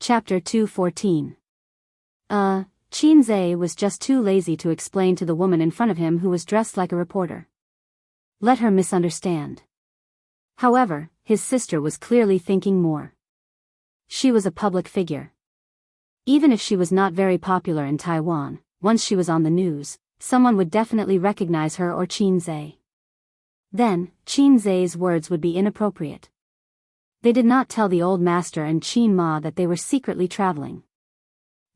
Chapter 214. Qinze was just too lazy to explain to the woman in front of him who was dressed like a reporter. Let her misunderstand. However, his sister was clearly thinking more. She was a public figure. Even if she was not very popular in Taiwan, once she was on the news, someone would definitely recognize her or Qinze. Then, Qinze's words would be inappropriate. They did not tell the old master and Qin Ma that they were secretly traveling.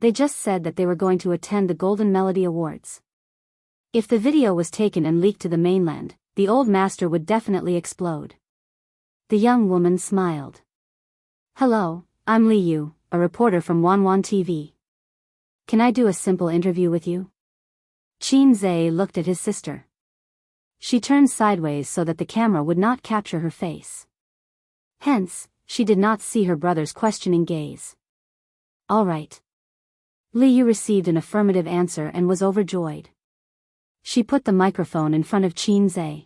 They just said that they were going to attend the Golden Melody Awards. If the video was taken and leaked to the mainland, the old master would definitely explode. The young woman smiled. Hello, I'm Li Yu, a reporter from Wanwan TV. Can I do a simple interview with you? Qinze looked at his sister. She turned sideways so that the camera would not capture her face. Hence, she did not see her brother's questioning gaze. All right. Li Yu received an affirmative answer and was overjoyed. She put the microphone in front of Qinze.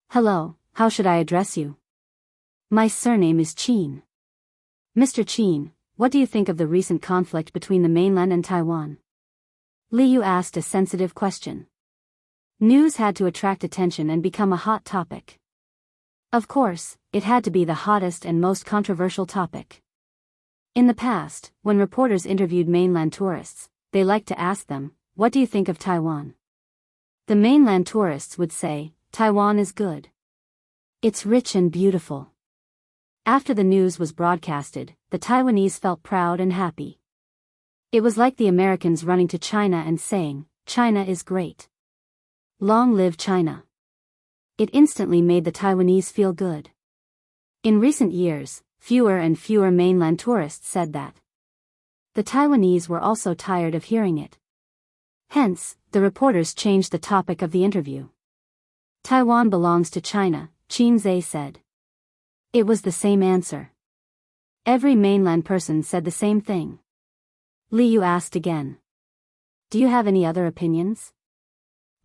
Hello, how should I address you? My surname is Qin. Mr. Qin, what do you think of the recent conflict between the mainland and Taiwan? Li Yu asked a sensitive question. News had to attract attention and become a hot topic. Of course, it had to be the hottest and most controversial topic. In the past, when reporters interviewed mainland tourists, they liked to ask them, what do you think of Taiwan? The mainland tourists would say, Taiwan is good. It's rich and beautiful. After the news was broadcasted, the Taiwanese felt proud and happy. It was like the Americans running to China and saying, China is great. Long live China. It instantly made the Taiwanese feel good. In recent years, fewer and fewer mainland tourists said that. The Taiwanese were also tired of hearing it. Hence, the reporters changed the topic of the interview. Taiwan belongs to China, Qinze said. It was the same answer. Every mainland person said the same thing. Li Yu asked again. Do you have any other opinions?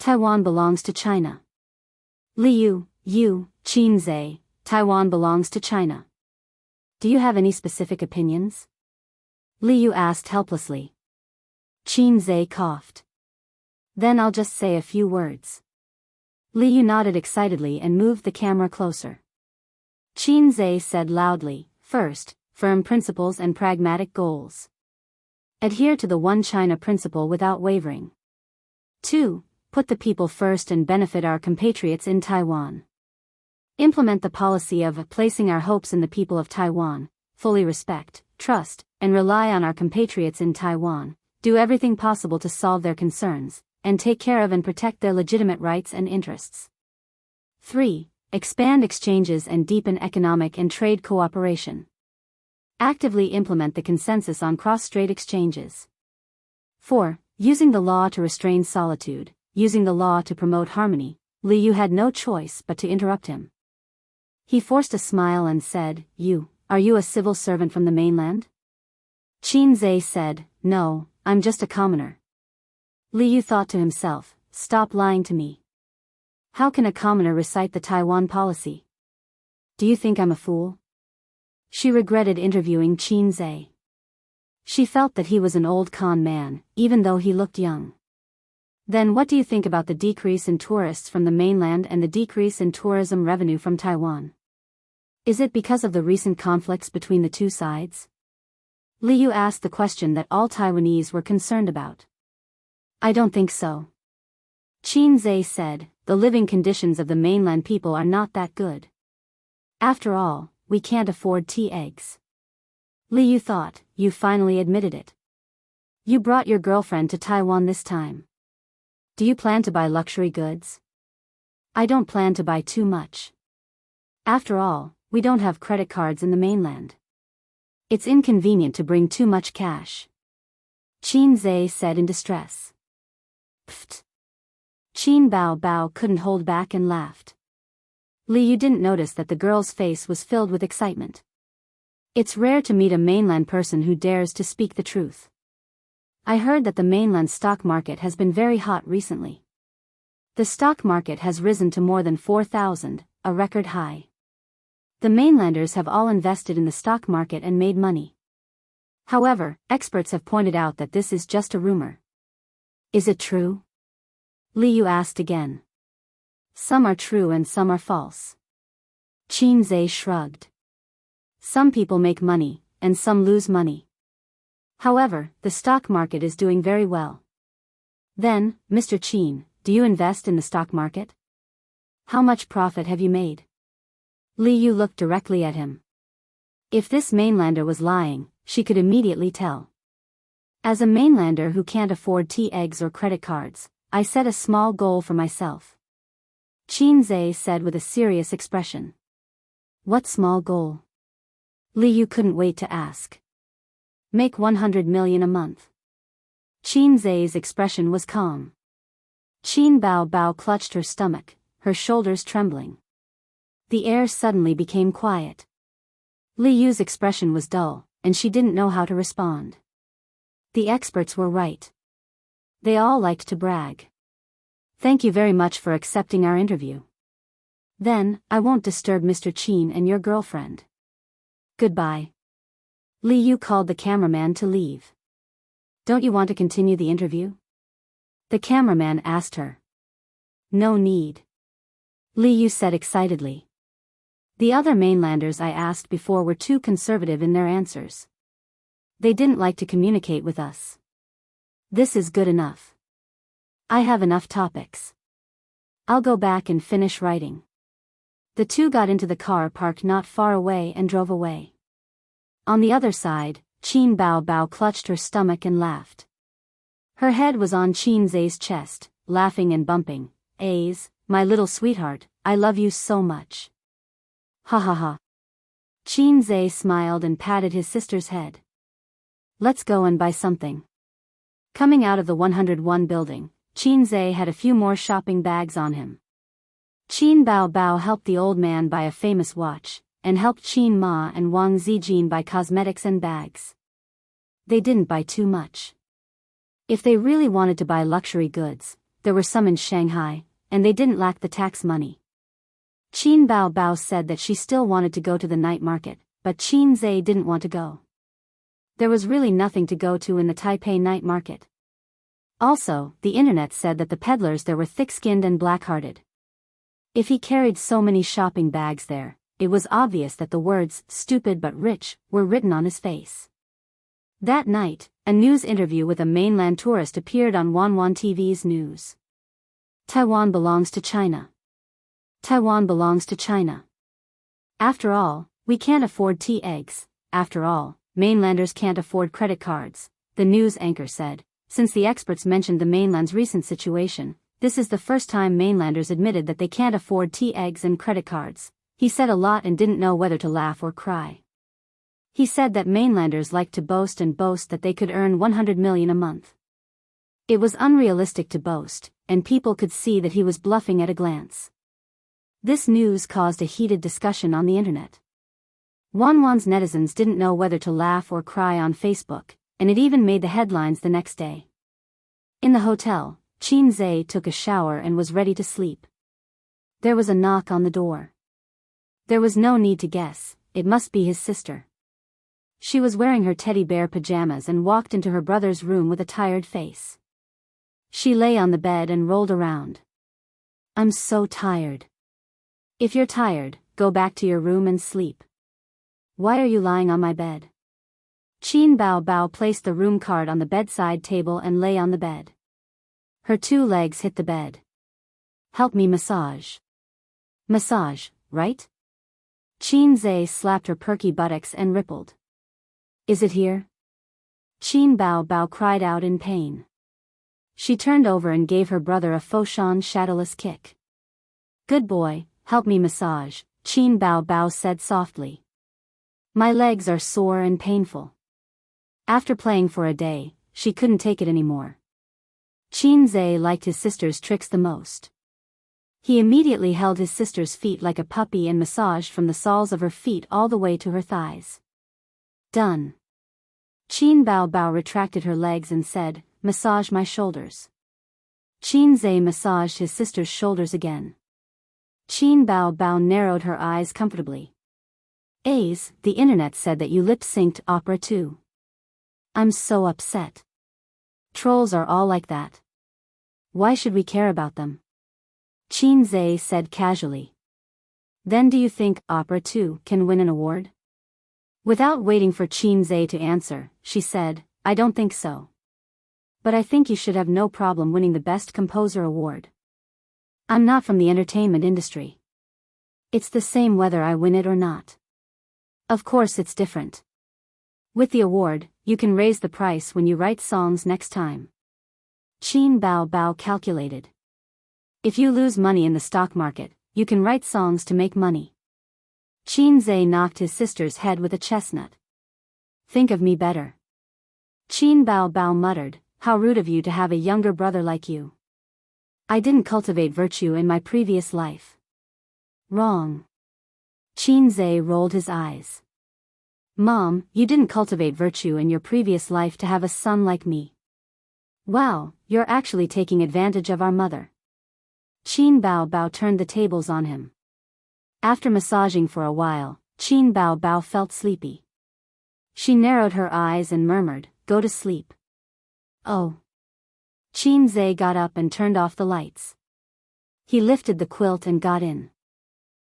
Taiwan belongs to China. Li Yu, Qinze, Taiwan belongs to China. Do you have any specific opinions? Li Yu asked helplessly. Qinze coughed. Then I'll just say a few words. Li Yu nodded excitedly and moved the camera closer. Qinze said loudly, first, firm principles and pragmatic goals. Adhere to the One China principle without wavering. 2. Put the people first and benefit our compatriots in Taiwan. Implement the policy of placing our hopes in the people of Taiwan, fully respect, trust, and rely on our compatriots in Taiwan, do everything possible to solve their concerns, and take care of and protect their legitimate rights and interests. 3. Expand exchanges and deepen economic and trade cooperation. Actively implement the consensus on cross-strait exchanges. 4. Using the law to restrain solitude, using the law to promote harmony. Li Yu had no choice but to interrupt him. He forced a smile and said, Are you a civil servant from the mainland? Qinze said, No, I'm just a commoner. Li Yu thought to himself, stop lying to me. How can a commoner recite the Taiwan policy? Do you think I'm a fool? She regretted interviewing Qinze. She felt that he was an old con man, even though he looked young. Then what do you think about the decrease in tourists from the mainland and the decrease in tourism revenue from Taiwan? Is it because of the recent conflicts between the two sides? Li Yu asked the question that all Taiwanese were concerned about. I don't think so. Qinze said, the living conditions of the mainland people are not that good. After all, we can't afford tea eggs. Li Yu thought, you finally admitted it. You brought your girlfriend to Taiwan this time. Do you plan to buy luxury goods? I don't plan to buy too much. After all, we don't have credit cards in the mainland. It's inconvenient to bring too much cash. Qinze said in distress. Pfft. Qin Bao couldn't hold back and laughed. Li Yu didn't notice that the girl's face was filled with excitement. It's rare to meet a mainland person who dares to speak the truth. I heard that the mainland stock market has been very hot recently. The stock market has risen to more than 4,000, a record high. The mainlanders have all invested in the stock market and made money. However, experts have pointed out that this is just a rumor. Is it true? Liu asked again. Some are true and some are false. Qin Zhe shrugged. Some people make money, and some lose money. However, the stock market is doing very well. Then, Mr. Qin, do you invest in the stock market? How much profit have you made? Liu looked directly at him. If this mainlander was lying, she could immediately tell. As a mainlander who can't afford tea eggs or credit cards, I set a small goal for myself. Qin Zhe said with a serious expression. What small goal? Liu couldn't wait to ask. Make 100 million a month. Qin Zhe's expression was calm. Qin Bao clutched her stomach, her shoulders trembling. The air suddenly became quiet. Liu's expression was dull, and she didn't know how to respond. The experts were right. They all liked to brag. Thank you very much for accepting our interview. Then, I won't disturb Mr. Qin and your girlfriend. Goodbye. Liu called the cameraman to leave. Don't you want to continue the interview? The cameraman asked her. No need. Liu said excitedly. The other mainlanders I asked before were too conservative in their answers. They didn't like to communicate with us. This is good enough. I have enough topics. I'll go back and finish writing. The two got into the car parked not far away and drove away. On the other side, Qin Bao clutched her stomach and laughed. Her head was on Qin Zhe's chest, laughing and bumping. A's, my little sweetheart, I love you so much. Ha ha ha. Qin Zhe smiled and patted his sister's head. Let's go and buy something. Coming out of the 101 building, Qin Zhe had a few more shopping bags on him. Qin Bao helped the old man buy a famous watch, and helped Qin Ma and Wang Zijin buy cosmetics and bags. They didn't buy too much. If they really wanted to buy luxury goods, there were some in Shanghai, and they didn't lack the tax money. Qin Bao said that she still wanted to go to the night market, but Qin Zhe didn't want to go. There was really nothing to go to in the Taipei night market. Also, the internet said that the peddlers there were thick-skinned and black-hearted. If he carried so many shopping bags there, it was obvious that the words, stupid but rich, were written on his face. That night, a news interview with a mainland tourist appeared on Wanwan TV's news. Taiwan belongs to China. Taiwan belongs to China. After all, we can't afford tea eggs. After all, mainlanders can't afford credit cards, the news anchor said. Since the experts mentioned the mainland's recent situation, this is the first time mainlanders admitted that they can't afford tea eggs and credit cards. He said a lot and didn't know whether to laugh or cry. He said that mainlanders liked to boast that they could earn 100 million a month. It was unrealistic to boast, and people could see that he was bluffing at a glance. This news caused a heated discussion on the internet. Wanwan's netizens didn't know whether to laugh or cry on Facebook, and it even made the headlines the next day. In the hotel, Qin Zhe took a shower and was ready to sleep. There was a knock on the door. There was no need to guess, it must be his sister. She was wearing her teddy bear pajamas and walked into her brother's room with a tired face. She lay on the bed and rolled around. I'm so tired. If you're tired, go back to your room and sleep. Why are you lying on my bed? Qin Bao placed the room card on the bedside table and lay on the bed. Her two legs hit the bed. Help me massage. Massage, right? Qin Zhe slapped her perky buttocks and rippled. Is it here? Qin Bao cried out in pain. She turned over and gave her brother a Foshan shadowless kick. Good boy, help me massage, Qin Bao said softly. My legs are sore and painful. After playing for a day, she couldn't take it anymore. Qin Zhe liked his sister's tricks the most. He immediately held his sister's feet like a puppy and massaged from the soles of her feet all the way to her thighs. Done. Qin Bao retracted her legs and said, massage my shoulders. Qin Zhe massaged his sister's shoulders again. Qin Bao narrowed her eyes comfortably. A's, the internet said that you lip-synced opera too. I'm so upset. Trolls are all like that. Why should we care about them? Qin Zhe said casually. Then do you think Opera 2 can win an award? Without waiting for Qin Zhe to answer, she said, I don't think so. But I think you should have no problem winning the Best Composer award. I'm not from the entertainment industry. It's the same whether I win it or not. Of course it's different. With the award, you can raise the price when you write songs next time. Qin Bao calculated. If you lose money in the stock market, you can write songs to make money. Qin Zhe knocked his sister's head with a chestnut. Think of me better. Qin Bao muttered, how rude of you to have a younger brother like you. I didn't cultivate virtue in my previous life. Wrong. Qin Zhe rolled his eyes. Mom, you didn't cultivate virtue in your previous life to have a son like me. Wow, you're actually taking advantage of our mother. Qin Bao turned the tables on him. After massaging for a while, Qin Bao felt sleepy. She narrowed her eyes and murmured, go to sleep. Oh. Qin Zhe got up and turned off the lights. He lifted the quilt and got in.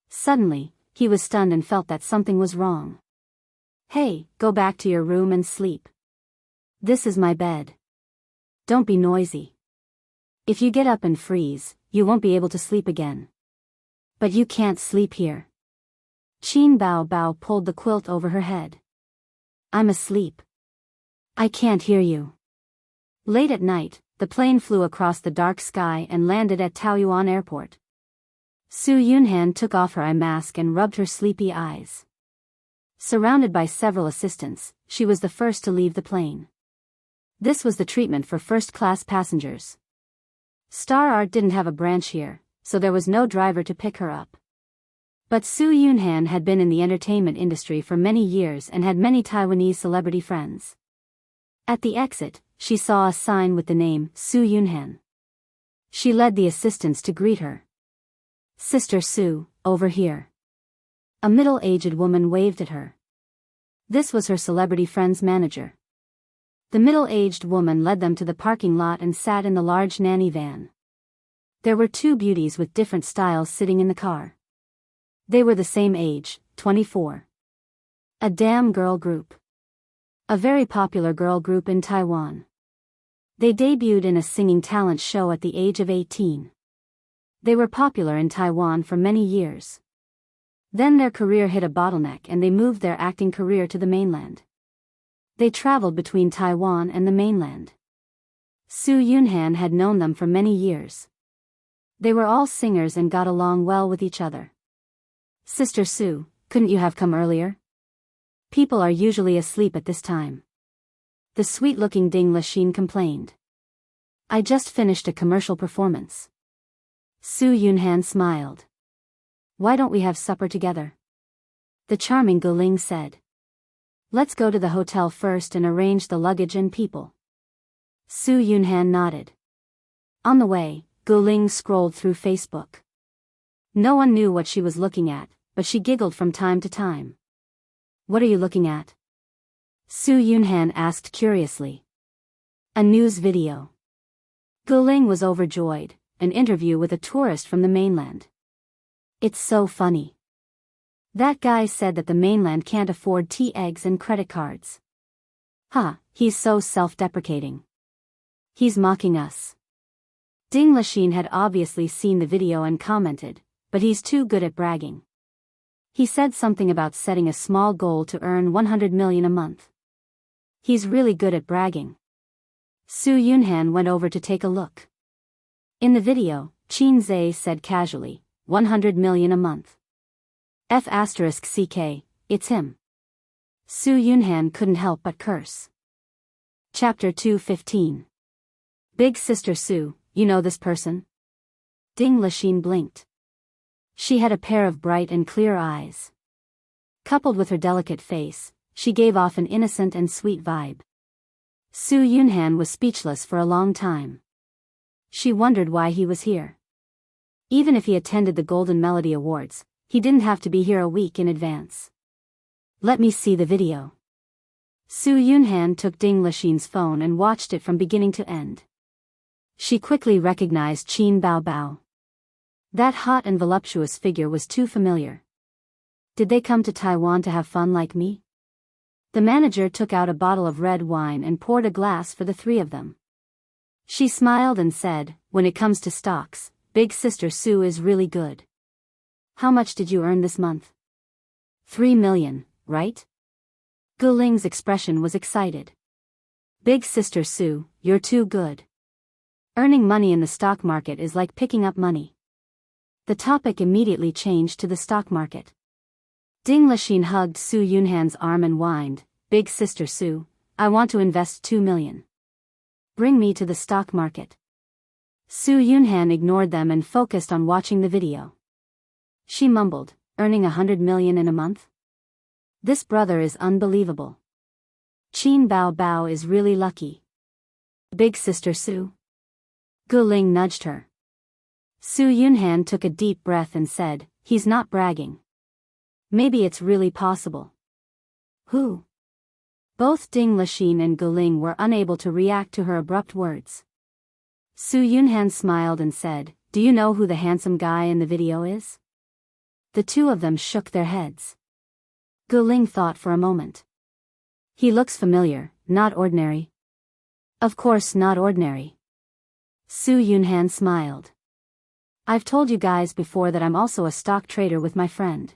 Suddenly, he was stunned and felt that something was wrong. Hey, go back to your room and sleep. This is my bed. Don't be noisy. If you get up and freeze, you won't be able to sleep again. But you can't sleep here. Qin Bao pulled the quilt over her head. I'm asleep. I can't hear you. Late at night, the plane flew across the dark sky and landed at Taoyuan Airport. Su Yunhan took off her eye mask and rubbed her sleepy eyes. Surrounded by several assistants, she was the first to leave the plane. This was the treatment for first-class passengers. Star Art didn't have a branch here, so there was no driver to pick her up. But Su Yunhan had been in the entertainment industry for many years and had many Taiwanese celebrity friends. At the exit, she saw a sign with the name Su Yunhan. She led the assistants to greet her. Sister Su, over here. A middle-aged woman waved at her. This was her celebrity friend's manager. The middle-aged woman led them to the parking lot and sat in the large nanny van. There were two beauties with different styles sitting in the car. They were the same age, 24. A damn girl group. A very popular girl group in Taiwan. They debuted in a singing talent show at the age of 18. They were popular in Taiwan for many years. Then their career hit a bottleneck and they moved their acting career to the mainland. They traveled between Taiwan and the mainland. Su Yunhan had known them for many years. They were all singers and got along well with each other. Sister Su, couldn't you have come earlier? People are usually asleep at this time. The sweet-looking Ding Lixin complained. I just finished a commercial performance. Su Yunhan smiled. Why don't we have supper together? The charming Guling said. Let's go to the hotel first and arrange the luggage and people. Su Yunhan nodded. On the way, Guling scrolled through Facebook. No one knew what she was looking at, but she giggled from time to time. What are you looking at? Su Yunhan asked curiously. A news video. Guling was overjoyed, an interview with a tourist from the mainland. It's so funny. That guy said that the mainland can't afford tea, eggs and credit cards. He's so self-deprecating. He's mocking us. Ding Lixin had obviously seen the video and commented, but he's too good at bragging. He said something about setting a small goal to earn 100 million a month. He's really good at bragging. Su Yunhan went over to take a look. In the video, Qin Zhe said casually, 100 million a month. F***ck, it's him. Su Yunhan couldn't help but curse. Chapter 215. Big Sister Su, you know this person? Ding Lixin blinked. She had a pair of bright and clear eyes. Coupled with her delicate face, she gave off an innocent and sweet vibe. Su Yunhan was speechless for a long time. She wondered why he was here. Even if he attended the Golden Melody Awards, he didn't have to be here a week in advance. Let me see the video. Su Yunhan took Ding Lixin's phone and watched it from beginning to end. She quickly recognized Qin Bao Bao. That hot and voluptuous figure was too familiar. Did they come to Taiwan to have fun like me? The manager took out a bottle of red wine and poured a glass for the three of them. She smiled and said, "When it comes to stocks, Big Sister Su is really good. How much did you earn this month?" 3 million, right? Gu Ling's expression was excited. "Big Sister Su, you're too good. Earning money in the stock market is like picking up money." The topic immediately changed to the stock market. Ding Lixin hugged Su Yunhan's arm and whined, "Big Sister Su, I want to invest 2 million. Bring me to the stock market." Su Yunhan ignored them and focused on watching the video. She mumbled, "Earning 100 million in a month? This brother is unbelievable. Qin Bao Bao is really lucky. Big Sister Su." Gu Ling nudged her. Su Yunhan took a deep breath and said, "He's not bragging. Maybe it's really possible." "Who?" Both Ding Lixin and Gu Ling were unable to react to her abrupt words. Su Yunhan smiled and said, "Do you know who the handsome guy in the video is?" The two of them shook their heads. Gu Ling thought for a moment. "He looks familiar, not ordinary." "Of course not ordinary." Su Yunhan smiled. "I've told you guys before that I'm also a stock trader with my friend.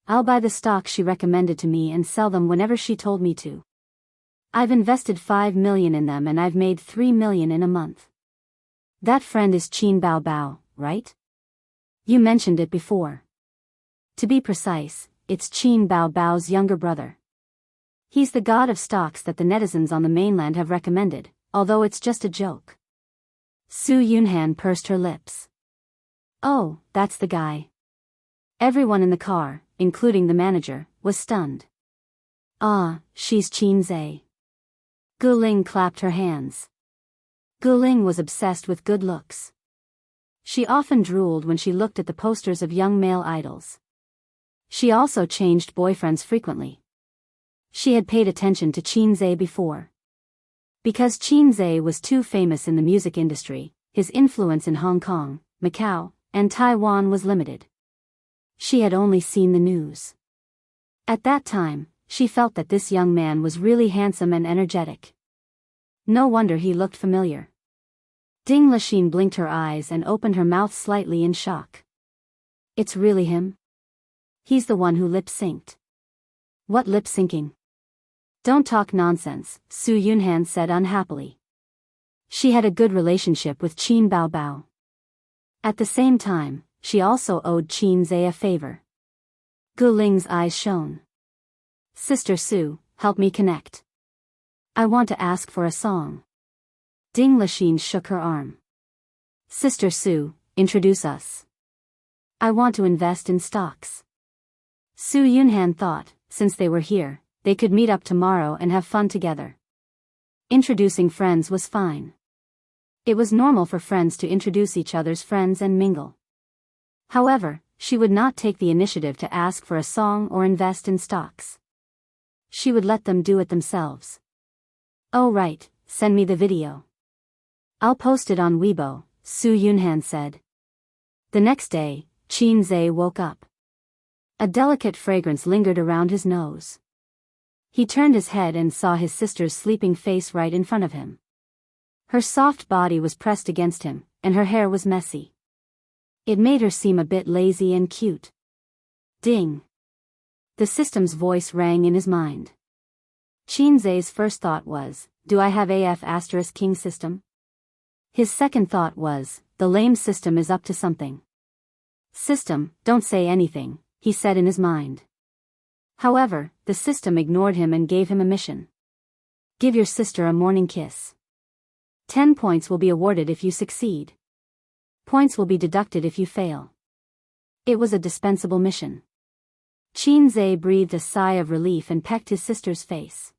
I'll buy the stocks she recommended to me and sell them whenever she told me to. I've invested 5 million in them and I've made 3 million in a month. That friend is Qin Bao Bao, right? You mentioned it before. To be precise, it's Qin Bao Bao's younger brother. He's the god of stocks that the netizens on the mainland have recommended, although it's just a joke." Su Yunhan pursed her lips. "Oh, that's the guy." Everyone in the car, including the manager, was stunned. "Ah, she's Qin Zhe." Gu Ling clapped her hands. Gu Ling was obsessed with good looks. She often drooled when she looked at the posters of young male idols. She also changed boyfriends frequently. She had paid attention to Qin Zhe before. Because Qin Zhe was too famous in the music industry, his influence in Hong Kong, Macau, and Taiwan was limited. She had only seen the news. At that time, she felt that this young man was really handsome and energetic. No wonder he looked familiar. Ding Lixin blinked her eyes and opened her mouth slightly in shock. "It's really him? He's the one who lip-synced." "What lip-syncing?" "Don't talk nonsense," Su Yunhan said unhappily. She had a good relationship with Qin Bao Bao. At the same time, she also owed Qin Zhe a favor. Gu Ling's eyes shone. "Sister Su, help me connect. I want to ask for a song." Ding Lixin shook her arm. "Sister Su, introduce us. I want to invest in stocks." Su Yunhan thought, since they were here, they could meet up tomorrow and have fun together. Introducing friends was fine. It was normal for friends to introduce each other's friends and mingle. However, she would not take the initiative to ask for a song or invest in stocks. She would let them do it themselves. "Oh right, send me the video. I'll post it on Weibo," Su Yunhan said. The next day, Qin Zhe woke up. A delicate fragrance lingered around his nose. He turned his head and saw his sister's sleeping face right in front of him. Her soft body was pressed against him, and her hair was messy. It made her seem a bit lazy and cute. Ding! The system's voice rang in his mind. Qin Zhe's first thought was, "Do I have AF** King system?" His second thought was, "The lame system is up to something." "System, don't say anything," he said in his mind. However, the system ignored him and gave him a mission. "Give your sister a morning kiss. 10 points will be awarded if you succeed. Points will be deducted if you fail." It was a dispensable mission. Qin Zhe breathed a sigh of relief and pecked his sister's face.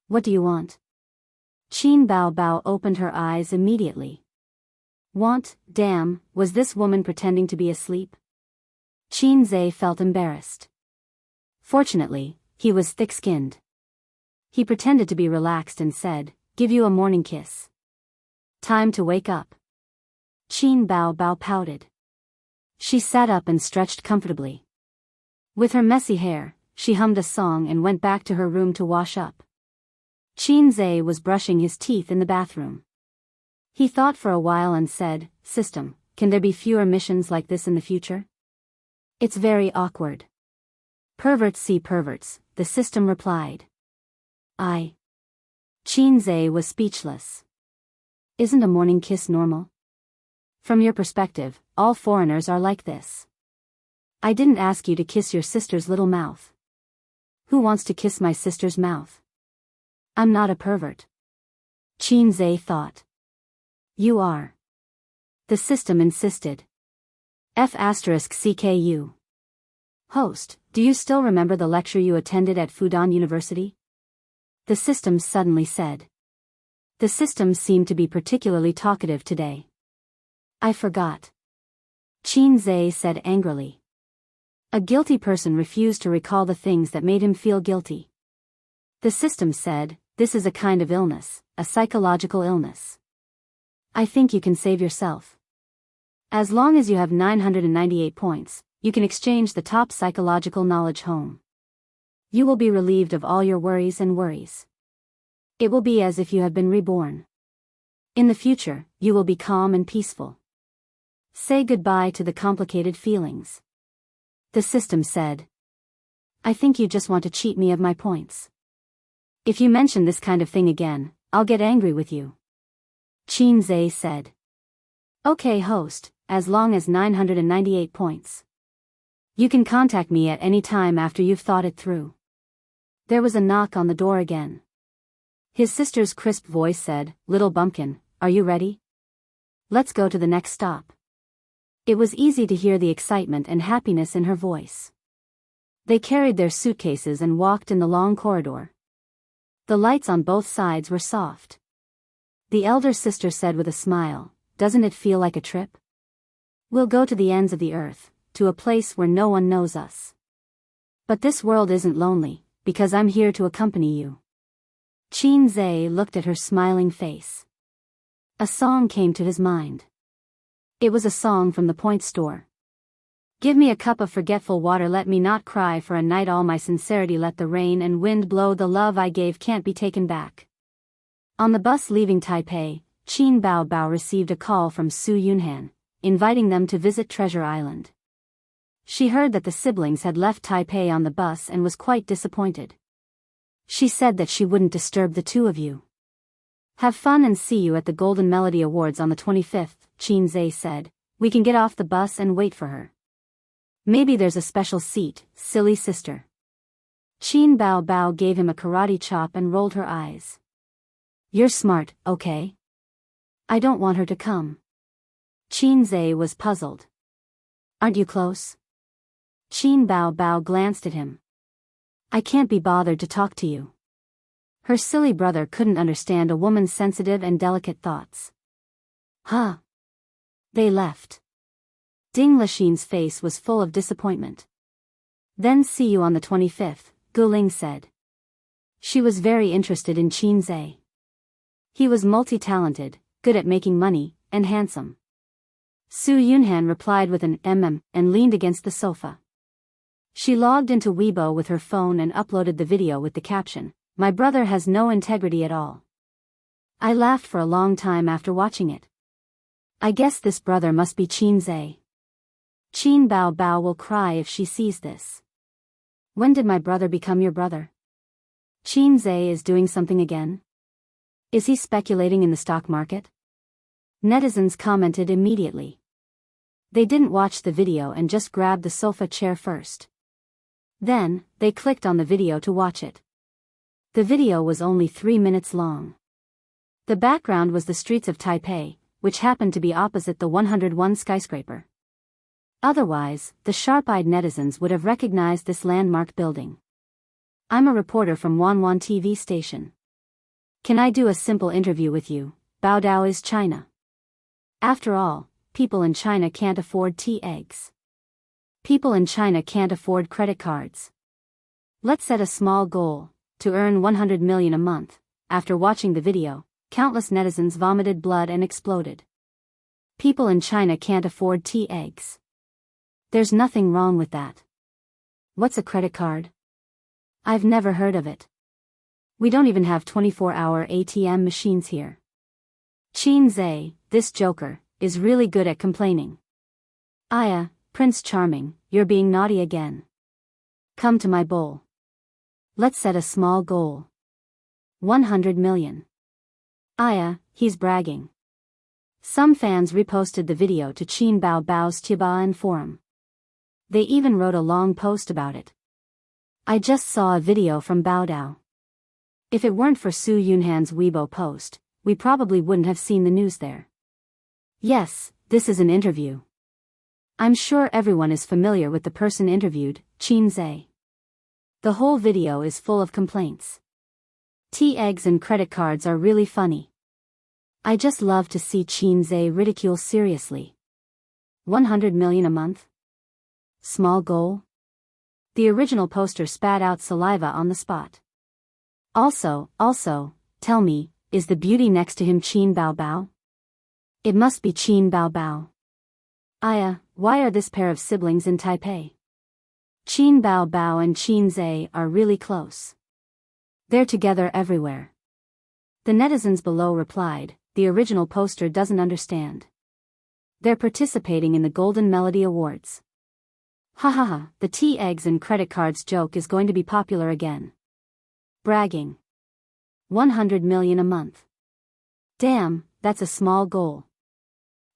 "What do you want?" Qin Bao Bao opened her eyes immediately. "Want, damn, was this woman pretending to be asleep?" Qin Zhe felt embarrassed. Fortunately, he was thick-skinned. He pretended to be relaxed and said, "Give you a morning kiss. Time to wake up." Qin Bao Bao pouted. She sat up and stretched comfortably. With her messy hair, she hummed a song and went back to her room to wash up. Qin Zhe was brushing his teeth in the bathroom. He thought for a while and said, "System, can there be fewer missions like this in the future? It's very awkward." "Perverts see perverts," the system replied. Qin Zhe was speechless. "Isn't a morning kiss normal? From your perspective, all foreigners are like this. I didn't ask you to kiss your sister's little mouth. Who wants to kiss my sister's mouth? I'm not a pervert." Qin Zhe thought. "You are." The system insisted. F***CKU. Host, do you still remember the lecture you attended at Fudan University? The system suddenly said. The system seemed to be particularly talkative today. "I forgot." Qin Zhe said angrily. A guilty person refused to recall the things that made him feel guilty. The system said, "This is a kind of illness, a psychological illness. I think you can save yourself. As long as you have 998 points, you can exchange the top psychological knowledge home. You will be relieved of all your worries and worries. It will be as if you have been reborn. In the future, you will be calm and peaceful. Say goodbye to the complicated feelings." The system said. "I think you just want to cheat me of my points. If you mention this kind of thing again, I'll get angry with you." Qin Zhe said. "Okay, host, as long as 998 points. You can contact me at any time after you've thought it through." There was a knock on the door again. His sister's crisp voice said, "Little bumpkin, are you ready? Let's go to the next stop." It was easy to hear the excitement and happiness in her voice. They carried their suitcases and walked in the long corridor. The lights on both sides were soft. The elder sister said with a smile, "Doesn't it feel like a trip? We'll go to the ends of the earth, to a place where no one knows us. But this world isn't lonely, because I'm here to accompany you." Qin Zhe looked at her smiling face. A song came to his mind. It was a song from the Point Store. "Give me a cup of forgetful water, let me not cry for a night, all my sincerity let the rain and wind blow, the love I gave can't be taken back." On the bus leaving Taipei, Qin Bao Bao received a call from Su Yunhan, inviting them to visit Treasure Island. She heard that the siblings had left Taipei on the bus and was quite disappointed. She said that she wouldn't disturb the two of you. "Have fun and see you at the Golden Melody Awards on the 25th, Qin Zhe said. "We can get off the bus and wait for her. Maybe there's a special seat, silly sister." Qin Bao Bao gave him a karate chop and rolled her eyes. "You're smart, okay? I don't want her to come." Qin Zhe was puzzled. "Aren't you close?" Qin Bao Bao glanced at him. "I can't be bothered to talk to you." Her silly brother couldn't understand a woman's sensitive and delicate thoughts. "Huh." They left. Ding Lixin's face was full of disappointment. "Then see you on the 25th, Guling said. She was very interested in Qin Zhe. He was multi-talented, good at making money, and handsome. Su Yunhan replied with an and leaned against the sofa. She logged into Weibo with her phone and uploaded the video with the caption, "My brother has no integrity at all." I laughed for a long time after watching it. I guess this brother must be Qin Zhe. Qin Bao Bao will cry if she sees this. When did my brother become your brother? Qin Zhe is doing something again? Is he speculating in the stock market? Netizens commented immediately. They didn't watch the video and just grabbed the sofa chair first. Then, they clicked on the video to watch it. The video was only 3 minutes long. The background was the streets of Taipei, which happened to be opposite the 101 skyscraper. Otherwise, the sharp-eyed netizens would have recognized this landmark building. "I'm a reporter from Wanwan TV station. Can I do a simple interview with you? Baodao is China. After all, people in China can't afford tea eggs. People in China can't afford credit cards. Let's set a small goal, to earn 100 million a month. After watching the video, countless netizens vomited blood and exploded. People in China can't afford tea eggs. There's nothing wrong with that. What's a credit card? I've never heard of it. We don't even have 24-hour ATM machines here. Qin Zhe, this joker, is really good at complaining. Aya, Prince Charming, you're being naughty again. Come to my bowl. Let's set a small goal. 100 million. Aya, he's bragging. Some fans reposted the video to Qin Bao's Tibaoan forum. They even wrote a long post about it. I just saw a video from Baodao. If it weren't for Su Yunhan's Weibo post, we probably wouldn't have seen the news there. Yes, this is an interview. I'm sure everyone is familiar with the person interviewed, Qin Zhe. The whole video is full of complaints. Tea eggs and credit cards are really funny. I just love to see Qin Zhe ridicule seriously. 100 million a month? Small goal? The original poster spat out saliva on the spot. Also, tell me, is the beauty next to him Qin Bao? It must be Qin Bao. Aya, why are this pair of siblings in Taipei? Qin Bao and Qin Zhe are really close. They're together everywhere. The netizens below replied, the original poster doesn't understand. They're participating in the Golden Melody Awards. Ha, the tea eggs and credit cards joke is going to be popular again. Bragging. 100 million a month. Damn, that's a small goal.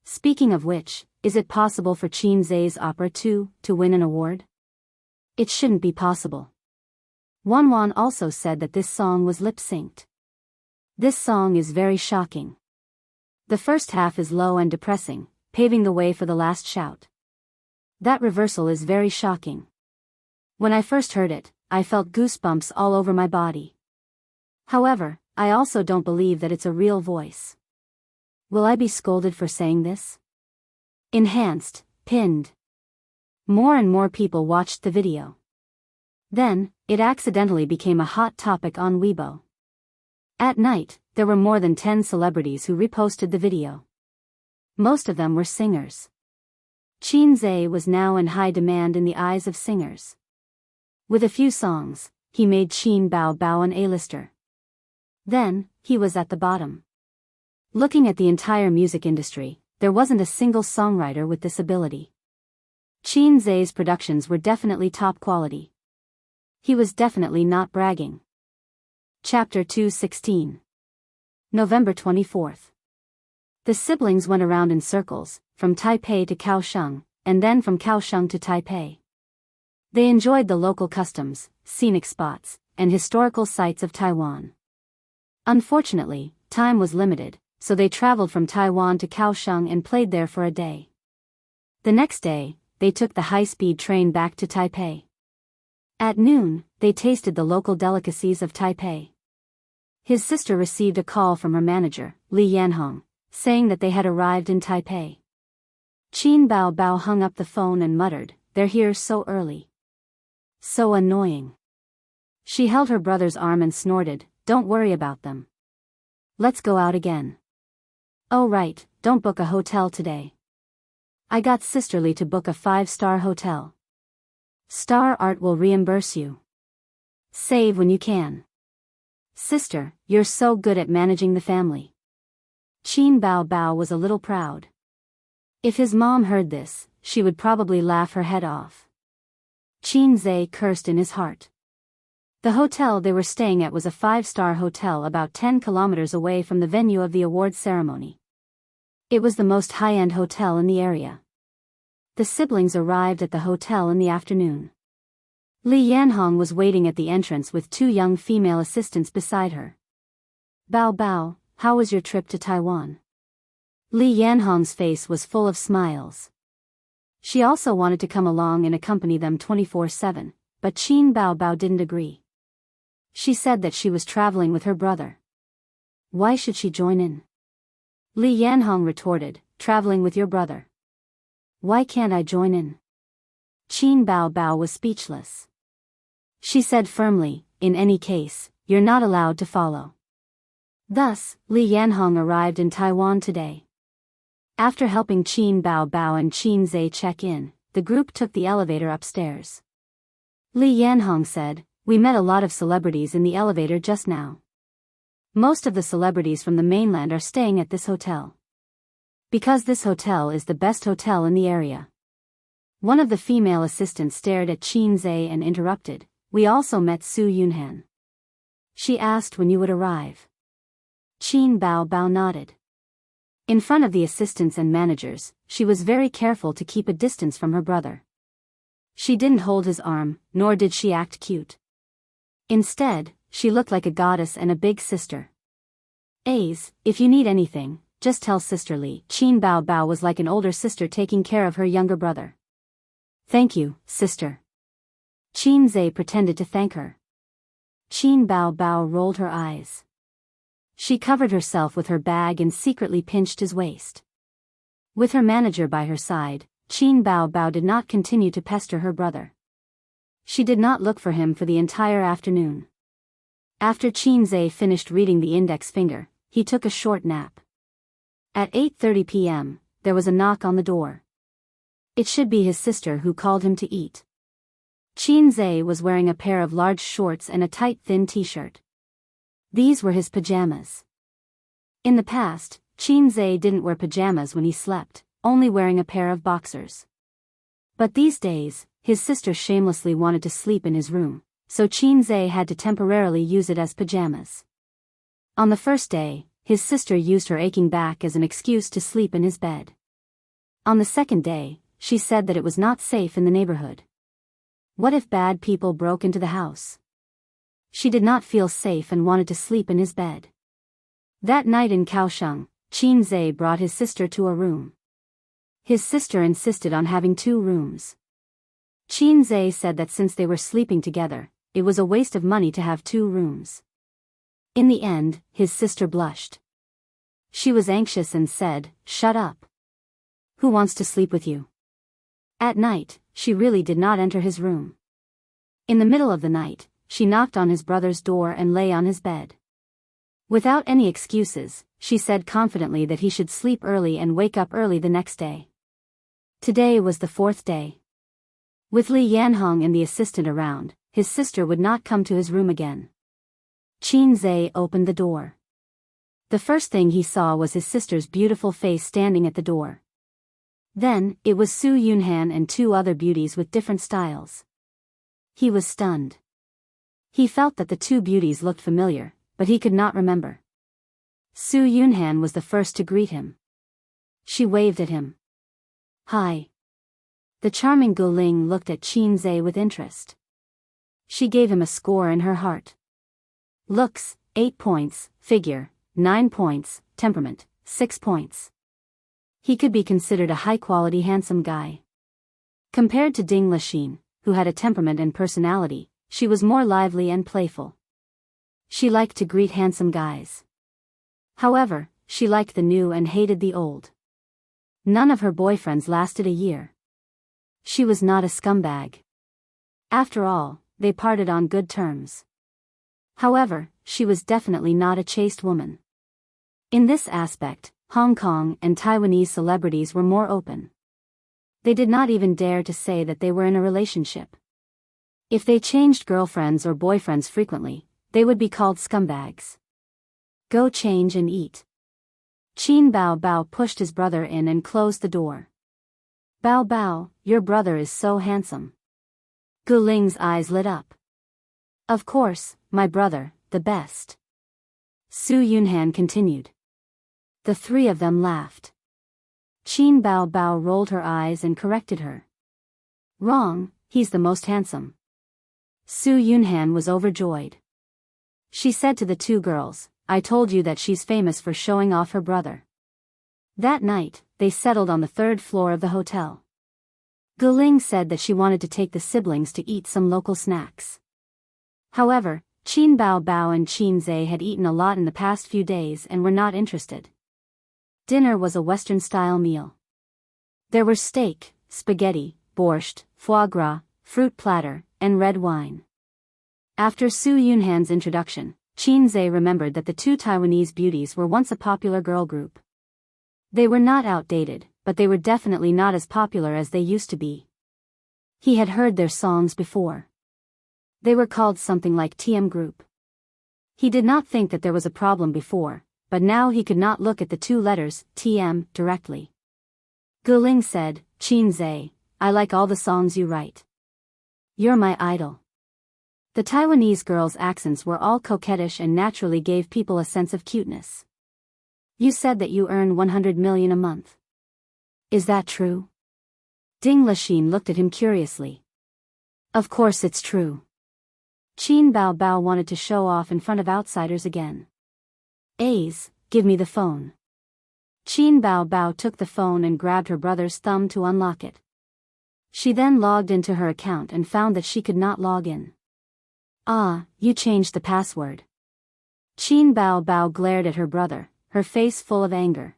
Speaking of which, is it possible for Qin Zhe's opera to win an award? It shouldn't be possible. Wanwan also said that this song was lip-synced. This song is very shocking. The first half is low and depressing, paving the way for the last shout. That reversal is very shocking. When I first heard it, I felt goosebumps all over my body. However, I also don't believe that it's a real voice. Will I be scolded for saying this? Enhanced, pinned. More and more people watched the video. Then, it accidentally became a hot topic on Weibo. At night, there were more than 10 celebrities who reposted the video. Most of them were singers. Qin Zhe was now in high demand in the eyes of singers. With a few songs, he made Qin Bao an A-lister. Then, he was at the bottom. Looking at the entire music industry, there wasn't a single songwriter with this ability. Qin Zhe's productions were definitely top quality. He was definitely not bragging. Chapter 216. November 24th. The siblings went around in circles, from Taipei to Kaohsiung, and then from Kaohsiung to Taipei. They enjoyed the local customs, scenic spots, and historical sites of Taiwan. Unfortunately, time was limited, so they traveled from Taiwan to Kaohsiung and played there for a day. The next day, they took the high-speed train back to Taipei. At noon, they tasted the local delicacies of Taipei. His sister received a call from her manager, Li Yanhong, saying that they had arrived in Taipei. Qin Bao hung up the phone and muttered, "They're here so early. So annoying." She held her brother's arm and snorted, "Don't worry about them. Let's go out again." "Oh right, don't book a hotel today. I got Sisterly to book a 5-star hotel. Star Art will reimburse you. Save when you can. Sister, you're so good at managing the family." Qin Bao was a little proud. If his mom heard this, she would probably laugh her head off. Qin Zhe cursed in his heart. The hotel they were staying at was a 5-star hotel about 10 kilometers away from the venue of the awards ceremony. It was the most high-end hotel in the area. The siblings arrived at the hotel in the afternoon. Li Yanhong was waiting at the entrance with 2 young female assistants beside her. "Bao, how was your trip to Taiwan?" Li Yanhong's face was full of smiles. She also wanted to come along and accompany them 24/7, but Qin Bao didn't agree. She said that she was traveling with her brother. Why should she join in? Li Yanhong retorted, "Traveling with your brother. Why can't I join in?" Qin Bao was speechless. She said firmly, in any case, you're not allowed to follow. Thus, Li Yanhong arrived in Taiwan today. After helping Qin Bao Bao and Qin Zhe check in, the group took the elevator upstairs. Li Yanhong said, "We met a lot of celebrities in the elevator just now. Most of the celebrities from the mainland are staying at this hotel. Because this hotel is the best hotel in the area." One of the female assistants stared at Qin Zhe and interrupted, "We also met Su Yunhan. She asked when you would arrive." Qin Bao Bao nodded. In front of the assistants and managers, she was very careful to keep a distance from her brother. She didn't hold his arm, nor did she act cute. Instead, she looked like a goddess and a big sister. "Ace, if you need anything, just tell Sister Li." Qin Bao Bao was like an older sister taking care of her younger brother. "Thank you, sister." Qin Zhe pretended to thank her. Qin Bao Bao rolled her eyes. She covered herself with her bag and secretly pinched his waist. With her manager by her side, Qin Bao Bao did not continue to pester her brother. She did not look for him for the entire afternoon. After Qin Zhe finished reading the index finger, he took a short nap. At 8:30 p.m., there was a knock on the door. It should be his sister who called him to eat. Qin Zhe was wearing a pair of large shorts and a tight thin t-shirt. These were his pajamas. In the past, Qin Zhe didn't wear pajamas when he slept, only wearing a pair of boxers. But these days, his sister shamelessly wanted to sleep in his room, so Qin Zhe had to temporarily use it as pajamas. On the first day, his sister used her aching back as an excuse to sleep in his bed. On the second day, she said that it was not safe in the neighborhood. What if bad people broke into the house? She did not feel safe and wanted to sleep in his bed. That night in Kaohsiung, Qin Zhe brought his sister to a room. His sister insisted on having 2 rooms. Qin Zhe said that since they were sleeping together, it was a waste of money to have 2 rooms. In the end, his sister blushed. She was anxious and said, "Shut up. Who wants to sleep with you?" At night, she really did not enter his room. In the middle of the night, she knocked on his brother's door and lay on his bed. Without any excuses, she said confidently that he should sleep early and wake up early the next day. Today was the 4th day. With Li Yanhong and the assistant around, his sister would not come to his room again. Qin Zhe opened the door. The first thing he saw was his sister's beautiful face standing at the door. Then, it was Su Yunhan and 2 other beauties with different styles. He was stunned. He felt that the 2 beauties looked familiar, but he could not remember. Su Yunhan was the first to greet him. She waved at him. "Hi." The charming Guling looked at Qin Zhe with interest. She gave him a score in her heart. Looks, 8 points, figure, 9 points, temperament, 6 points. He could be considered a high-quality handsome guy. Compared to Ding Lixin, who had a temperament and personality, she was more lively and playful. She liked to greet handsome guys. However, she liked the new and hated the old. None of her boyfriends lasted a year. She was not a scumbag. After all, they parted on good terms. However, she was definitely not a chaste woman. In this aspect, Hong Kong and Taiwanese celebrities were more open. They did not even dare to say that they were in a relationship. If they changed girlfriends or boyfriends frequently, they would be called scumbags. "Go change and eat." Qin Bao Bao pushed his brother in and closed the door. "Bao Bao, your brother is so handsome." Guling's eyes lit up. "Of course, my brother, the best." Su Yunhan continued. The 3 of them laughed. Qin Bao Bao rolled her eyes and corrected her. "Wrong, he's the most handsome." Su Yunhan was overjoyed. She said to the 2 girls, "I told you that she's famous for showing off her brother." That night, they settled on the 3rd floor of the hotel. Guling said that she wanted to take the siblings to eat some local snacks. However, Qin Bao Bao and Qin Zhe had eaten a lot in the past few days and were not interested. Dinner was a Western-style meal. There were steak, spaghetti, borscht, foie gras, fruit platter, and red wine. After Su Yunhan's introduction, Qin Zhe remembered that the two Taiwanese beauties were once a popular girl group. They were not outdated, but they were definitely not as popular as they used to be. He had heard their songs before. They were called something like TM Group. He did not think that there was a problem before, but now he could not look at the two letters, TM, directly. Guling said, Qin Zhe, I like all the songs you write. You're my idol. The Taiwanese girls' accents were all coquettish and naturally gave people a sense of cuteness. You said that you earn 100 million a month. Is that true? Ding Lixin looked at him curiously. Of course it's true. Qin Bao Bao wanted to show off in front of outsiders again. A's, give me the phone. Qin Bao Bao took the phone and grabbed her brother's thumb to unlock it. She then logged into her account and found that she could not log in. Ah, you changed the password. Qin Bao Bao glared at her brother, her face full of anger.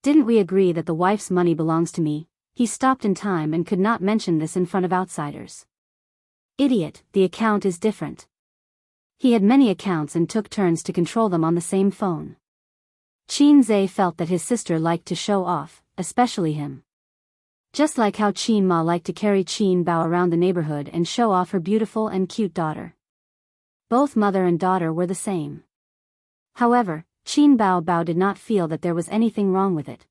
Didn't we agree that the wife's money belongs to me? He stopped in time and could not mention this in front of outsiders. Idiot, the account is different. He had many accounts and took turns to control them on the same phone. Qin Zhe felt that his sister liked to show off, especially him. Just like how Qin Ma liked to carry Qin Bao around the neighborhood and show off her beautiful and cute daughter. Both mother and daughter were the same. However, Qin Bao Bao did not feel that there was anything wrong with it.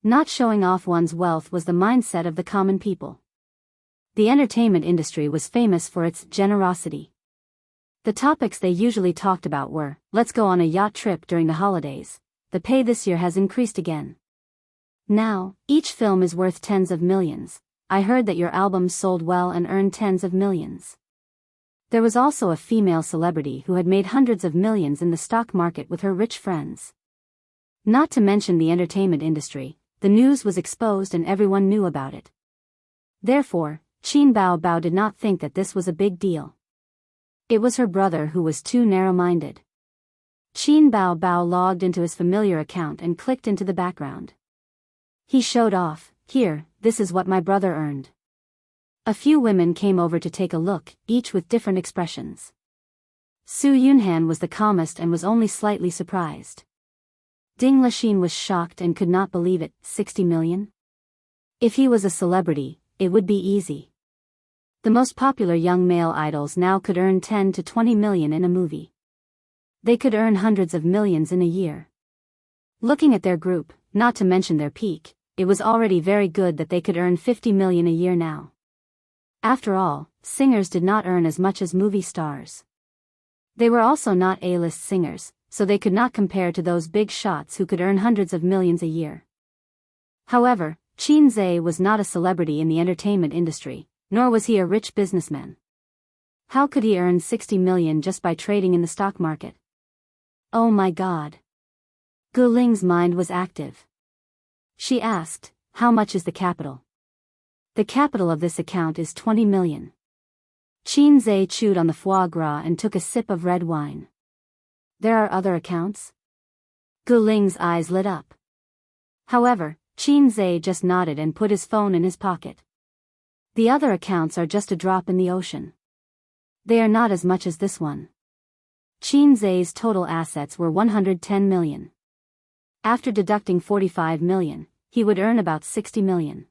Not showing off one's wealth was the mindset of the common people. The entertainment industry was famous for its generosity. The topics they usually talked about were, let's go on a yacht trip during the holidays. The pay this year has increased again. Now, each film is worth tens of millions. I heard that your albums sold well and earned tens of millions. There was also a female celebrity who had made hundreds of millions in the stock market with her rich friends. Not to mention the entertainment industry, the news was exposed and everyone knew about it. Therefore, Qin Bao Bao did not think that this was a big deal. It was her brother who was too narrow-minded. Qin Bao Bao logged into his familiar account and clicked into the background. He showed off, here, this is what my brother earned. A few women came over to take a look, each with different expressions. Su Yunhan was the calmest and was only slightly surprised. Ding Lixin was shocked and could not believe it, 60 million? If he was a celebrity, it would be easy. The most popular young male idols now could earn 10 to 20 million in a movie. They could earn hundreds of millions in a year. Looking at their group, not to mention their peak, it was already very good that they could earn 50 million a year now. After all, singers did not earn as much as movie stars. They were also not A-list singers, so they could not compare to those big shots who could earn hundreds of millions a year. However, Qin Zhe was not a celebrity in the entertainment industry, nor was he a rich businessman. How could he earn 60 million just by trading in the stock market? Oh my God. Guling's mind was active. She asked, how much is the capital? The capital of this account is 20 million. Qin Zhe chewed on the foie gras and took a sip of red wine. There are other accounts? Guling's eyes lit up. However, Qin Zhe just nodded and put his phone in his pocket. The other accounts are just a drop in the ocean. They are not as much as this one. Qin Zhe's total assets were 110 million. After deducting 45 million, he would earn about 60 million.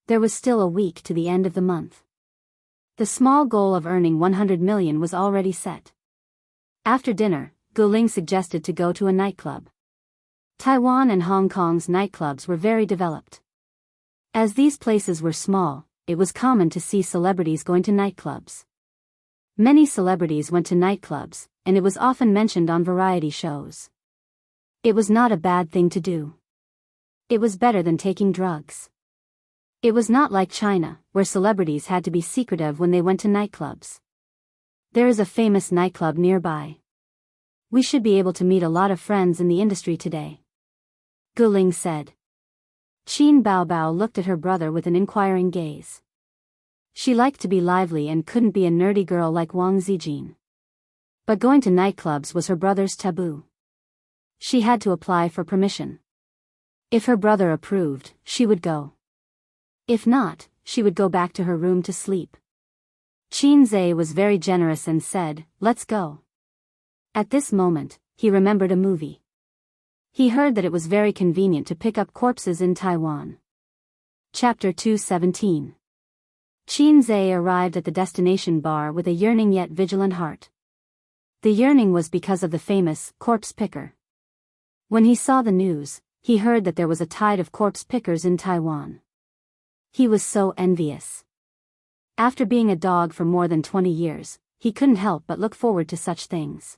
There was still a week to the end of the month. The small goal of earning 100 million was already set. After dinner, Guling suggested to go to a nightclub. Taiwan and Hong Kong's nightclubs were very developed. As these places were small, it was common to see celebrities going to nightclubs. Many celebrities went to nightclubs, and it was often mentioned on variety shows. It was not a bad thing to do. It was better than taking drugs. It was not like China, where celebrities had to be secretive when they went to nightclubs. There is a famous nightclub nearby. We should be able to meet a lot of friends in the industry today. Guling said. Qin Bao Bao looked at her brother with an inquiring gaze. She liked to be lively and couldn't be a nerdy girl like Wang Zijin. But going to nightclubs was her brother's taboo. She had to apply for permission. If her brother approved, she would go. If not, she would go back to her room to sleep. Qinze was very generous and said, "Let's go." At this moment, he remembered a movie. He heard that it was very convenient to pick up corpses in Taiwan. Chapter 217. Qinze arrived at the destination bar with a yearning yet vigilant heart. The yearning was because of the famous corpse picker. When he saw the news, he heard that there was a tide of corpse pickers in Taiwan. He was so envious. After being a dog for more than 20 years, he couldn't help but look forward to such things.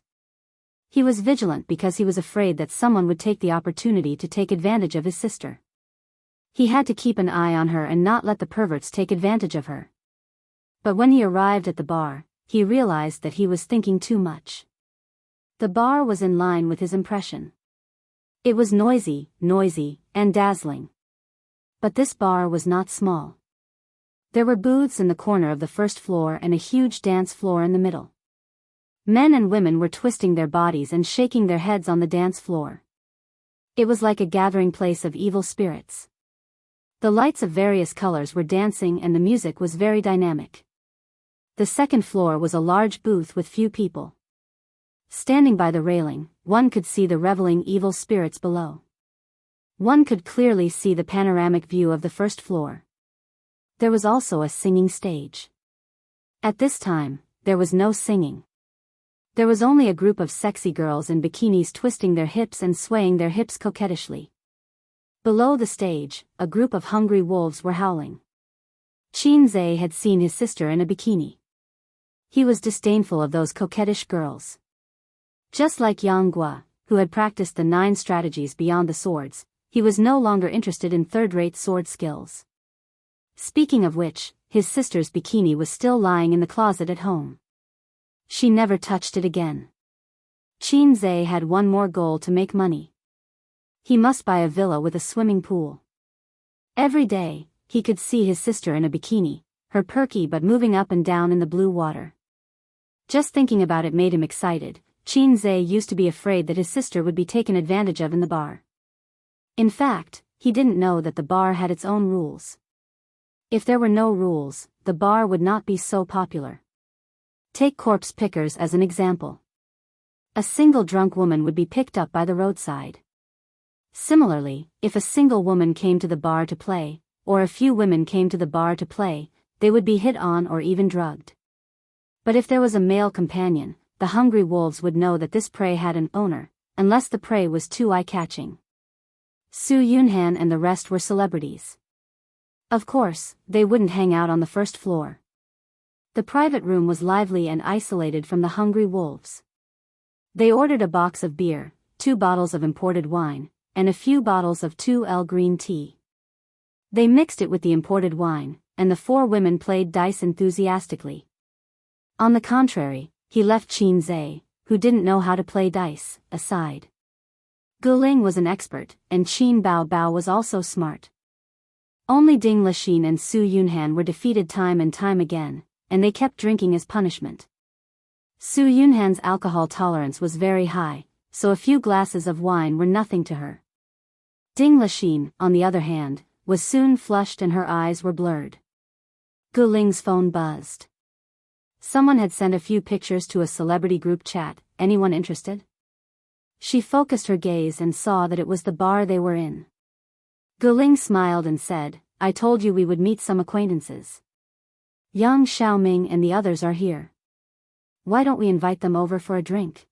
He was vigilant because he was afraid that someone would take the opportunity to take advantage of his sister. He had to keep an eye on her and not let the perverts take advantage of her. But when he arrived at the bar, he realized that he was thinking too much. The bar was in line with his impression. It was noisy, and dazzling. But this bar was not small. There were booths in the corner of the first floor and a huge dance floor in the middle. Men and women were twisting their bodies and shaking their heads on the dance floor. It was like a gathering place of evil spirits. The lights of various colors were dancing and the music was very dynamic. The second floor was a large booth with few people. Standing by the railing, one could see the reveling evil spirits below. One could clearly see the panoramic view of the first floor. There was also a singing stage. At this time, there was no singing. There was only a group of sexy girls in bikinis twisting their hips and swaying their hips coquettishly. Below the stage, a group of hungry wolves were howling. Qinze had seen his sister in a bikini. He was disdainful of those coquettish girls. Just like Yang Gua, who had practiced the 9 strategies beyond the swords, he was no longer interested in third-rate sword skills. Speaking of which, his sister's bikini was still lying in the closet at home. She never touched it again. Qinze had one more goal to make money. He must buy a villa with a swimming pool. Every day, he could see his sister in a bikini, her perky but moving up and down in the blue water. Just thinking about it made him excited. Qinze used to be afraid that his sister would be taken advantage of in the bar. In fact, he didn't know that the bar had its own rules. If there were no rules, the bar would not be so popular. Take corpse pickers as an example. A single drunk woman would be picked up by the roadside. Similarly, if a single woman came to the bar to play, or a few women came to the bar to play, they would be hit on or even drugged. But if there was a male companion, the hungry wolves would know that this prey had an owner, unless the prey was too eye-catching. Su Yunhan and the rest were celebrities. Of course, they wouldn't hang out on the first floor. The private room was lively and isolated from the hungry wolves. They ordered a box of beer, 2 bottles of imported wine, and a few bottles of 2L green tea. They mixed it with the imported wine, and the 4 women played dice enthusiastically. On the contrary, he left Qinze, who didn't know how to play dice, aside. Guling was an expert, and Qin Bao was also smart. Only Ding Lixin and Su Yunhan were defeated time and time again, and they kept drinking as punishment. Su Yunhan's alcohol tolerance was very high, so a few glasses of wine were nothing to her. Ding Lixin, on the other hand, was soon flushed and her eyes were blurred. Guling's phone buzzed. Someone had sent a few pictures to a celebrity group chat. Anyone interested? She focused her gaze and saw that it was the bar they were in. Guling smiled and said, "I told you we would meet some acquaintances. Yang Xiaoming and the others are here. Why don't we invite them over for a drink?"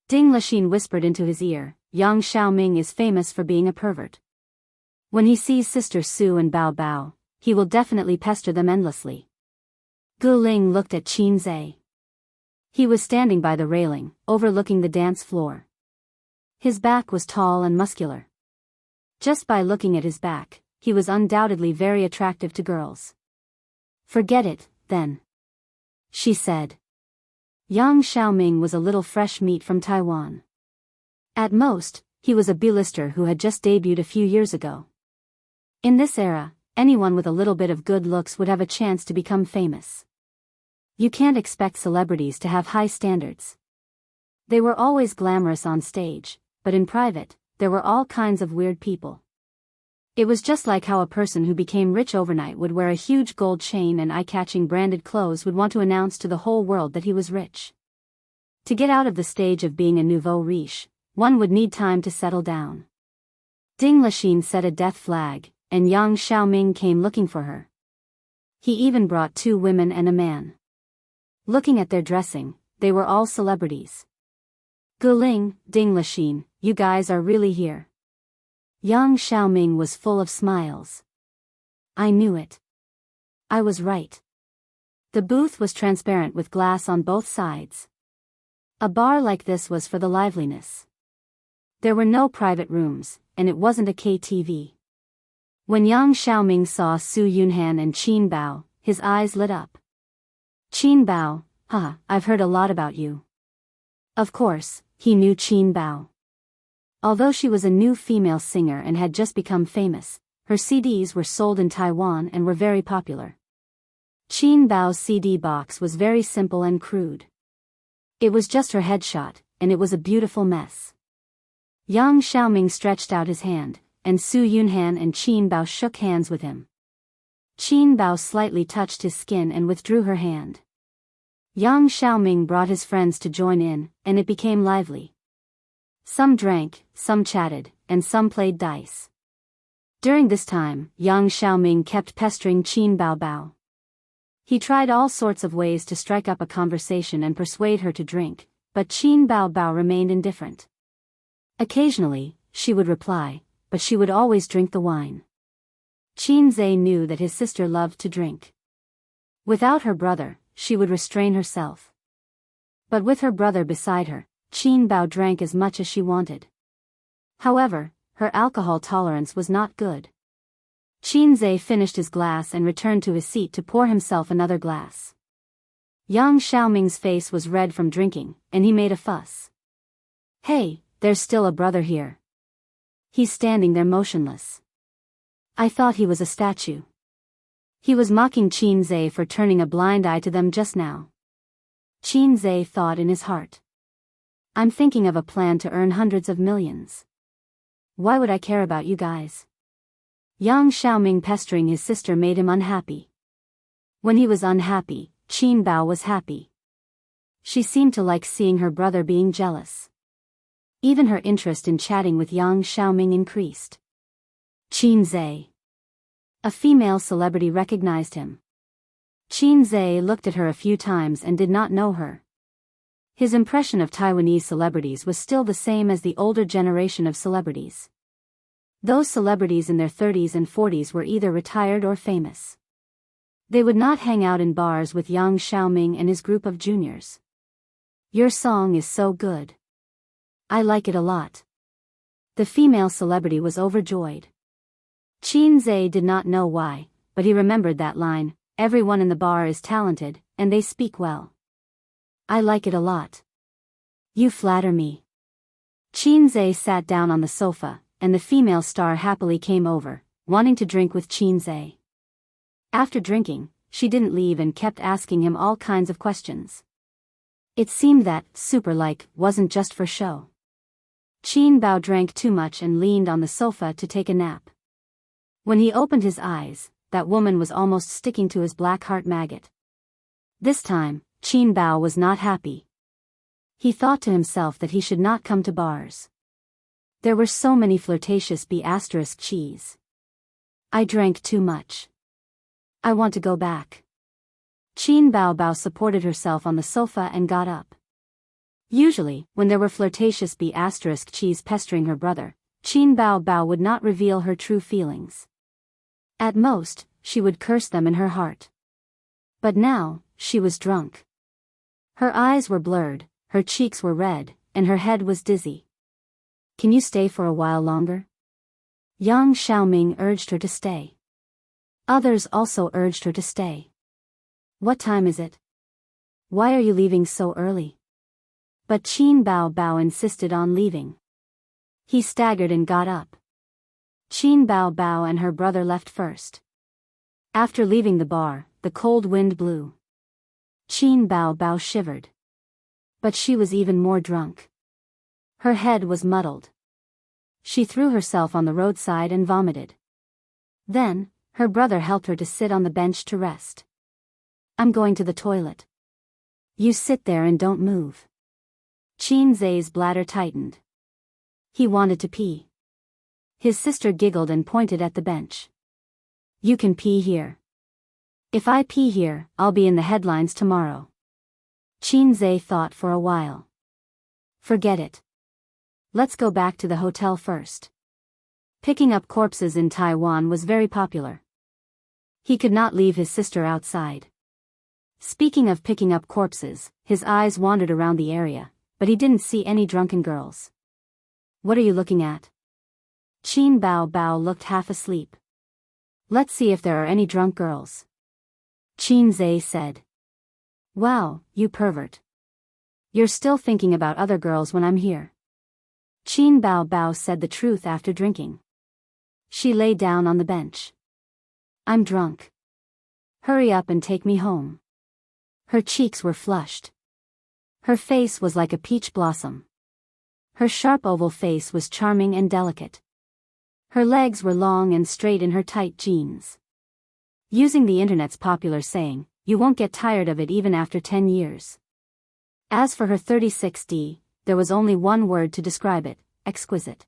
Ding Lixin whispered into his ear, "Yang Xiaoming is famous for being a pervert. When he sees Sister Su and Bao, he will definitely pester them endlessly." Guling looked at Qinze. He was standing by the railing, overlooking the dance floor. His back was tall and muscular. Just by looking at his back, he was undoubtedly very attractive to girls. "Forget it, then," she said. Yang Xiaoming was a little fresh meat from Taiwan. At most, he was a B-lister who had just debuted a few years ago. In this era, anyone with a little bit of good looks would have a chance to become famous. You can't expect celebrities to have high standards. They were always glamorous on stage, but in private, there were all kinds of weird people. It was just like how a person who became rich overnight would wear a huge gold chain and eye-catching branded clothes would want to announce to the whole world that he was rich. To get out of the stage of being a nouveau riche, one would need time to settle down. Ding Lachine set a death flag, and Yang Xiaoming came looking for her. He even brought 2 women and a man. Looking at their dressing, they were all celebrities. Guling, Ding Lachine, you guys are really here. Yang Xiaoming was full of smiles. I knew it. I was right. The booth was transparent with glass on both sides. A bar like this was for the liveliness. There were no private rooms, and it wasn't a KTV. When Yang Xiaoming saw Su Yunhan and Qin Bao, his eyes lit up. Qin Bao, I've heard a lot about you. Of course, he knew Qin Bao. Although she was a new female singer and had just become famous, her CDs were sold in Taiwan and were very popular. Qin Bao's CD box was very simple and crude. It was just her headshot, and it was a beautiful mess. Yang Xiaoming stretched out his hand, and Su Yunhan and Qin Bao shook hands with him. Qin Bao slightly touched his skin and withdrew her hand. Yang Xiaoming brought his friends to join in, and it became lively. Some drank, some chatted, and some played dice. During this time, Yang Xiaoming kept pestering Qin Bao Bao. He tried all sorts of ways to strike up a conversation and persuade her to drink, but Qin Bao Bao remained indifferent. Occasionally, she would reply, but she would always drink the wine. Qin Zhe knew that his sister loved to drink. Without her brother, she would restrain herself. But with her brother beside her, Qin Bao drank as much as she wanted. However, her alcohol tolerance was not good. Qin Zhe finished his glass and returned to his seat to pour himself another glass. Yang Xiaoming's face was red from drinking, and he made a fuss. Hey, there's still a brother here. He's standing there motionless. I thought he was a statue. He was mocking Qin Zhe for turning a blind eye to them just now. Qin Zhe thought in his heart. I'm thinking of a plan to earn hundreds of millions. Why would I care about you guys? Yang Xiaoming pestering his sister made him unhappy. When he was unhappy, Qin Bao was happy. She seemed to like seeing her brother being jealous. Even her interest in chatting with Yang Xiaoming increased. Qin Zhe. A female celebrity recognized him. Qin Zhe looked at her a few times and did not know her. His impression of Taiwanese celebrities was still the same as the older generation of celebrities. Those celebrities in their 30s and 40s were either retired or famous. They would not hang out in bars with Yang Xiaoming and his group of juniors. Your song is so good. I like it a lot. The female celebrity was overjoyed. Qin Zhe did not know why, but he remembered that line, everyone in the bar is talented, and they speak well. I like it a lot. You flatter me. Qin Zhe sat down on the sofa, and the female star happily came over, wanting to drink with Qin Zhe. After drinking, she didn't leave and kept asking him all kinds of questions. It seemed that super-like wasn't just for show. Qin Bao drank too much and leaned on the sofa to take a nap. When he opened his eyes, that woman was almost sticking to his black heart maggot. This time, Qin Bao was not happy. He thought to himself that he should not come to bars. There were so many flirtatious cheese. I drank too much. I want to go back. Qin Bao Bao supported herself on the sofa and got up. Usually, when there were flirtatious cheese pestering her brother, Qin Bao Bao would not reveal her true feelings. At most, she would curse them in her heart. But now, she was drunk. Her eyes were blurred, her cheeks were red, and her head was dizzy. Can you stay for a while longer? Yang Xiaoming urged her to stay. Others also urged her to stay. What time is it? Why are you leaving so early? But Qin Bao Bao insisted on leaving. He staggered and got up. Qin Bao Bao and her brother left first. After leaving the bar, the cold wind blew. Qin Bao Bao shivered. But she was even more drunk. Her head was muddled. She threw herself on the roadside and vomited. Then, her brother helped her to sit on the bench to rest. I'm going to the toilet. You sit there and don't move. Qin Zai's bladder tightened. He wanted to pee. His sister giggled and pointed at the bench. You can pee here. If I pee here, I'll be in the headlines tomorrow. Qin Zai thought for a while. Forget it. Let's go back to the hotel first. Picking up corpses in Taiwan was very popular. He could not leave his sister outside. Speaking of picking up corpses, his eyes wandered around the area, but he didn't see any drunken girls. What are you looking at? Qin Bao Bao looked half asleep. Let's see if there are any drunk girls. Qin Zai said. Wow, you pervert. You're still thinking about other girls when I'm here. Qin Bao Bao said the truth after drinking. She lay down on the bench. I'm drunk. Hurry up and take me home. Her cheeks were flushed. Her face was like a peach blossom. Her sharp oval face was charming and delicate. Her legs were long and straight in her tight jeans. Using the internet's popular saying, you won't get tired of it even after 10 years. As for her 36D, there was only one word to describe it, exquisite.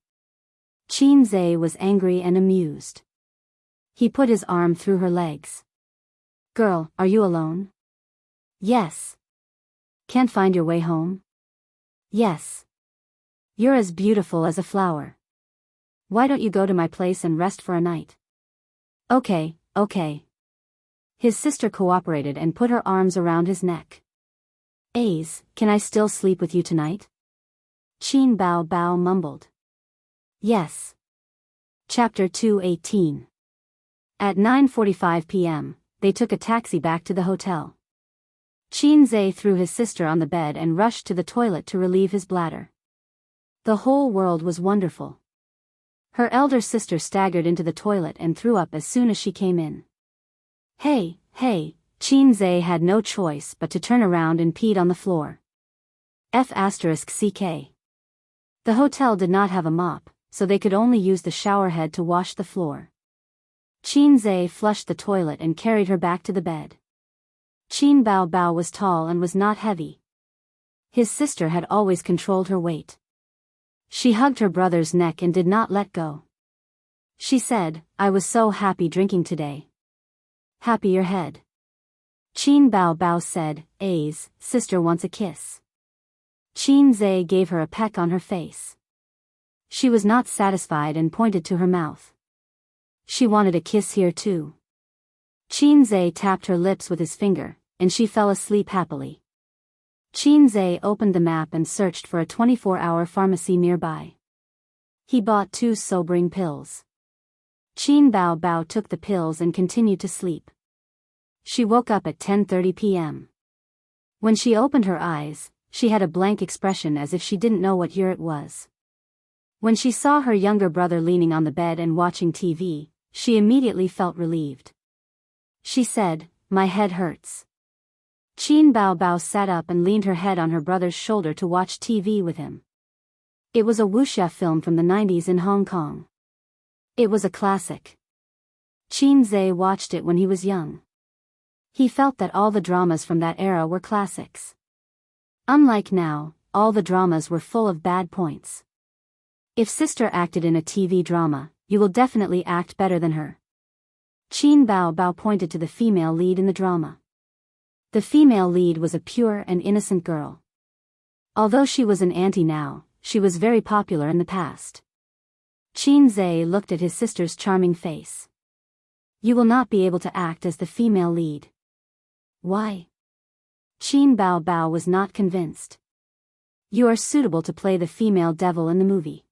Qin Zai was angry and amused. He put his arm through her legs. Girl, are you alone? Yes. Can't find your way home? Yes. You're as beautiful as a flower. Why don't you go to my place and rest for a night? Okay. His sister cooperated and put her arms around his neck. Ace, can I still sleep with you tonight? Qin Bao Bao mumbled. Yes. Chapter 218. At 9:45 p.m., they took a taxi back to the hotel. Qin Zai threw his sister on the bed and rushed to the toilet to relieve his bladder. The whole world was wonderful. Her elder sister staggered into the toilet and threw up as soon as she came in. Hey, Qin Zai had no choice but to turn around and peed on the floor. F***ck. The hotel did not have a mop, so they could only use the shower head to wash the floor. Qin Zai flushed the toilet and carried her back to the bed. Qin Bao Bao was tall and was not heavy. His sister had always controlled her weight. She hugged her brother's neck and did not let go. She said, I was so happy drinking today. Happy your head. Qin Bao Bao said, A's sister wants a kiss. Qin Zai gave her a peck on her face. She was not satisfied and pointed to her mouth. She wanted a kiss here too. Qin Zai tapped her lips with his finger, and she fell asleep happily. Qin Zai opened the map and searched for a 24-hour pharmacy nearby. He bought 2 sobering pills. Qin Bao Bao took the pills and continued to sleep. She woke up at 10:30 p.m. When she opened her eyes, she had a blank expression as if she didn't know what year it was. When she saw her younger brother leaning on the bed and watching TV, she immediately felt relieved. She said, my head hurts. Qin Bao Bao sat up and leaned her head on her brother's shoulder to watch TV with him. It was a wuxia film from the 90s in Hong Kong. It was a classic. Qin Zai watched it when he was young. He felt that all the dramas from that era were classics. Unlike now, all the dramas were full of bad points. If sister acted in a TV drama, you will definitely act better than her. Qin Bao Bao pointed to the female lead in the drama. The female lead was a pure and innocent girl. Although she was an auntie now, she was very popular in the past. Qin Zai looked at his sister's charming face. You will not be able to act as the female lead. Why? Qin Bao Bao was not convinced. You are suitable to play the female devil in the movie.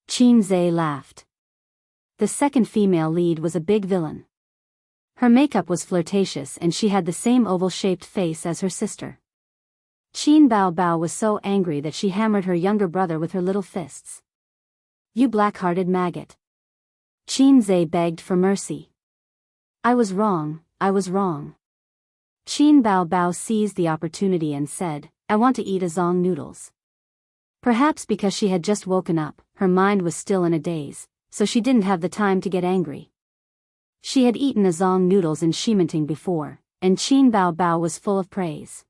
Qin Zai laughed. The second female lead was a big villain. Her makeup was flirtatious and she had the same oval-shaped face as her sister. Qin Bao Bao was so angry that she hammered her younger brother with her little fists. You black-hearted maggot. Qin Zai begged for mercy. I was wrong. Qin Bao Bao seized the opportunity and said, I want to eat azong noodles. Perhaps because she had just woken up, her mind was still in a daze, so she didn't have the time to get angry. She had eaten azong noodles in Shimanting before, and Qin Bao Bao was full of praise.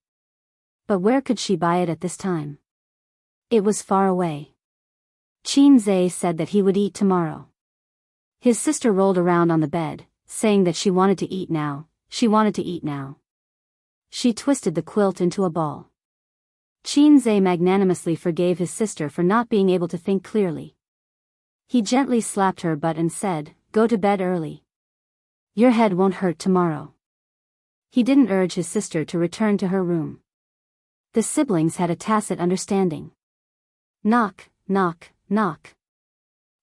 But where could she buy it at this time? It was far away. Qin Zhe said that he would eat tomorrow. His sister rolled around on the bed, saying that she wanted to eat now, she wanted to eat now. She twisted the quilt into a ball. Qin Zhe magnanimously forgave his sister for not being able to think clearly. He gently slapped her butt and said, "Go to bed early. Your head won't hurt tomorrow." He didn't urge his sister to return to her room. The siblings had a tacit understanding. Knock, knock, knock.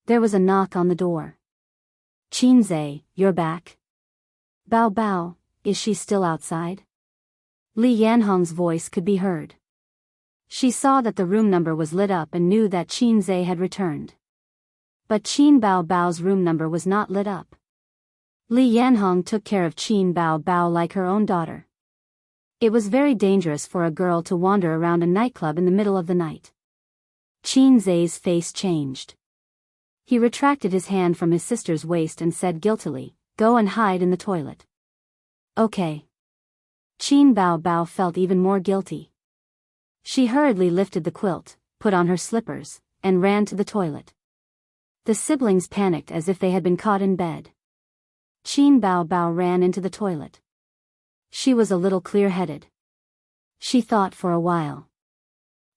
There was a knock on the door. "Qin Zhe, you're back?" "Bao Bao, is she still outside?" Li Yanhong's voice could be heard. She saw that the room number was lit up and knew that Qin Zhe had returned. But Qin Bao Bao's room number was not lit up. Li Yanhong took care of Qin Bao Bao like her own daughter. It was very dangerous for a girl to wander around a nightclub in the middle of the night. Qin Zhe's face changed. He retracted his hand from his sister's waist and said guiltily, "Go and hide in the toilet." "Okay." Qin Bao Bao felt even more guilty. She hurriedly lifted the quilt, put on her slippers, and ran to the toilet. The siblings panicked as if they had been caught in bed. Qin Bao Bao ran into the toilet. She was a little clear-headed. She thought for a while.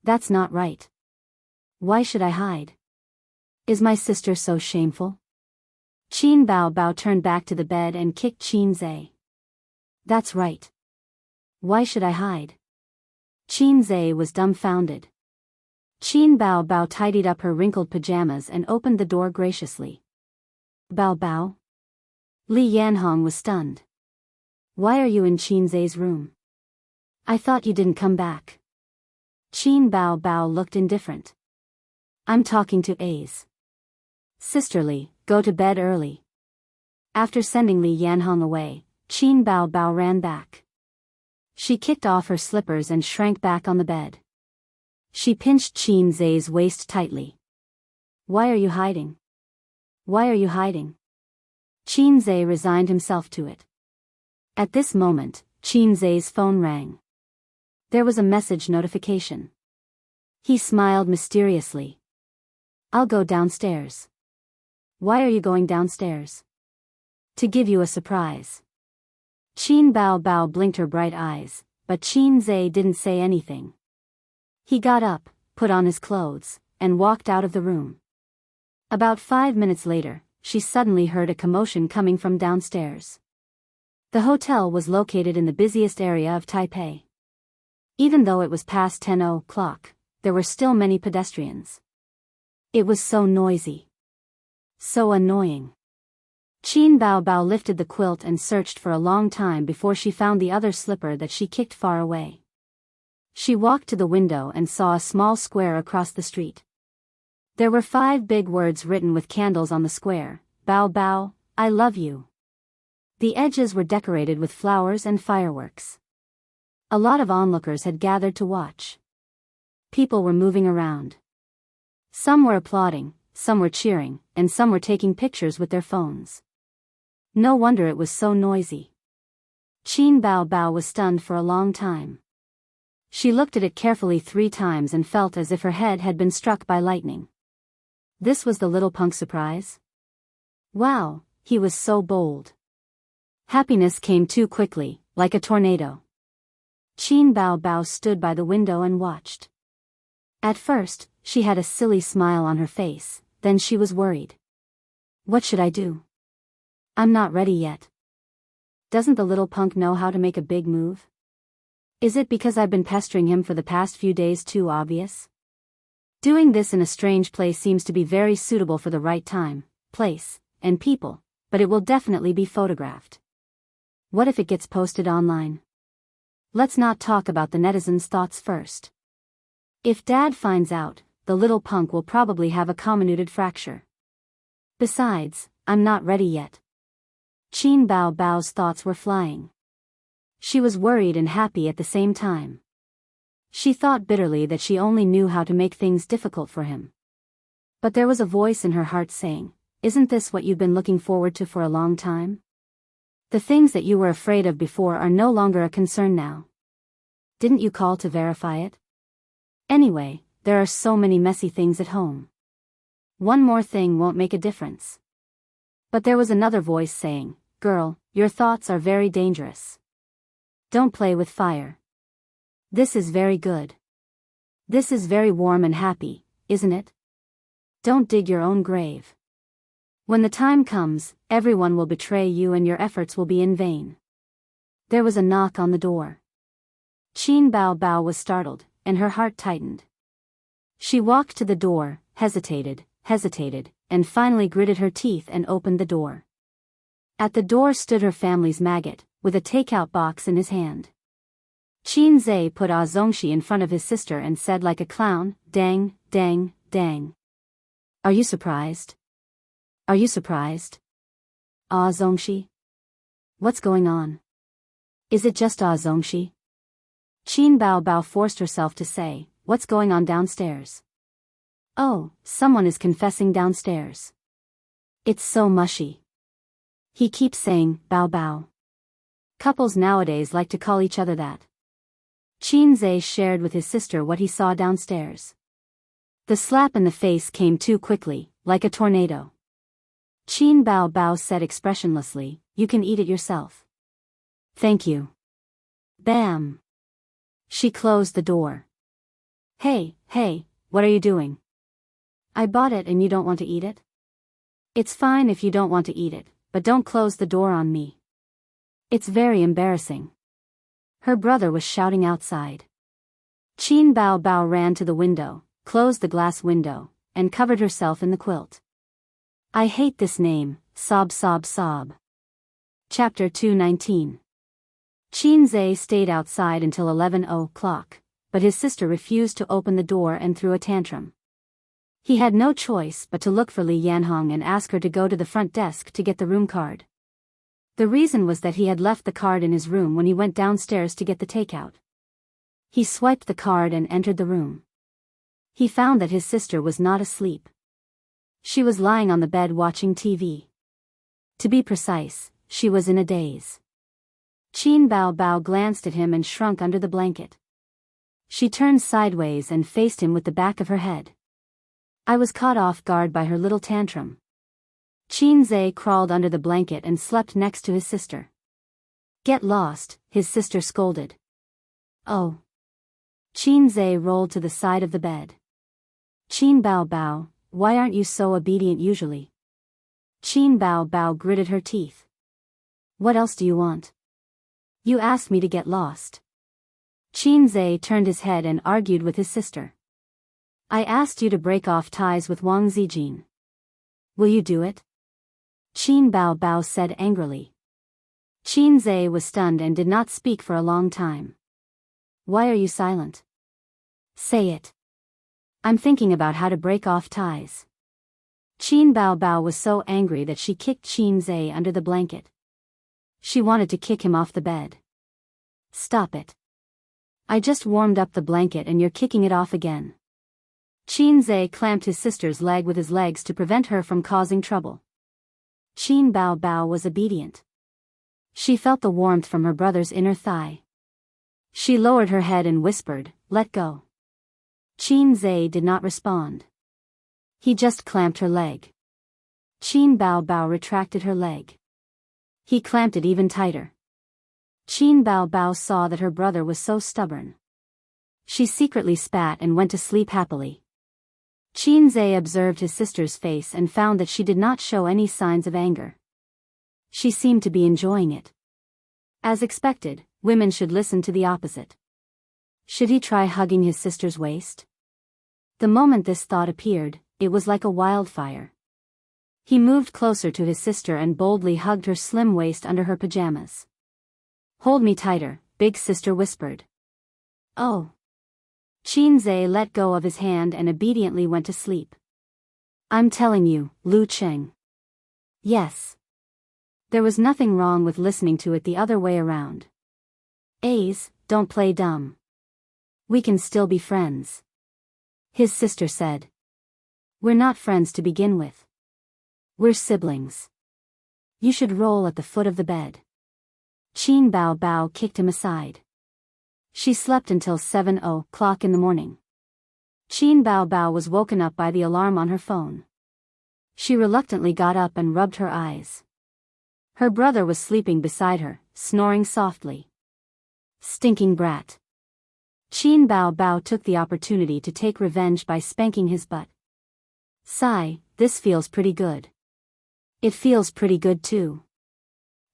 "That's not right. Why should I hide? Is my sister so shameful?" Qin Bao Bao turned back to the bed and kicked Qin Zhe. "That's right. Why should I hide?" Qin Zhe was dumbfounded. Qin Bao Bao tidied up her wrinkled pajamas and opened the door graciously. "Bao Bao?" Li Yanhong was stunned. "Why are you in Qin Zhe's room? I thought you didn't come back." Qin Bao Bao looked indifferent. "I'm talking to A's. Sisterly, go to bed early." After sending Li Yanhong away, Qin Bao Bao ran back. She kicked off her slippers and shrank back on the bed. She pinched Qin Zhe's waist tightly. "Why are you hiding? Why are you hiding?" Qin Zhe resigned himself to it. At this moment, Qin Zhe's phone rang. There was a message notification. He smiled mysteriously. "I'll go downstairs." "Why are you going downstairs?" "To give you a surprise." Qin Bao Bao blinked her bright eyes, but Qin Zhe didn't say anything. He got up, put on his clothes, and walked out of the room. About 5 minutes later, she suddenly heard a commotion coming from downstairs. The hotel was located in the busiest area of Taipei. Even though it was past 10 o'clock, there were still many pedestrians. It was so noisy. So annoying. Qin Bao Bao lifted the quilt and searched for a long time before she found the other slipper that she kicked far away. She walked to the window and saw a small square across the street. There were 5 big words written with candles on the square: "Bao Bao, I love you." The edges were decorated with flowers and fireworks. A lot of onlookers had gathered to watch. People were moving around. Some were applauding, some were cheering, and some were taking pictures with their phones. No wonder it was so noisy. Qin Bao Bao was stunned for a long time. She looked at it carefully 3 times and felt as if her head had been struck by lightning. This was the little punk's surprise? Wow, he was so bold. Happiness came too quickly, like a tornado. Qin Bao Bao stood by the window and watched. At first, she had a silly smile on her face, then she was worried. What should I do? I'm not ready yet. Doesn't the little punk know how to make a big move? Is it because I've been pestering him for the past few days too obvious? Doing this in a strange place seems to be very suitable for the right time, place, and people, but it will definitely be photographed. What if it gets posted online? Let's not talk about the netizens' thoughts first. If Dad finds out, the little punk will probably have a comminuted fracture. Besides, I'm not ready yet. Qin Bao Bao's thoughts were flying. She was worried and happy at the same time. She thought bitterly that she only knew how to make things difficult for him. But there was a voice in her heart saying, "Isn't this what you've been looking forward to for a long time?" The things that you were afraid of before are no longer a concern now. Didn't you call to verify it? Anyway, there are so many messy things at home. One more thing won't make a difference. But there was another voice saying, "Girl, your thoughts are very dangerous. Don't play with fire. This is very good. This is very warm and happy, isn't it? Don't dig your own grave. When the time comes, everyone will betray you and your efforts will be in vain." There was a knock on the door. Qin Bao Bao was startled, and her heart tightened. She walked to the door, hesitated, and finally gritted her teeth and opened the door. At the door stood her family's maggot, with a takeout box in his hand. Qin Zhe put Ah Zongxi in front of his sister and said like a clown, "Dang, dang, dang. Are you surprised? Are you surprised? Ah Zongxi? What's going on? Is it just Ah Zongxi?" Qin Bao Bao forced herself to say, "What's going on downstairs?" "Oh, someone is confessing downstairs. It's so mushy. He keeps saying, Bao Bao." Couples nowadays like to call each other that. Qin Zhe shared with his sister what he saw downstairs. The slap in the face came too quickly, like a tornado. Qin Bao Bao said expressionlessly, "You can eat it yourself." "Thank you." Bam! She closed the door. Hey, what are you doing? I bought it and you don't want to eat it? It's fine if you don't want to eat it, but don't close the door on me. It's very embarrassing. Her brother was shouting outside. Qin Bao Bao ran to the window, closed the glass window, and covered herself in the quilt. I hate this name, sob sob sob. Chapter 219. Qin Zhe stayed outside until 11 o'clock, but his sister refused to open the door and threw a tantrum. He had no choice but to look for Li Yanhong and ask her to go to the front desk to get the room card. The reason was that he had left the card in his room when he went downstairs to get the takeout. He swiped the card and entered the room. He found that his sister was not asleep. She was lying on the bed watching TV. To be precise, she was in a daze. Qin Bao Bao glanced at him and shrunk under the blanket. She turned sideways and faced him with the back of her head. I was caught off guard by her little tantrum. Qin Zhe crawled under the blanket and slept next to his sister. Get lost, his sister scolded. Oh. Qin Zhe rolled to the side of the bed. Qin Bao Bao, why aren't you so obedient usually? Qin Bao Bao gritted her teeth. What else do you want? You asked me to get lost. Qin Zhe turned his head and argued with his sister. I asked you to break off ties with Wang Zijin. Will you do it? Qin Bao Bao said angrily. Qin Zhe was stunned and did not speak for a long time. Why are you silent? Say it. I'm thinking about how to break off ties. Qin Bao Bao was so angry that she kicked Qin Zhe under the blanket. She wanted to kick him off the bed. Stop it. I just warmed up the blanket and you're kicking it off again. Qin Zhe clamped his sister's leg with his legs to prevent her from causing trouble. Qin Bao Bao was obedient. She felt the warmth from her brother's inner thigh. She lowered her head and whispered, "Let go." Qin Zhe did not respond. He just clamped her leg. Qin Bao Bao retracted her leg. He clamped it even tighter. Qin Bao Bao saw that her brother was so stubborn. She secretly spat and went to sleep happily. Qin Zhe observed his sister's face and found that she did not show any signs of anger. She seemed to be enjoying it. As expected, women should listen to the opposite. Should he try hugging his sister's waist? The moment this thought appeared, it was like a wildfire. He moved closer to his sister and boldly hugged her slim waist under her pajamas. Hold me tighter, big sister whispered. Oh. Qin Zhe let go of his hand and obediently went to sleep. I'm telling you, Lu Cheng. Yes. There was nothing wrong with listening to it the other way around. A's, don't play dumb. We can still be friends. His sister said. We're not friends to begin with. We're siblings. You should roll at the foot of the bed. Qin Bao Bao kicked him aside. She slept until 7 o'clock in the morning. Qin Bao Bao was woken up by the alarm on her phone. She reluctantly got up and rubbed her eyes. Her brother was sleeping beside her, snoring softly. Stinking brat. Qin Bao Bao took the opportunity to take revenge by spanking his butt. Sigh, this feels pretty good. It feels pretty good too.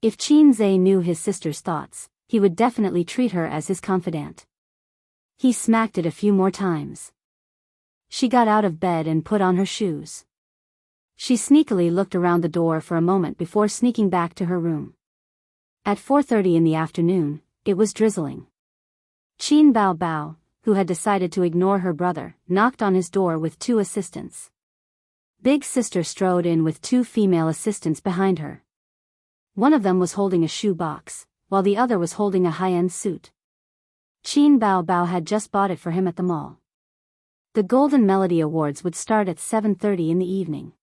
If Qin Zhe knew his sister's thoughts, he would definitely treat her as his confidant. He smacked it a few more times. She got out of bed and put on her shoes. She sneakily looked around the door for a moment before sneaking back to her room. At 4:30 in the afternoon, it was drizzling. Qin Bao Bao, who had decided to ignore her brother, knocked on his door with 2 assistants. Big sister strode in with 2 female assistants behind her. One of them was holding a shoe box, while the other was holding a high-end suit. Qin Bao Bao had just bought it for him at the mall. The Golden Melody Awards would start at 7:30 in the evening.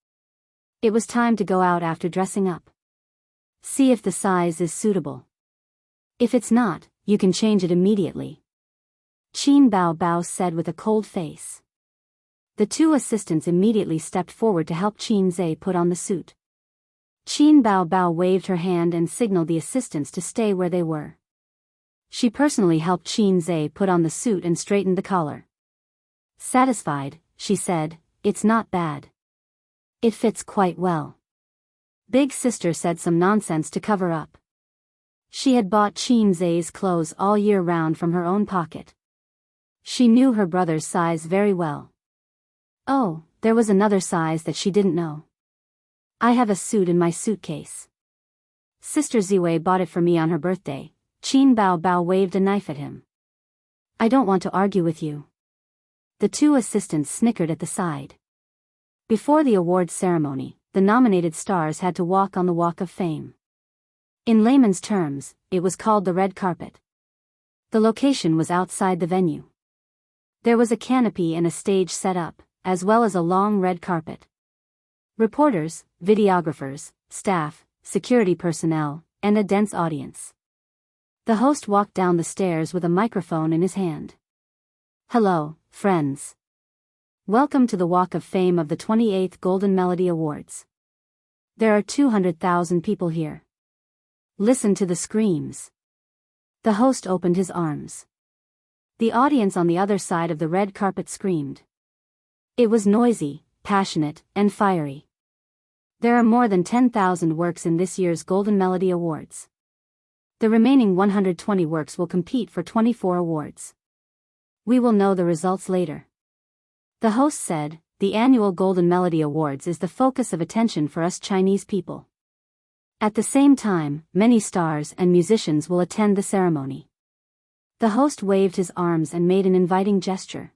It was time to go out after dressing up. See if the size is suitable. If it's not, you can change it immediately. Qin Bao Bao said with a cold face. The 2 assistants immediately stepped forward to help Qin Zhe put on the suit. Qin Bao Bao waved her hand and signaled the assistants to stay where they were. She personally helped Qin Zhe put on the suit and straightened the collar. Satisfied, she said, "It's not bad. It fits quite well." Big sister said some nonsense to cover up. She had bought Qin Zhe's clothes all year round from her own pocket. She knew her brother's size very well. Oh, there was another size that she didn't know. "I have a suit in my suitcase. Sister Ziwei bought it for me on her birthday." Qin Bao Bao waved a knife at him. "I don't want to argue with you." The 2 assistants snickered at the side. Before the awards ceremony, the nominated stars had to walk on the Walk of Fame. In layman's terms, it was called the red carpet. The location was outside the venue. There was a canopy and a stage set up, as well as a long red carpet. Reporters, videographers, staff, security personnel, and a dense audience. The host walked down the stairs with a microphone in his hand. "Hello, friends. Welcome to the Walk of Fame of the 28th Golden Melody Awards. There are 200,000 people here. Listen to the screams." The host opened his arms. The audience on the other side of the red carpet screamed. It was noisy, passionate, and fiery. There are more than 10,000 works in this year's Golden Melody Awards. The remaining 120 works will compete for 24 awards. We will know the results later. The host said, "The annual Golden Melody Awards is the focus of attention for us Chinese people. At the same time, many stars and musicians will attend the ceremony." The host waved his arms and made an inviting gesture.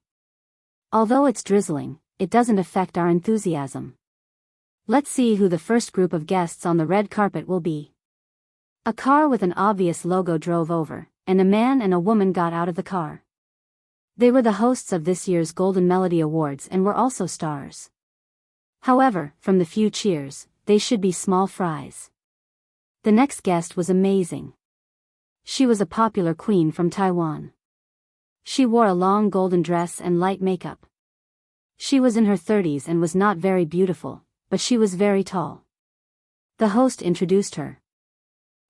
"Although it's drizzling, it doesn't affect our enthusiasm. Let's see who the first group of guests on the red carpet will be." A car with an obvious logo drove over, and a man and a woman got out of the car. They were the hosts of this year's Golden Melody Awards and were also stars. However, from the few cheers, they should be small fries. The next guest was amazing. She was a popular queen from Taiwan. She wore a long golden dress and light makeup. She was in her 30s and was not very beautiful, but she was very tall. The host introduced her.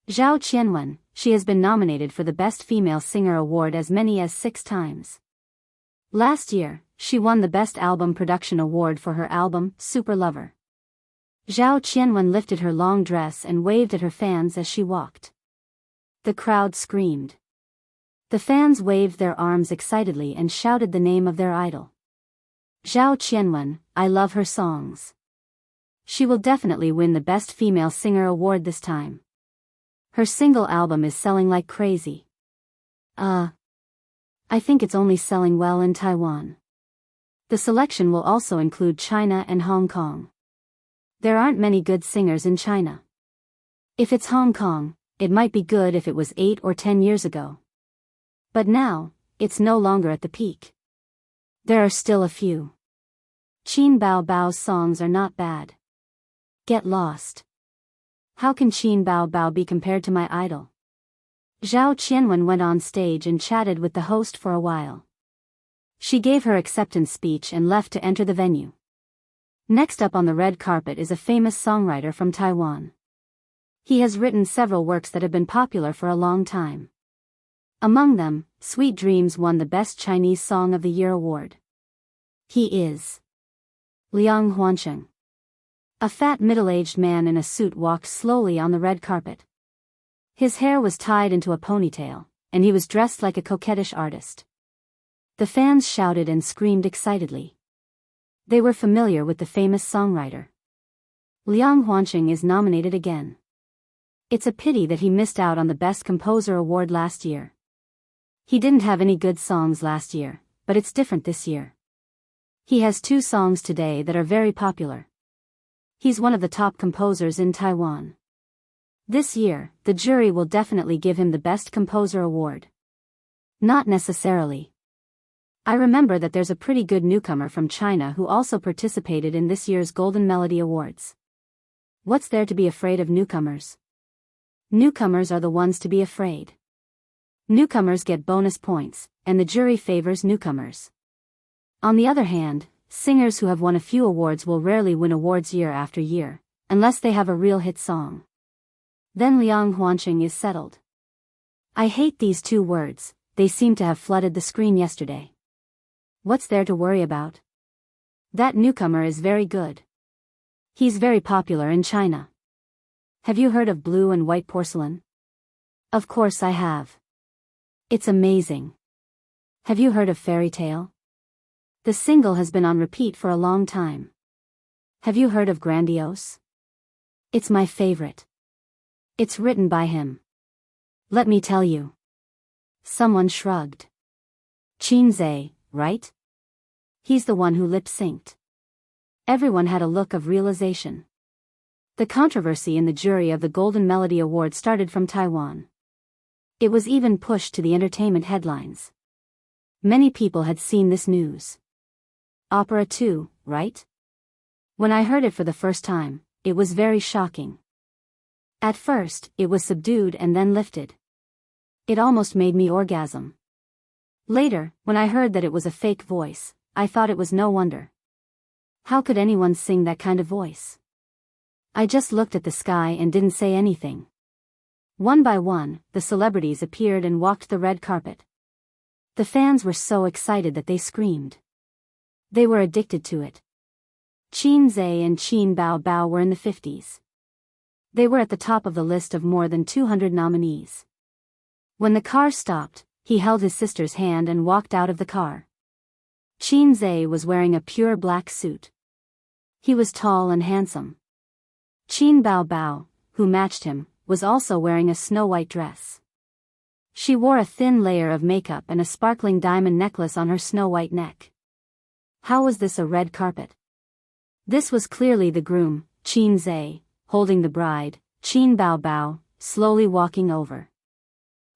Zhao Qianwen, she has been nominated for the Best Female Singer Award as many as 6 times. Last year, she won the Best Album Production Award for her album, Super Lover. Zhao Qianwen lifted her long dress and waved at her fans as she walked. The crowd screamed. The fans waved their arms excitedly and shouted the name of their idol. Zhao Qianwen, I love her songs. She will definitely win the Best Female Singer Award this time. Her single album is selling like crazy. I think it's only selling well in Taiwan. The selection will also include China and Hong Kong. There aren't many good singers in China. If it's Hong Kong, it might be good if it was 8 or 10 years ago. But now, it's no longer at the peak. There are still a few. Qin Bao Bao's songs are not bad. Get lost. How can Qin Bao Bao be compared to my idol? Zhao Qianwen went on stage and chatted with the host for a while. She gave her acceptance speech and left to enter the venue. Next up on the red carpet is a famous songwriter from Taiwan. He has written several works that have been popular for a long time. Among them, Sweet Dreams won the Best Chinese Song of the Year award. He is Liang Huansheng. A fat middle-aged man in a suit walked slowly on the red carpet. His hair was tied into a ponytail, and he was dressed like a coquettish artist. The fans shouted and screamed excitedly. They were familiar with the famous songwriter. Liang Huansheng is nominated again. It's a pity that he missed out on the Best Composer award last year. He didn't have any good songs last year, but it's different this year. He has 2 songs today that are very popular. He's one of the top composers in Taiwan. This year, the jury will definitely give him the Best Composer award. Not necessarily. I remember that there's a pretty good newcomer from China who also participated in this year's Golden Melody Awards. What's there to be afraid of newcomers? Newcomers are the ones to be afraid. Newcomers get bonus points, and the jury favors newcomers. On the other hand, singers who have won a few awards will rarely win awards year after year, unless they have a real hit song. Then Liang Huansheng is settled. I hate these 2 words, they seem to have flooded the screen yesterday. What's there to worry about? That newcomer is very good. He's very popular in China. Have you heard of Blue and White Porcelain? Of course I have. It's amazing. Have you heard of Fairy Tale? The single has been on repeat for a long time. Have you heard of Grandiose? It's my favorite. It's written by him. Let me tell you. Someone shrugged. Qinze, right? He's the one who lip-synced. Everyone had a look of realization. The controversy in the jury of the Golden Melody Award started from Taiwan. It was even pushed to the entertainment headlines. Many people had seen this news. Opera too, right? When I heard it for the first time, it was very shocking. At first, it was subdued and then lifted. It almost made me orgasm. Later, when I heard that it was a fake voice, I thought it was no wonder. How could anyone sing that kind of voice? I just looked at the sky and didn't say anything. One by one, the celebrities appeared and walked the red carpet. The fans were so excited that they screamed. They were addicted to it. Qin Zhe and Qin Bao Bao were in the 50s. They were at the top of the list of more than 200 nominees. When the car stopped, he held his sister's hand and walked out of the car. Qin Zhe was wearing a pure black suit. He was tall and handsome. Qin Bao Bao, who matched him, was also wearing a snow-white dress. She wore a thin layer of makeup and a sparkling diamond necklace on her snow-white neck. How was this a red carpet? This was clearly the groom, Qin Zhe, holding the bride, Qin Bao Bao, slowly walking over.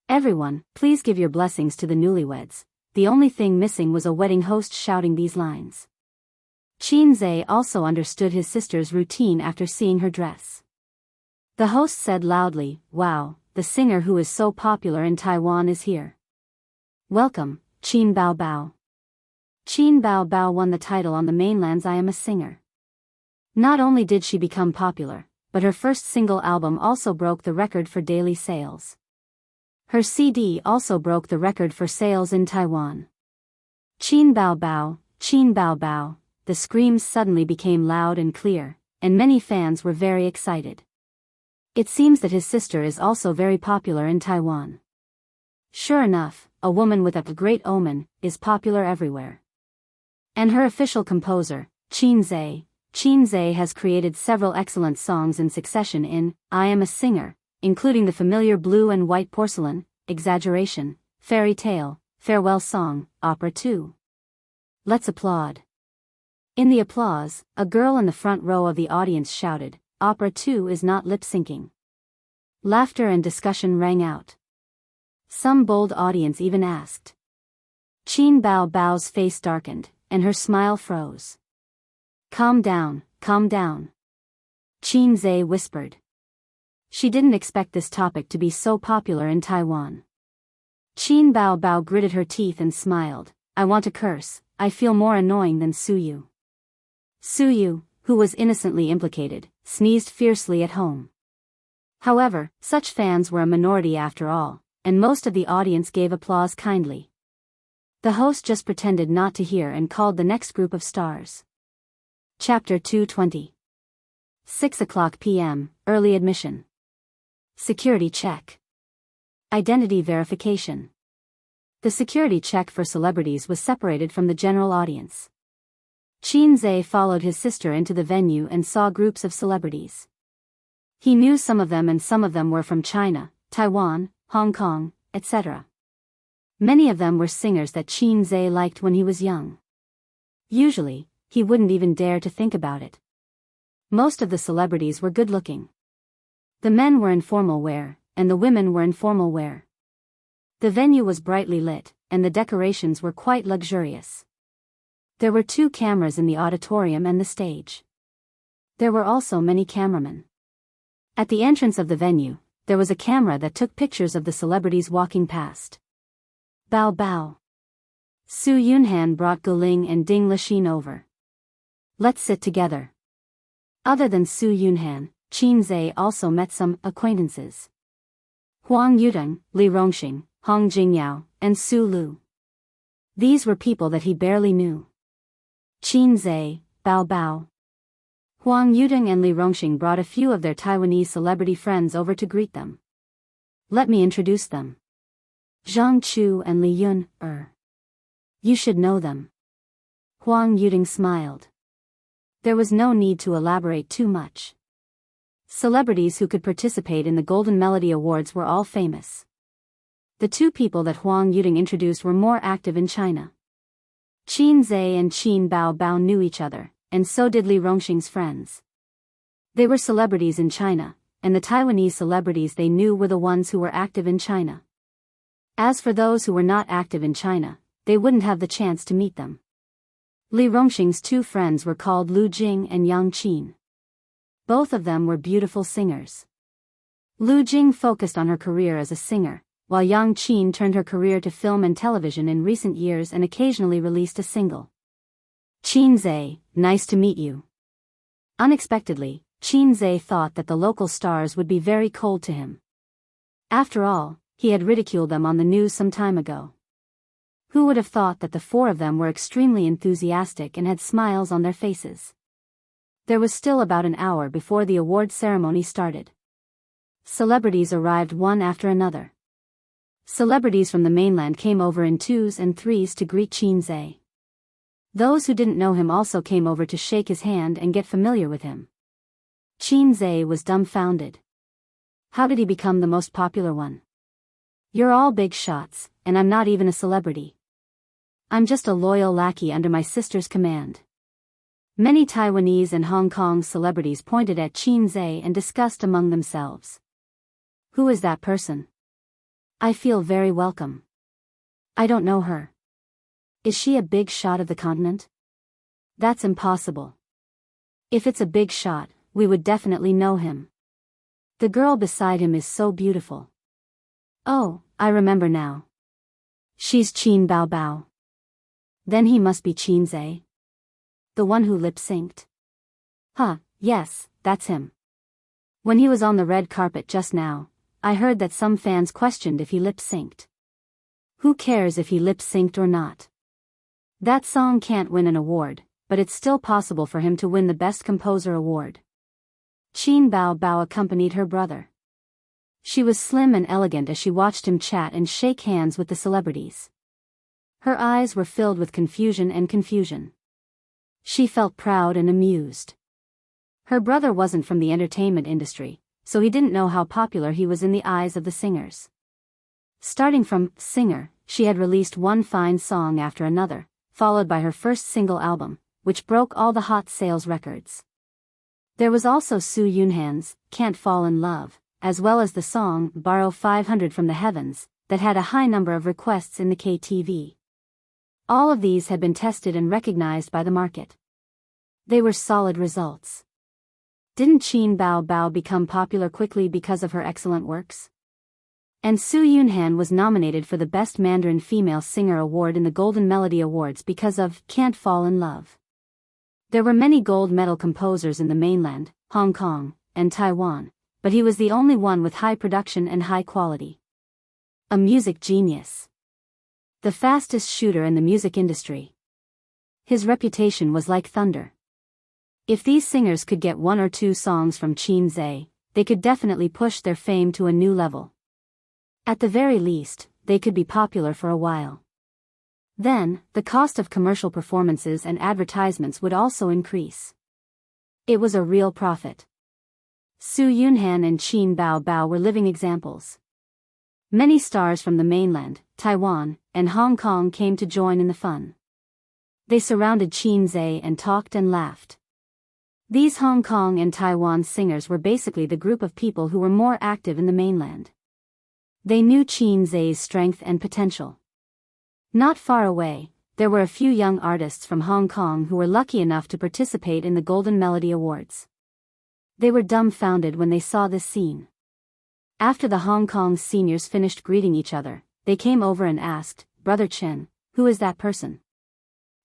Everyone, please give your blessings to the newlyweds. The only thing missing was a wedding host shouting these lines. Qin Zhe also understood his sister's routine after seeing her dress. The host said loudly, "Wow, the singer who is so popular in Taiwan is here. Welcome, Qin Bao Bao." Qin Bao Bao won the title on the mainland's I Am a Singer. Not only did she become popular, but her first single album also broke the record for daily sales. Her CD also broke the record for sales in Taiwan. Qin Bao Bao, Qin Bao Bao, the screams suddenly became loud and clear, and many fans were very excited. It seems that his sister is also very popular in Taiwan. Sure enough, a woman with a great omen is popular everywhere. And her official composer, Qin Zhe has created several excellent songs in succession in I Am a Singer, including the familiar Blue and White Porcelain, Exaggeration, Fairy Tale, Farewell Song, Opera 2. Let's applaud. In the applause, a girl in the front row of the audience shouted, "Opera 2 is not lip-syncing." Laughter and discussion rang out. Some bold audience even asked. Qin Bao Bao's face darkened, and her smile froze. Calm down, calm down. Qin Zhe whispered. She didn't expect this topic to be so popular in Taiwan. Qin Bao Bao gritted her teeth and smiled. I want to curse, I feel more annoying than Suyu. Suyu, who was innocently implicated, sneezed fiercely at home. However, such fans were a minority after all, and most of the audience gave applause kindly. The host just pretended not to hear and called the next group of stars. Chapter 220. 6:00 p.m., early admission. Security check. Identity verification. The security check for celebrities was separated from the general audience. Qin Zhe followed his sister into the venue and saw groups of celebrities. He knew some of them and some of them were from China, Taiwan, Hong Kong, etc. Many of them were singers that Qin Zhe liked when he was young. Usually, he wouldn't even dare to think about it. Most of the celebrities were good-looking. The men were in formal wear, and the women were in formal wear. The venue was brightly lit, and the decorations were quite luxurious. There were 2 cameras in the auditorium and the stage. There were also many cameramen. At the entrance of the venue, there was a camera that took pictures of the celebrities walking past. Bao Bao. Su Yunhan brought Guling and Ding Lixin over. Let's sit together. Other than Su Yunhan, Qin Zhe also met some acquaintances. Huang Yudong, Li Rongxing, Hong Jingyao, and Su Lu. These were people that he barely knew. Qin Zhe, Bao Bao. Huang Yudong and Li Rongxing brought a few of their Taiwanese celebrity friends over to greet them. Let me introduce them. Zhang Chu and Li Yun. You should know them. Huang Yudong smiled. There was no need to elaborate too much. Celebrities who could participate in the Golden Melody Awards were all famous. The 2 people that Huang Yudong introduced were more active in China. Qin Zhe and Qin Bao Bao knew each other, and so did Li Rongxing's friends. They were celebrities in China, and the Taiwanese celebrities they knew were the ones who were active in China. As for those who were not active in China, they wouldn't have the chance to meet them. Li Rongxing's 2 friends were called Lu Jing and Yang Qin. Both of them were beautiful singers. Lu Jing focused on her career as a singer, while Yang Qin turned her career to film and television in recent years and occasionally released a single. Qin Zhe, nice to meet you. Unexpectedly, Qin Zhe thought that the local stars would be very cold to him. After all, he had ridiculed them on the news some time ago. Who would have thought that the 4 of them were extremely enthusiastic and had smiles on their faces? There was still about an hour before the award ceremony started. Celebrities arrived one after another. Celebrities from the mainland came over in 2s and 3s to greet Qin Zhe. Those who didn't know him also came over to shake his hand and get familiar with him. Qin Zhe was dumbfounded. How did he become the most popular one? You're all big shots, and I'm not even a celebrity. I'm just a loyal lackey under my sister's command. Many Taiwanese and Hong Kong celebrities pointed at Qin Zhe and discussed among themselves. Who is that person? I feel very welcome. I don't know her. Is she a big shot of the continent? That's impossible. If it's a big shot, we would definitely know him. The girl beside him is so beautiful. Oh, I remember now. She's Qin Bao Bao. Then he must be Qin Zhe. The one who lip-synced. Yes, that's him. When he was on the red carpet just now, I heard that some fans questioned if he lip-synced. Who cares if he lip-synced or not? That song can't win an award, but it's still possible for him to win the Best Composer award. Qin Bao Bao accompanied her brother. She was slim and elegant as she watched him chat and shake hands with the celebrities. Her eyes were filled with confusion and confusion. She felt proud and amused. Her brother wasn't from the entertainment industry, so he didn't know how popular he was in the eyes of the singers. Starting from singer, she had released one fine song after another, followed by her first single album, which broke all the hot sales records. There was also Su Yunhan's Can't Fall in Love, as well as the song Borrow 500 from the Heavens, that had a high number of requests in the KTV. All of these had been tested and recognized by the market. They were solid results. Didn't Qin Bao Bao become popular quickly because of her excellent works? And Su Yunhan was nominated for the Best Mandarin Female Singer Award in the Golden Melody Awards because of Can't Fall in Love. There were many gold medal composers in the mainland, Hong Kong, and Taiwan, but he was the only one with high production and high quality. A music genius. The fastest shooter in the music industry. His reputation was like thunder. If these singers could get one or two songs from Qin Zhe, they could definitely push their fame to a new level. At the very least, they could be popular for a while. Then, the cost of commercial performances and advertisements would also increase. It was a real profit. Su Yunhan and Qin Bao Bao were living examples. Many stars from the mainland, Taiwan, and Hong Kong came to join in the fun. They surrounded Qin Zhe and talked and laughed. These Hong Kong and Taiwan singers were basically the group of people who were more active in the mainland. They knew Qin Zhe's strength and potential. Not far away, there were a few young artists from Hong Kong who were lucky enough to participate in the Golden Melody Awards. They were dumbfounded when they saw this scene. After the Hong Kong seniors finished greeting each other, they came over and asked, "Brother Chen, who is that person?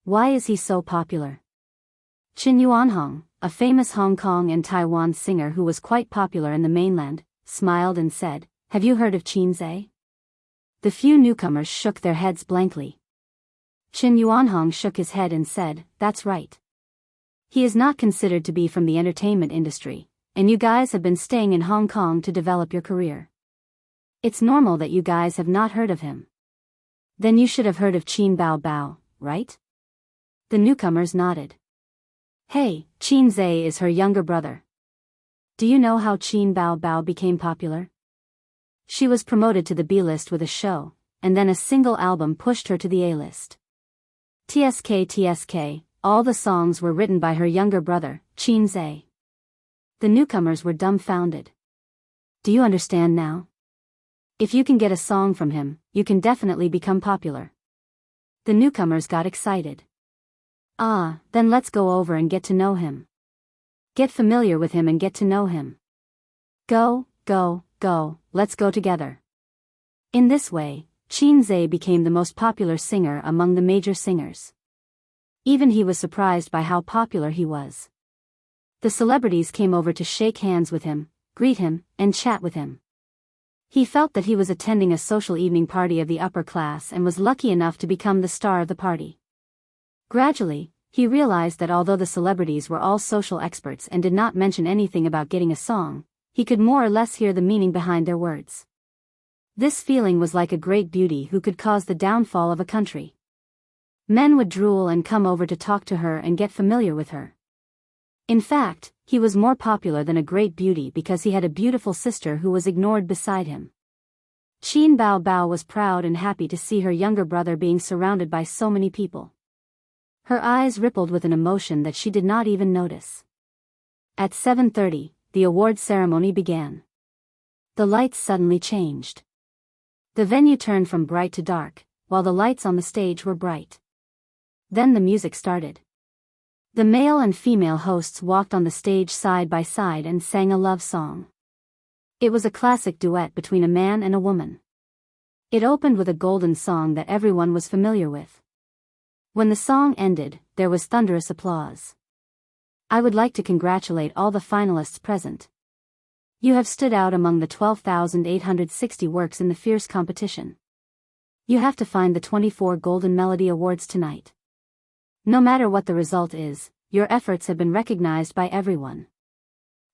Why is he so popular?" Qin Yuanhong, a famous Hong Kong and Taiwan singer who was quite popular in the mainland, smiled and said, "Have you heard of Qin Zhe?" The few newcomers shook their heads blankly. Qin Yuanhong shook his head and said, "That's right. He is not considered to be from the entertainment industry, and you guys have been staying in Hong Kong to develop your career. It's normal that you guys have not heard of him. Then you should have heard of Qin Bao Bao, right?" The newcomers nodded. "Hey, Qin Zhe is her younger brother. Do you know how Qin Bao Bao became popular? She was promoted to the B-list with a show, and then a single album pushed her to the A-list. TSK, all the songs were written by her younger brother, Qin Zhe." The newcomers were dumbfounded. "Do you understand now? If you can get a song from him, you can definitely become popular." The newcomers got excited. "Ah, then let's go over and get to know him. Get familiar with him and get to know him. Go, let's go together." In this way, Qin Zhe became the most popular singer among the major singers. Even he was surprised by how popular he was. The celebrities came over to shake hands with him, greet him, and chat with him. He felt that he was attending a social evening party of the upper class and was lucky enough to become the star of the party. Gradually, he realized that although the celebrities were all social experts and did not mention anything about getting a song, he could more or less hear the meaning behind their words. This feeling was like a great beauty who could cause the downfall of a country. Men would drool and come over to talk to her and get familiar with her. In fact, he was more popular than a great beauty because he had a beautiful sister who was ignored beside him. Qin Bao Bao was proud and happy to see her younger brother being surrounded by so many people. Her eyes rippled with an emotion that she did not even notice. At 7:30, the award ceremony began. The lights suddenly changed. The venue turned from bright to dark, while the lights on the stage were bright. Then the music started. The male and female hosts walked on the stage side by side and sang a love song. It was a classic duet between a man and a woman. It opened with a golden song that everyone was familiar with. When the song ended, there was thunderous applause. "I would like to congratulate all the finalists present. You have stood out among the 12,860 works in the fierce competition. You have to find the 24 Golden Melody Awards tonight. No matter what the result is, your efforts have been recognized by everyone."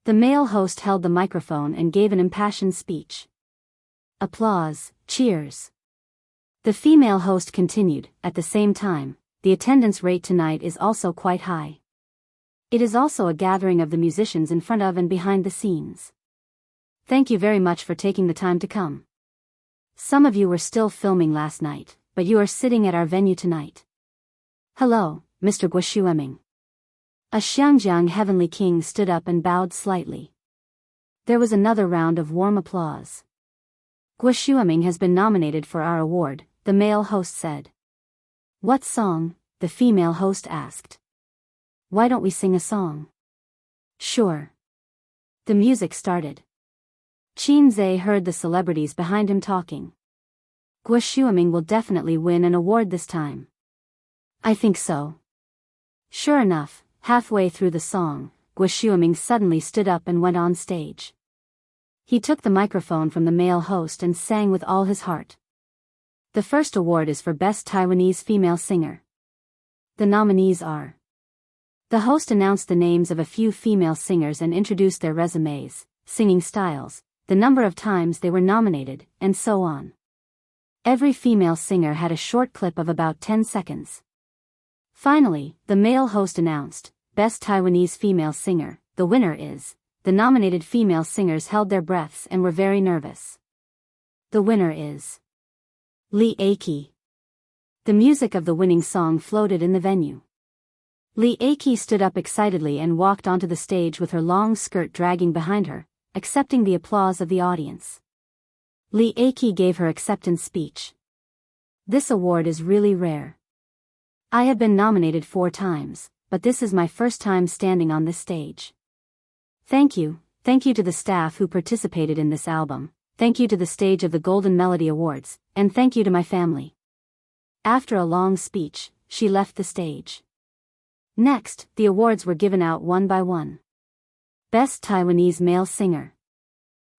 The male host held the microphone and gave an impassioned speech. Applause, cheers. The female host continued, "At the same time, the attendance rate tonight is also quite high. It is also a gathering of the musicians in front of and behind the scenes. Thank you very much for taking the time to come. Some of you were still filming last night, but you are sitting at our venue tonight. Hello, Mr. Guoshueming." A Xiangjiang heavenly king stood up and bowed slightly. There was another round of warm applause. "Guoshueming has been nominated for our award," the male host said. "What song?" the female host asked. "Why don't we sing a song?" "Sure. The music started. Qin Zhe heard the celebrities behind him talking. Guo Shuaming will definitely win an award this time. I think so. Sure enough, halfway through the song, Guo Shuaming suddenly stood up and went on stage. He took the microphone from the male host and sang with all his heart. The first award is for Best Taiwanese Female Singer. The nominees are. The host announced the names of a few female singers and introduced their resumes, singing styles, the number of times they were nominated, and so on. Every female singer had a short clip of about 10 seconds. Finally, the male host announced, Best Taiwanese Female Singer. The winner is. The nominated female singers held their breaths and were very nervous. The winner is Li Aki. The music of the winning song floated in the venue. Li Aki stood up excitedly and walked onto the stage with her long skirt dragging behind her, accepting the applause of the audience. Li Aki gave her acceptance speech. This award is really rare. I have been nominated 4 times, but this is my first time standing on this stage. Thank you to the staff who participated in this album, thank you to the stage of the Golden Melody Awards, and thank you to my family. After a long speech, she left the stage. Next, the awards were given out one by one. Best Taiwanese Male Singer.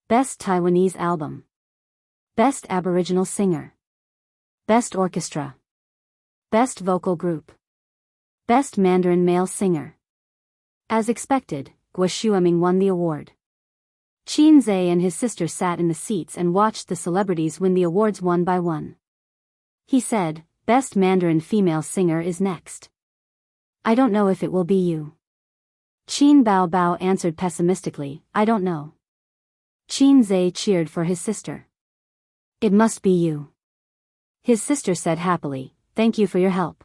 Best Taiwanese Album. Best Aboriginal Singer. Best Orchestra. Best Vocal Group. Best Mandarin Male Singer. As expected, Guo Shuaming won the award. Qin Zhe and his sister sat in the seats and watched the celebrities win the awards one by one. He said, Best Mandarin Female Singer is next. I don't know if it will be you. Qin Bao Bao answered pessimistically, I don't know. Qin Zhe cheered for his sister. It must be you. His sister said happily, Thank you for your help.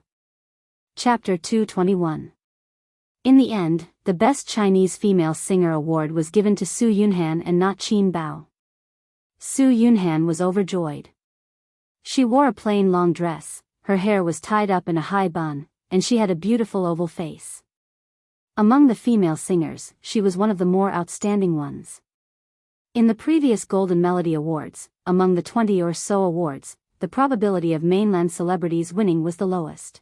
Chapter 221. In the end, the Best Chinese Female Singer award was given to Su Yunhan and not Qin Bao. Su Yunhan was overjoyed. She wore a plain long dress, her hair was tied up in a high bun, and she had a beautiful oval face. Among the female singers, she was one of the more outstanding ones. In the previous Golden Melody Awards, among the 20 or so awards, the probability of mainland celebrities winning was the lowest.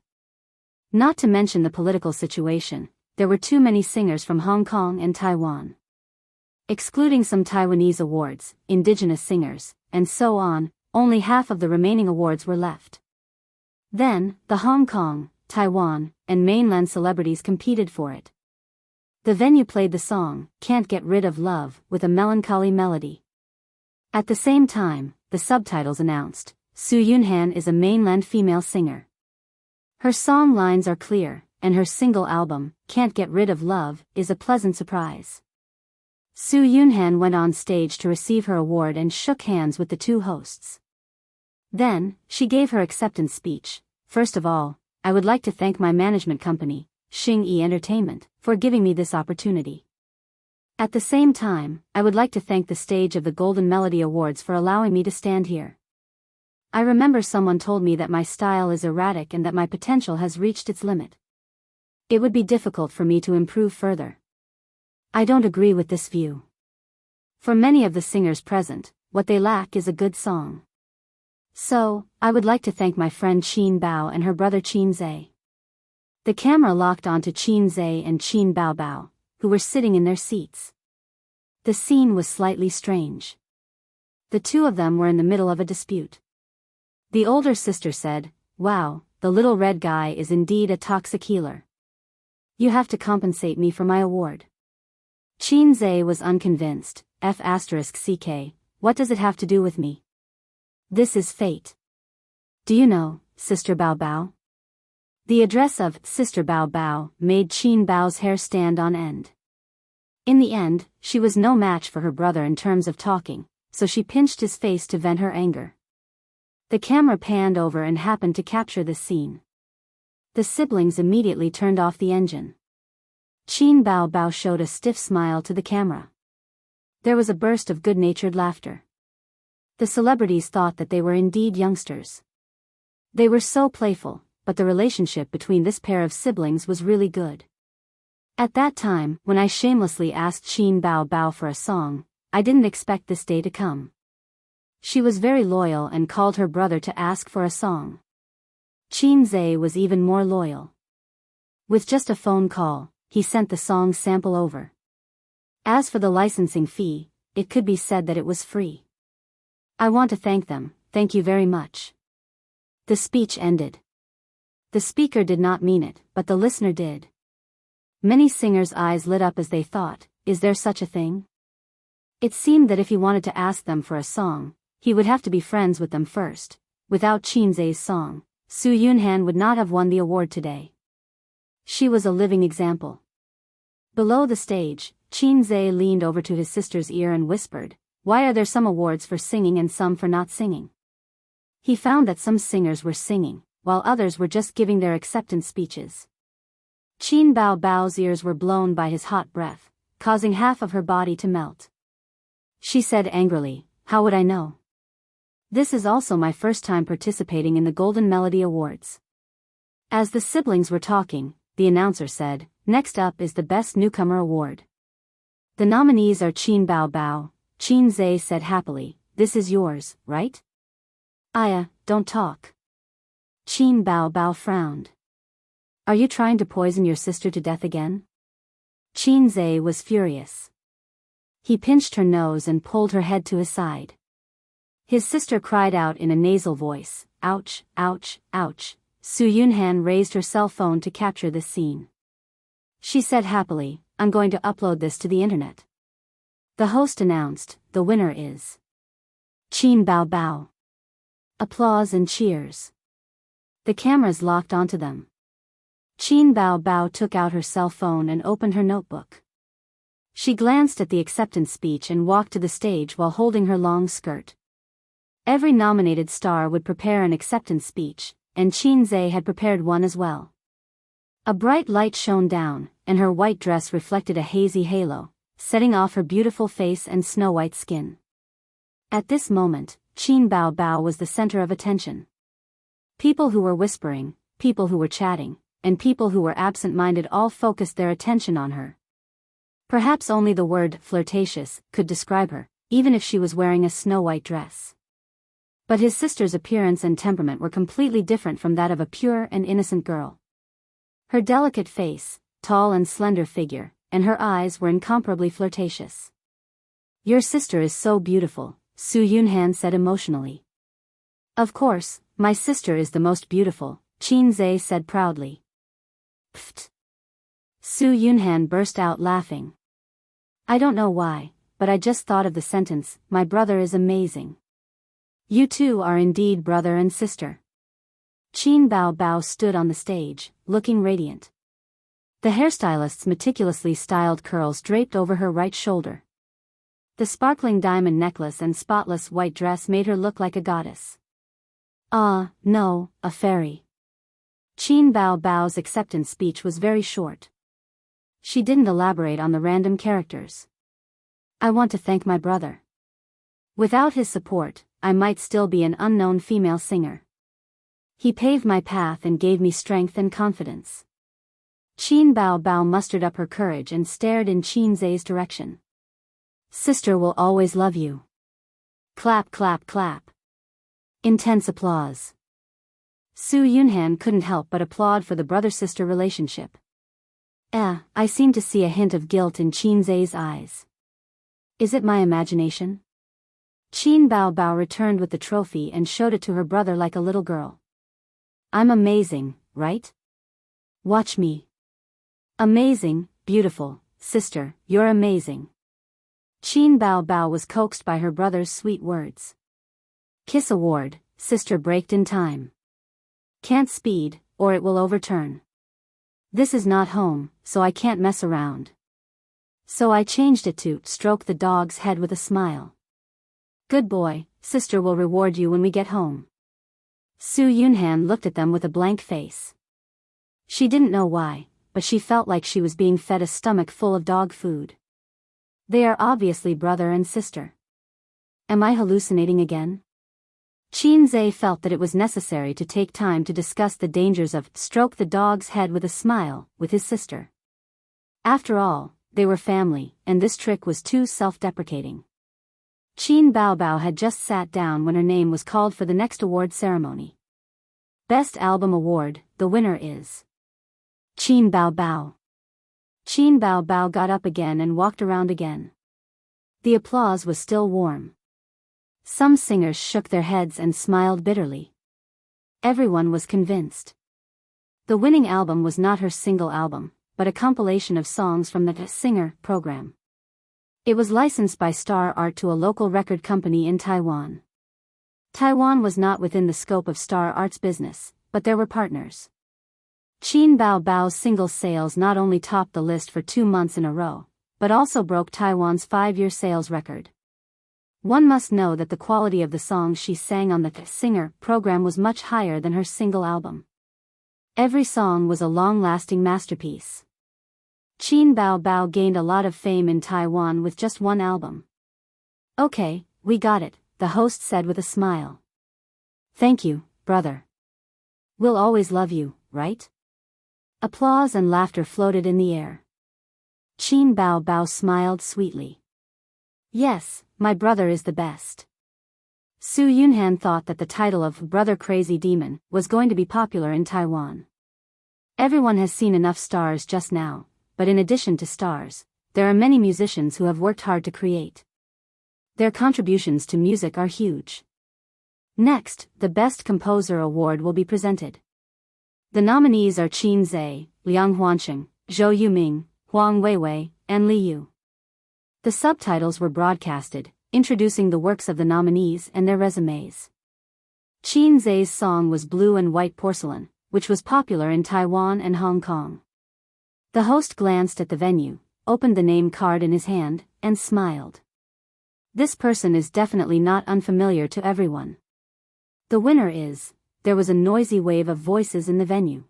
Not to mention the political situation, there were too many singers from Hong Kong and Taiwan. Excluding some Taiwanese awards, indigenous singers, and so on, only half of the remaining awards were left. Then, the Hong Kong, Taiwan, and mainland celebrities competed for it. The venue played the song, Can't Get Rid of Love, with a melancholy melody. At the same time, the subtitles announced, Su Yunhan is a mainland female singer. Her song lines are clear, and her single album, Can't Get Rid of Love, is a pleasant surprise. Su Yunhan went on stage to receive her award and shook hands with the 2 hosts. Then, she gave her acceptance speech. First of all, I would like to thank my management company, Xing Yi Entertainment, for giving me this opportunity. At the same time, I would like to thank the stage of the Golden Melody Awards for allowing me to stand here. I remember someone told me that my style is erratic and that my potential has reached its limit. It would be difficult for me to improve further. I don't agree with this view. For many of the singers present, what they lack is a good song. So, I would like to thank my friend Qin Bao and her brother Qin Zhe. The camera locked onto Qin Zhe and Qin Bao Bao, who were sitting in their seats. The scene was slightly strange. The 2 of them were in the middle of a dispute. The older sister said, Wow, the little red guy is indeed a toxic healer. You have to compensate me for my award. Qin Zhe was unconvinced, F***ck, what does it have to do with me? This is fate. Do you know, Sister Bao Bao? The address of Sister Bao Bao made Qin Bao's hair stand on end. In the end, she was no match for her brother in terms of talking, so she pinched his face to vent her anger. The camera panned over and happened to capture this scene. The siblings immediately turned off the engine. Qin Bao Bao showed a stiff smile to the camera. There was a burst of good-natured laughter. The celebrities thought that they were indeed youngsters. They were so playful, but the relationship between this pair of siblings was really good. At that time, when I shamelessly asked Qin Bao Bao for a song, I didn't expect this day to come. She was very loyal and called her brother to ask for a song. Qin Zhe was even more loyal. With just a phone call, he sent the song sample over. As for the licensing fee, it could be said that it was free. I want to thank them, thank you very much. The speech ended. The speaker did not mean it, but the listener did. Many singers' eyes lit up as they thought, is there such a thing? It seemed that if he wanted to ask them for a song, he would have to be friends with them first. Without Qin Zhe's song, Su Yunhan would not have won the award today. She was a living example. Below the stage, Qin Zhe leaned over to his sister's ear and whispered, "Why are there some awards for singing and some for not singing?" He found that some singers were singing, while others were just giving their acceptance speeches. Qin Bao Bao's ears were blown by his hot breath, causing half of her body to melt. She said angrily, "How would I know? This is also my first time participating in the Golden Melody Awards." As the siblings were talking, the announcer said, "Next up is the Best Newcomer Award. The nominees are Qin Bao Bao." Qin Zhe said happily, "This is yours, right?" "Aya, don't talk." Qin Bao Bao frowned. "Are you trying to poison your sister to death again?" Qin Zhe was furious. He pinched her nose and pulled her head to his side. His sister cried out in a nasal voice, "Ouch, ouch, ouch." Su Yunhan raised her cell phone to capture this scene. She said happily, "I'm going to upload this to the internet." The host announced, "The winner is Qin Bao Bao." Applause and cheers. The cameras locked onto them. Qin Bao Bao took out her cell phone and opened her notebook. She glanced at the acceptance speech and walked to the stage while holding her long skirt. Every nominated star would prepare an acceptance speech, and Qin Zhe had prepared one as well. A bright light shone down, and her white dress reflected a hazy halo, setting off her beautiful face and snow-white skin. At this moment, Qin Bao Bao was the center of attention. People who were whispering, people who were chatting, and people who were absent-minded all focused their attention on her. Perhaps only the word flirtatious could describe her, even if she was wearing a snow-white dress. But his sister's appearance and temperament were completely different from that of a pure and innocent girl. Her delicate face, tall and slender figure, and her eyes were incomparably flirtatious. "Your sister is so beautiful," Su Yunhan said emotionally. "Of course, my sister is the most beautiful," Qin Zhe said proudly. "Pfft." Su Yunhan burst out laughing. "I don't know why, but I just thought of the sentence, 'My brother is amazing.' You two are indeed brother and sister." Qin Bao Bao stood on the stage, looking radiant. The hairstylist's meticulously styled curls draped over her right shoulder. The sparkling diamond necklace and spotless white dress made her look like a goddess. No, a fairy. Qin Bao Bao's acceptance speech was very short. She didn't elaborate on the random characters. "I want to thank my brother. Without his support, I might still be an unknown female singer. He paved my path and gave me strength and confidence." Qin Bao Bao mustered up her courage and stared in Qin Zhe's direction. "Sister will always love you." Clap clap clap. Intense applause. Su Yunhan couldn't help but applaud for the brother-sister relationship. I seem to see a hint of guilt in Qin Zhe's eyes. Is it my imagination? Qin Bao Bao returned with the trophy and showed it to her brother like a little girl. "I'm amazing, right? Watch me." "Amazing, beautiful, sister, you're amazing." Qin Bao Bao was coaxed by her brother's sweet words. "Kiss award, sister braked in time. Can't speed, or it will overturn. This is not home, so I can't mess around. So I changed it to stroke the dog's head with a smile. Good boy, sister will reward you when we get home." Su Yunhan looked at them with a blank face. She didn't know why, but she felt like she was being fed a stomach full of dog food. They are obviously brother and sister. Am I hallucinating again? Qin Zhe felt that it was necessary to take time to discuss the dangers of stroke the dog's head with a smile with his sister. After all, they were family, and this trick was too self-deprecating. Qin Baobao had just sat down when her name was called for the next award ceremony. Best Album Award, the winner is Qin Baobao. Qin Baobao got up again and walked around again. The applause was still warm. Some singers shook their heads and smiled bitterly. Everyone was convinced. The winning album was not her single album, but a compilation of songs from the Singer program. It was licensed by Star Art to a local record company in Taiwan. Taiwan was not within the scope of Star Art's business, but there were partners. Qin Baobao's single sales not only topped the list for 2 months in a row, but also broke Taiwan's 5-year sales record. One must know that the quality of the songs she sang on the Singer program was much higher than her single album. Every song was a long-lasting masterpiece. Qin Baobao gained a lot of fame in Taiwan with just one album. "Okay, we got it," the host said with a smile. "Thank you, brother. We'll always love you, right?" Applause and laughter floated in the air. Qin Baobao smiled sweetly. "Yes, my brother is the best." Su Yunhan thought that the title of Brother Crazy Demon was going to be popular in Taiwan. Everyone has seen enough stars just now, but in addition to stars, there are many musicians who have worked hard to create. Their contributions to music are huge. Next, the Best Composer Award will be presented. The nominees are Qin Zhe, Liang Huanqing, Zhou Yuming, Huang Weiwei, and Li Yu. The subtitles were broadcasted, introducing the works of the nominees and their resumes. Qin Zhe's song was Blue and White Porcelain, which was popular in Taiwan and Hong Kong. The host glanced at the venue, opened the name card in his hand, and smiled. This person is definitely not unfamiliar to everyone. The winner is. There was a noisy wave of voices in the venue.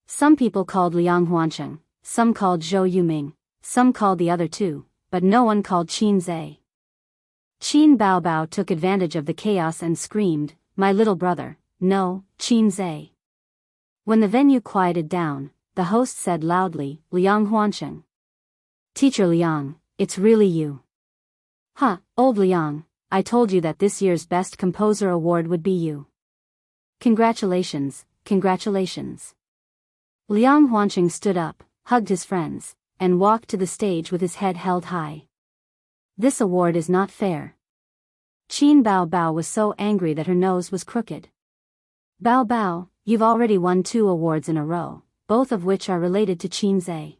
Some people called Liang Huanqing, some called Zhou Yuming, some called the other two, but no one called Qin Zhe. Qin Baobao took advantage of the chaos and screamed, "My little brother, no, Qin Zhe." When the venue quieted down, the host said loudly, "Liang Huanqing. Teacher Liang, it's really you." "Huh, old Liang, I told you that this year's Best Composer Award would be you. Congratulations, congratulations." Liang Huanqing stood up, hugged his friends, and walked to the stage with his head held high. "This award is not fair." Qin Baobao was so angry that her nose was crooked. "Baobao, you've already won 2 awards in a row, both of which are related to Qin Zhe.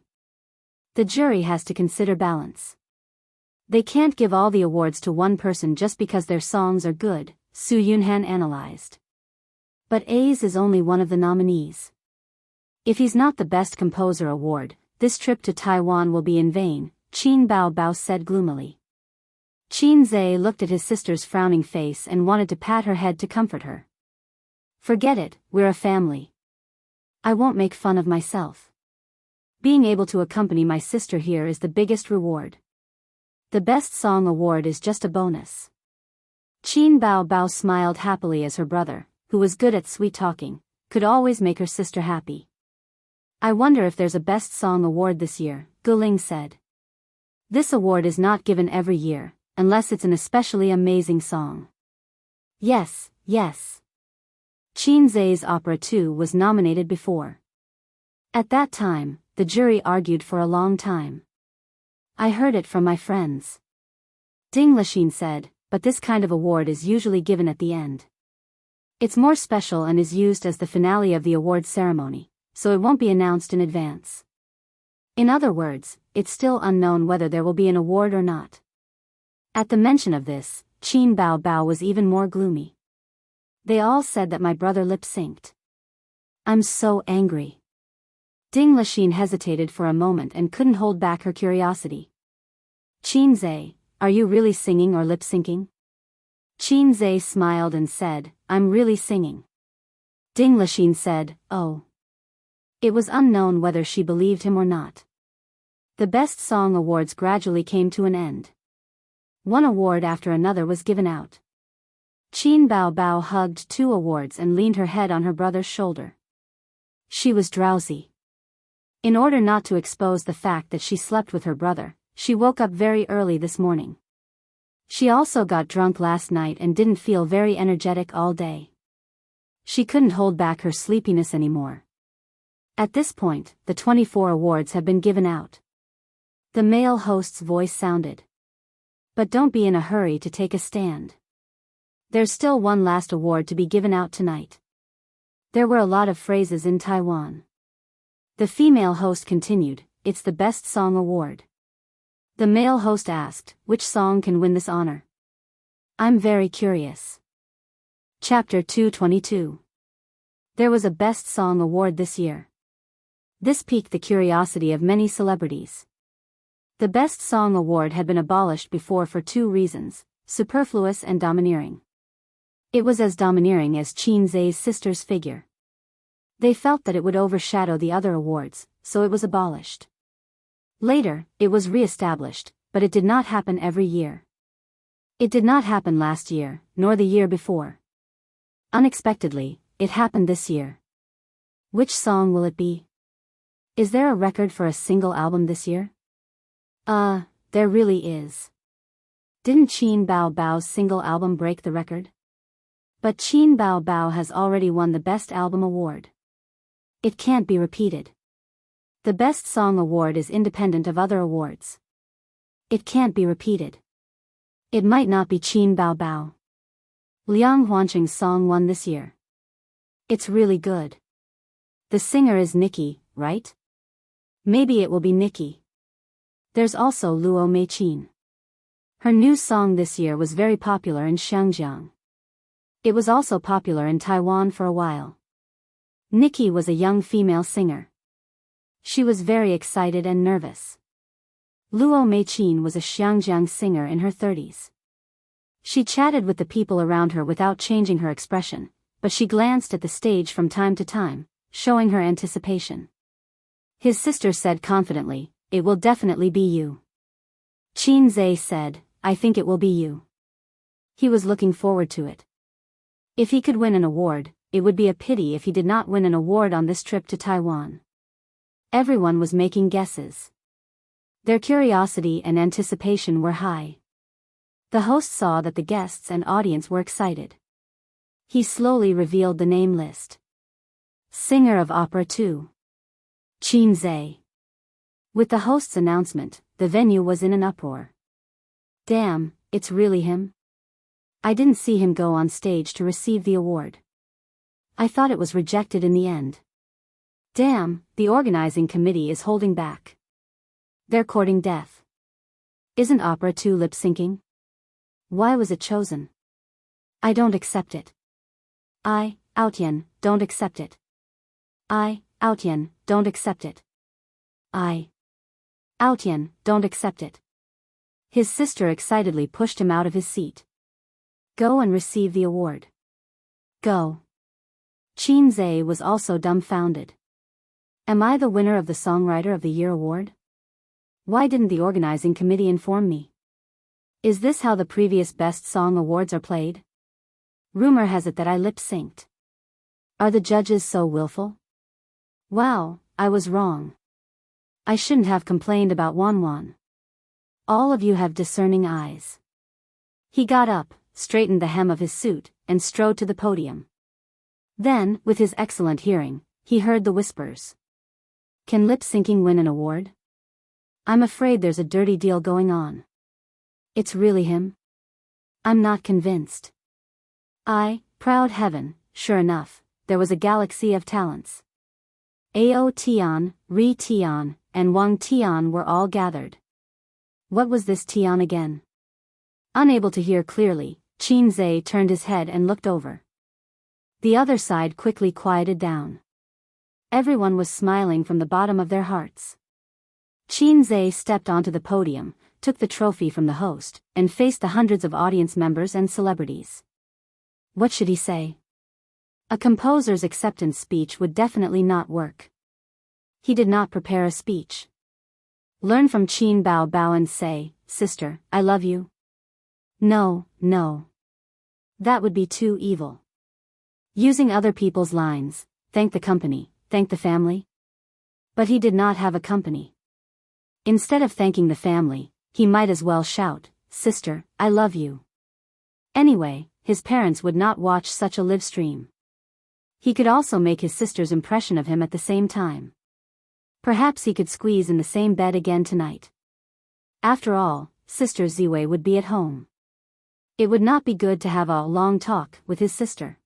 The jury has to consider balance. They can't give all the awards to one person just because their songs are good," Su Yunhan analyzed. "But A's is only one of the nominees. If he's not the Best Composer Award, this trip to Taiwan will be in vain," Qin Baobao said gloomily. Qin Zhe looked at his sister's frowning face and wanted to pat her head to comfort her. "Forget it, we're a family. I won't make fun of myself. Being able to accompany my sister here is the biggest reward. The Best Song Award is just a bonus." Qin Baobao smiled happily as her brother, who was good at sweet-talking, could always make her sister happy. "I wonder if there's a Best Song Award this year," Guling said. "This award is not given every year, unless it's an especially amazing song." "Yes, yes. Qin Zhe's opera too was nominated before. At that time, the jury argued for a long time. I heard it from my friends." Ding Lixin said, "But this kind of award is usually given at the end. It's more special and is used as the finale of the award ceremony, so it won't be announced in advance. In other words, it's still unknown whether there will be an award or not." At the mention of this, Qin Baobao was even more gloomy. "They all said that my brother lip-synced. I'm so angry." Ding Lixin hesitated for a moment and couldn't hold back her curiosity. "Qin Zhe, are you really singing or lip-syncing?" Qin Zhe smiled and said, "I'm really singing." Ding Lixin said, "Oh." It was unknown whether she believed him or not. The Best Song Awards gradually came to an end. One award after another was given out. Qin Baobao hugged 2 awards and leaned her head on her brother's shoulder. She was drowsy. In order not to expose the fact that she slept with her brother, she woke up very early this morning. She also got drunk last night and didn't feel very energetic all day. She couldn't hold back her sleepiness anymore. At this point, the 24 awards have been given out. The male host's voice sounded. But don't be in a hurry to take a stand. There's still one last award to be given out tonight. There were a lot of phrases in Taiwan. The female host continued, it's the Best Song Award. The male host asked, which song can win this honor? I'm very curious. Chapter 222. There was a Best Song Award this year. This piqued the curiosity of many celebrities. The Best Song Award had been abolished before for two reasons, superfluous and domineering. It was as domineering as Qin Zhe's sister's figure. They felt that it would overshadow the other awards, so it was abolished. Later, it was re-established, but it did not happen every year. It did not happen last year, nor the year before. Unexpectedly, it happened this year. Which song will it be? Is there a record for a single album this year? There really is. Didn't Qin Bao Bao's single album break the record? But Qin Bao Bao has already won the Best Album Award. It can't be repeated. The Best Song Award is independent of other awards. It can't be repeated. It might not be Qin Bao Bao. Liang Huanqing's song won this year. It's really good. The singer is Nikki, right? Maybe it will be Nikki. There's also Luo Meiqin. Her new song this year was very popular in Xinjiang. It was also popular in Taiwan for a while. Nikki was a young female singer. She was very excited and nervous. Luo Meiqin was a Xinjiang singer in her 30s. She chatted with the people around her without changing her expression, but she glanced at the stage from time to time, showing her anticipation. His sister said confidently, "It will definitely be you." Qin Zhe said, "I think it will be you." He was looking forward to it. If he could win an award, it would be a pity if he did not win an award on this trip to Taiwan. Everyone was making guesses. Their curiosity and anticipation were high. The host saw that the guests and audience were excited. He slowly revealed the name list. Singer of Opera 2. Qin Zhe. With the host's announcement, the venue was in an uproar. Damn, it's really him? I didn't see him go on stage to receive the award. I thought it was rejected in the end. Damn, the organizing committee is holding back. They're courting death. Isn't Opera 2 lip-syncing? Why was it chosen? I don't accept it. Outyan, don't accept it. Outyan, don't accept it. Outyan, don't accept it. His sister excitedly pushed him out of his seat. Go and receive the award. Go. Qin Zhe was also dumbfounded. Am I the winner of the Songwriter of the Year award? Why didn't the organizing committee inform me? Is this how the previous Best Song Awards are played? Rumor has it that I lip-synced. Are the judges so willful? Wow, I was wrong. I shouldn't have complained about Wanwan. All of you have discerning eyes. He got up, straightened the hem of his suit, and strode to the podium. Then, with his excellent hearing, he heard the whispers. Can lip-syncing win an award? I'm afraid there's a dirty deal going on. It's really him? I'm not convinced. Proud heaven, sure enough, there was a galaxy of talents. Ao Tian, Ri Tian, and Wang Tian were all gathered. What was this Tian again? Unable to hear clearly, Qin Zhe turned his head and looked over. The other side quickly quieted down. Everyone was smiling from the bottom of their hearts. Qin Zhe stepped onto the podium, took the trophy from the host, and faced the hundreds of audience members and celebrities. What should he say? A composer's acceptance speech would definitely not work. He did not prepare a speech. Learn from Qin Bao Bao and say, "Sister, I love you." No. That would be too evil. Using other people's lines, thank the company, thank the family. But he did not have a company. Instead of thanking the family, he might as well shout, "Sister, I love you." Anyway, his parents would not watch such a live stream. He could also make his sister's impression of him at the same time. Perhaps he could squeeze in the same bed again tonight. After all, Sister Ziwei would be at home. It would not be good to have a long talk with his sister.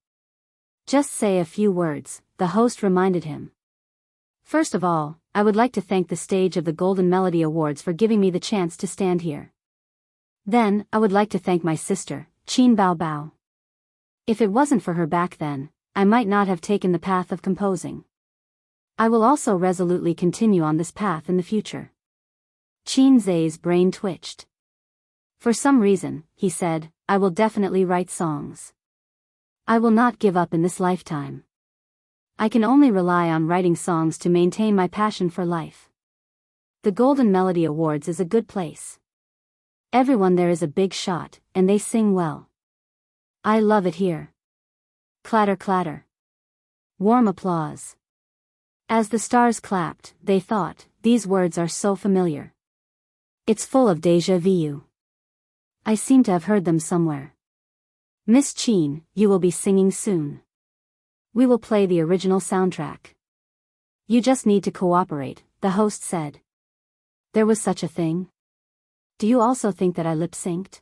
Just say a few words, the host reminded him. First of all, I would like to thank the stage of the Golden Melody Awards for giving me the chance to stand here. Then, I would like to thank my sister, Qin Bao Bao. If it wasn't for her back then, I might not have taken the path of composing. I will also resolutely continue on this path in the future. Qin Zai's brain twitched. For some reason, he said, I will definitely write songs. I will not give up in this lifetime. I can only rely on writing songs to maintain my passion for life. The Golden Melody Awards is a good place. Everyone there is a big shot, and they sing well. I love it here. Clatter clatter. Warm applause. As the stars clapped, they thought, these words are so familiar. It's full of déjà vu. I seem to have heard them somewhere. Miss Qin, you will be singing soon. We will play the original soundtrack. You just need to cooperate, the host said. There was such a thing? Do you also think that I lip-synced?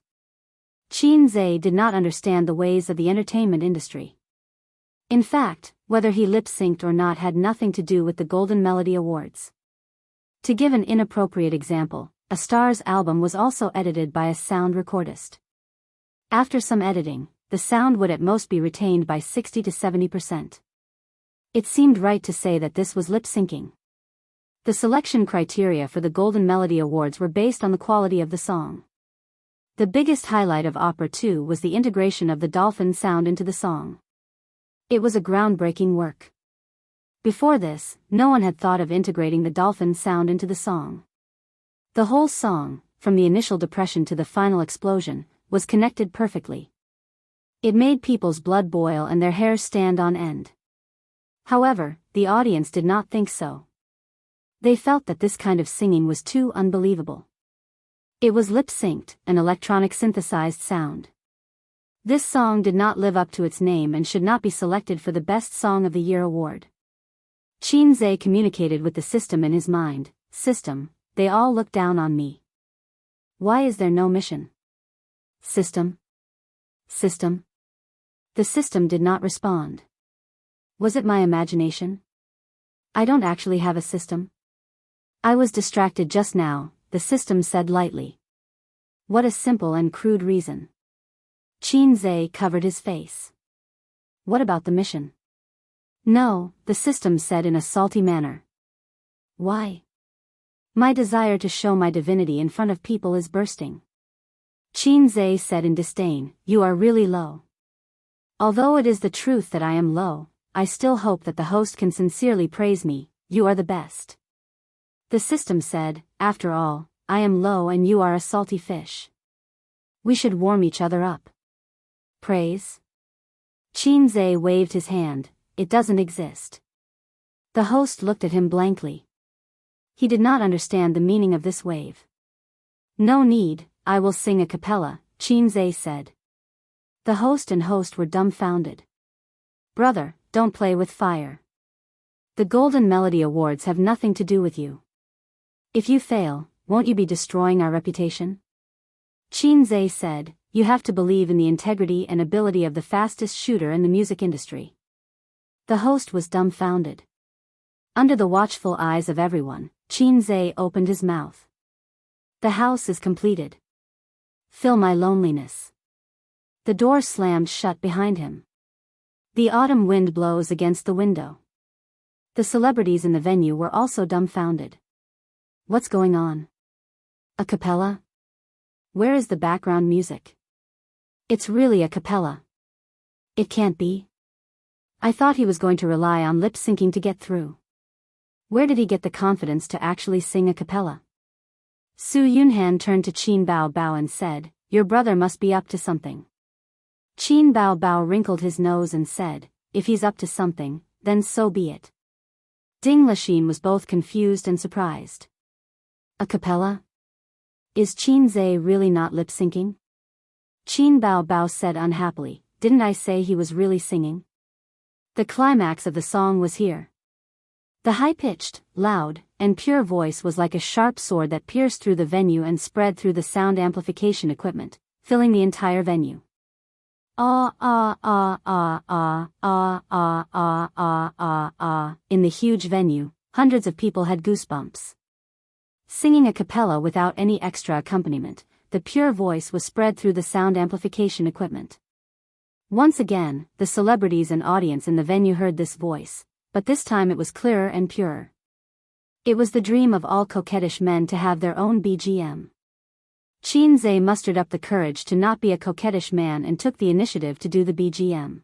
Qin Zai did not understand the ways of the entertainment industry. In fact, whether he lip-synced or not had nothing to do with the Golden Melody Awards. To give an inappropriate example, A Star's album was also edited by a sound recordist. After some editing, the sound would at most be retained by 60 to 70%. It seemed right to say that this was lip-syncing. The selection criteria for the Golden Melody Awards were based on the quality of the song. The biggest highlight of Opera 2 was the integration of the dolphin sound into the song. It was a groundbreaking work. Before this, no one had thought of integrating the dolphin sound into the song. The whole song, from the initial depression to the final explosion, was connected perfectly. It made people's blood boil and their hair stand on end. However, the audience did not think so. They felt that this kind of singing was too unbelievable. It was lip-synced, an electronic synthesized sound. This song did not live up to its name and should not be selected for the Best Song of the Year award. Qin Zai communicated with the system in his mind. System, they all look down on me. Why is there no mission? System? System? The system did not respond. Was it my imagination? I don't actually have a system. I was distracted just now, the system said lightly. What a simple and crude reason. Qin Zai covered his face. What about the mission? No, the system said in a salty manner. Why? My desire to show my divinity in front of people is bursting. Qin Zai said in disdain, you are really low. Although it is the truth that I am low, I still hope that the host can sincerely praise me, you are the best. The system said, after all, I am low and you are a salty fish. We should warm each other up. Praise? Qin Zai waved his hand, it doesn't exist. The host looked at him blankly. He did not understand the meaning of this wave. No need, I will sing a cappella, Qin Zai said. The host and host were dumbfounded. Brother, don't play with fire. The Golden Melody Awards have nothing to do with you. If you fail, won't you be destroying our reputation? Qin Zai said, you have to believe in the integrity and ability of the fastest shooter in the music industry. The host was dumbfounded. Under the watchful eyes of everyone, Qin Zai opened his mouth. The house is completed. Fill my loneliness. The door slammed shut behind him. The autumn wind blows against the window. The celebrities in the venue were also dumbfounded. What's going on? A cappella? Where is the background music? It's really a cappella. It can't be. I thought he was going to rely on lip-syncing to get through. Where did he get the confidence to actually sing a cappella? Su Yunhan turned to Qin Bao Bao and said, your brother must be up to something. Qin Bao Bao wrinkled his nose and said, if he's up to something, then so be it. Ding Lachine was both confused and surprised. A cappella? Is Qin Zhe really not lip-syncing? Qin Bao Bao said unhappily, didn't I say he was really singing? The climax of the song was here. The high-pitched, loud, and pure voice was like a sharp sword that pierced through the venue and spread through the sound amplification equipment, filling the entire venue. Ah ah ah ah ah ah ah ah ah ah ah. In the huge venue, hundreds of people had goosebumps. Singing a cappella without any extra accompaniment, the pure voice was spread through the sound amplification equipment. Once again, the celebrities and audience in the venue heard this voice, but this time it was clearer and purer. It was the dream of all coquettish men to have their own BGM. Qin Zhe mustered up the courage to not be a coquettish man and took the initiative to do the BGM.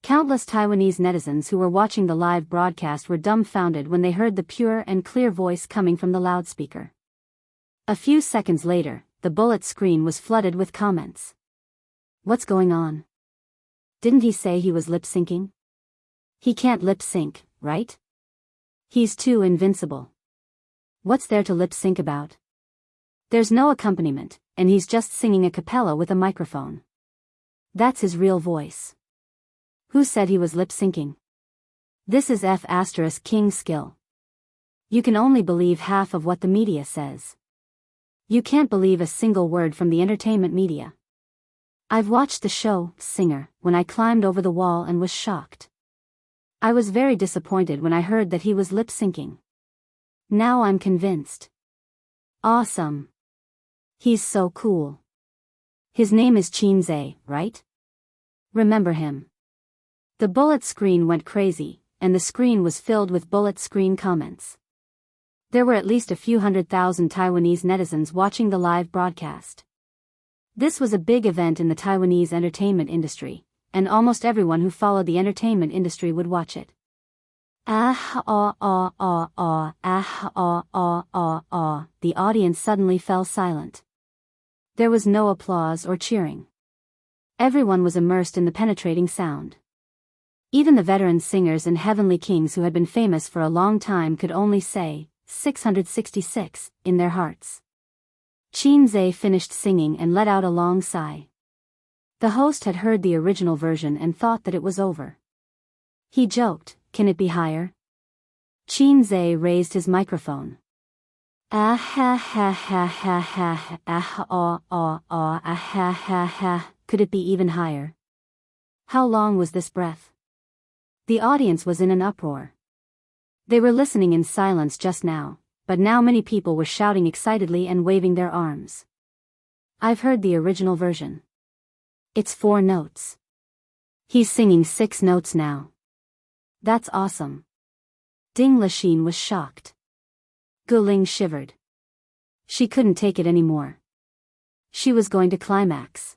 Countless Taiwanese netizens who were watching the live broadcast were dumbfounded when they heard the pure and clear voice coming from the loudspeaker. A few seconds later, the bullet screen was flooded with comments. What's going on? Didn't he say he was lip-syncing? He can't lip-sync, right? He's too invincible. What's there to lip-sync about? There's no accompaniment, and he's just singing a cappella with a microphone. That's his real voice. Who said he was lip-syncing? This is King skill. You can only believe half of what the media says. You can't believe a single word from the entertainment media. I've watched the show, Singer, when I climbed over the wall and was shocked. I was very disappointed when I heard that he was lip-syncing. Now I'm convinced. Awesome. He's so cool. His name is Qin Zhe, right? Remember him. The bullet screen went crazy, and the screen was filled with bullet screen comments. There were at least a few 100,000 Taiwanese netizens watching the live broadcast. This was a big event in the Taiwanese entertainment industry, and almost everyone who followed the entertainment industry would watch it. Ah ah ah ah ah ah ah ah ah ah. The audience suddenly fell silent. There was no applause or cheering. Everyone was immersed in the penetrating sound. Even the veteran singers and heavenly kings who had been famous for a long time could only say, 666, in their hearts. Qin Zhe finished singing and let out a long sigh. The host had heard the original version and thought that it was over. He joked, can it be higher? Qin Zhe raised his microphone. Ah ha ha ha ha ha ah ah ah ah ah ha ha ha. Could it be even higher? How long was this breath? The audience was in an uproar. They were listening in silence just now, but now many people were shouting excitedly and waving their arms. I've heard the original version. It's 4 notes. He's singing 6 notes now. That's awesome. Ding Lachine was shocked. Guling shivered. She couldn't take it anymore. She was going to climax.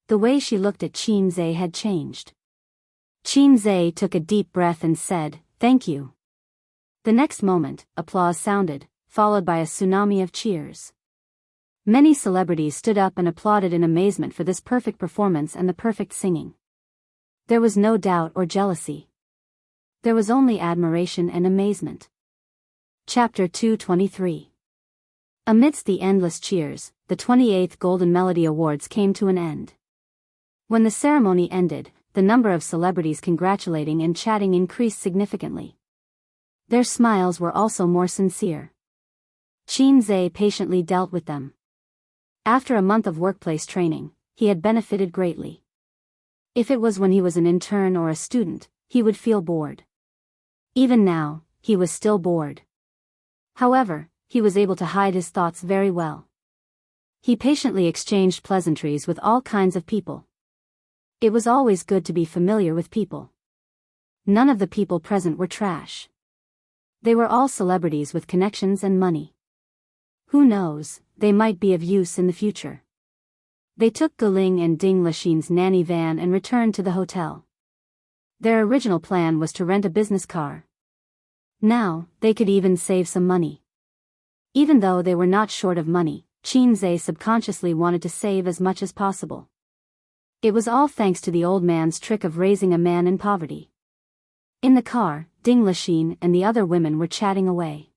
The way she looked at Qin Zhe had changed. Qin Zhe took a deep breath and said, "Thank you." The next moment, applause sounded, followed by a tsunami of cheers. Many celebrities stood up and applauded in amazement for this perfect performance and the perfect singing. There was no doubt or jealousy. There was only admiration and amazement. Chapter 223. Amidst the endless cheers, the 28th Golden Melody Awards came to an end. When the ceremony ended, the number of celebrities congratulating and chatting increased significantly. Their smiles were also more sincere. Qin Zhe patiently dealt with them. After a month of workplace training, he had benefited greatly. If it was when he was an intern or a student, he would feel bored. Even now, he was still bored. However, he was able to hide his thoughts very well. He patiently exchanged pleasantries with all kinds of people. It was always good to be familiar with people. None of the people present were trash. They were all celebrities with connections and money. Who knows, they might be of use in the future. They took Guling and Ding Lachine's nanny van and returned to the hotel. Their original plan was to rent a business car. Now, they could even save some money. Even though they were not short of money, Qin Zhe subconsciously wanted to save as much as possible. It was all thanks to the old man's trick of raising a man in poverty. In the car, Ding Lixin and the other women were chatting away.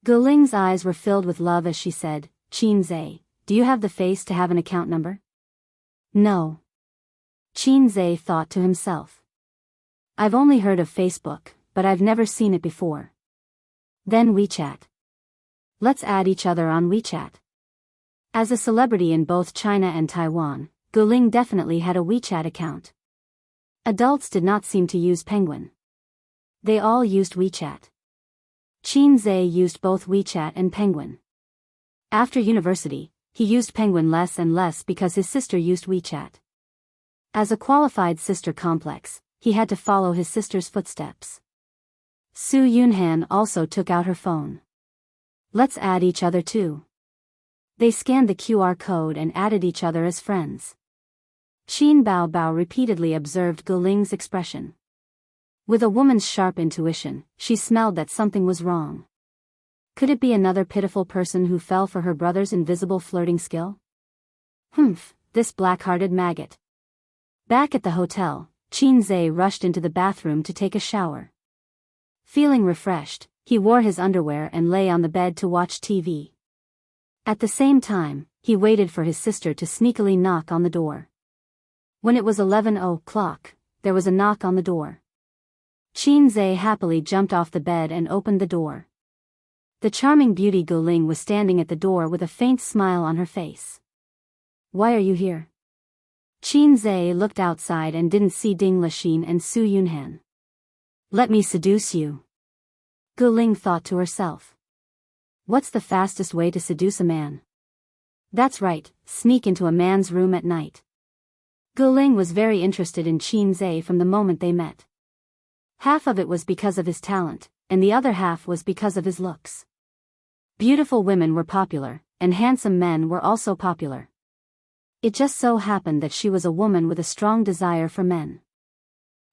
Guling's eyes were filled with love as she said, "Qin Zhe, do you have the face to have an account number?" "No." Qin Zhe thought to himself. "I've only heard of Facebook, but I've never seen it before." Then WeChat. Let's add each other on WeChat. As a celebrity in both China and Taiwan, Guling definitely had a WeChat account. Adults did not seem to use Penguin. They all used WeChat. Qin Zhe used both WeChat and Penguin. After university, he used Penguin less and less because his sister used WeChat. As a qualified sister complex, he had to follow his sister's footsteps. Su Yunhan also took out her phone. Let's add each other too. They scanned the QR code and added each other as friends. Qin Baobao repeatedly observed Guling's expression. With a woman's sharp intuition, she smelled that something was wrong. Could it be another pitiful person who fell for her brother's invisible flirting skill? Humph, this black-hearted maggot. Back at the hotel, Qin Zhe rushed into the bathroom to take a shower. Feeling refreshed, he wore his underwear and lay on the bed to watch TV. At the same time, he waited for his sister to sneakily knock on the door. When it was 11 o'clock, there was a knock on the door. Qin Zhe happily jumped off the bed and opened the door. The charming beauty Guling was standing at the door with a faint smile on her face. "Why are you here?" Qin Zhe looked outside and didn't see Ding Lixin and Su Yunhan. "Let me seduce you," Guling thought to herself. What's the fastest way to seduce a man? That's right, sneak into a man's room at night. Guling was very interested in Qin Zhe from the moment they met. Half of it was because of his talent, and the other half was because of his looks. Beautiful women were popular, and handsome men were also popular. It just so happened that she was a woman with a strong desire for men.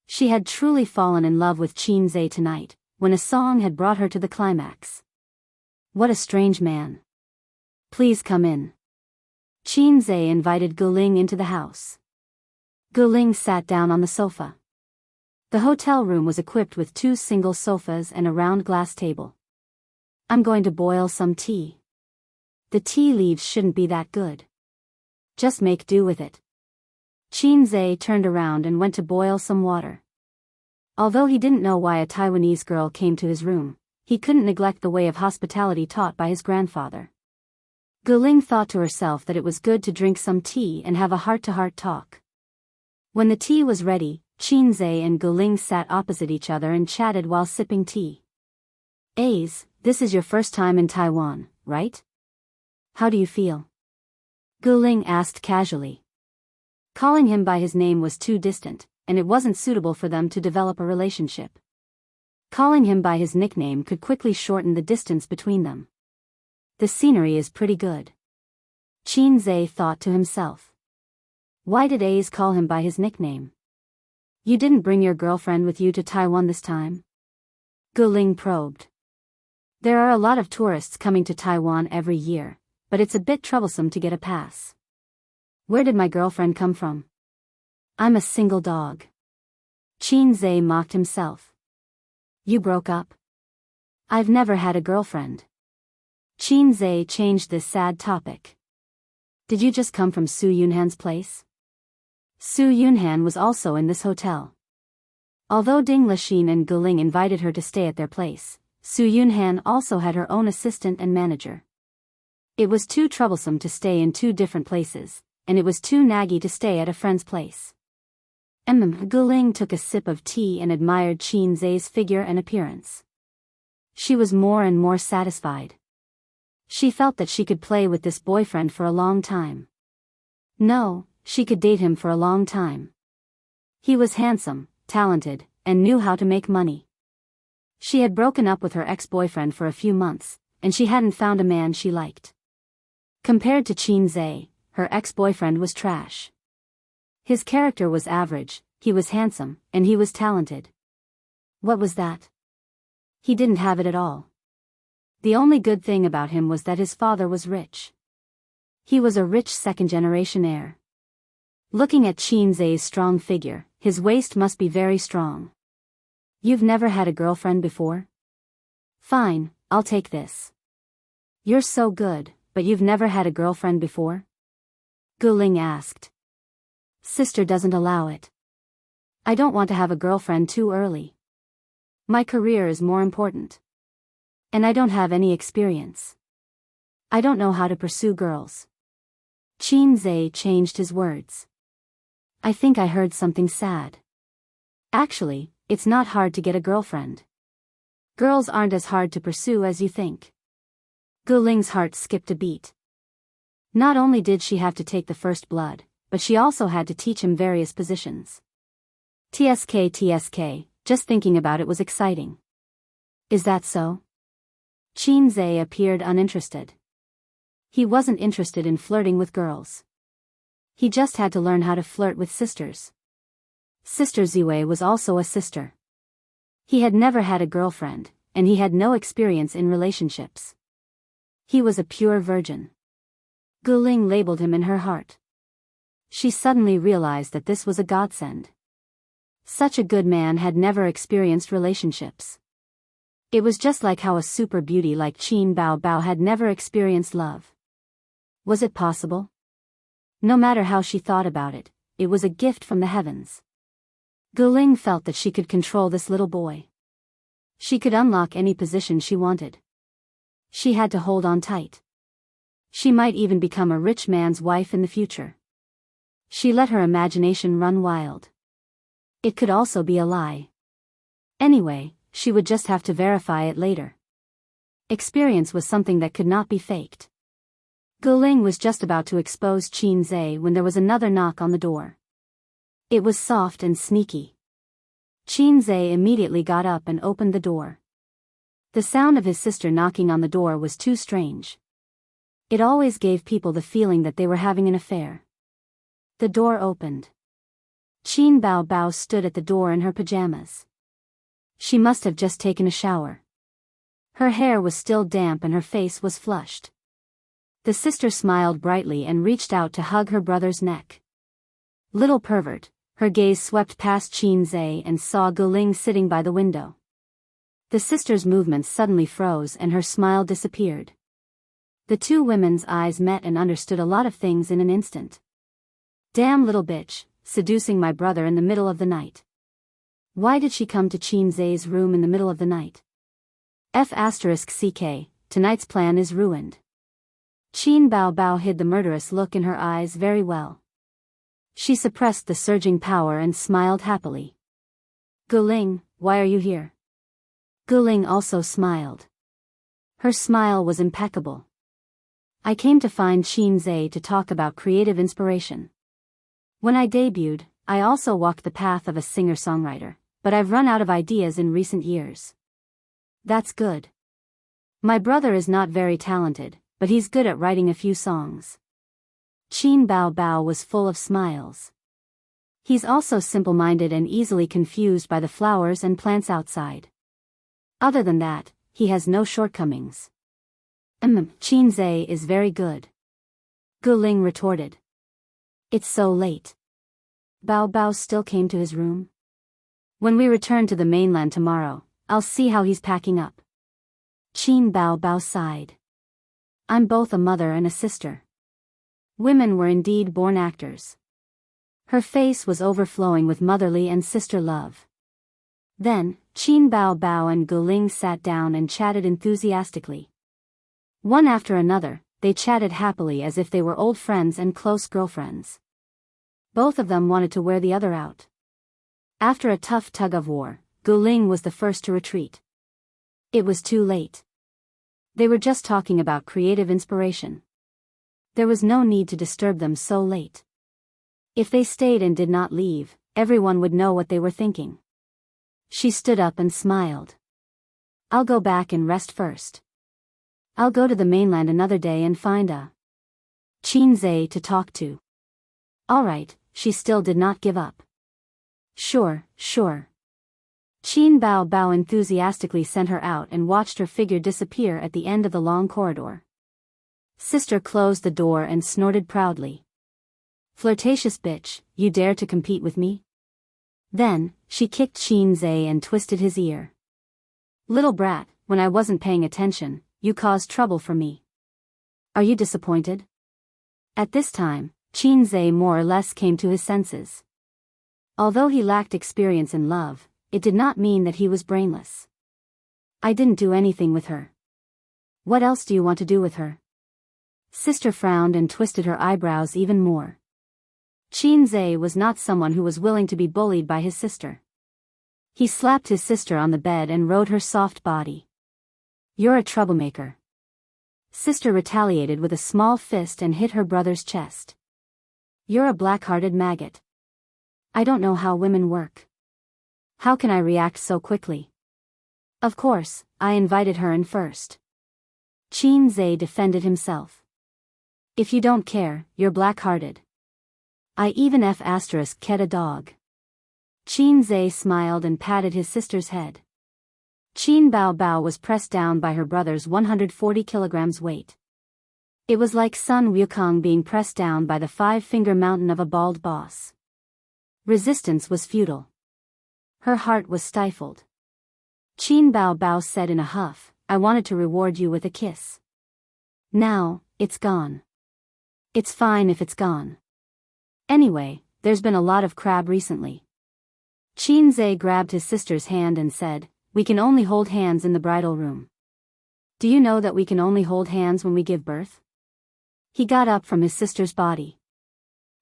She had truly fallen in love with Qin Zhe tonight, when a song had brought her to the climax. What a strange man. Please come in. Qin Zhe invited Guling into the house. Guling sat down on the sofa. The hotel room was equipped with 2 single sofas and a round glass table. "I'm going to boil some tea. The tea leaves shouldn't be that good. Just make do with it." Qin Zhe turned around and went to boil some water. Although he didn't know why a Taiwanese girl came to his room, he couldn't neglect the way of hospitality taught by his grandfather. Guling thought to herself that it was good to drink some tea and have a heart-to-heart talk. When the tea was ready, Qin Zhe and Guling sat opposite each other and chatted while sipping tea. "Ace, this is your first time in Taiwan, right? How do you feel?" Guling asked casually. Calling him by his name was too distant, and it wasn't suitable for them to develop a relationship. Calling him by his nickname could quickly shorten the distance between them. The scenery is pretty good. Qin Zhe thought to himself. Why did Ace call him by his nickname? You didn't bring your girlfriend with you to Taiwan this time? Guling probed. There are a lot of tourists coming to Taiwan every year, but it's a bit troublesome to get a pass. Where did my girlfriend come from? I'm a single dog. Qin Zhe mocked himself. You broke up? I've never had a girlfriend. Qin Zhe changed this sad topic. Did you just come from Su Yunhan's place? Su Yunhan was also in this hotel. Although Ding Lixin and Guling invited her to stay at their place, Su Yunhan also had her own assistant and manager. It was too troublesome to stay in 2 different places, and it was too naggy to stay at a friend's place. Guling took a sip of tea and admired Qin Zhe's figure and appearance. She was more and more satisfied. She felt that she could play with this boyfriend for a long time. No, she could date him for a long time. He was handsome, talented, and knew how to make money. She had broken up with her ex-boyfriend for a few months, and she hadn't found a man she liked. Compared to Qin Zhe, her ex-boyfriend was trash. His character was average, he was handsome, and he was talented. What was that? He didn't have it at all. The only good thing about him was that his father was rich. He was a rich second-generation heir. Looking at Qin Zhe's strong figure, his waist must be very strong. You've never had a girlfriend before? Fine, I'll take this. You're so good, but you've never had a girlfriend before? Guling asked. Sister doesn't allow it. I don't want to have a girlfriend too early. My career is more important. And I don't have any experience. I don't know how to pursue girls. Qin Zhe changed his words. I think I heard something sad. Actually, it's not hard to get a girlfriend. Girls aren't as hard to pursue as you think. Guling's heart skipped a beat. Not only did she have to take the first blood, but she also had to teach him various positions. TSK, just thinking about it was exciting. Is that so? Qin Zhe appeared uninterested. He wasn't interested in flirting with girls. He just had to learn how to flirt with sisters. Sister Ziwei was also a sister. He had never had a girlfriend, and he had no experience in relationships. He was a pure virgin. Guling labeled him in her heart. She suddenly realized that this was a godsend. Such a good man had never experienced relationships. It was just like how a super beauty like Qin Bao Bao had never experienced love. Was it possible? No matter how she thought about it, it was a gift from the heavens. Guling felt that she could control this little boy. She could unlock any position she wanted. She had to hold on tight. She might even become a rich man's wife in the future. She let her imagination run wild. It could also be a lie. Anyway, she would just have to verify it later. Experience was something that could not be faked. Guling was just about to expose Qin Zhe when there was another knock on the door. It was soft and sneaky. Qin Zhe immediately got up and opened the door. The sound of his sister knocking on the door was too strange. It always gave people the feeling that they were having an affair. The door opened. Qin Bao Bao stood at the door in her pajamas. She must have just taken a shower. Her hair was still damp and her face was flushed. The sister smiled brightly and reached out to hug her brother's neck. Little pervert, her gaze swept past Qin Zhe and saw Guling sitting by the window. The sister's movements suddenly froze and her smile disappeared. The two women's eyes met and understood a lot of things in an instant. Damn little bitch, seducing my brother in the middle of the night. Why did she come to Qin Zhe's room in the middle of the night? F***ck, tonight's plan is ruined. Qin Bao Bao hid the murderous look in her eyes very well. She suppressed the surging power and smiled happily. Guling, why are you here? Guling also smiled. Her smile was impeccable. I came to find Qin Zhe to talk about creative inspiration. When I debuted, I also walked the path of a singer-songwriter, but I've run out of ideas in recent years. That's good. My brother is not very talented, but he's good at writing a few songs. Qin Bao Bao was full of smiles. He's also simple-minded and easily confused by the flowers and plants outside. Other than that, he has no shortcomings. Qin Zhe is very good. Guling retorted. It's so late. Bao Bao still came to his room. When we return to the mainland tomorrow, I'll see how he's packing up. Qin Bao Bao sighed. I'm both a mother and a sister. Women were indeed born actors. Her face was overflowing with motherly and sister love. Then, Qin Bao Bao and Guling sat down and chatted enthusiastically. One after another, they chatted happily as if they were old friends and close girlfriends. Both of them wanted to wear the other out. After a tough tug-of-war, Guling was the first to retreat. It was too late. They were just talking about creative inspiration. There was no need to disturb them so late. If they stayed and did not leave, everyone would know what they were thinking. She stood up and smiled. I'll go back and rest first. I'll go to the mainland another day and find a Qin Zhe to talk to. All right, she still did not give up. Sure. Qin Bao Bao enthusiastically sent her out and watched her figure disappear at the end of the long corridor. Sister closed the door and snorted proudly. Flirtatious bitch, you dare to compete with me? Then, she kicked Shinzei and twisted his ear. Little brat, when I wasn't paying attention, you caused trouble for me. Are you disappointed? At this time, Shinzei more or less came to his senses. Although he lacked experience in love, it did not mean that he was brainless. I didn't do anything with her. What else do you want to do with her? Sister frowned and twisted her eyebrows even more. Shinzei was not someone who was willing to be bullied by his sister. He slapped his sister on the bed and rode her soft body. You're a troublemaker. Sister retaliated with a small fist and hit her brother's chest. You're a black-hearted maggot. I don't know how women work. How can I react so quickly? Of course, I invited her in first. Shinzei defended himself. If you don't care, you're black-hearted. I even ket a dog. Shinzei smiled and patted his sister's head. Qin Bao Bao was pressed down by her brother's 140 kilograms weight. It was like Sun Wukong being pressed down by the five-finger mountain of a bald boss. Resistance was futile. Her heart was stifled. Qin Bao Bao said in a huff, I wanted to reward you with a kiss. Now, it's gone. It's fine if it's gone. Anyway, there's been a lot of crab recently. Shinzei grabbed his sister's hand and said, we can only hold hands in the bridal room. Do you know that we can only hold hands when we give birth? He got up from his sister's body.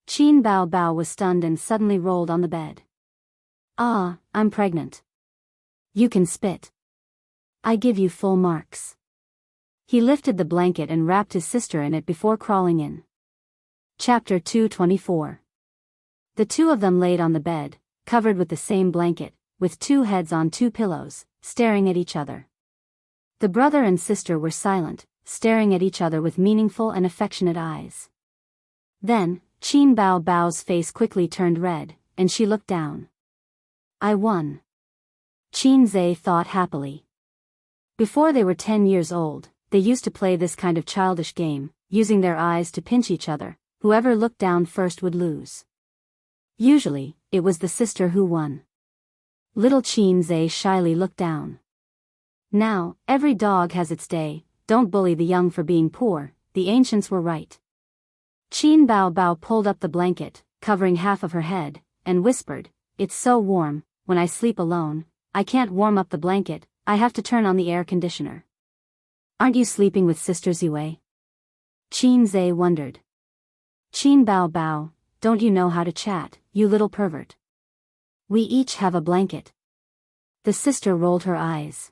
Qin Bao Bao was stunned and suddenly rolled on the bed. Ah, I'm pregnant. You can spit. I give you full marks. He lifted the blanket and wrapped his sister in it before crawling in. Chapter 224. The two of them laid on the bed, covered with the same blanket, with two heads on two pillows, staring at each other. The brother and sister were silent, staring at each other with meaningful and affectionate eyes. Then, Qin Bao Bao's face quickly turned red, and she looked down. I won. Shinzei thought happily. Before they were 10 years old, they used to play this kind of childish game, using their eyes to pinch each other. Whoever looked down first would lose. Usually, it was the sister who won. Little Shinzei shyly looked down. Now, every dog has its day, don't bully the young for being poor, the ancients were right. Qin Bao Bao pulled up the blanket, covering half of her head, and whispered, it's so warm, when I sleep alone, I can't warm up the blanket, I have to turn on the air conditioner. Aren't you sleeping with Sister Ziwei? Shinzei wondered. Qin Bao Bao, don't you know how to chat, you little pervert? We each have a blanket. The sister rolled her eyes.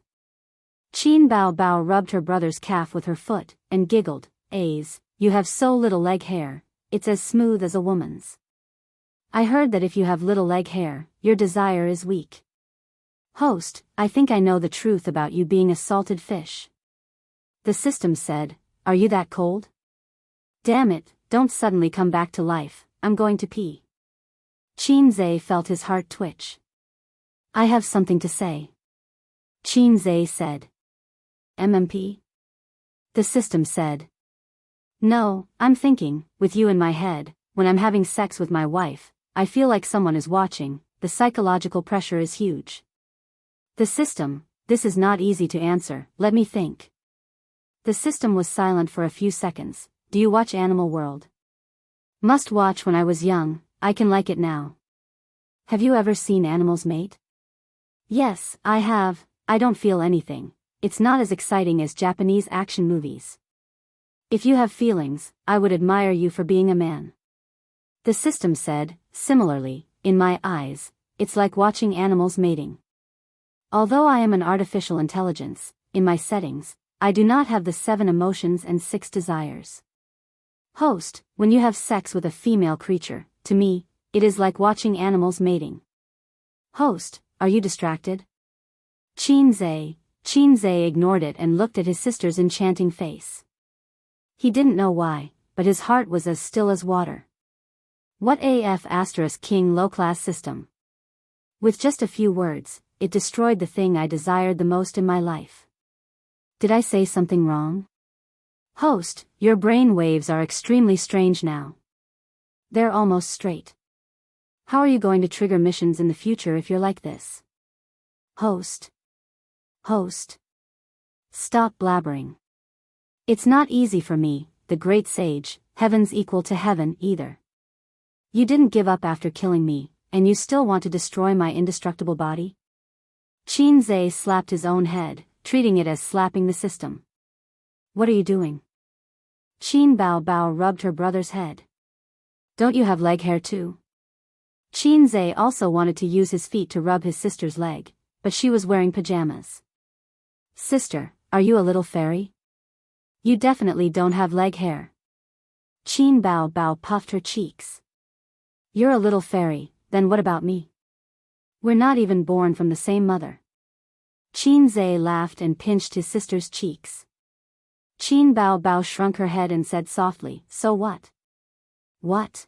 Qin Bao Bao rubbed her brother's calf with her foot, and giggled, Aze, you have so little leg hair, it's as smooth as a woman's. I heard that if you have little leg hair, your desire is weak. Host, I think I know the truth about you being a salted fish. The system said, are you that cold? Damn it, don't suddenly come back to life, I'm going to pee. Shinzei felt his heart twitch. I have something to say. Shinzei said. MMP? The system said. No, I'm thinking, with you in my head, when I'm having sex with my wife, I feel like someone is watching, the psychological pressure is huge. The system, this is not easy to answer, let me think. The system was silent for a few seconds. Do you watch Animal World? Must watch when I was young, I can like it now. Have you ever seen animals mate? Yes, I have, I don't feel anything, it's not as exciting as Japanese action movies. If you have feelings, I would admire you for being a man. The system said, similarly, in my eyes, it's like watching animals mating. Although I am an artificial intelligence, in my settings, I do not have the 7 emotions and 6 desires. Host, when you have sex with a female creature, to me, it is like watching animals mating. Host, are you distracted? Shinzei ignored it and looked at his sister's enchanting face. He didn't know why, but his heart was as still as water. What AF * king low-class system? With just a few words, it destroyed the thing I desired the most in my life. Did I say something wrong? Host, your brain waves are extremely strange now. They're almost straight. How are you going to trigger missions in the future if you're like this? Host. Stop blabbering. It's not easy for me, the great sage, heaven's equal to heaven, either. You didn't give up after killing me, and you still want to destroy my indestructible body? Qin Zhe slapped his own head, treating it as slapping the system. What are you doing? Qin Bao Bao rubbed her brother's head. Don't you have leg hair too? Qin Zhe also wanted to use his feet to rub his sister's leg, but she was wearing pajamas. Sister, are you a little fairy? You definitely don't have leg hair. Qin Bao Bao puffed her cheeks. You're a little fairy, then what about me? We're not even born from the same mother. Qin Zhe laughed and pinched his sister's cheeks. Qin Bao Bao shrunk her head and said softly, so what? What?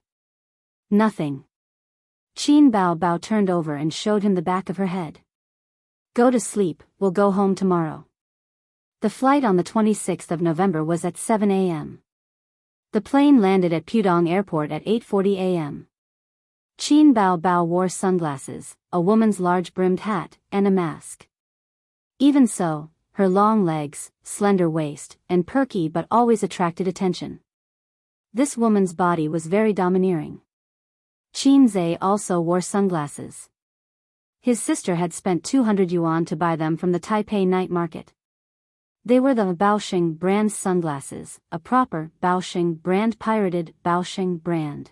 Nothing. Qin Bao Bao turned over and showed him the back of her head. Go to sleep, we'll go home tomorrow. The flight on the 26th of November was at 7 a.m. The plane landed at Pudong Airport at 8:40 a.m. Qin Bao Bao wore sunglasses, a woman's large-brimmed hat, and a mask. Even so, her long legs, slender waist, and perky but always attracted attention. This woman's body was very domineering. Qin Zhe also wore sunglasses. His sister had spent 200 yuan to buy them from the Taipei night market. They were the Baoxing brand sunglasses, a proper Baoxing brand pirated Baoxing brand.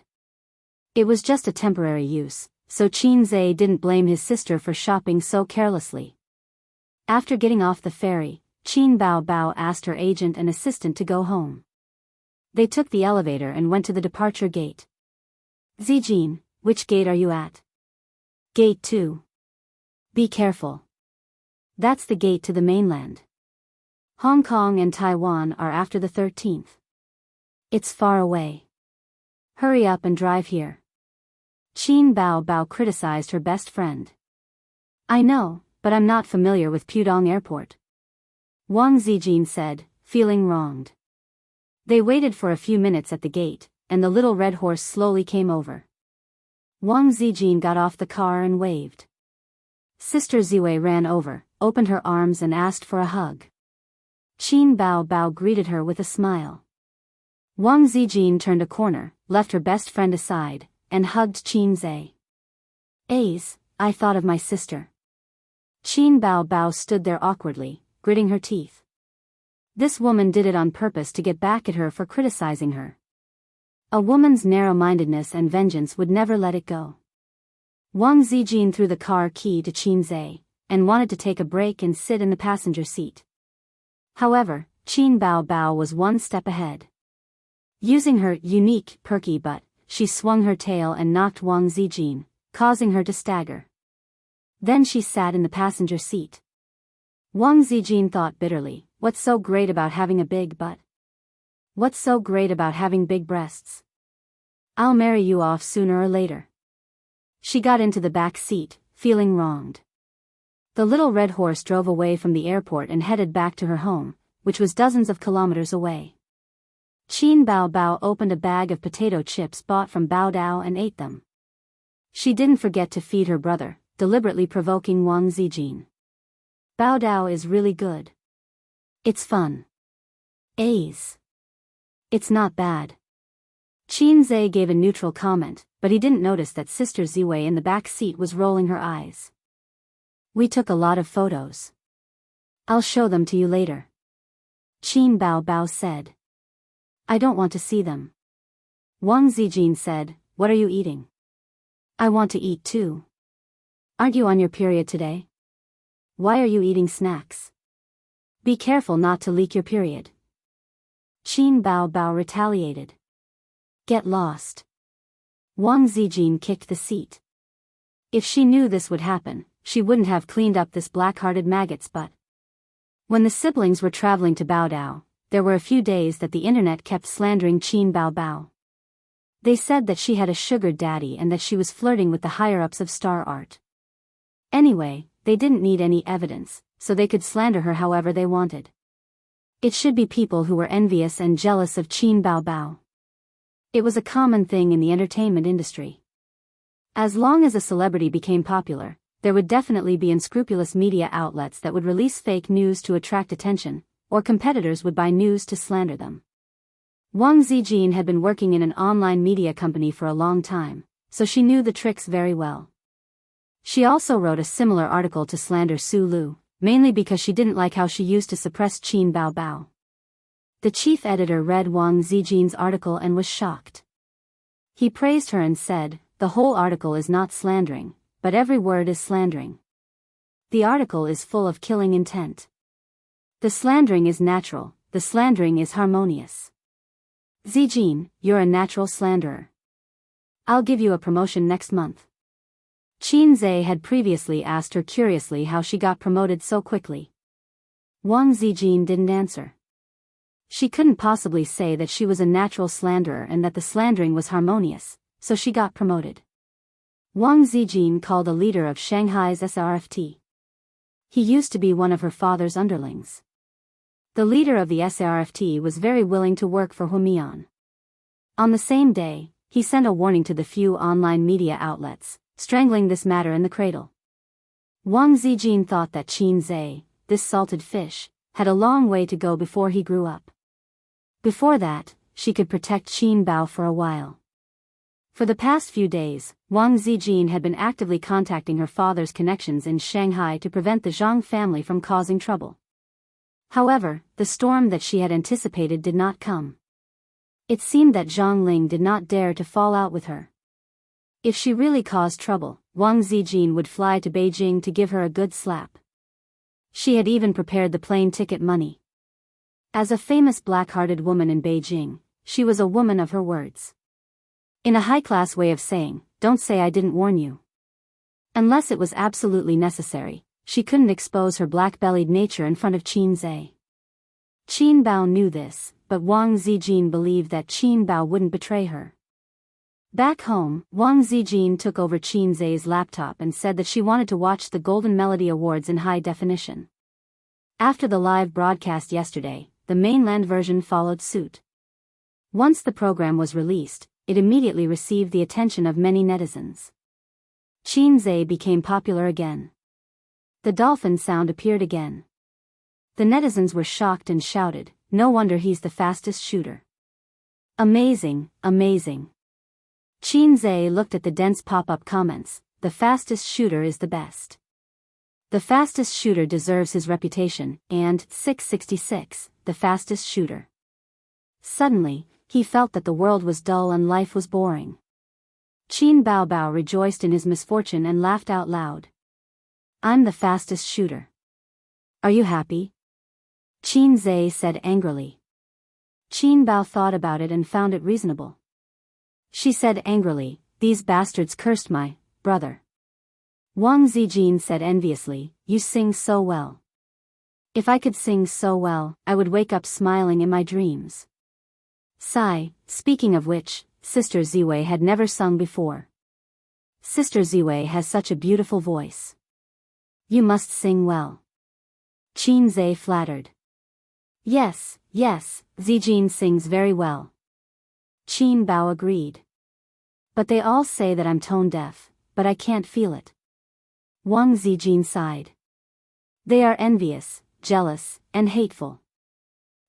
It was just a temporary use, so Qin Zhe didn't blame his sister for shopping so carelessly. After getting off the ferry, Qin Bao Bao asked her agent and assistant to go home. They took the elevator and went to the departure gate. Zijin, which gate are you at? Gate 2. Be careful. That's the gate to the mainland. Hong Kong and Taiwan are after the 13th. It's far away. Hurry up and drive here. Qin Bao Bao criticized her best friend. I know, but I'm not familiar with Pudong Airport. Wang Zijin said, feeling wronged. They waited for a few minutes at the gate, and the little red horse slowly came over. Wang Zijin got off the car and waved. Sister Ziwei ran over, opened her arms and asked for a hug. Qin Bao Bao greeted her with a smile. Wang Zijin turned a corner, left her best friend aside, and hugged Qin Zhe. Ace, I thought of my sister. Qin Bao Bao stood there awkwardly, gritting her teeth. This woman did it on purpose to get back at her for criticizing her. A woman's narrow-mindedness and vengeance would never let it go. Wang Zijin threw the car key to Qin Zhe, and wanted to take a break and sit in the passenger seat. However, Qin Bao Bao was one step ahead. Using her unique, perky butt, she swung her tail and knocked Wang Zijin, causing her to stagger. Then she sat in the passenger seat. Wang Zijin thought bitterly, what's so great about having a big butt? What's so great about having big breasts? I'll marry you off sooner or later. She got into the back seat, feeling wronged. The little red horse drove away from the airport and headed back to her home, which was dozens of kilometers away. Qin Bao Bao opened a bag of potato chips bought from Bao Dao and ate them. She didn't forget to feed her brother, deliberately provoking Wang Zijin. Bao Dao is really good. It's fun. Ace. It's not bad. Qin Zhe gave a neutral comment, but he didn't notice that Sister Ziwei in the back seat was rolling her eyes. We took a lot of photos. I'll show them to you later. Qin Bao Bao said. I don't want to see them. Wang Zijin said, what are you eating? I want to eat too. Aren't you on your period today? Why are you eating snacks? Be careful not to leak your period. Qin Bao Bao retaliated. Get lost. Wang Zijin kicked the seat. If she knew this would happen, she wouldn't have cleaned up this black-hearted maggot's butt. When the siblings were traveling to Bao Dao, there were a few days that the internet kept slandering Qin Bao Bao. They said that she had a sugar daddy and that she was flirting with the higher-ups of Star Art. Anyway, they didn't need any evidence, so they could slander her however they wanted. It should be people who were envious and jealous of Qin Bao Bao. It was a common thing in the entertainment industry. As long as a celebrity became popular, there would definitely be unscrupulous media outlets that would release fake news to attract attention, or competitors would buy news to slander them. Wang Zijin had been working in an online media company for a long time, so she knew the tricks very well. She also wrote a similar article to slander Su Lu, mainly because she didn't like how she used to suppress Qin Bao Bao. The chief editor read Wang Zijin's article and was shocked. He praised her and said, "The whole article is not slandering, but every word is slandering. The article is full of killing intent. The slandering is natural, the slandering is harmonious. Zijin, you're a natural slanderer. I'll give you a promotion next month." Qin Zhe had previously asked her curiously how she got promoted so quickly. Wang Zijin didn't answer. She couldn't possibly say that she was a natural slanderer and that the slandering was harmonious, so she got promoted. Wang Zijin called a leader of Shanghai's SRFT. He used to be one of her father's underlings. The leader of the SRFT was very willing to work for Humian. On the same day, he sent a warning to the few online media outlets, strangling this matter in the cradle. Wang Zijin thought that Qin Zhe, this salted fish, had a long way to go before he grew up. Before that, she could protect Qin Bao for a while. For the past few days, Wang Zijin had been actively contacting her father's connections in Shanghai to prevent the Zhang family from causing trouble. However, the storm that she had anticipated did not come. It seemed that Zhang Ling did not dare to fall out with her. If she really caused trouble, Wang Zijin would fly to Beijing to give her a good slap. She had even prepared the plane ticket money. As a famous black-hearted woman in Beijing, she was a woman of her words. In a high-class way of saying, "Don't say I didn't warn you." Unless it was absolutely necessary, she couldn't expose her black-bellied nature in front of Qin Zhe. Qin Bao knew this, but Wang Zijin believed that Qin Bao wouldn't betray her. Back home, Wang Zijin took over Qin Zhe's laptop and said that she wanted to watch the Golden Melody Awards in high definition. After the live broadcast yesterday, the mainland version followed suit. Once the program was released, it immediately received the attention of many netizens. Qin Zhe became popular again. The dolphin sound appeared again. The netizens were shocked and shouted, "No wonder he's the fastest shooter. Amazing, amazing." Qin Zhe looked at the dense pop-up comments, "The fastest shooter is the best. The fastest shooter deserves his reputation," and 666, the fastest shooter. Suddenly, he felt that the world was dull and life was boring. Qin Bao Bao rejoiced in his misfortune and laughed out loud. "I'm the fastest shooter. Are you happy?" Qin Zhe said angrily. Qin Bao thought about it and found it reasonable. She said angrily, "These bastards cursed my brother." Wang Zijin said enviously, "You sing so well. If I could sing so well, I would wake up smiling in my dreams." Sigh, speaking of which, Sister Ziwei had never sung before. Sister Ziwei has such a beautiful voice. "You must sing well." Qin Zhe flattered. Yes, Zijin sings very well." Qin Bao agreed. "But they all say that I'm tone deaf, but I can't feel it." Wang Zijin sighed. "They are envious, jealous, and hateful."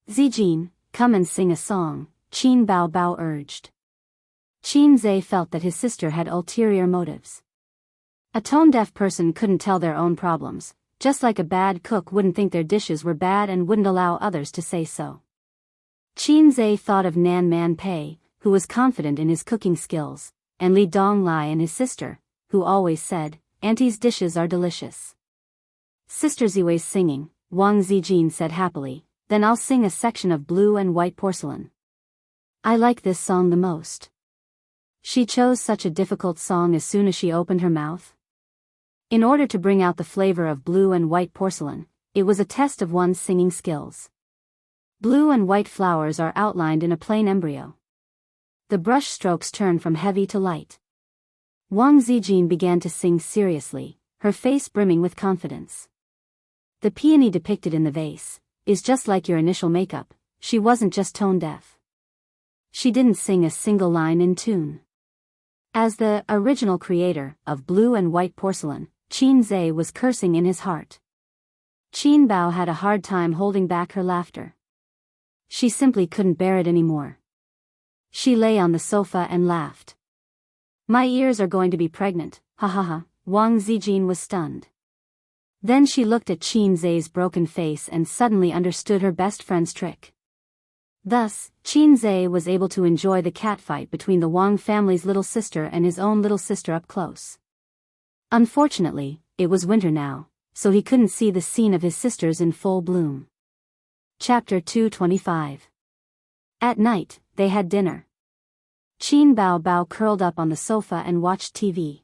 "Zijin, come and sing a song," Qin Bao Bao urged. Qin Zhe felt that his sister had ulterior motives. A tone-deaf person couldn't tell their own problems, just like a bad cook wouldn't think their dishes were bad and wouldn't allow others to say so. Qin Zhe thought of Nan Man Pei, who was confident in his cooking skills, and Li Donglai and his sister, who always said, "Auntie's dishes are delicious." "Sister Ziwei's singing," Wang Zijin said happily, "then I'll sing a section of Blue and White Porcelain. I like this song the most." She chose such a difficult song as soon as she opened her mouth. In order to bring out the flavor of Blue and White Porcelain, it was a test of one's singing skills. Blue and white flowers are outlined in a plain embryo. The brush strokes turn from heavy to light. Wang Zijin began to sing seriously, her face brimming with confidence. "The peony depicted in the vase is just like your initial makeup." She wasn't just tone deaf. She didn't sing a single line in tune. As the original creator of blue and white porcelain, Qin Zhe was cursing in his heart. Qin Bao had a hard time holding back her laughter. She simply couldn't bear it anymore. She lay on the sofa and laughed. My ears are going to be pregnant, ha ha ha. Wang Zijin was stunned. Then she looked at Qin Zhe's broken face and suddenly understood her best friend's trick. Thus, Qin Zhe was able to enjoy the catfight between the Wang family's little sister and his own little sister up close. Unfortunately, it was winter now, so he couldn't see the scene of his sisters in full bloom. Chapter 225. At night, they had dinner. Qin Bao curled up on the sofa and watched TV.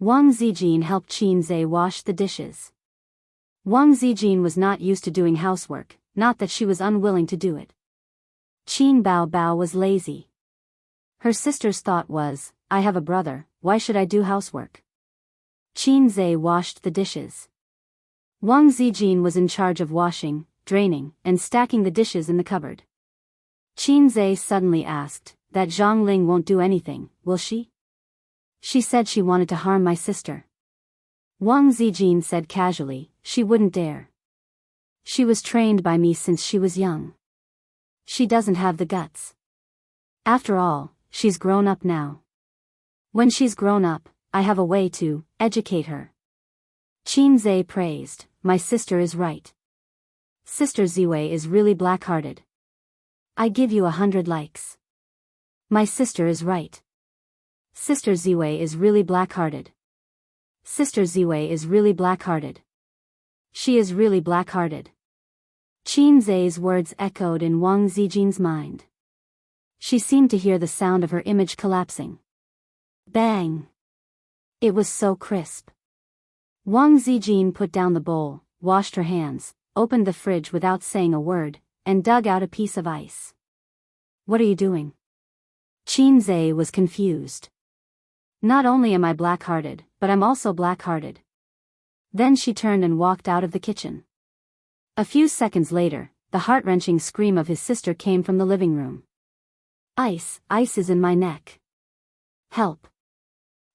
Wang Zijin helped Qin Zhe wash the dishes. Wang Zijin was not used to doing housework, not that she was unwilling to do it. Qin Bao was lazy. Her sister's thought was, I have a brother, why should I do housework? Qin Zhe washed the dishes. Wang Zijin was in charge of washing, draining, and stacking the dishes in the cupboard. Qin Zhe suddenly asked, that Zhang Ling won't do anything, will she? She said she wanted to harm my sister. Wang Zijin said casually, she wouldn't dare. She was trained by me since she was young. She doesn't have the guts. After all, she's grown up now. When she's grown up, I have a way to educate her. Qin Zhe praised, my sister is right. Sister Ziwei is really black-hearted. I give you 100 likes. My sister is right. Sister Ziwei is really black-hearted. Sister Ziwei is really black-hearted. She is really black-hearted. Qin Zhe's words echoed in Wang Zijin's mind. She seemed to hear the sound of her image collapsing. Bang! It was so crisp. Wang Zijin put down the bowl, washed her hands, opened the fridge without saying a word, and dug out a piece of ice. What are you doing? Qin Zhe was confused. Not only am I black-hearted, but I'm also black-hearted. Then she turned and walked out of the kitchen. A few seconds later, the heart-wrenching scream of his sister came from the living room. Ice is in my neck. Help.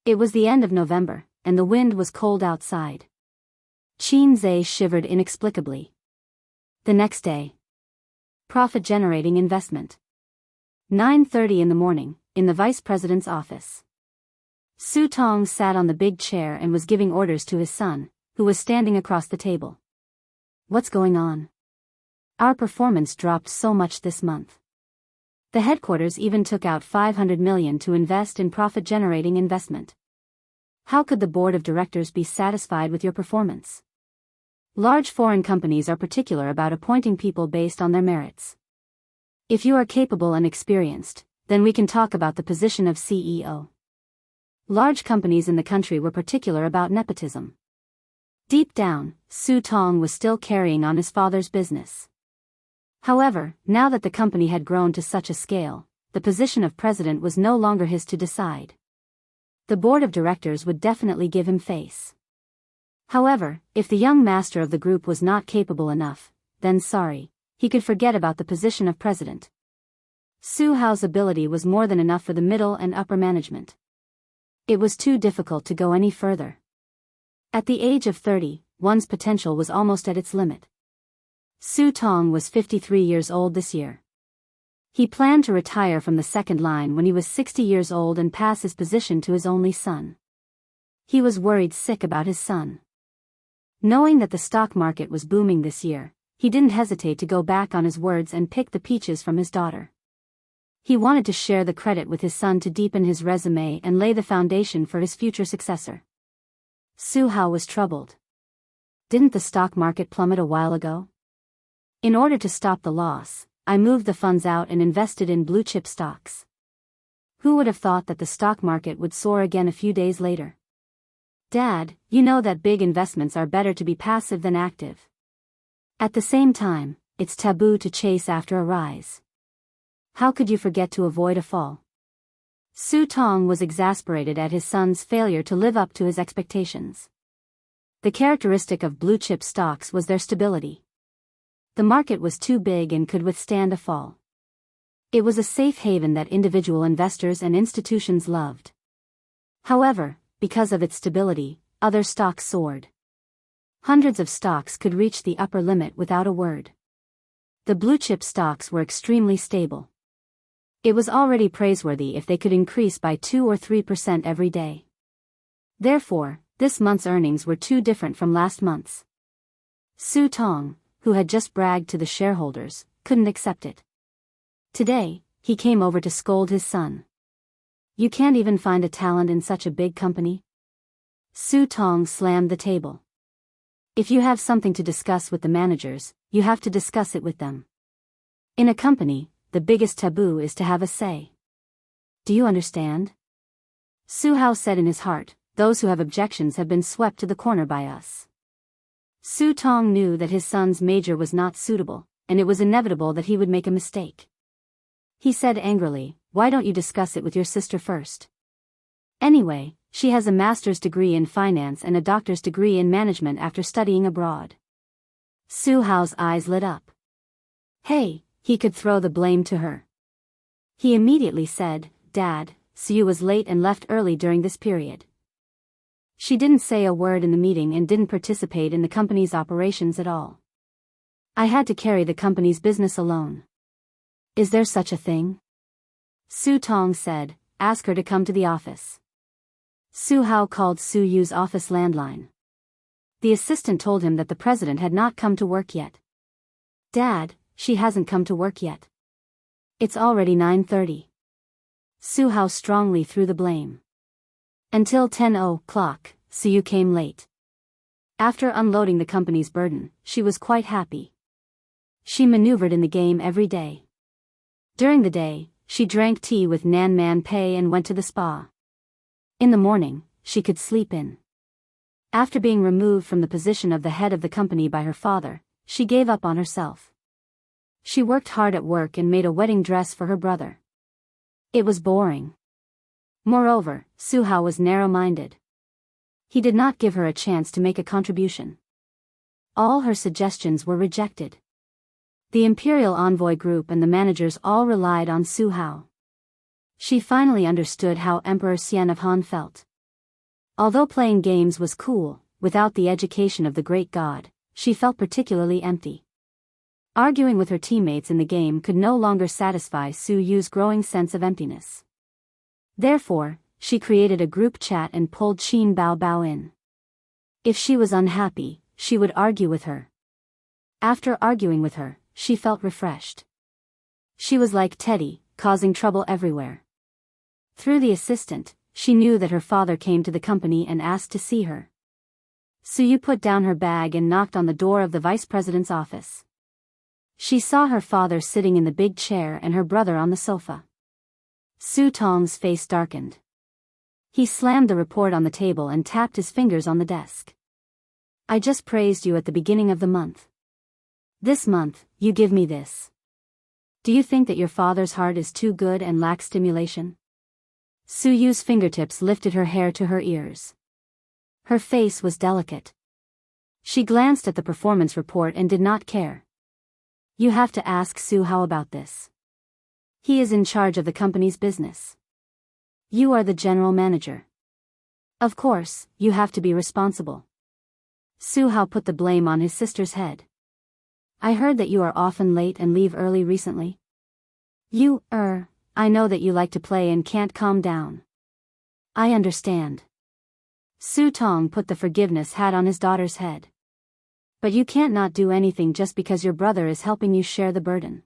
It was the end of November, and the wind was cold outside. Qin Zhe shivered inexplicably. The next day. Profit-generating investment. 9:30 in the morning, in the vice president's office. Su Tong sat on the big chair and was giving orders to his son, who was standing across the table. What's going on? Our performance dropped so much this month. The headquarters even took out 500 million to invest in profit-generating investment. How could the board of directors be satisfied with your performance? Large foreign companies are particular about appointing people based on their merits. If you are capable and experienced, then we can talk about the position of CEO. Large companies in the country were particular about nepotism. Deep down, Su Tong was still carrying on his father's business. However, now that the company had grown to such a scale, the position of president was no longer his to decide. The board of directors would definitely give him face. However, if the young master of the group was not capable enough, then sorry, he could forget about the position of president. Su Hao's ability was more than enough for the middle and upper management. It was too difficult to go any further. At the age of 30, one's potential was almost at its limit. Su Tong was 53 years old this year. He planned to retire from the second line when he was 60 years old and pass his position to his only son. He was worried sick about his son. Knowing that the stock market was booming this year, he didn't hesitate to go back on his words and pick the peaches from his daughter. He wanted to share the credit with his son to deepen his resume and lay the foundation for his future successor. Su Hao was troubled. Didn't the stock market plummet a while ago? In order to stop the loss, I moved the funds out and invested in blue-chip stocks. Who would have thought that the stock market would soar again a few days later? Dad, you know that big investments are better to be passive than active. At the same time, it's taboo to chase after a rise. How could you forget to avoid a fall? Su Tong was exasperated at his son's failure to live up to his expectations. The characteristic of blue-chip stocks was their stability. The market was too big and could withstand a fall. It was a safe haven that individual investors and institutions loved. However, because of its stability, other stocks soared. Hundreds of stocks could reach the upper limit without a word. The blue-chip stocks were extremely stable. It was already praiseworthy if they could increase by 2 or 3% every day. Therefore, this month's earnings were too different from last month's. Su Tong, who had just bragged to the shareholders, couldn't accept it. Today, he came over to scold his son. You can't even find a talent in such a big company? Su Tong slammed the table. If you have something to discuss with the managers, you have to discuss it with them. In a company, the biggest taboo is to have a say. Do you understand? Su Hao said in his heart, those who have objections have been swept to the corner by us. Su Tong knew that his son's major was not suitable, and it was inevitable that he would make a mistake. He said angrily, why don't you discuss it with your sister first? Anyway, she has a master's degree in finance and a doctor's degree in management after studying abroad. Su Hao's eyes lit up. Hey, he could throw the blame to her. He immediately said, Dad, Su was late and left early during this period. She didn't say a word in the meeting and didn't participate in the company's operations at all. I had to carry the company's business alone. Is there such a thing? Su Tong said, ask her to come to the office. Su Hao called Su Yu's office landline. The assistant told him that the president had not come to work yet. Dad, she hasn't come to work yet. It's already 9:30. Su Hao strongly threw the blame. Until 10 o'clock, Su Yu came late. After unloading the company's burden, she was quite happy. She maneuvered in the game every day. During the day, she drank tea with Nan Man Pei and went to the spa. In the morning, she could sleep in. After being removed from the position of the head of the company by her father, she gave up on herself. She worked hard at work and made a wedding dress for her brother. It was boring. Moreover, Su Hao was narrow-minded. He did not give her a chance to make a contribution. All her suggestions were rejected. The Imperial Envoy Group and the managers all relied on Su Hao. She finally understood how Emperor Xian of Han felt. Although playing games was cool, without the education of the great god, she felt particularly empty. Arguing with her teammates in the game could no longer satisfy Su Yu's growing sense of emptiness. Therefore, she created a group chat and pulled Qin Bao Bao in. If she was unhappy, she would argue with her. After arguing with her, she felt refreshed. She was like Teddy, causing trouble everywhere. Through the assistant, she knew that her father came to the company and asked to see her. Su Yu put down her bag and knocked on the door of the vice president's office. She saw her father sitting in the big chair and her brother on the sofa. Su Tong's face darkened. He slammed the report on the table and tapped his fingers on the desk. I just praised you at the beginning of the month. This month, you give me this. Do you think that your father's heart is too good and lacks stimulation? Su Yu's fingertips lifted her hair to her ears. Her face was delicate. She glanced at the performance report and did not care. You have to ask Su Hao about this. He is in charge of the company's business. You are the general manager. Of course, you have to be responsible. Su Hao put the blame on his sister's head. I heard that you are often late and leave early recently. I know that you like to play and can't calm down. I understand. Su Tong put the forgiveness hat on his daughter's head. But you can't not do anything just because your brother is helping you share the burden.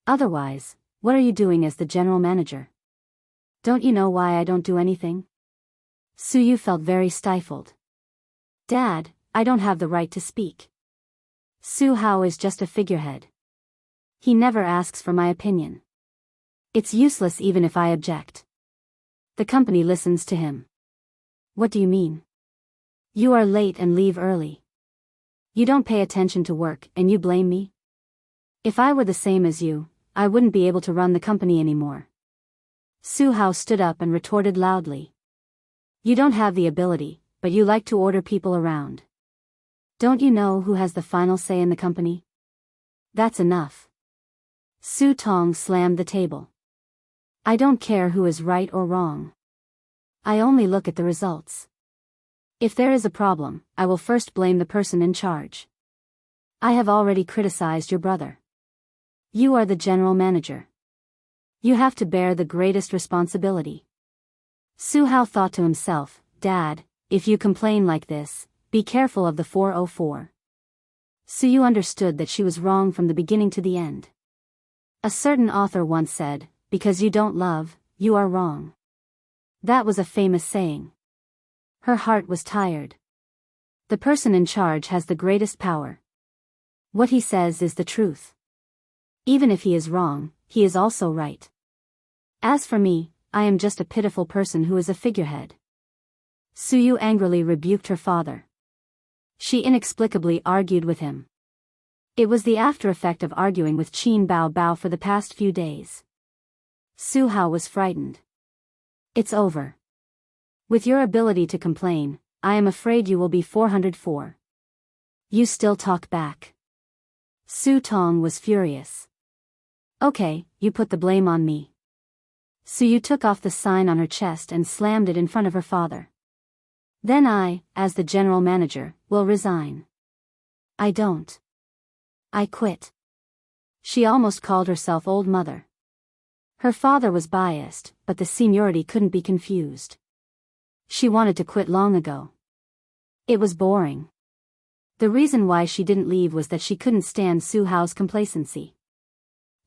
Otherwise, what are you doing as the general manager? Don't you know why I don't do anything? Su Yu felt very stifled. Dad, I don't have the right to speak. Su Hao is just a figurehead. He never asks for my opinion. It's useless even if I object. The company listens to him. What do you mean? You are late and leave early. You don't pay attention to work and you blame me? If I were the same as you, I wouldn't be able to run the company anymore. Su Hao stood up and retorted loudly. You don't have the ability, but you like to order people around. Don't you know who has the final say in the company? That's enough. Su Tong slammed the table. I don't care who is right or wrong. I only look at the results. If there is a problem, I will first blame the person in charge. I have already criticized your brother. You are the general manager. You have to bear the greatest responsibility. Su Hao thought to himself, Dad, if you complain like this, be careful of the 404. Su Yu understood that she was wrong from the beginning to the end. A certain author once said, because you don't love, you are wrong. That was a famous saying. Her heart was tired. The person in charge has the greatest power. What he says is the truth. Even if he is wrong, he is also right. As for me, I am just a pitiful person who is a figurehead. Su Yu angrily rebuked her father. She inexplicably argued with him. It was the after effect of arguing with Qin Bao Bao for the past few days. Su Hao was frightened. It's over. With your ability to complain, I am afraid you will be 404. You still talk back. Su Tong was furious. Okay, you put the blame on me. Su Yu took off the sign on her chest and slammed it in front of her father. Then I, as the general manager, will resign. I don't. I quit. She almost called herself old mother. Her father was biased, but the seniority couldn't be confused. She wanted to quit long ago. It was boring. The reason why she didn't leave was that she couldn't stand Su Hao's complacency.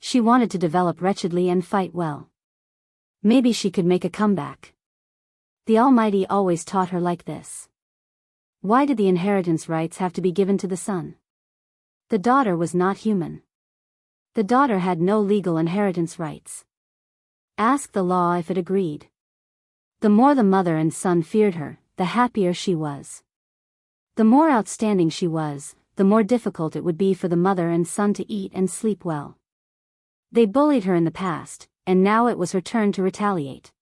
She wanted to develop wretchedly and fight well. Maybe she could make a comeback. The Almighty always taught her like this. Why did the inheritance rights have to be given to the son? The daughter was not human. The daughter had no legal inheritance rights. Ask the law if it agreed. The more the mother and son feared her, the happier she was. The more outstanding she was, the more difficult it would be for the mother and son to eat and sleep well. They bullied her in the past, and now it was her turn to retaliate.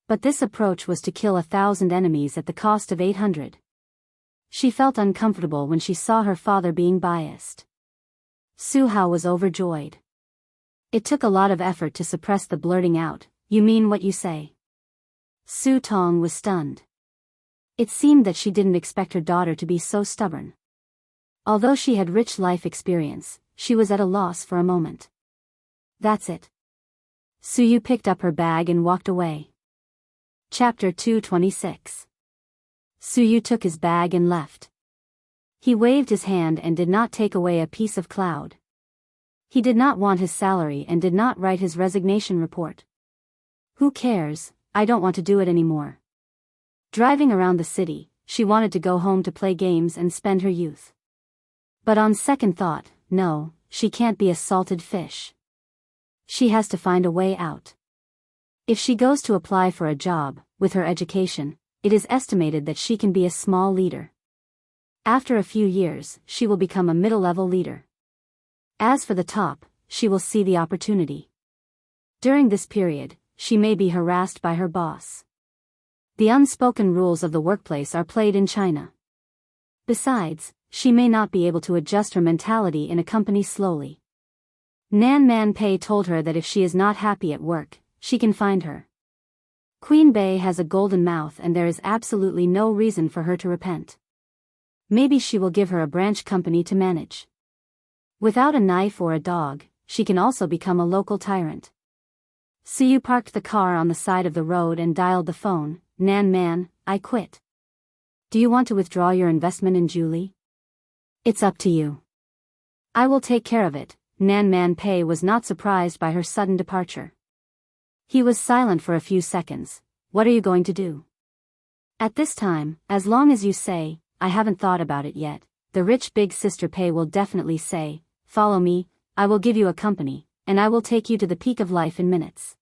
But this approach was to kill 1,000 enemies at the cost of 800. She felt uncomfortable when she saw her father being biased. Su Hao was overjoyed. It took a lot of effort to suppress the blurting out, "You mean what you say?" Su Tong was stunned. It seemed that she didn't expect her daughter to be so stubborn. Although she had rich life experience, she was at a loss for a moment. That's it. Su Yu picked up her bag and walked away. Chapter 226. Su Yu took his bag and left. He waved his hand and did not take away a piece of cloud. He did not want his salary and did not write his resignation report. Who cares, I don't want to do it anymore. Driving around the city, she wanted to go home to play games and spend her youth. But on second thought, no, she can't be a salted fish. She has to find a way out. If she goes to apply for a job, with her education, it is estimated that she can be a small leader. After a few years, she will become a middle-level leader. As for the top, she will see the opportunity. During this period, she may be harassed by her boss. The unspoken rules of the workplace are played in China. Besides, she may not be able to adjust her mentality in a company slowly. Nan Man Pei told her that if she is not happy at work, she can find her. Queen Bey has a golden mouth and there is absolutely no reason for her to repent. Maybe she will give her a branch company to manage. Without a knife or a dog, she can also become a local tyrant. Su Yu parked the car on the side of the road and dialed the phone. Nan Man, I quit. Do you want to withdraw your investment in Julie? It's up to you. I will take care of it. Nan Man Pei was not surprised by her sudden departure. He was silent for a few seconds. What are you going to do? At this time, as long as you say, I haven't thought about it yet, the rich big sister Pei will definitely say, follow me, I will give you a company, and I will take you to the peak of life in minutes.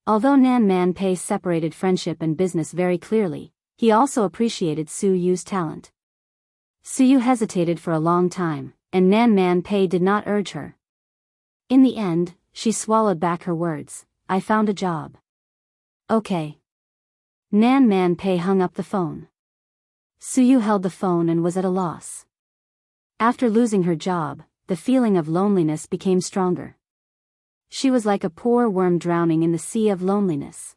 Although Nan Man Pei separated friendship and business very clearly, he also appreciated Su Yu's talent. Su Yu hesitated for a long time, and Nan Man Pei did not urge her. In the end, she swallowed back her words, I found a job. Okay. Nan Man Pei hung up the phone. Su Yu held the phone and was at a loss. After losing her job, the feeling of loneliness became stronger. She was like a poor worm drowning in the sea of loneliness.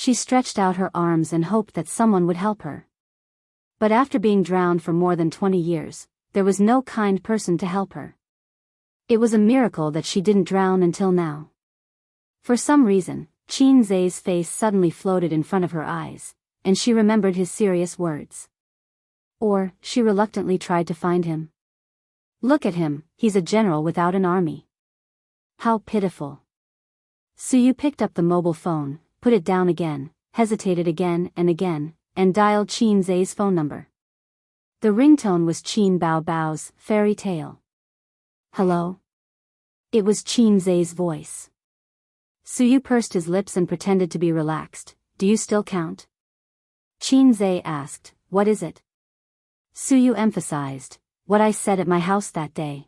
She stretched out her arms and hoped that someone would help her. But after being drowned for more than 20 years, there was no kind person to help her. It was a miracle that she didn't drown until now. For some reason, Qin Zhe's face suddenly floated in front of her eyes, and she remembered his serious words. Or, she reluctantly tried to find him. Look at him, he's a general without an army. How pitiful. Suyu picked up the mobile phone, put it down again, hesitated again, and dialed Qin Zhe's phone number. The ringtone was Qin Bao Bao's fairy tale. Hello? It was Qin Zhe's voice. Suyu pursed his lips and pretended to be relaxed. Do you still count? Qin Zhe asked, what is it? Suyu emphasized, what I said at my house that day.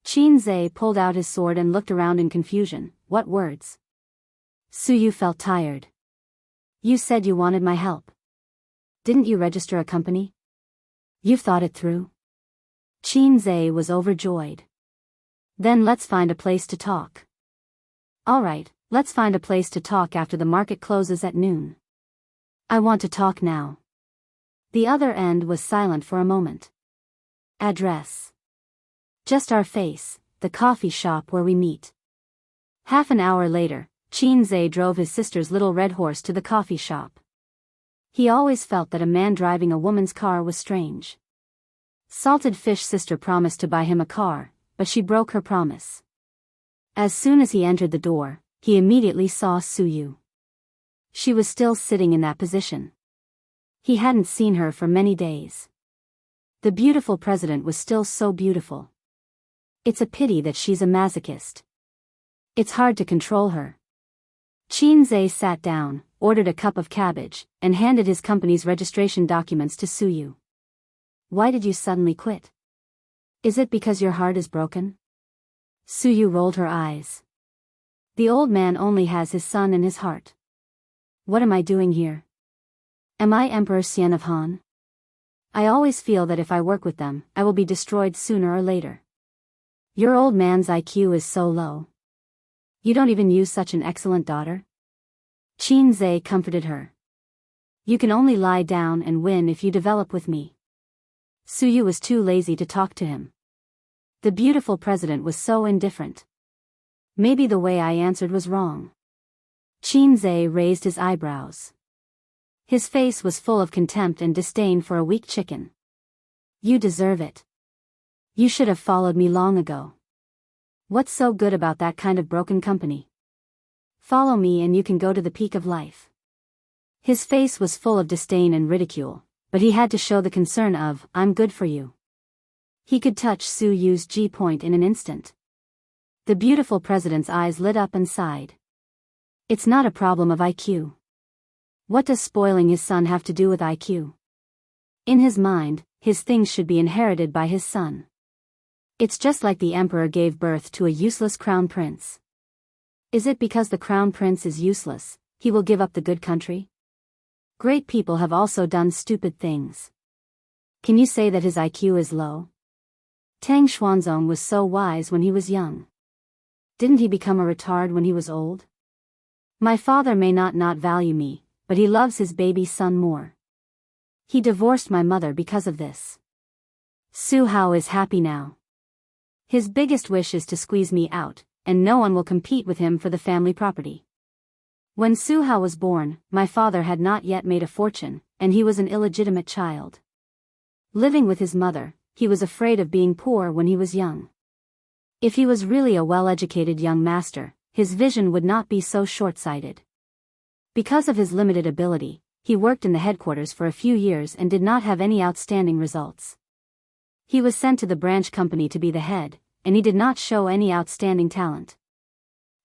Qin Zhe pulled out his sword and looked around in confusion. What words? Suyu felt tired. You said you wanted my help. Didn't you register a company? You've thought it through? Qin Zhe was overjoyed. Then let's find a place to talk. All right, let's find a place to talk after the market closes at noon. I want to talk now. The other end was silent for a moment. Address. Just our face, the coffee shop where we meet. Half an hour later, Qin Zhe drove his sister's little red horse to the coffee shop. He always felt that a man driving a woman's car was strange. Salted Fish sister promised to buy him a car, but she broke her promise. As soon as he entered the door, he immediately saw Suyu. She was still sitting in that position. He hadn't seen her for many days. The beautiful president was still so beautiful. It's a pity that she's a masochist. It's hard to control her. Qin Zhe sat down, ordered a cup of cabbage, and handed his company's registration documents to Suyu. Why did you suddenly quit? Is it because your heart is broken? Suyu rolled her eyes. The old man only has his son in his heart. What am I doing here? Am I Emperor Xian of Han? I always feel that if I work with them, I will be destroyed sooner or later. Your old man's IQ is so low. You don't even use such an excellent daughter? Qin Zhe comforted her. You can only lie down and win if you develop with me. Suyu was too lazy to talk to him. The beautiful president was so indifferent. Maybe the way I answered was wrong. Qin Zhe raised his eyebrows. His face was full of contempt and disdain for a weak chicken. You deserve it. You should have followed me long ago. What's so good about that kind of broken company? Follow me and you can go to the peak of life. His face was full of disdain and ridicule, but he had to show the concern of, I'm good for you. He could touch Suyu's G-point in an instant. The beautiful president's eyes lit up and sighed. It's not a problem of IQ. What does spoiling his son have to do with IQ? In his mind, his things should be inherited by his son. It's just like the emperor gave birth to a useless crown prince. Is it because the crown prince is useless, he will give up the good country? Great people have also done stupid things. Can you say that his IQ is low? Tang Xuanzong was so wise when he was young. Didn't he become a retard when he was old? My father may not value me, but he loves his baby son more. He divorced my mother because of this. Su Hao is happy now. His biggest wish is to squeeze me out, and no one will compete with him for the family property. When Su Hao was born, my father had not yet made a fortune, and he was an illegitimate child. Living with his mother, he was afraid of being poor when he was young. If he was really a well-educated young master, his vision would not be so short-sighted. Because of his limited ability, he worked in the headquarters for a few years and did not have any outstanding results. He was sent to the branch company to be the head, and he did not show any outstanding talent.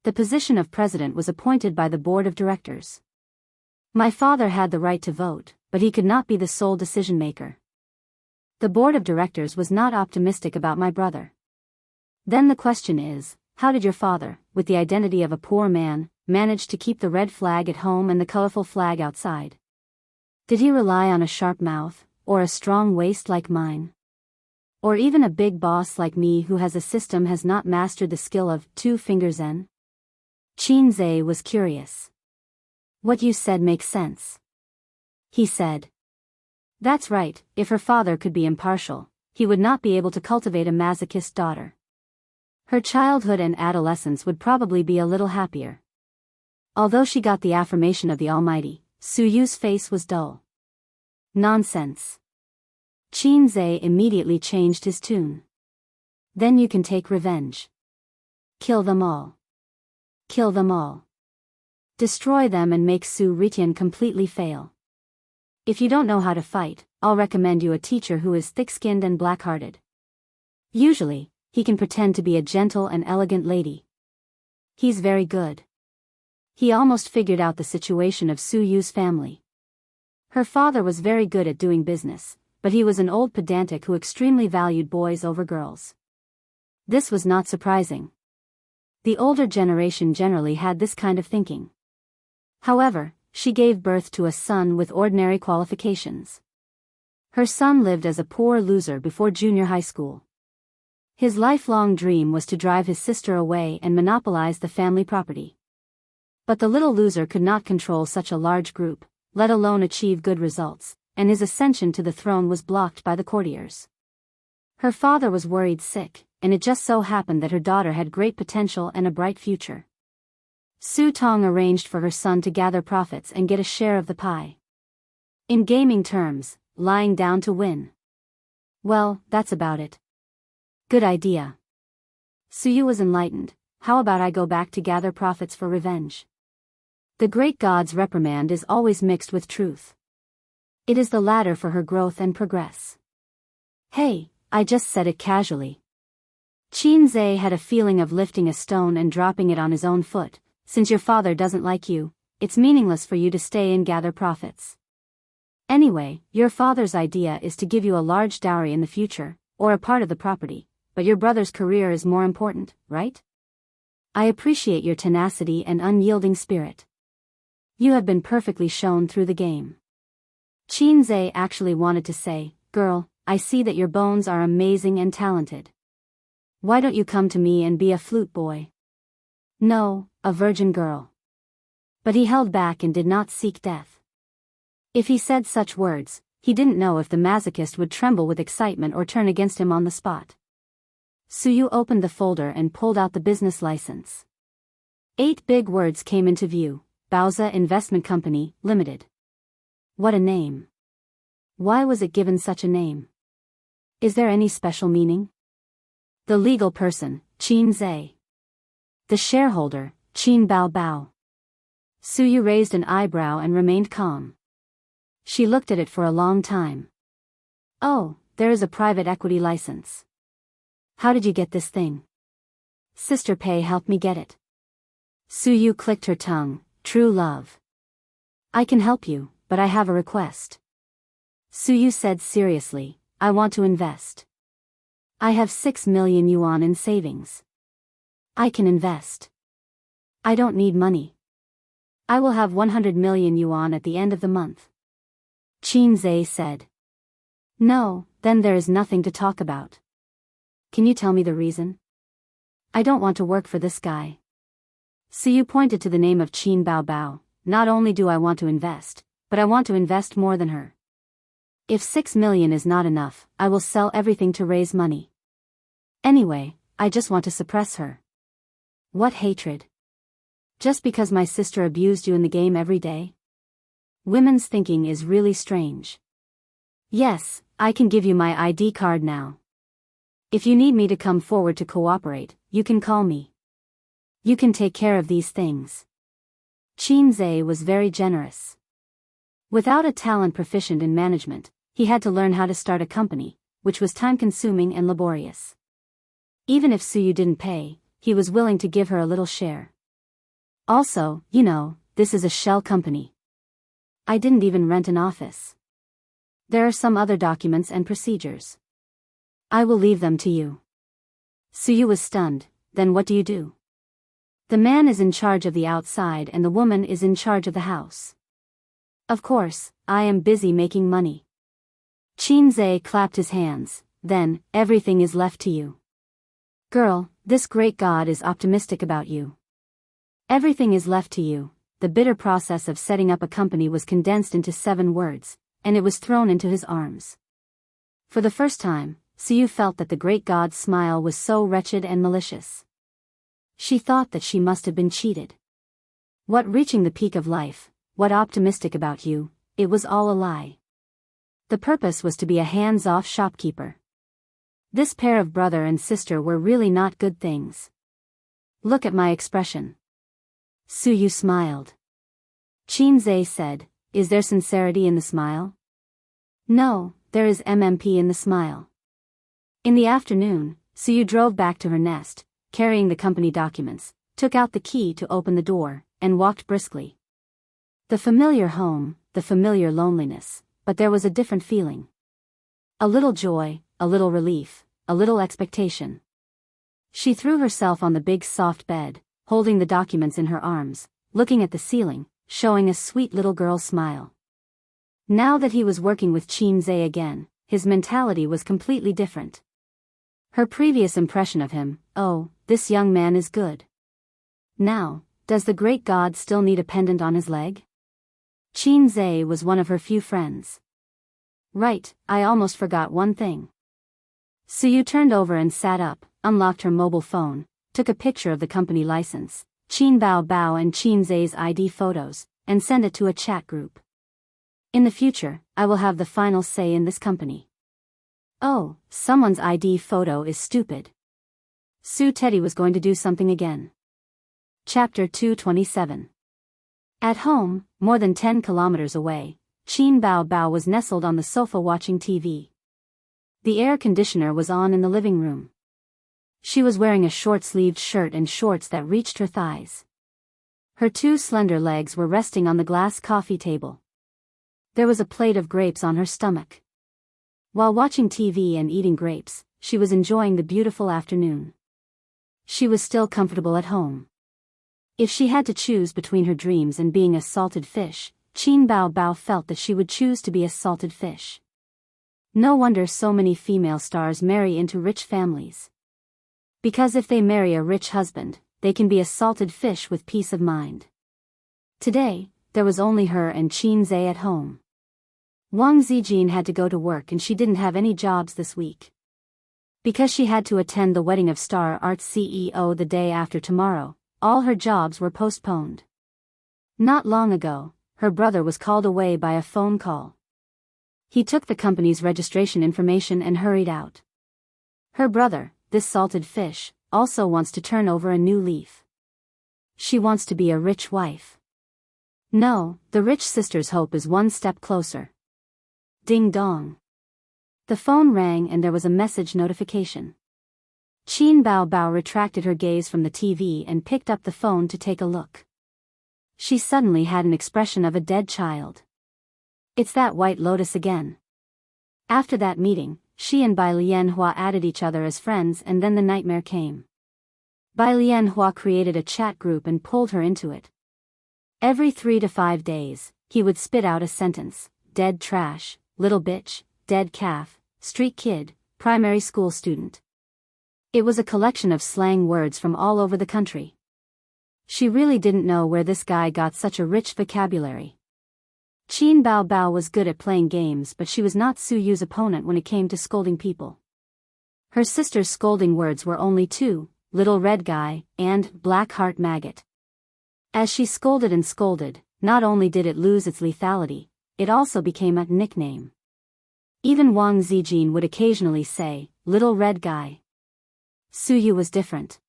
The position of president was appointed by the board of directors. My father had the right to vote, but he could not be the sole decision-maker. The board of directors was not optimistic about my brother. Then the question is, how did your father, with the identity of a poor man, manage to keep the red flag at home and the colorful flag outside? Did he rely on a sharp mouth, or a strong waist like mine? Or even a big boss like me who has not mastered the skill of 2 finger zen? Qin Zhe was curious. What you said makes sense, he said. That's right, if her father could be impartial, he would not be able to cultivate a masochist daughter. Her childhood and adolescence would probably be a little happier. Although she got the affirmation of the Almighty, Suyu's face was dull. Nonsense. Qinze immediately changed his tune. Then you can take revenge. Kill them all. Kill them all. Destroy them and make Su Ritian completely fail. If you don't know how to fight, I'll recommend you a teacher who is thick-skinned and black-hearted. Usually, he can pretend to be a gentle and elegant lady. He's very good. He almost figured out the situation of Su Yu's family. Her father was very good at doing business, but he was an old pedantic who extremely valued boys over girls. This was not surprising. The older generation generally had this kind of thinking. However, she gave birth to a son with ordinary qualifications. Her son lived as a poor loser before junior high school. His lifelong dream was to drive his sister away and monopolize the family property. But the little loser could not control such a large group, let alone achieve good results, and his ascension to the throne was blocked by the courtiers. Her father was worried sick, and it just so happened that her daughter had great potential and a bright future. Su Tong arranged for her son to gather profits and get a share of the pie. In gaming terms, lying down to win. Well, that's about it. Good idea. Suyu was enlightened. How about I go back to gather profits for revenge? The great god's reprimand is always mixed with truth. It is the ladder for her growth and progress. Hey, I just said it casually. Qinze had a feeling of lifting a stone and dropping it on his own foot. Since your father doesn't like you, it's meaningless for you to stay and gather profits. Anyway, your father's idea is to give you a large dowry in the future, or a part of the property, but your brother's career is more important, right? I appreciate your tenacity and unyielding spirit. You have been perfectly shown through the game. Qinze actually wanted to say, girl, I see that your bones are amazing and talented. Why don't you come to me and be a flute boy? No, a virgin girl. But he held back and did not seek death. If he said such words, he didn't know if the masochist would tremble with excitement or turn against him on the spot. Suyu opened the folder and pulled out the business license. 8 big words came into view: Bauza Investment Company, Limited. What a name. Why was it given such a name? Is there any special meaning? The legal person, Qinze. The shareholder, Qin Bao Bao. Suyu raised an eyebrow and remained calm. She looked at it for a long time. Oh, there is a private equity license. How did you get this thing? Sister Pei helped me get it. Suyu clicked her tongue. True love. I can help you, but I have a request. Suyu said seriously, I want to invest. I have 6 million yuan in savings. I can invest. I don't need money. I will have 100 million yuan at the end of the month. Qinze said. No, then there is nothing to talk about. Can you tell me the reason? I don't want to work for this guy. Suyu pointed to the name of Qin Bao Bao. Not only do I want to invest, but I want to invest more than her. If 6 million is not enough, I will sell everything to raise money. Anyway, I just want to suppress her. What hatred? Just because my sister abused you in the game every day? Women's thinking is really strange. Yes, I can give you my ID card now. If you need me to come forward to cooperate, you can call me. You can take care of these things. Qinze was very generous. Without a talent proficient in management, he had to learn how to start a company, which was time-consuming and laborious. Even if Suyu didn't pay, he was willing to give her a little share. Also, you know, this is a shell company. I didn't even rent an office. There are some other documents and procedures. I will leave them to you. Suyu was stunned. Then what do you do? The man is in charge of the outside and the woman is in charge of the house. Of course, I am busy making money. Qinze clapped his hands. Then, everything is left to you. Girl, this great god is optimistic about you. Everything is left to you. the bitter process of setting up a company was condensed into 7 words, and it was thrown into his arms. For the first time, Suyu felt that the great god's smile was so wretched and malicious. She thought that she must have been cheated. What reaching the peak of life, what optimistic about you, it was all a lie. The purpose was to be a hands-off shopkeeper. This pair of brother and sister were really not good things. Look at my expression. Suyu smiled. Qinze said, is there sincerity in the smile? No, there is MMP in the smile. In the afternoon, Suyu drove back to her nest, carrying the company documents, took out the key to open the door, and walked briskly. The familiar home, the familiar loneliness, but there was a different feeling. A little joy, a little relief, a little expectation. She threw herself on the big soft bed, holding the documents in her arms, looking at the ceiling, showing a sweet little girl's smile. Now that he was working with Qinze again, his mentality was completely different. Her previous impression of him, oh, this young man is good. Now, does the great god still need a pendant on his leg? Qinze was one of her few friends. Right, I almost forgot one thing. Suyu turned over and sat up, unlocked her mobile phone, took a picture of the company license, Qin Bao Bao and Qinze's ID photos, and sent it to a chat group. In the future, I will have the final say in this company. Oh, someone's ID photo is stupid. Su Teddy was going to do something again. Chapter 227. At home, more than 10 kilometers away, Qin Bao Bao was nestled on the sofa watching TV. The air conditioner was on in the living room. She was wearing a short-sleeved shirt and shorts that reached her thighs. Her 2 slender legs were resting on the glass coffee table. There was a plate of grapes on her stomach. While watching TV and eating grapes, she was enjoying the beautiful afternoon. She was still comfortable at home. If she had to choose between her dreams and being a salted fish, Qin Bao Bao felt that she would choose to be a salted fish. No wonder so many female stars marry into rich families. Because if they marry a rich husband, they can be a salted fish with peace of mind. Today, there was only her and Qinze at home. Wang Zijin had to go to work and she didn't have any jobs this week. Because she had to attend the wedding of Star Arts CEO the day after tomorrow, all her jobs were postponed. Not long ago, her brother was called away by a phone call. He took the company's registration information and hurried out. Her brother, this salted fish, also wants to turn over a new leaf. She wants to be a rich wife. No, the rich sister's hope is one step closer. Ding dong. The phone rang and there was a message notification. Qin Bao Bao retracted her gaze from the TV and picked up the phone to take a look. She suddenly had an expression of a dead child. It's that White Lotus again. After that meeting, she and Bai Lianhua added each other as friends and then the nightmare came. Bai Lianhua created a chat group and pulled her into it. Every 3 to 5 days, he would spit out a sentence: dead trash, little bitch, dead calf, street kid, primary school student. It was a collection of slang words from all over the country. She really didn't know where this guy got such a rich vocabulary. Qin Bao Bao was good at playing games, but she was not Suyu's opponent when it came to scolding people. Her sister's scolding words were only 2, little red guy, and black heart maggot. As she scolded and scolded, not only did it lose its lethality, it also became a nickname. Even Wang Zijin would occasionally say, little red guy. Suyu was different.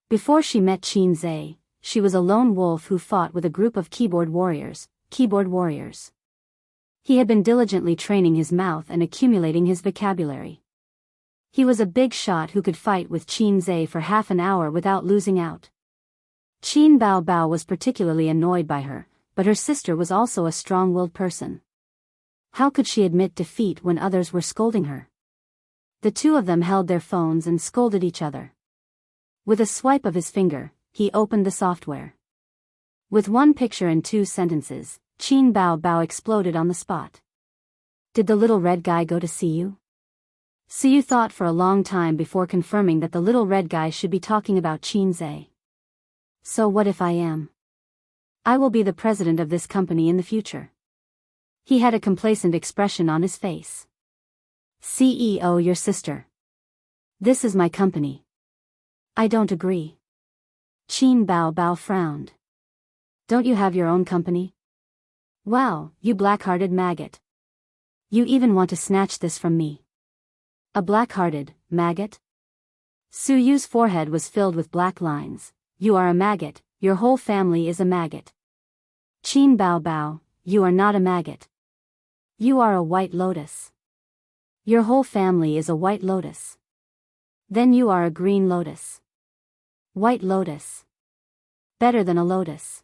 Before she met Qinze, she was a lone wolf who fought with a group of keyboard warriors. He had been diligently training his mouth and accumulating his vocabulary. He was a big shot who could fight with Qinze for half an hour without losing out. Qin Bao Bao was particularly annoyed by her, but her sister was also a strong-willed person. How could she admit defeat when others were scolding her? The two of them held their phones and scolded each other. With a swipe of his finger, he opened the software. With 1 picture and 2 sentences, Qin Bao Bao exploded on the spot. Did the little red guy go to see you? Suyu thought for a long time before confirming that the little red guy should be talking about Qinze. So what if I am? I will be the president of this company in the future. He had a complacent expression on his face. CEO, your sister. This is my company. I don't agree. Qin Bao Bao frowned. Don't you have your own company? Wow, you black-hearted maggot. You even want to snatch this from me. A black-hearted maggot? Su Yu's forehead was filled with black lines. You are a maggot, your whole family is a maggot. Qin Bao Bao, you are not a maggot. You are a white lotus. Your whole family is a white lotus. Then you are a green lotus. White lotus. Better than a lotus.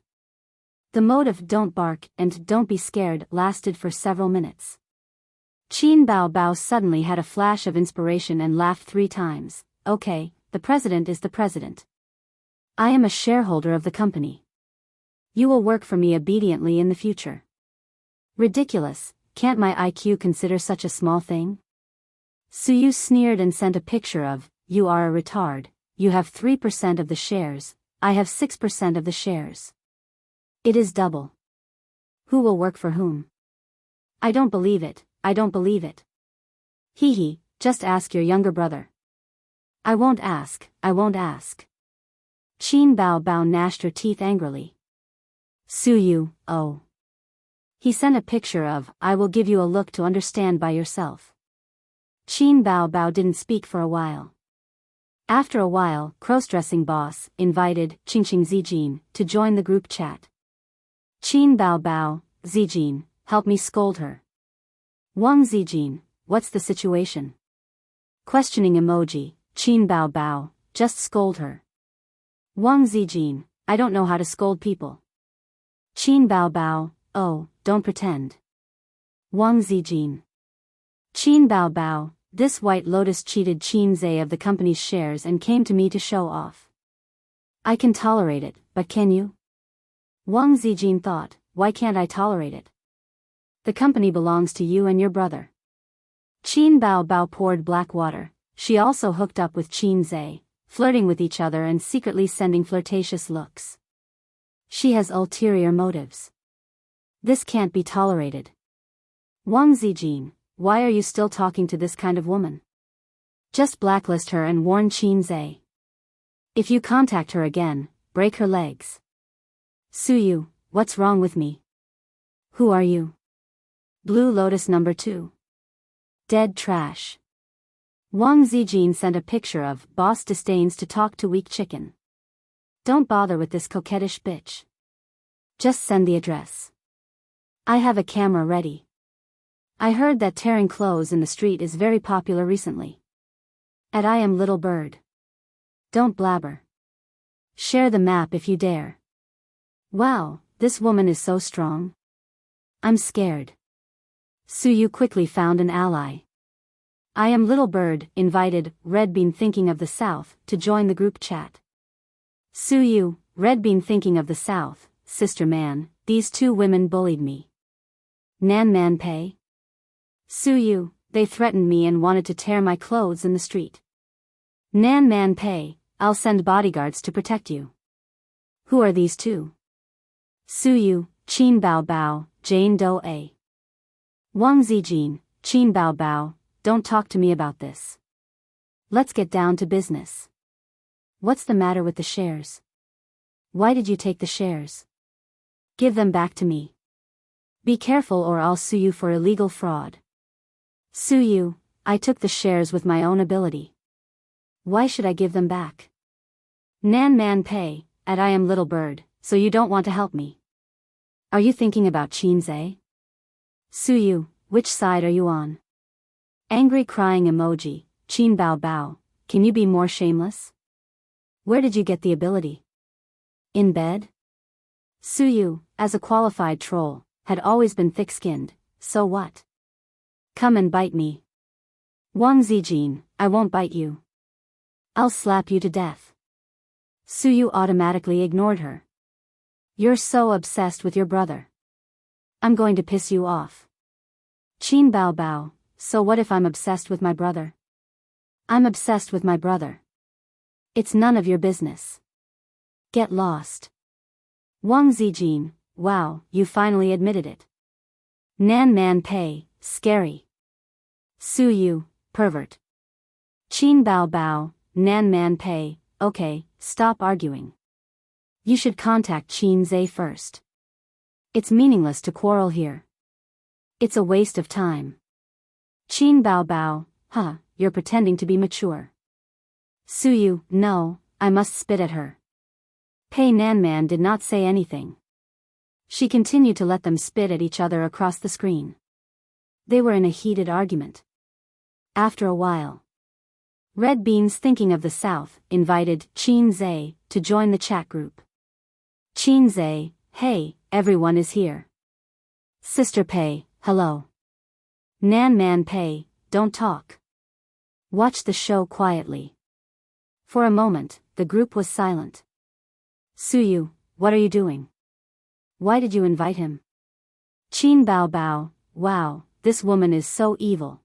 The mode of don't bark and don't be scared lasted for several minutes. Qin Bao Bao suddenly had a flash of inspiration and laughed 3 times. Okay, the president is the president. I am a shareholder of the company. You will work for me obediently in the future. Ridiculous, can't my IQ consider such a small thing? Su Yu sneered and sent a picture of, you are a retard, you have 3% of the shares, I have 6% of the shares. It is double. Who will work for whom? I don't believe it, I don't believe it. Hee hee, just ask your younger brother. I won't ask, I won't ask. Qin Bao Bao gnashed her teeth angrily. Su Yu, oh. He sent a picture of, I will give you a look to understand by yourself. Qin Bao Bao didn't speak for a while. After a while, cross-dressing boss invited Qingqing Zijin to join the group chat. Qin Bao Bao, Zijin, help me scold her. Wang Zijin, what's the situation? Questioning emoji, Qin Bao Bao, just scold her. Wang Zijin, I don't know how to scold people. Qin Bao Bao, oh, don't pretend. Wang Zijin. Qin Bao Bao, this white lotus cheated Qin Zhe of the company's shares and came to me to show off. I can tolerate it, but can you? Wang Zijin thought, why can't I tolerate it? The company belongs to you and your brother. Qin Bao Bao poured black water. She also hooked up with Qin Zhe, flirting with each other and secretly sending flirtatious looks. She has ulterior motives. This can't be tolerated. Wang Zijin, why are you still talking to this kind of woman? Just blacklist her and warn Qin Zhe. If you contact her again, break her legs. Su Yu, what's wrong with me? Who are you? Blue Lotus number 2. Dead trash. Wang Zijin sent a picture of, boss disdains to talk to weak chicken. Don't bother with this coquettish bitch. Just send the address. I have a camera ready. I heard that tearing clothes in the street is very popular recently. And I am little bird. Don't blabber. Share the map if you dare. Wow, this woman is so strong. I'm scared. Su Yu quickly found an ally. I am little bird, invited Red Bean thinking of the South to join the group chat. Su Yu, Red Bean thinking of the South, sister man, these 2 women bullied me. Nan Man Pei? Su Yu, they threatened me and wanted to tear my clothes in the street. Nan Man Pei, I'll send bodyguards to protect you. Who are these 2? Su Yu, Qin Bao Bao, Jane Doe A. Wang Zijin, Qin Bao Bao, don't talk to me about this. Let's get down to business. What's the matter with the shares? Why did you take the shares? Give them back to me. Be careful or I'll sue you for illegal fraud. Sue you, I took the shares with my own ability. Why should I give them back? Nan Man Pei, and I am little bird, so you don't want to help me. Are you thinking about Qin Zhe? Sue you, which side are you on? Angry crying emoji, Qin Bao Bao, can you be more shameless? Where did you get the ability? In bed? Su Yu, as a qualified troll, had always been thick-skinned, so what? Come and bite me. Wang Zijin, I won't bite you. I'll slap you to death. Su Yu automatically ignored her. You're so obsessed with your brother. I'm going to piss you off. Qin Bao Bao, so what if I'm obsessed with my brother? I'm obsessed with my brother. It's none of your business. Get lost. Wang Zijin, wow, you finally admitted it. Nan Man Pei, scary. Su Yu, pervert. Qin Bao Bao, Nan Man Pei, okay, stop arguing. You should contact Qin Zhe first. It's meaningless to quarrel here. It's a waste of time. Qin Bao Bao, you're pretending to be mature. Su Yu, no, I must spit at her. Pei Nanman did not say anything. She continued to let them spit at each other across the screen. They were in a heated argument. After a while, Red Beans, thinking of the South, invited Qin Zhe to join the chat group. Qin Zhe, hey, everyone is here. Sister Pei, hello. Nan Man Pei, don't talk. Watch the show quietly. For a moment, the group was silent. Su Yu, what are you doing? Why did you invite him? Qin Bao Bao, wow, this woman is so evil.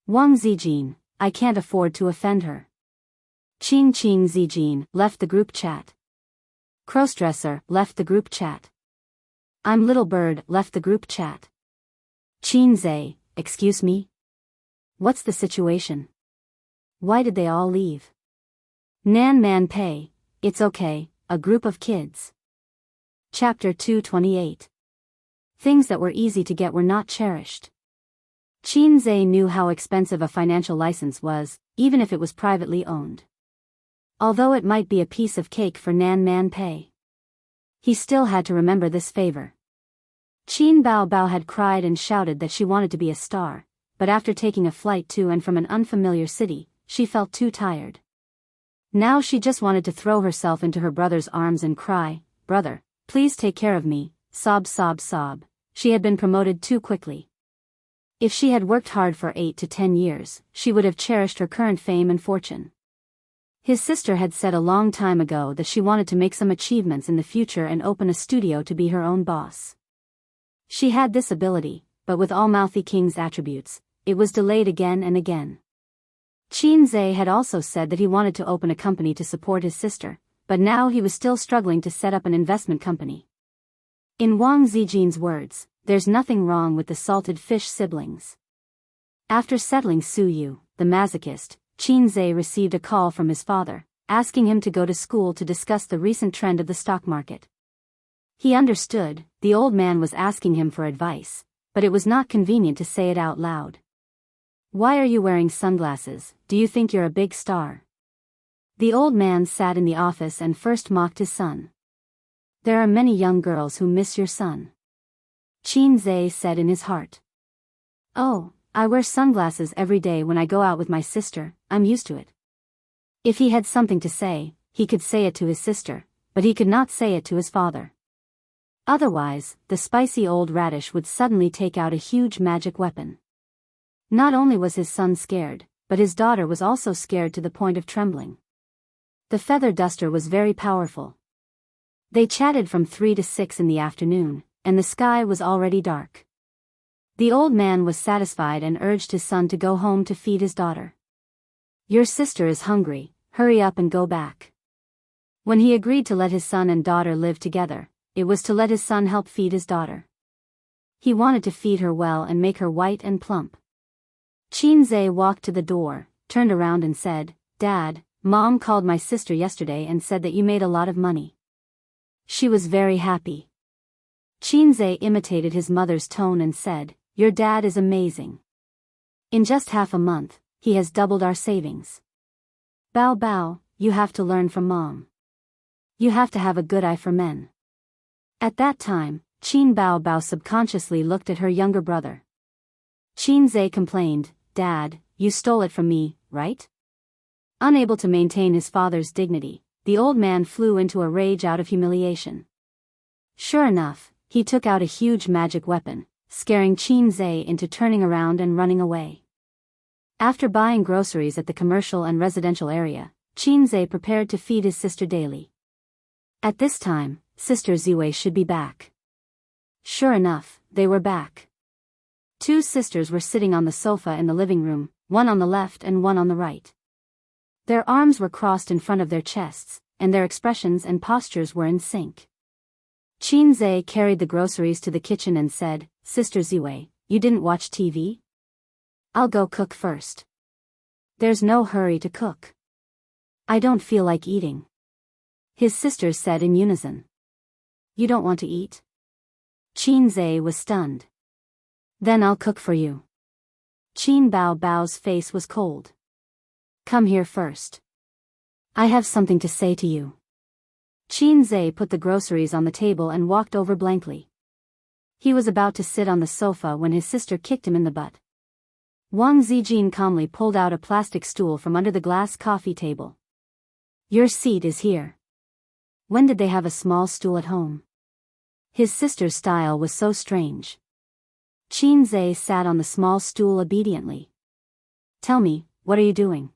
Wang Zijin, I can't afford to offend her. Qin Zijin left the group chat. Crossdresser left the group chat. I'm Little Bird left the group chat. Qin Zhe, excuse me? What's the situation? Why did they all leave? Nan Man Pei, it's okay, a group of kids. Chapter 228. Things that were easy to get were not cherished. Qin Zhe knew how expensive a financial license was, even if it was privately owned. Although it might be a piece of cake for Nan Man Pei, he still had to remember this favor. Qin Bao Bao had cried and shouted that she wanted to be a star, but after taking a flight to and from an unfamiliar city, she felt too tired. Now she just wanted to throw herself into her brother's arms and cry, "Brother, please take care of me," sob sob sob. She had been promoted too quickly. If she had worked hard for 8 to 10 years, she would have cherished her current fame and fortune. His sister had said a long time ago that she wanted to make some achievements in the future and open a studio to be her own boss. She had this ability, but with all Mouthy King's attributes, it was delayed again and again. Qin Zhe had also said that he wanted to open a company to support his sister, but now he was still struggling to set up an investment company. In Wang Zijin's words, there's nothing wrong with the salted fish siblings. After settling Su Yu, the masochist, Qin Zhe received a call from his father, asking him to go to school to discuss the recent trend of the stock market. He understood, the old man was asking him for advice, but it was not convenient to say it out loud. Why are you wearing sunglasses? Do you think you're a big star? The old man sat in the office and first mocked his son. There are many young girls who miss your son. Qin Zhe said in his heart. Oh, I wear sunglasses every day when I go out with my sister, I'm used to it. If he had something to say, he could say it to his sister, but he could not say it to his father. Otherwise, the spicy old radish would suddenly take out a huge magic weapon. Not only was his son scared, but his daughter was also scared to the point of trembling. The feather duster was very powerful. They chatted from 3 to 6 in the afternoon, and the sky was already dark. The old man was satisfied and urged his son to go home to feed his daughter. Your sister is hungry, hurry up and go back. When he agreed to let his son and daughter live together, it was to let his son help feed his daughter. He wanted to feed her well and make her white and plump. Qin Zhe walked to the door, turned around and said, Dad, Mom called my sister yesterday and said that you made a lot of money. She was very happy. Qin Zhe imitated his mother's tone and said, Your dad is amazing. In just half a month, he has doubled our savings. Bao Bao, you have to learn from Mom. You have to have a good eye for men. At that time, Qin Bao Bao subconsciously looked at her younger brother. Qin Zhe complained, Dad, you stole it from me, right? Unable to maintain his father's dignity, the old man flew into a rage out of humiliation. Sure enough, he took out a huge magic weapon, scaring Qin Zhe into turning around and running away. After buying groceries at the commercial and residential area, Qin Zhe prepared to feed his sister daily. At this time, Sister Ziwei should be back. Sure enough, they were back. 2 sisters were sitting on the sofa in the living room, one on the left and one on the right. Their arms were crossed in front of their chests, and their expressions and postures were in sync. Qinze carried the groceries to the kitchen and said, Sister Ziwei, you didn't watch TV? I'll go cook first. There's no hurry to cook. I don't feel like eating. His sisters said in unison. You don't want to eat? Qinze was stunned. Then I'll cook for you. Qin Bao Bao's face was cold. Come here first. I have something to say to you. Qinze put the groceries on the table and walked over blankly. He was about to sit on the sofa when his sister kicked him in the butt. Wang Zijin calmly pulled out a plastic stool from under the glass coffee table. Your seat is here. When did they have a small stool at home? His sister's style was so strange. Qinze sat on the small stool obediently. Tell me, what are you doing?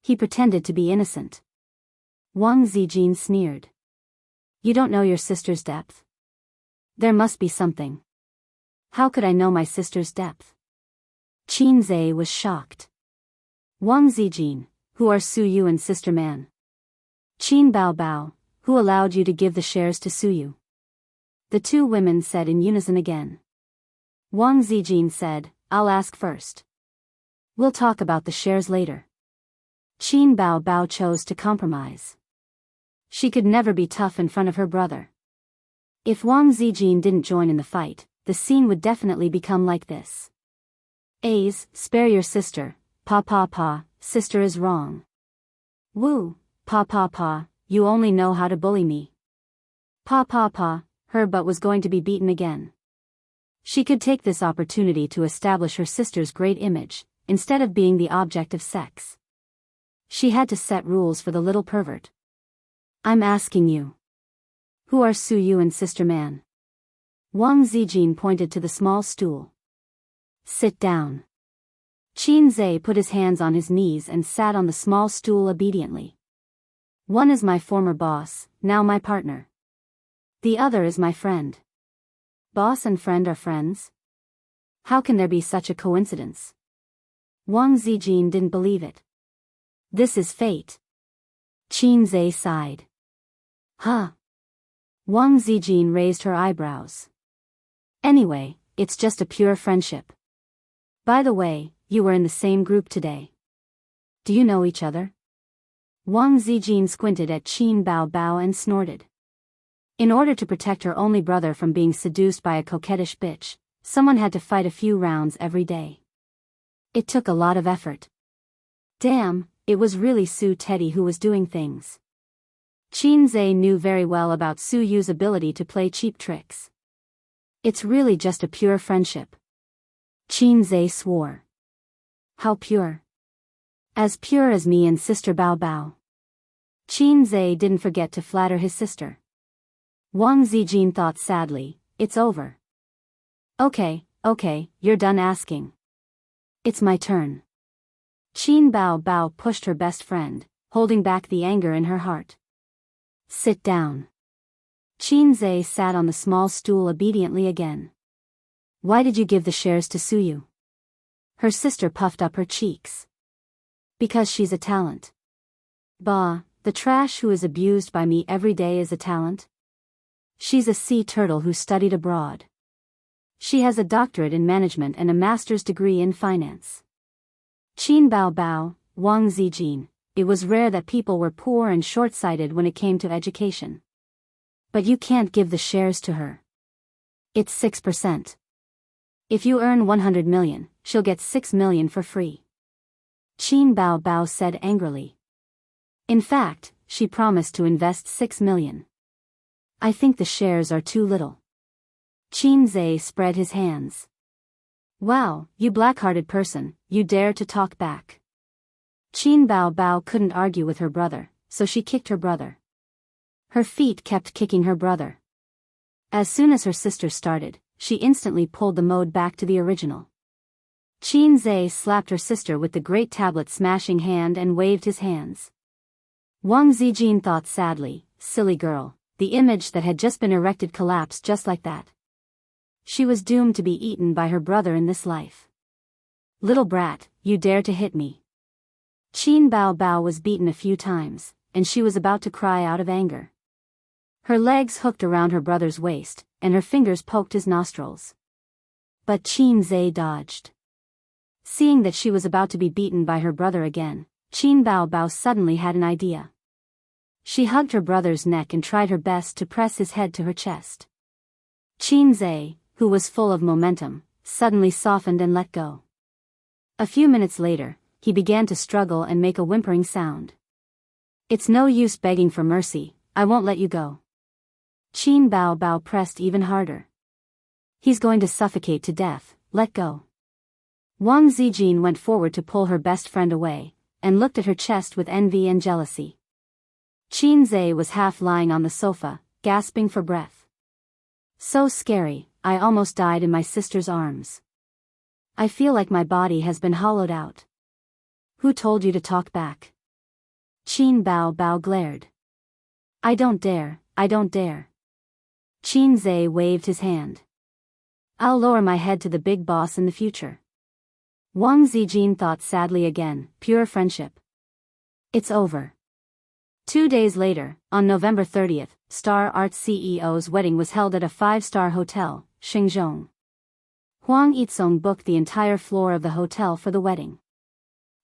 He pretended to be innocent. Wang Zijin sneered. You don't know your sister's depth? There must be something. How could I know my sister's depth? Qinze was shocked. Wang Zijin, who are Su Yu and Sister Man? Qin Bao Bao, who allowed you to give the shares to Su Yu? The two women said in unison again. Wang Zijin said, I'll ask first. We'll talk about the shares later. Qin Bao Bao chose to compromise. She could never be tough in front of her brother. If Wang Zijin didn't join in the fight, the scene would definitely become like this. A's, spare your sister, pa pa pa, sister is wrong. Woo, pa pa pa, you only know how to bully me. Pa pa pa, her butt was going to be beaten again. She could take this opportunity to establish her sister's great image, instead of being the object of sex. She had to set rules for the little pervert. I'm asking you. Who are Su Yu and Sister Man? Wang Zijin pointed to the small stool. Sit down. Qinze put his hands on his knees and sat on the small stool obediently. One is my former boss, now my partner. The other is my friend. Boss and friend are friends? How can there be such a coincidence? Wang Zijin didn't believe it. This is fate. Qinze sighed. Huh? Wang Zijin raised her eyebrows. Anyway, it's just a pure friendship. By the way, you were in the same group today. Do you know each other? Wang Zijin squinted at Qin Bao Bao and snorted. In order to protect her only brother from being seduced by a coquettish bitch, someone had to fight a few rounds every day. It took a lot of effort. Damn, it was really Su Teddy who was doing things. Qinze knew very well about Su Yu's ability to play cheap tricks. It's really just a pure friendship. Qinze swore. How pure? As pure as me and Sister Bao Bao. Qinze didn't forget to flatter his sister. Wang Zijin thought sadly, it's over. Okay, you're done asking. It's my turn. Qin Bao Bao pushed her best friend, holding back the anger in her heart. Sit down. Qinze sat on the small stool obediently again. Why did you give the shares to Su Yu? Her sister puffed up her cheeks. Because she's a talent. Bah, the trash who is abused by me every day is a talent? She's a sea turtle who studied abroad. She has a doctorate in management and a master's degree in finance. Qin Bao Bao, Wang Zijin, it was rare that people were poor and short-sighted when it came to education. But you can't give the shares to her. It's 6%. If you earn 100 million, she'll get 6 million for free. Qin Bao Bao said angrily. In fact, she promised to invest 6 million. I think the shares are too little. Qinze spread his hands. Wow, you black-hearted person, you dare to talk back. Qin Bao Bao couldn't argue with her brother, so she kicked her brother. Her feet kept kicking her brother. As soon as her sister started, she instantly pulled the mode back to the original. Qinze slapped her sister with the great tablet smashing hand and waved his hands. Wang Zijin thought sadly, silly girl, the image that had just been erected collapsed just like that. She was doomed to be eaten by her brother in this life. Little brat, you dare to hit me. Qin Bao Bao was beaten a few times, and she was about to cry out of anger. Her legs hooked around her brother's waist, and her fingers poked his nostrils. But Qin Zhe dodged. Seeing that she was about to be beaten by her brother again, Qin Bao Bao suddenly had an idea. She hugged her brother's neck and tried her best to press his head to her chest. Qin Zhe, who was full of momentum, suddenly softened and let go. A few minutes later, he began to struggle and make a whimpering sound. "It's no use begging for mercy, I won't let you go." Qin Bao Bao pressed even harder. "He's going to suffocate to death, let go." Wang Zijin went forward to pull her best friend away, and looked at her chest with envy and jealousy. Qin Zhe was half lying on the sofa, gasping for breath. "So scary, I almost died in my sister's arms. I feel like my body has been hollowed out." "Who told you to talk back?" Qin Bao Bao glared. I don't dare, I don't dare." Qin Zhe waved his hand. "I'll lower my head to the big boss in the future." Wang Zijin thought sadly again, pure friendship. It's over. 2 days later, on November 30th, Star Arts CEO's wedding was held at a 5-star hotel, Xingzhong. Huang Yizong booked the entire floor of the hotel for the wedding.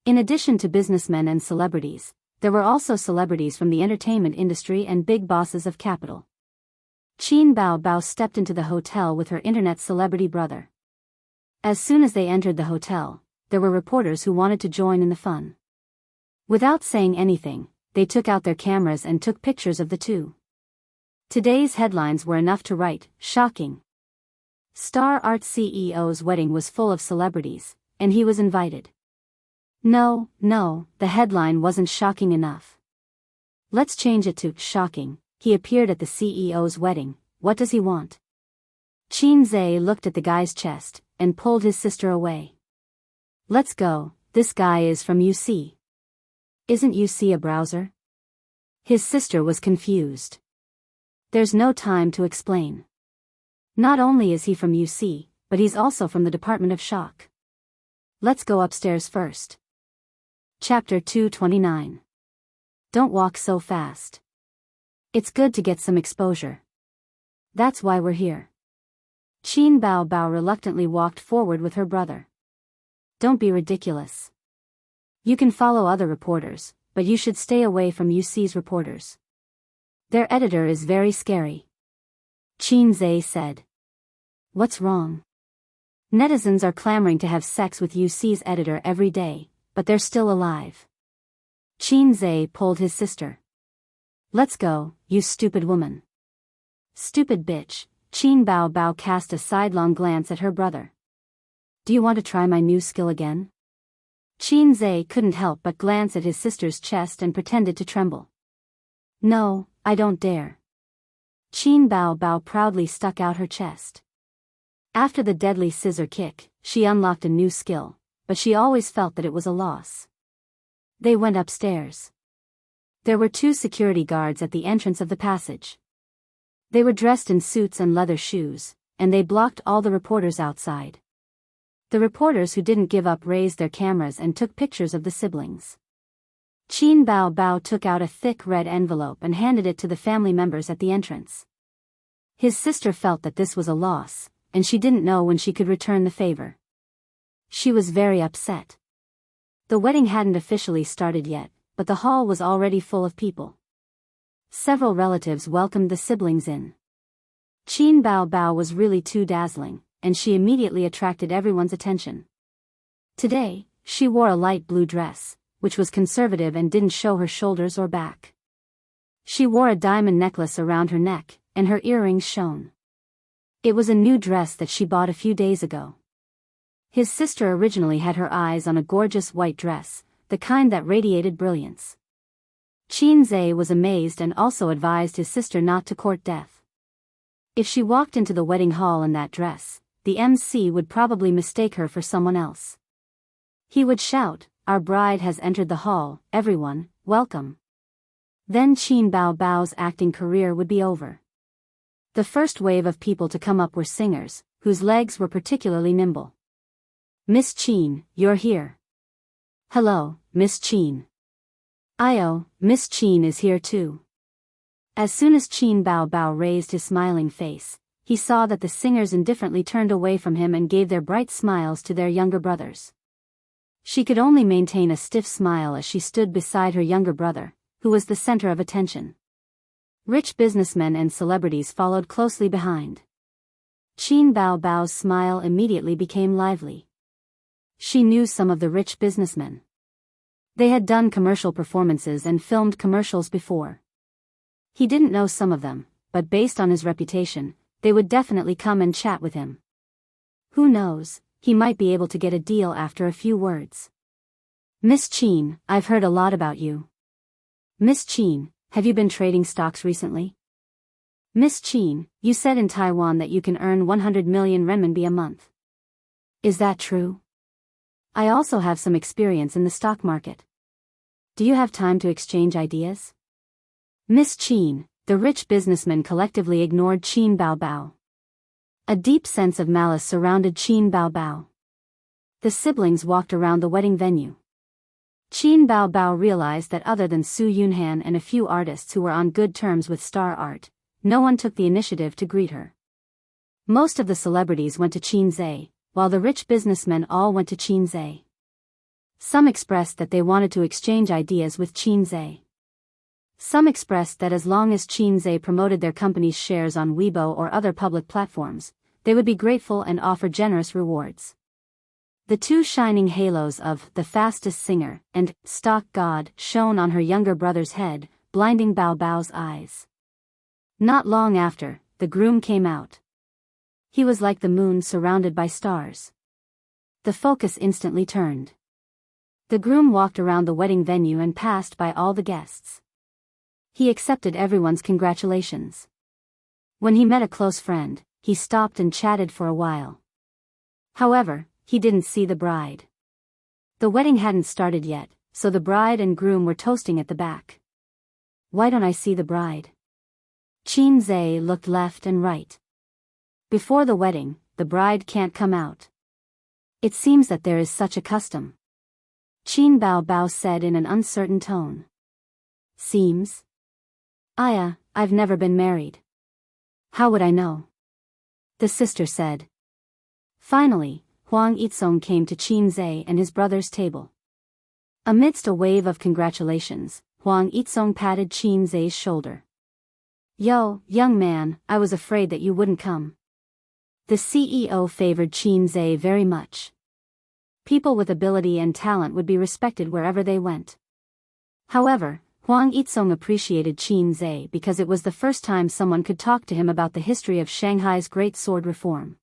In addition to businessmen and celebrities, there were also celebrities from the entertainment industry and big bosses of capital. Qin Bao Bao stepped into the hotel with her internet celebrity brother. As soon as they entered the hotel, there were reporters who wanted to join in the fun. Without saying anything, they took out their cameras and took pictures of the two. Today's headlines were enough to write, "Shocking." Star Arts CEO's wedding was full of celebrities, and he was invited. No, the headline wasn't shocking enough. Let's change it to shocking. He appeared at the CEO's wedding, what does he want? Qin Zhe looked at the guy's chest, and pulled his sister away. Let's go, this guy is from UC. Isn't UC a browser? His sister was confused. There's no time to explain. Not only is he from UC, but he's also from the Department of Shock. Let's go upstairs first. Chapter 229. Don't walk so fast. It's good to get some exposure. That's why we're here. Qin Bao Bao reluctantly walked forward with her brother. Don't be ridiculous. You can follow other reporters, but you should stay away from UC's reporters. Their editor is very scary. Qin Zhe said. What's wrong? Netizens are clamoring to have sex with UC's editor every day, but they're still alive. Qin Zhe pulled his sister. Let's go, you stupid woman. Stupid bitch. Qin Bao Bao cast a sidelong glance at her brother. Do you want to try my new skill again? Qin Zhe couldn't help but glance at his sister's chest and pretended to tremble. No, I don't dare. Qin Bao Bao proudly stuck out her chest. After the deadly scissor kick, she unlocked a new skill, but she always felt that it was a loss. They went upstairs. There were 2 security guards at the entrance of the passage. They were dressed in suits and leather shoes, and they blocked all the reporters outside. The reporters who didn't give up raised their cameras and took pictures of the siblings. Qin Bao Bao took out a thick red envelope and handed it to the family members at the entrance. His sister felt that this was a loss, and she didn't know when she could return the favor. She was very upset. The wedding hadn't officially started yet, but the hall was already full of people. Several relatives welcomed the siblings in. Qin Bao Bao was really too dazzling, and she immediately attracted everyone's attention. Today, she wore a light blue dress, which was conservative and didn't show her shoulders or back. She wore a diamond necklace around her neck, and her earrings shone. It was a new dress that she bought a few days ago. His sister originally had her eyes on a gorgeous white dress, the kind that radiated brilliance. Qin Zhe was amazed and also advised his sister not to court death. If she walked into the wedding hall in that dress, the MC would probably mistake her for someone else. He would shout, "Our bride has entered the hall, everyone, welcome." Then Qin Bao Bao's acting career would be over. The first wave of people to come up were singers, whose legs were particularly nimble. Miss Qin, you're here. Hello, Miss Qin. Io, Miss Qin is here too. As soon as Qin Bao Bao raised his smiling face, he saw that the singers indifferently turned away from him and gave their bright smiles to their younger brothers. She could only maintain a stiff smile as she stood beside her younger brother, who was the center of attention. Rich businessmen and celebrities followed closely behind. Qin Bao Bao's smile immediately became lively. She knew some of the rich businessmen. They had done commercial performances and filmed commercials before. He didn't know some of them, but based on his reputation, they would definitely come and chat with him. Who knows, he might be able to get a deal after a few words. Miss Qin, I've heard a lot about you. Miss Qin, have you been trading stocks recently? Miss Qin, you said in Taiwan that you can earn 100 million renminbi a month. Is that true? I also have some experience in the stock market. Do you have time to exchange ideas? Miss Qin, the rich businessmen collectively ignored Qin Bao Bao. A deep sense of malice surrounded Qin Bao Bao. The siblings walked around the wedding venue. Qin Bao Bao realized that other than Su Yunhan and a few artists who were on good terms with Star Art, no one took the initiative to greet her. Most of the celebrities went to Qin Zhe, while the rich businessmen all went to Qin Zhe. Some expressed that they wanted to exchange ideas with Qin Zhe. Some expressed that as long as Qin Zhe promoted their company's shares on Weibo or other public platforms, they would be grateful and offer generous rewards. The two shining halos of The Fastest Singer and Stock God shone on her younger brother's head, blinding Bao Bao's eyes. Not long after, the groom came out. He was like the moon surrounded by stars. The focus instantly turned. The groom walked around the wedding venue and passed by all the guests. He accepted everyone's congratulations. When he met a close friend, he stopped and chatted for a while. However, he didn't see the bride. The wedding hadn't started yet, so the bride and groom were toasting at the back. Why don't I see the bride? Qin Zhe looked left and right. Before the wedding, the bride can't come out. It seems that there is such a custom. Qin Bao Bao said in an uncertain tone. Seems? I've never been married. How would I know? The sister said. Finally, Huang Yitsong came to Qin Zhe and his brother's table. Amidst a wave of congratulations, Huang Yitsong patted Qin Zhe's shoulder. Yo, young man, I was afraid that you wouldn't come. The CEO favored Qin Zhe very much. People with ability and talent would be respected wherever they went. However, Huang Yitsong appreciated Qin Zhe because it was the first time someone could talk to him about the history of Shanghai's Great Sword Reform.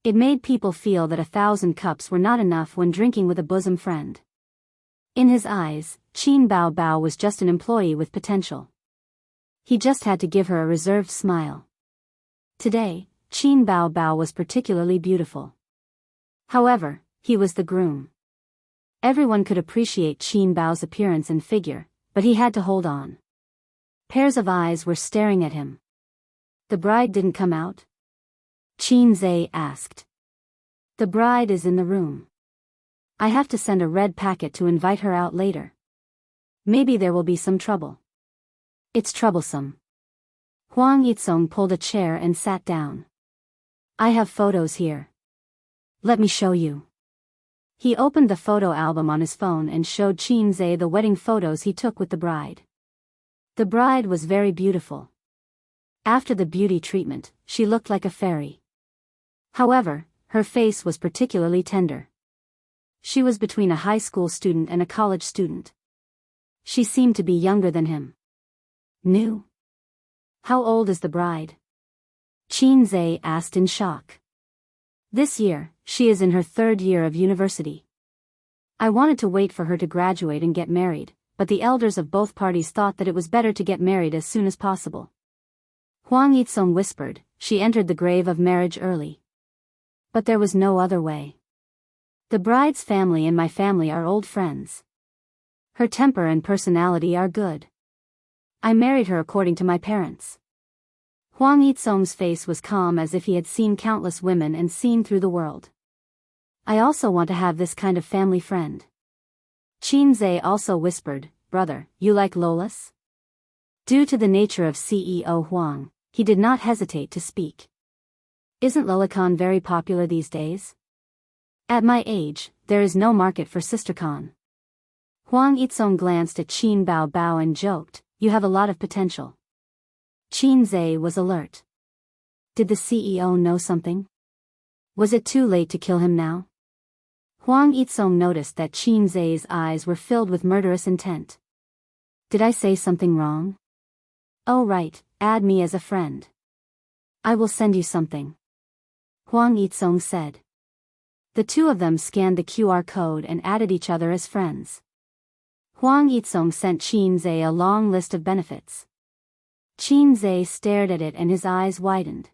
It made people feel that 1,000 cups were not enough when drinking with a bosom friend. In his eyes, Qin Bao Bao was just an employee with potential. He just had to give her a reserved smile. Today, Qin Bao Bao was particularly beautiful. However, he was the groom. Everyone could appreciate Qin Bao's appearance and figure, but he had to hold on. Pairs of eyes were staring at him. The bride didn't come out? Qin Zhe asked. The bride is in the room. I have to send a red packet to invite her out later. Maybe there will be some trouble. It's troublesome. Huang Yitsong pulled a chair and sat down. I have photos here. Let me show you. He opened the photo album on his phone and showed Qin Zhe the wedding photos he took with the bride. The bride was very beautiful. After the beauty treatment, she looked like a fairy. However, her face was particularly tender. She was between a high school student and a college student. She seemed to be younger than him. New? How old is the bride? Qin Zhe asked in shock. This year, she is in her 3rd year of university. I wanted to wait for her to graduate and get married, but the elders of both parties thought that it was better to get married as soon as possible. Huang Yitsong whispered, she entered the grave of marriage early. But there was no other way. The bride's family and my family are old friends. Her temper and personality are good. I married her according to my parents. Huang Yitsong's face was calm as if he had seen countless women and seen through the world. I also want to have this kind of family friend. Qin Zhe also whispered, brother, you like Lolas? Due to the nature of CEO Huang, he did not hesitate to speak. Isn't lolicon very popular these days? At my age, there is no market for sistercon. Huang Yitsong glanced at Qin Bao Bao and joked, you have a lot of potential. Qin Zhe was alert. Did the CEO know something? Was it too late to kill him now? Huang Yitsong noticed that Qin Zhe's eyes were filled with murderous intent. Did I say something wrong? Oh right, add me as a friend. I will send you something. Huang Yitsong said. The two of them scanned the QR code and added each other as friends. Huang Yitsong sent Qin Zhe a long list of benefits. Qin Zhe stared at it and his eyes widened.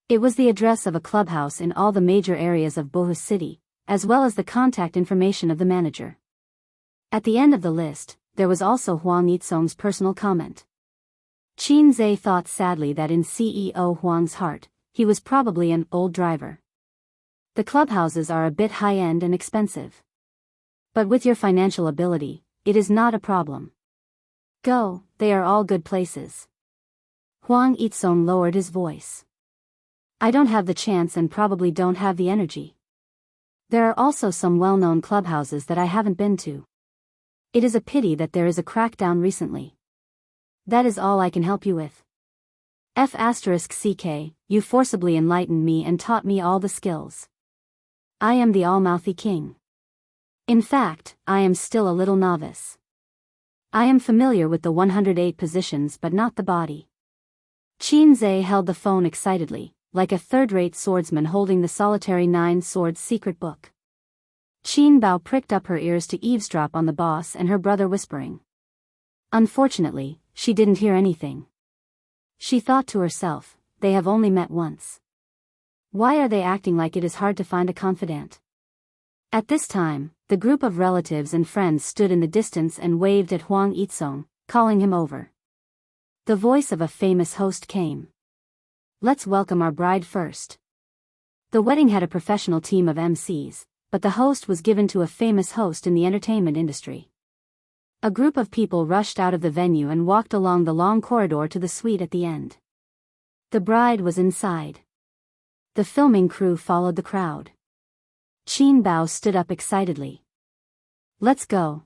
It was the address of a clubhouse in all the major areas of Bohu City, as well as the contact information of the manager. At the end of the list, there was also Huang Yitsong's personal comment. Qin Zhe thought sadly that in CEO Huang's heart, he was probably an old driver. The clubhouses are a bit high-end and expensive. But with your financial ability, it is not a problem. Go, they are all good places. Huang Yitsong lowered his voice. I don't have the chance and probably don't have the energy. There are also some well-known clubhouses that I haven't been to. It is a pity that there is a crackdown recently. That is all I can help you with. F***ck, you forcibly enlightened me and taught me all the skills. I am the all-mouthy king. In fact, I am still a little novice. I am familiar with the 108 positions but not the body. Qin Zhe held the phone excitedly, like a third-rate swordsman holding the solitary 9 swords secret book. Qin Bao pricked up her ears to eavesdrop on the boss and her brother whispering. Unfortunately, she didn't hear anything. She thought to herself, they have only met once. Why are they acting like it is hard to find a confidant? At this time, the group of relatives and friends stood in the distance and waved at Huang Yitsong, calling him over. The voice of a famous host came. Let's welcome our bride first. The wedding had a professional team of MCs, but the host was given to a famous host in the entertainment industry. A group of people rushed out of the venue and walked along the long corridor to the suite at the end. The bride was inside. The filming crew followed the crowd. Qin Bao stood up excitedly. Let's go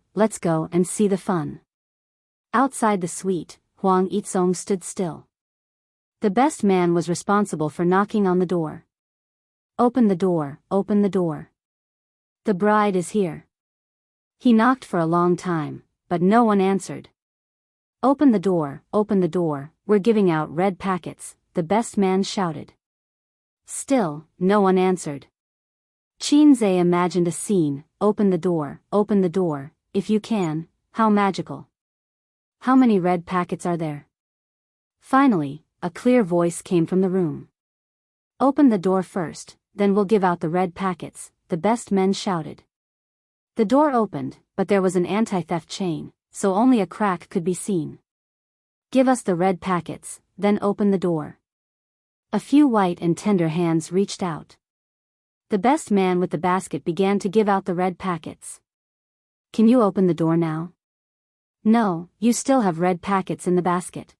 and see the fun. Outside the suite, Huang Yitsong stood still. The best man was responsible for knocking on the door. Open the door, open the door. The bride is here. He knocked for a long time, but no one answered. Open the door, we're giving out red packets, the best man shouted. Still, no one answered. Qin Zhe imagined a scene, open the door, if you can, how magical. How many red packets are there? Finally, a clear voice came from the room. Open the door first, then we'll give out the red packets, the best men shouted. The door opened, but there was an anti-theft chain, so only a crack could be seen. Give us the red packets, then open the door. A few white and tender hands reached out. The best man with the basket began to give out the red packets. Can you open the door now? No, you still have red packets in the basket.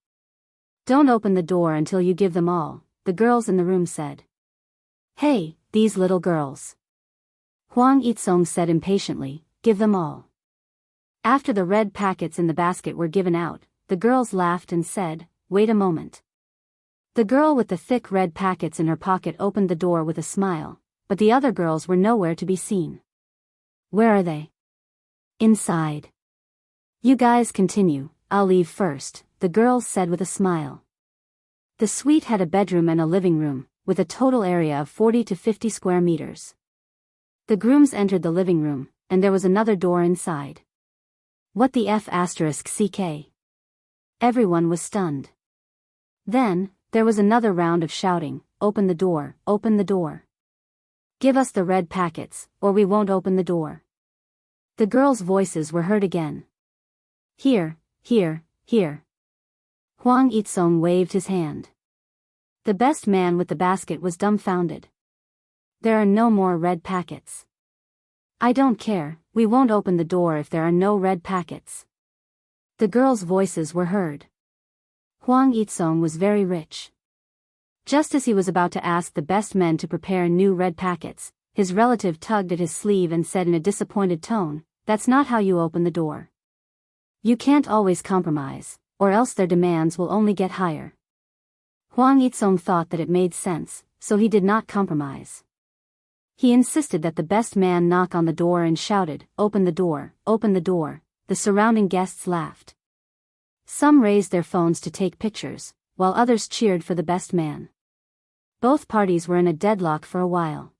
Don't open the door until you give them all, the girls in the room said. Hey, these little girls. Huang Yitsong said impatiently, give them all. After the red packets in the basket were given out, the girls laughed and said, wait a moment. The girl with the thick red packets in her pocket opened the door with a smile, but the other girls were nowhere to be seen. Where are they? Inside. You guys continue, I'll leave first, the girls said with a smile. The suite had a bedroom and a living room, with a total area of 40 to 50 square meters. The grooms entered the living room, and there was another door inside. What the F***ck? Everyone was stunned. Then, there was another round of shouting, open the door, open the door. Give us the red packets, or we won't open the door. The girls' voices were heard again. Here. Huang Yitsong waved his hand. The best man with the basket was dumbfounded. There are no more red packets. I don't care, we won't open the door if there are no red packets. The girls' voices were heard. Huang Yitsong was very rich. Just as he was about to ask the best men to prepare new red packets, his relative tugged at his sleeve and said in a disappointed tone, "That's not how you open the door. You can't always compromise, or else their demands will only get higher." Huang Yitsong thought that it made sense, so he did not compromise. He insisted that the best man knock on the door and shouted, "Open the door, open the door." The surrounding guests laughed. Some raised their phones to take pictures, while others cheered for the best man. Both parties were in a deadlock for a while.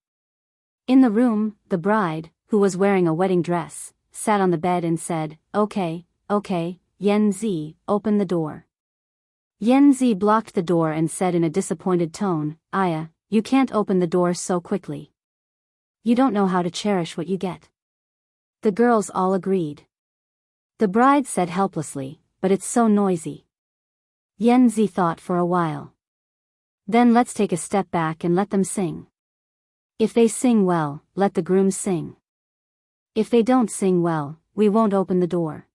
In the room, the bride, who was wearing a wedding dress, sat on the bed and said, Okay, Yan Zi, open the door." Yan Zi blocked the door and said in a disappointed tone, "Aya, you can't open the door so quickly. You don't know how to cherish what you get." The girls all agreed. The bride said helplessly, "But it's so noisy." Yan Zi thought for a while. "Then let's take a step back and let them sing. If they sing well, let the grooms sing. If they don't sing well, we won't open the door."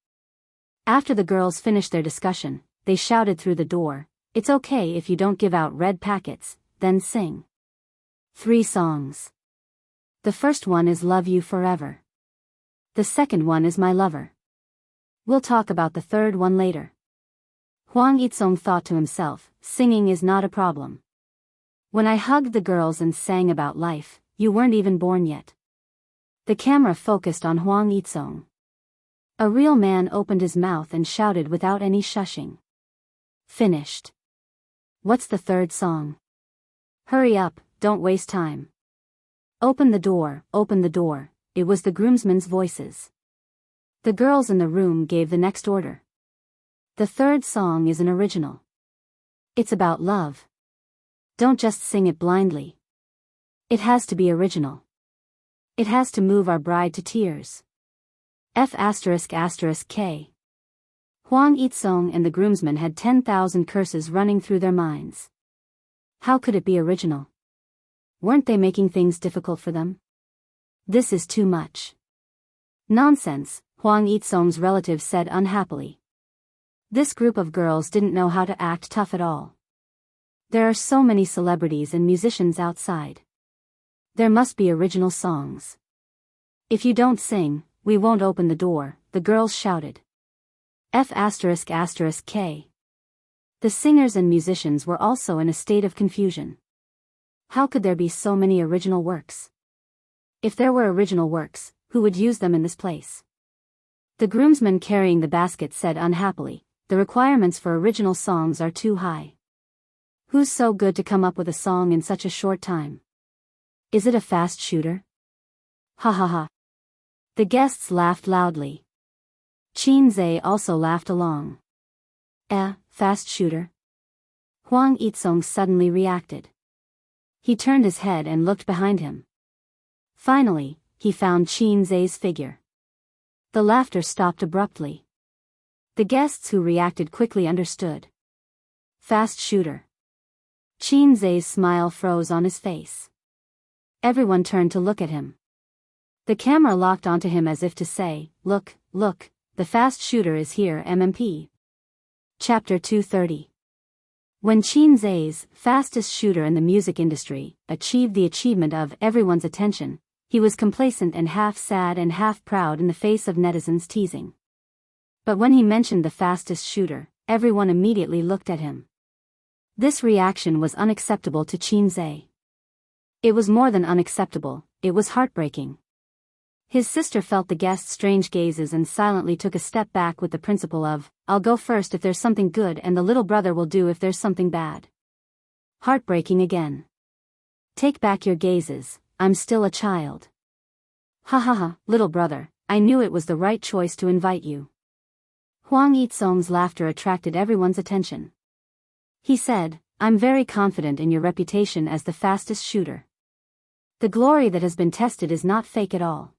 After the girls finished their discussion, they shouted through the door, "It's okay if you don't give out red packets, then sing 3 songs. The first one is Love You Forever. The second one is My Lover. We'll talk about the third one later." Huang Yitsong thought to himself, "Singing is not a problem. When I hugged the girls and sang about life, you weren't even born yet." The camera focused on Huang Yitsong. A real man opened his mouth and shouted without any shushing. "Finished. What's the third song? Hurry up, don't waste time. Open the door, open the door." It was the groomsmen's voices. The girls in the room gave the next order. "The third song is an original. It's about love. Don't just sing it blindly. It has to be original. It has to move our bride to tears. F***K. Huang Yitsong and the groomsmen had 10,000 curses running through their minds. How could it be original? Weren't they making things difficult for them? This is too much. Nonsense, Huang Yitsong's relative said unhappily. This group of girls didn't know how to act tough at all. There are so many celebrities and musicians outside. There must be original songs. If you don't sing, we won't open the door, the girls shouted. F***K. The singers and musicians were also in a state of confusion. How could there be so many original works? If there were original works, who would use them in this place? The groomsman carrying the basket said unhappily, "The requirements for original songs are too high. Who's so good to come up with a song in such a short time? Is it a fast shooter?" Ha ha ha. The guests laughed loudly. Qin Zhe also laughed along. Fast shooter? Huang Yitsong suddenly reacted. He turned his head and looked behind him. Finally, he found Qin Zhe's figure. The laughter stopped abruptly. The guests who reacted quickly understood. Fast shooter. Qin Zhe's smile froze on his face. Everyone turned to look at him. The camera locked onto him as if to say, Look, the fast shooter is here MMP. Chapter 230. When Qin Zhe's, fastest shooter in the music industry, achieved the achievement of everyone's attention, he was complacent and half sad and half proud in the face of netizens' teasing. But when he mentioned the fastest shooter, everyone immediately looked at him. This reaction was unacceptable to Qin Zhe. It was more than unacceptable, it was heartbreaking. His sister felt the guests' strange gazes and silently took a step back with the principle of, "I'll go first if there's something good and the little brother will do if there's something bad." Heartbreaking again. "Take back your gazes, I'm still a child." Ha ha ha, little brother, I knew it was the right choice to invite you. Huang Yitsong's laughter attracted everyone's attention. He said, "I'm very confident in your reputation as the fastest shooter. The glory that has been tested is not fake at all."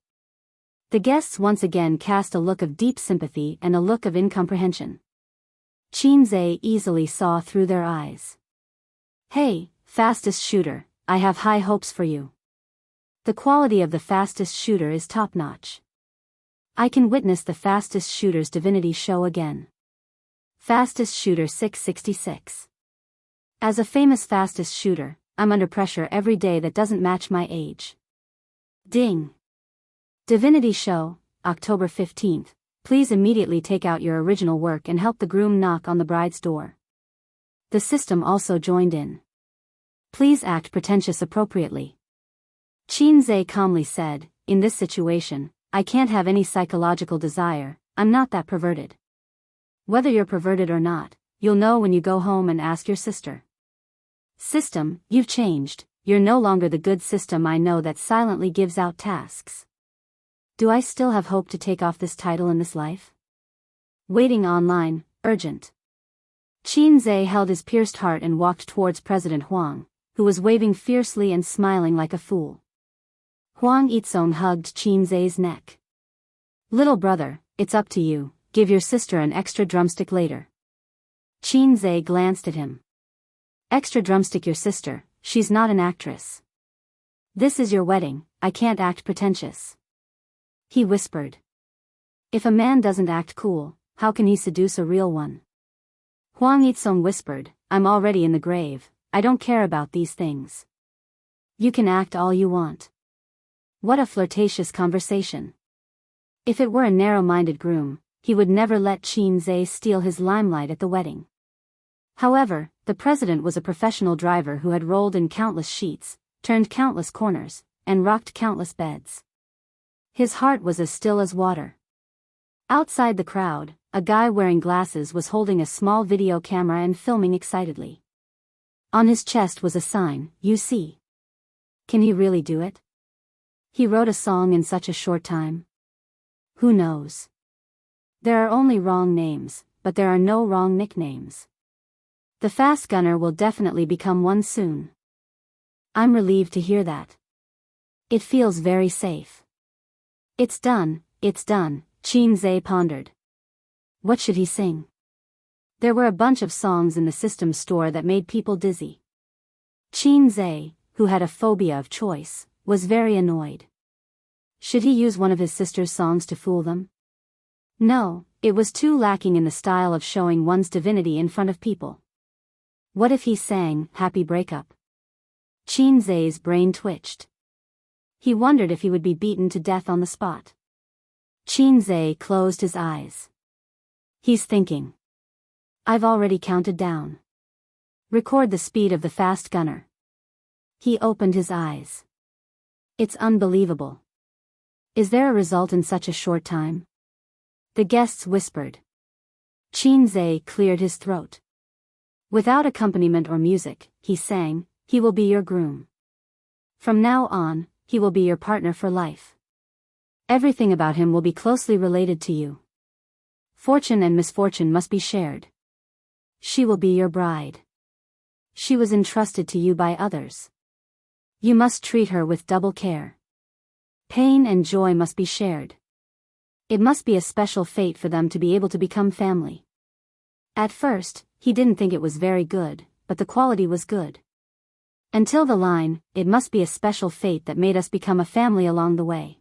The guests once again cast a look of deep sympathy and a look of incomprehension. Qin Zhe easily saw through their eyes. "Hey, fastest shooter, I have high hopes for you. The quality of the fastest shooter is top-notch. I can witness the fastest shooter's divinity show again. Fastest shooter 666. As a famous fastest shooter, I'm under pressure every day that doesn't match my age. Ding. Divinity Show, October 15th. Please immediately take out your original work and help the groom knock on the bride's door. The system also joined in. Please act pretentious appropriately. Qinze calmly said, in this situation, I can't have any psychological desire, I'm not that perverted. Whether you're perverted or not, you'll know when you go home and ask your sister. System, you've changed, you're no longer the good system I know that silently gives out tasks. Do I still have hope to take off this title in this life? Waiting online, urgent. Qinze held his pierced heart and walked towards President Huang, who was waving fiercely and smiling like a fool. Huang Yizong hugged Qinze's neck. Little brother, it's up to you, give your sister an extra drumstick later. Qinze glanced at him. Extra drumstick your sister, she's not an actress. This is your wedding, I can't act pretentious. He whispered. If a man doesn't act cool, how can he seduce a real one? Huang Yizong whispered, I'm already in the grave, I don't care about these things. You can act all you want. What a flirtatious conversation. If it were a narrow-minded groom, he would never let Qinze steal his limelight at the wedding. However, the president was a professional driver who had rolled in countless sheets, turned countless corners, and rocked countless beds. His heart was as still as water. Outside the crowd, a guy wearing glasses was holding a small video camera and filming excitedly. On his chest was a sign, you see. Can he really do it? He wrote a song in such a short time. Who knows? There are only wrong names, but there are no wrong nicknames. The fast gunner will definitely become one soon. I'm relieved to hear that. It feels very safe. It's done, Qinze pondered. What should he sing? There were a bunch of songs in the system store that made people dizzy. Qinze, who had a phobia of choice, was very annoyed. Should he use one of his sister's songs to fool them? No, it was too lacking in the style of showing one's divinity in front of people. What if he sang Happy Breakup? Qinze's brain twitched. He wondered if he would be beaten to death on the spot. Qinze closed his eyes. He's thinking. I've already counted down. Record the speed of the fast gunner. He opened his eyes. It's unbelievable. Is there a result in such a short time? The guests whispered. Qinze cleared his throat. Without accompaniment or music, he sang, he will be your groom. From now on, he will be your partner for life. Everything about him will be closely related to you. Fortune and misfortune must be shared. She will be your bride. She was entrusted to you by others. You must treat her with double care. Pain and joy must be shared. It must be a special fate for them to be able to become family. At first, he didn't think it was very good, but the quality was good. Until the line, it must be a special fate that made us become a family along the way.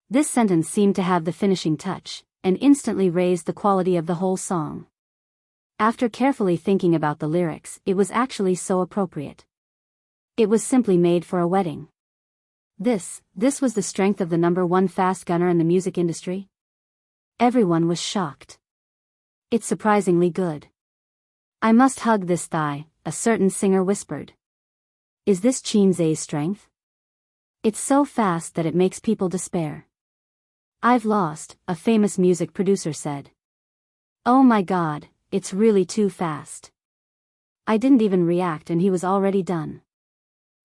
This sentence seemed to have the finishing touch, and instantly raised the quality of the whole song. After carefully thinking about the lyrics, it was actually so appropriate. It was simply made for a wedding. This was the strength of the #1 fast gunner in the music industry? Everyone was shocked. It's surprisingly good. I must hug this thigh, a certain singer whispered. Is this Qinze's strength? It's so fast that it makes people despair. I've lost, a famous music producer said. Oh my God, it's really too fast. I didn't even react and he was already done.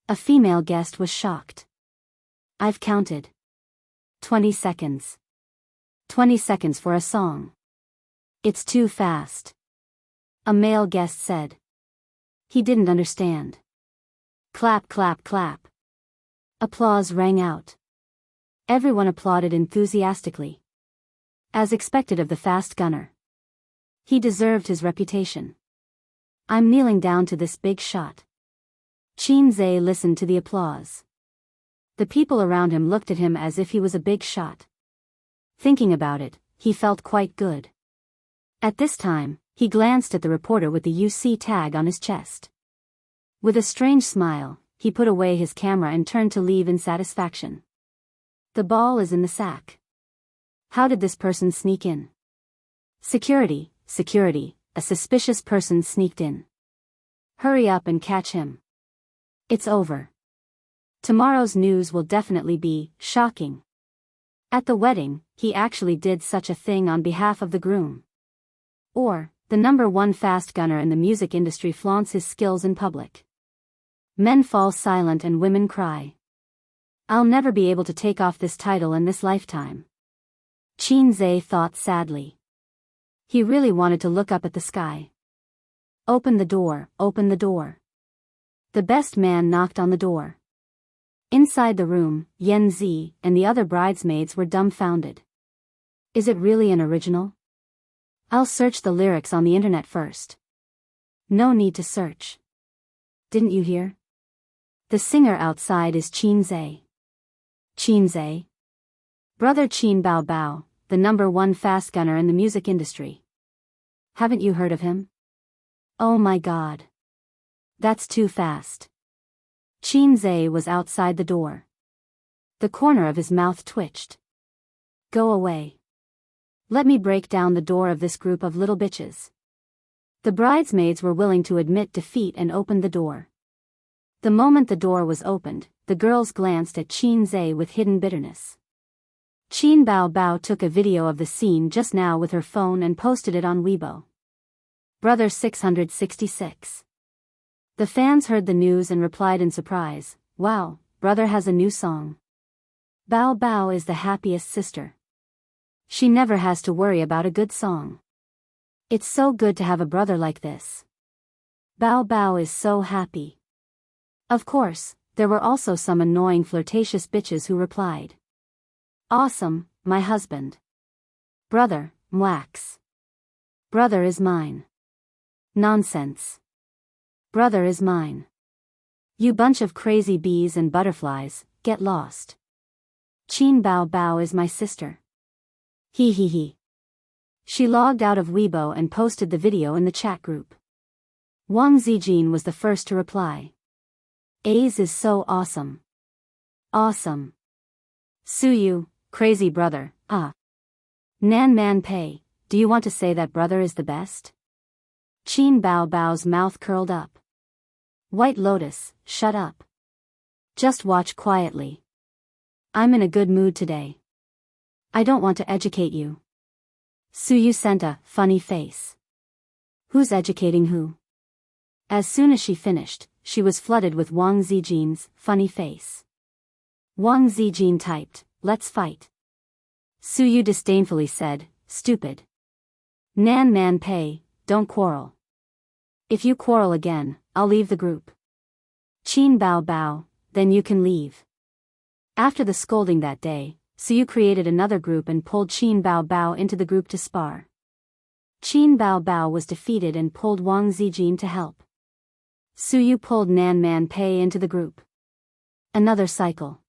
A female guest was shocked. I've counted. 20 seconds. 20 seconds for a song. It's too fast. A male guest said. He didn't understand. Clap, clap, clap. Applause rang out. Everyone applauded enthusiastically. As expected of the fast gunner. He deserved his reputation. I'm kneeling down to this big shot. Qinze listened to the applause. The people around him looked at him as if he was a big shot. Thinking about it, he felt quite good. At this time, he glanced at the reporter with the UC tag on his chest. With a strange smile, he put away his camera and turned to leave in satisfaction. The ball is in the sack. How did this person sneak in? Security, security, a suspicious person sneaked in. Hurry up and catch him. It's over. Tomorrow's news will definitely be shocking. At the wedding, he actually did such a thing on behalf of the groom. Or, the #1 fast gunner in the music industry flaunts his skills in public. Men fall silent and women cry. I'll never be able to take off this title in this lifetime. Qin thought sadly. He really wanted to look up at the sky. Open the door, open the door. The best man knocked on the door. Inside the room, Yan Zi and the other bridesmaids were dumbfounded. Is it really an original? I'll search the lyrics on the internet first. No need to search. Didn't you hear? The singer outside is Qin. Qin. Brother Qin Bao Bao, the #1 fast gunner in the music industry. Haven't you heard of him? Oh my God. That's too fast. Qin was outside the door. The corner of his mouth twitched. Go away. Let me break down the door of this group of little bitches. The bridesmaids were willing to admit defeat and opened the door. The moment the door was opened, the girls glanced at Qin with hidden bitterness. Qin Bao Bao took a video of the scene just now with her phone and posted it on Weibo. Brother 666. The fans heard the news and replied in surprise, wow, brother has a new song. Bao Bao is the happiest sister. She never has to worry about a good song. It's so good to have a brother like this. Bao Bao is so happy. Of course, there were also some annoying flirtatious bitches who replied. Awesome, my husband. Brother, mwax. Brother is mine. Nonsense. Brother is mine. You bunch of crazy bees and butterflies, get lost. Qin Bao Bao is my sister. He he he. She logged out of Weibo and posted the video in the chat group. Wang Zijin was the first to reply. A's is so awesome. Awesome. Suyu, crazy brother, ah. Nan Man Pei, do you want to say that brother is the best? Qin Bao Bao's mouth curled up. White Lotus, shut up. Just watch quietly. I'm in a good mood today. I don't want to educate you. Suyu sent a funny face. Who's educating who? As soon as she finished, she was flooded with Wang Zijin's funny face. Wang Zijin typed, let's fight. Suyu disdainfully said, stupid. Nan Man Pei, don't quarrel. If you quarrel again, I'll leave the group. Qin Bao Bao, then you can leave. After the scolding that day, Suyu created another group and pulled Qin Bao Bao into the group to spar. Qin Bao Bao was defeated and pulled Wang Zijin to help. Suyu pulled Nan Man Pei into the group. Another cycle.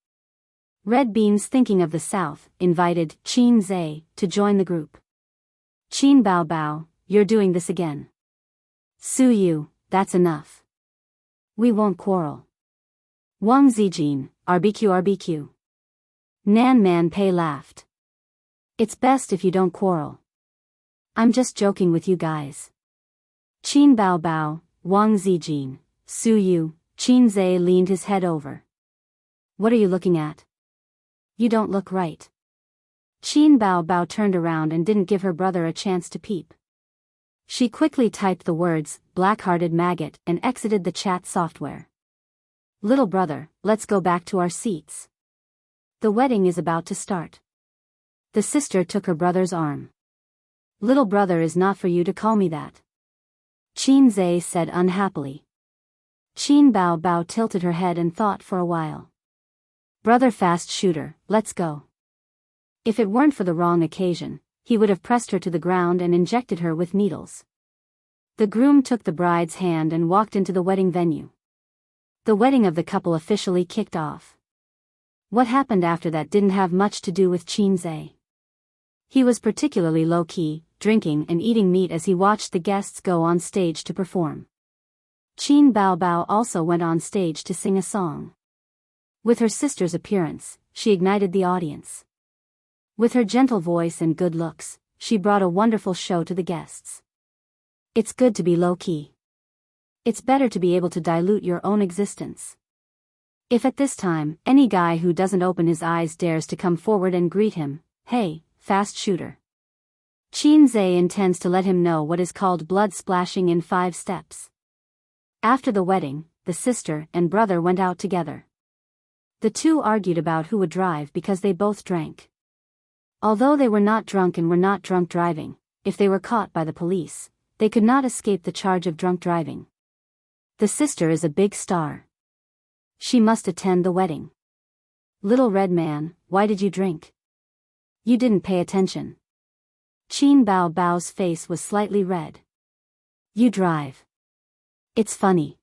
Red Beans, thinking of the South, invited Qin to join the group. Qin Bao Bao, you're doing this again. Suyu, that's enough. We won't quarrel. Wang Zijin, RBQ. Nan Man Pei laughed. It's best if you don't quarrel. I'm just joking with you guys. Qin Bao Bao, Wang Zijin, Suyu, Qin leaned his head over. What are you looking at? You don't look right. Qin Bao Bao turned around and didn't give her brother a chance to peep. She quickly typed the words, black-hearted maggot, and exited the chat software. Little brother, let's go back to our seats. The wedding is about to start. The sister took her brother's arm. Little brother is not for you to call me that. Qin said unhappily. Qin Bao Bao tilted her head and thought for a while. Brother fast shooter, let's go. If it weren't for the wrong occasion, he would have pressed her to the ground and injected her with needles. The groom took the bride's hand and walked into the wedding venue. The wedding of the couple officially kicked off. What happened after that didn't have much to do with Qin. He was particularly low-key, drinking and eating meat as he watched the guests go on stage to perform. Qin Baobao also went on stage to sing a song. With her sister's appearance, she ignited the audience. With her gentle voice and good looks, she brought a wonderful show to the guests. It's good to be low-key. It's better to be able to dilute your own existence. If at this time, any guy who doesn't open his eyes dares to come forward and greet him, hey, fast shooter. Qin Zhe intends to let him know what is called blood splashing in 5 steps. After the wedding, the sister and brother went out together. The two argued about who would drive because they both drank. Although they were not drunk and were not drunk driving, if they were caught by the police, they could not escape the charge of drunk driving. The sister is a big star. She must attend the wedding. Little red man, why did you drink? You didn't pay attention. Qin Baobao's face was slightly red. You drive. It's funny.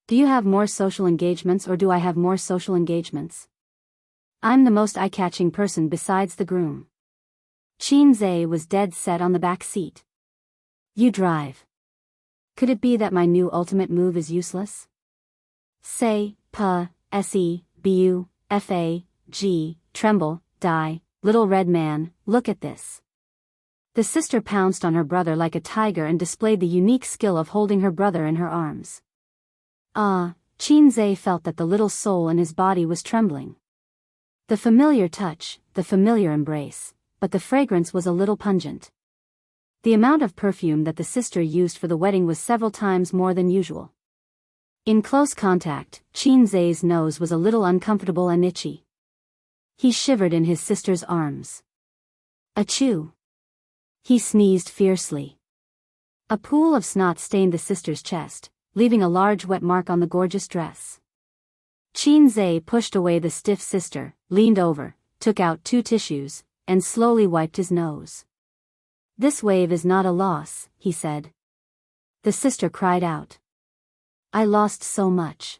Do you have more social engagements or do I have more social engagements? I'm the most eye-catching person besides the groom. Qin Zhe was dead set on the back seat. You drive. Could it be that my new ultimate move is useless? Say, P, S-E, B-U, F-A, G, tremble, die, little red man, look at this. The sister pounced on her brother like a tiger and displayed the unique skill of holding her brother in her arms. Qin Zhe felt that the little soul in his body was trembling. The familiar touch, the familiar embrace, but the fragrance was a little pungent. The amount of perfume that the sister used for the wedding was several times more than usual. In close contact, Qin Zhe's nose was a little uncomfortable and itchy. He shivered in his sister's arms. Achoo! He sneezed fiercely. A pool of snot stained the sister's chest, leaving a large wet mark on the gorgeous dress. Qin Zhe pushed away the stiff sister, leaned over, took out 2 tissues, and slowly wiped his nose. This wave is not a loss, he said. The sister cried out. I lost so much.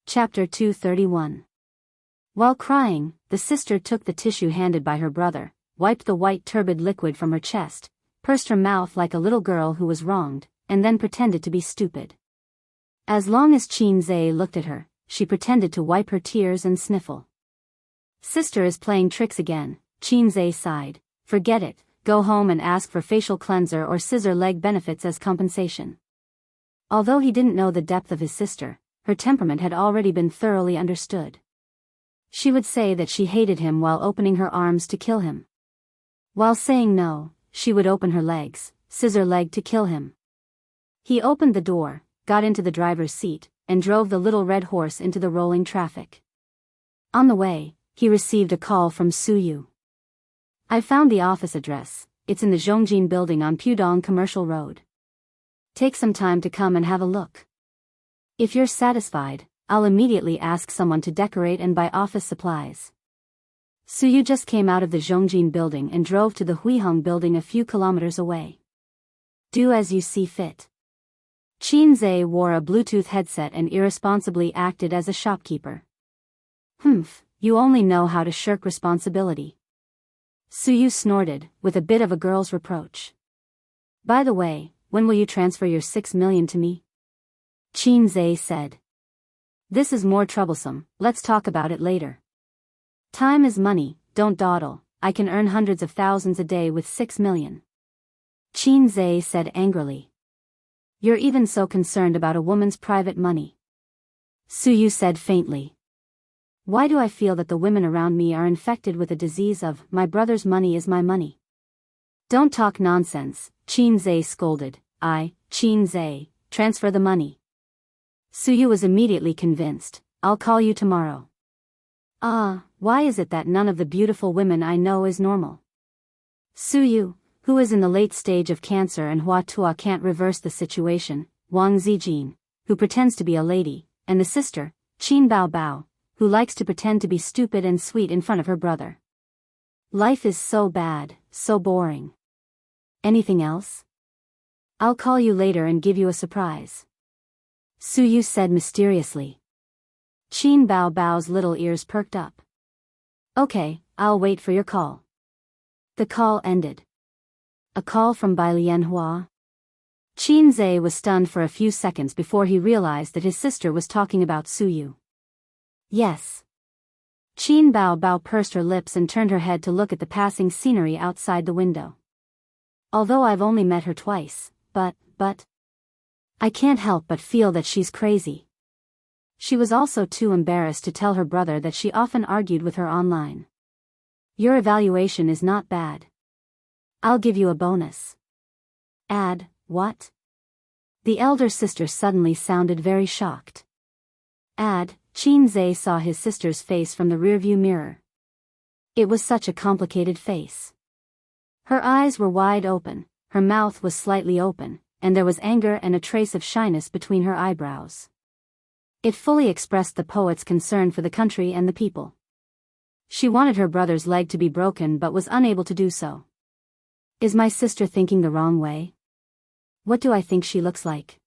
Chapter 231. While crying, the sister took the tissue handed by her brother, wiped the white turbid liquid from her chest, pursed her mouth like a little girl who was wronged, and then pretended to be stupid. As long as Qin Zhe looked at her, she pretended to wipe her tears and sniffle. Sister is playing tricks again, Qin Zhe sighed. Forget it, go home and ask for facial cleanser or scissor leg benefits as compensation. Although he didn't know the depth of his sister, her temperament had already been thoroughly understood. She would say that she hated him while opening her arms to kill him. While saying no, she would open her legs, scissor leg to kill him. He opened the door, got into the driver's seat, and drove the little red horse into the rolling traffic. On the way, he received a call from Suyu. I found the office address, it's in the Zhongjin building on Pudong Commercial Road. Take some time to come and have a look. If you're satisfied, I'll immediately ask someone to decorate and buy office supplies. Suyu just came out of the Zhongjin building and drove to the Huiheng building a few kilometers away. Do as you see fit. Qin Zhe wore a Bluetooth headset and irresponsibly acted as a shopkeeper. Humph, you only know how to shirk responsibility. Suyu snorted, with a bit of a girl's reproach. By the way, when will you transfer your 6 million to me? Qin Zhe said. This is more troublesome, let's talk about it later. Time is money, don't dawdle, I can earn hundreds of thousands a day with 6 million. Qin Zhe said angrily. You're even so concerned about a woman's private money. Suyu said faintly. Why do I feel that the women around me are infected with a disease of, my brother's money is my money? Don't talk nonsense, Qin Zhe scolded. Qin Zhe, transfer the money. Suyu was immediately convinced. I'll call you tomorrow. Why is it that none of the beautiful women I know is normal? Suyu, who is in the late stage of cancer and Hua Tua can't reverse the situation, Wang Zijin, who pretends to be a lady, and the sister, Qin Baobao, who likes to pretend to be stupid and sweet in front of her brother. Life is so bad, so boring. Anything else? I'll call you later and give you a surprise. Suyu said mysteriously. Qin Baobao's little ears perked up. Okay, I'll wait for your call. The call ended. A call from Bai Lianhua? Qin Zhe was stunned for a few seconds before he realized that his sister was talking about Suyu. Yes. Qin Bao Bao pursed her lips and turned her head to look at the passing scenery outside the window. Although I've only met her twice, but, I can't help but feel that she's crazy. She was also too embarrassed to tell her brother that she often argued with her online. Your evaluation is not bad. I'll give you a bonus. Add, what? The elder sister suddenly sounded very shocked. Add, Qin Zhe saw his sister's face from the rearview mirror. It was such a complicated face. Her eyes were wide open, her mouth was slightly open, and there was anger and a trace of shyness between her eyebrows. It fully expressed the poet's concern for the country and the people. She wanted her brother's leg to be broken but was unable to do so. Is my sister thinking the wrong way? What do I think she looks like?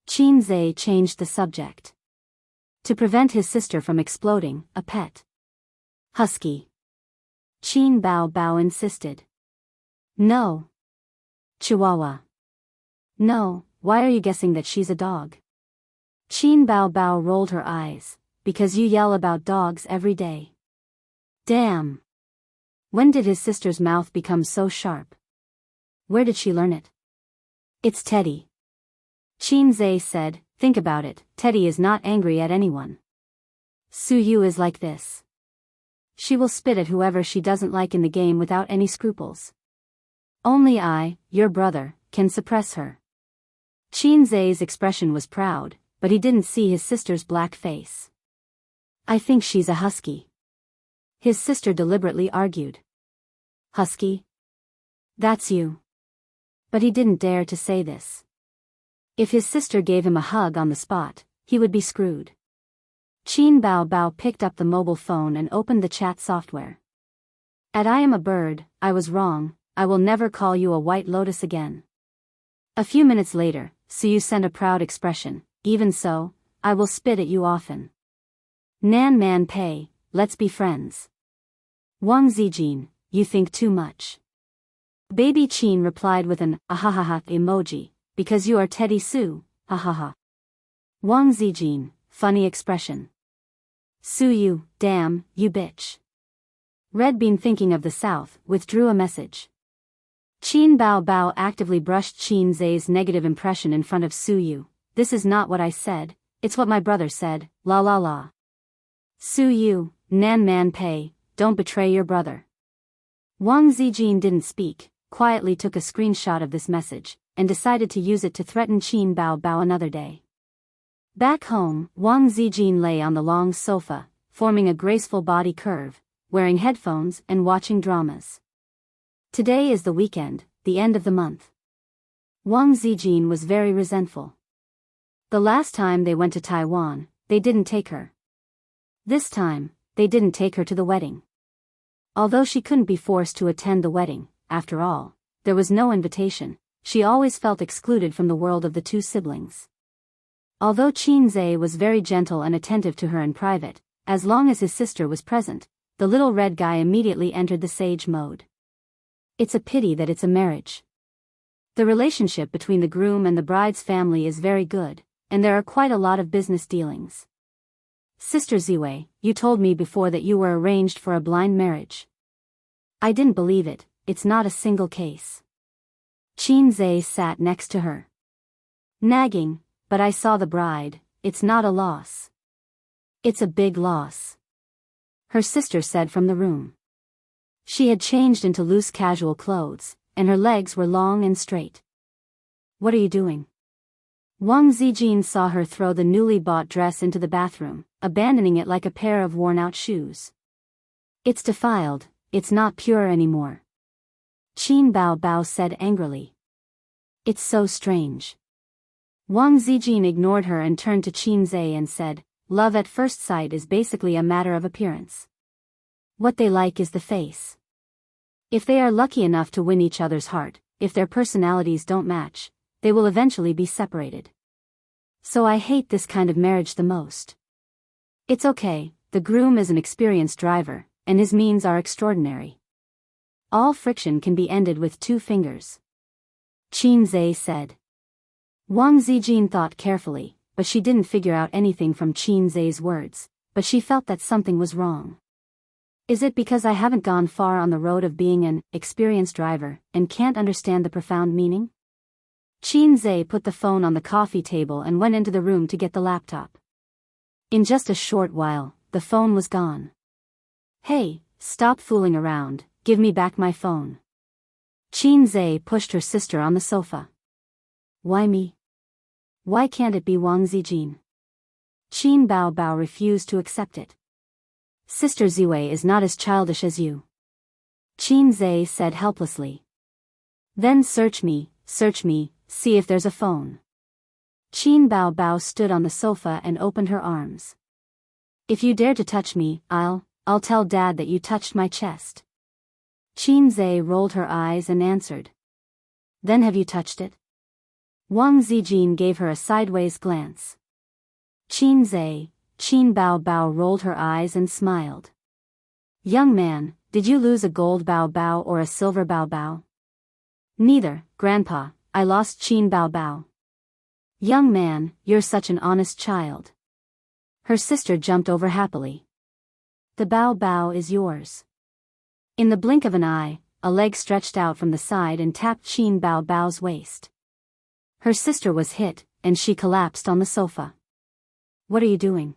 Qin Zhe changed the subject. To prevent his sister from exploding, a pet husky. Qin Bao Bao insisted. No. Chihuahua. No, why are you guessing that she's a dog? Qin Bao Bao rolled her eyes, because you yell about dogs every day. Damn. When did his sister's mouth become so sharp? Where did she learn it? It's Teddy. Qin Zhe said, think about it, Teddy is not angry at anyone. Suyu is like this. She will spit at whoever she doesn't like in the game without any scruples. Only I, your brother, can suppress her. Qin Zhe's expression was proud, but he didn't see his sister's black face. I think she's a husky. His sister deliberately argued. Husky? That's you. But he didn't dare to say this. If his sister gave him a hug on the spot, he would be screwed. Qin Bao Bao picked up the mobile phone and opened the chat software. I am a bird, I was wrong, I will never call you a white lotus again. A few minutes later, Suyu sent a proud expression, even so, I will spit at you often. Nan Man Pei, let's be friends. Wang Zijin, you think too much. Baby Qin replied with an ahahaha emoji, because you are Teddy Su, hahaha. Wang Zijin, funny expression. Suyu, damn, you bitch. Red Bean, thinking of the South, withdrew a message. Qin Bao Bao actively brushed Qin Zhe's negative impression in front of Suyu. This is not what I said, it's what my brother said, la la la. Suyu, Nan Man Pei, don't betray your brother. Wang Zijin didn't speak, quietly took a screenshot of this message, and decided to use it to threaten Qin Bao Bao another day. Back home, Wang Zijin lay on the long sofa, forming a graceful body curve, wearing headphones and watching dramas. Today is the weekend, the end of the month. Wang Zijin was very resentful. The last time they went to Taiwan, they didn't take her. This time, they didn't take her to the wedding. Although she couldn't be forced to attend the wedding, after all, there was no invitation, she always felt excluded from the world of the two siblings. Although Qin Zhe was very gentle and attentive to her in private, as long as his sister was present, the little red guy immediately entered the sage mode. It's a pity that it's a marriage. The relationship between the groom and the bride's family is very good, and there are quite a lot of business dealings. Sister Ziwei, you told me before that you were arranged for a blind marriage. I didn't believe it, it's not a single case. Qin Zhe sat next to her. Nagging, but I saw the bride, it's not a loss. It's a big loss. Her sister said from the room. She had changed into loose casual clothes, and her legs were long and straight. What are you doing? Wang Zijin saw her throw the newly bought dress into the bathroom, abandoning it like a pair of worn-out shoes. It's defiled, it's not pure anymore. Qin Bao Bao said angrily. It's so strange. Wang Zijin ignored her and turned to Qin Zhe and said, love at first sight is basically a matter of appearance. What they like is the face. If they are lucky enough to win each other's heart, if their personalities don't match, they will eventually be separated. So I hate this kind of marriage the most. It's okay, the groom is an experienced driver, and his means are extraordinary. All friction can be ended with 2 fingers. Qin Zhe said. Wang Zijin thought carefully, but she didn't figure out anything from Qin Zhe's words, but she felt that something was wrong. Is it because I haven't gone far on the road of being an experienced driver and can't understand the profound meaning? Qin Zhe put the phone on the coffee table and went into the room to get the laptop. In just a short while, the phone was gone. Hey, stop fooling around, give me back my phone. Qin Zhe pushed her sister on the sofa. Why me? Why can't it be Wang Zijin? Qin Bao refused to accept it. Sister Ziwei is not as childish as you. Qin Zhe said helplessly. Then search me, see if there's a phone. Qin Bao stood on the sofa and opened her arms. If you dare to touch me, I'll tell Dad that you touched my chest. Qin Zhe rolled her eyes and answered. Then have you touched it? Wang Zijin gave her a sideways glance. Qin Bao rolled her eyes and smiled. Young man, did you lose a gold bao or a silver bao? Neither, Grandpa, I lost Qin Bao. Young man, you're such an honest child. Her sister jumped over happily. The bao is yours. In the blink of an eye, a leg stretched out from the side and tapped Qin Bao's waist. Her sister was hit, and she collapsed on the sofa. What are you doing?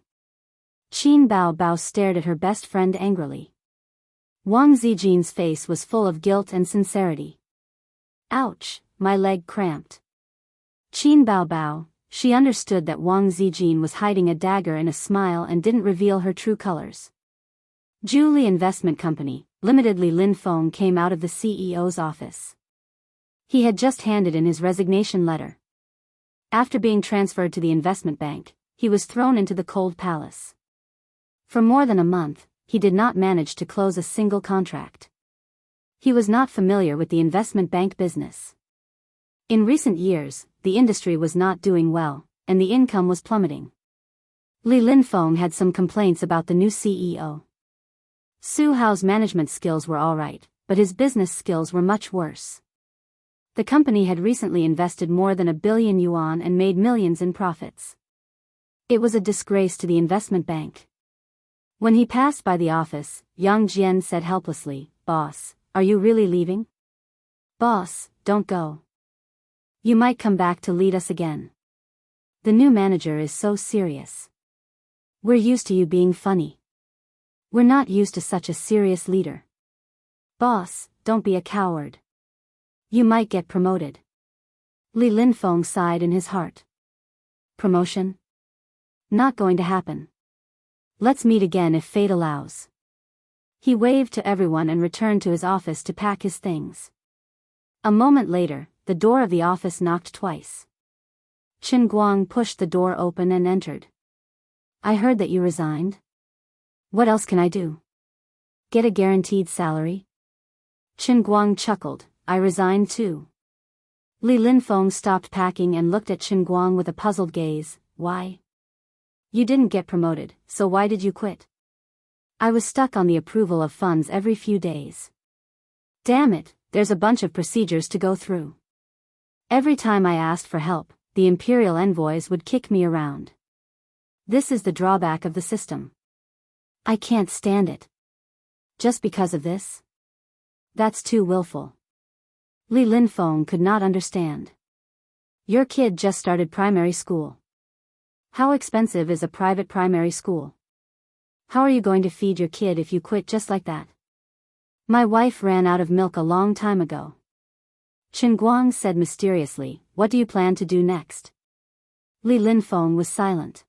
Qin Bao stared at her best friend angrily. Wang Zijin's face was full of guilt and sincerity. Ouch, my leg cramped. Qin Bao, she understood that Wang Zijin was hiding a dagger in a smile and didn't reveal her true colors. Julie Investment Company, Limited. Li Linfeng came out of the CEO's office. He had just handed in his resignation letter. After being transferred to the investment bank, he was thrown into the cold palace. For more than a month, he did not manage to close a single contract. He was not familiar with the investment bank business. In recent years, the industry was not doing well, and the income was plummeting. Li Linfeng had some complaints about the new CEO. Su Hao's management skills were alright, but his business skills were much worse. The company had recently invested more than 1 billion yuan and made millions in profits. It was a disgrace to the investment bank. When he passed by the office, Yang Jian said helplessly, "Boss, are you really leaving?" "Boss, don't go. You might come back to lead us again. The new manager is so serious. We're used to you being funny. We're not used to such a serious leader. Boss, don't be a coward. You might get promoted." Li Linfeng sighed in his heart. Promotion? Not going to happen. Let's meet again if fate allows. He waved to everyone and returned to his office to pack his things. A moment later, the door of the office knocked twice. Chen Guang pushed the door open and entered. "I heard that you resigned. What else can I do? Get a guaranteed salary?" Chen Guang chuckled. "I resigned too." Li Linfeng stopped packing and looked at Chen Guang with a puzzled gaze. "Why? You didn't get promoted, so why did you quit?" "I was stuck on the approval of funds every few days. Damn it, there's a bunch of procedures to go through. Every time I asked for help, the imperial envoys would kick me around. This is the drawback of the system. I can't stand it. Just because of this? That's too willful." Li Linfeng could not understand. "Your kid just started primary school. How expensive is a private primary school? How are you going to feed your kid if you quit just like that?" "My wife ran out of milk a long time ago." Chen Guang said mysteriously. "What do you plan to do next?" Li Linfeng was silent.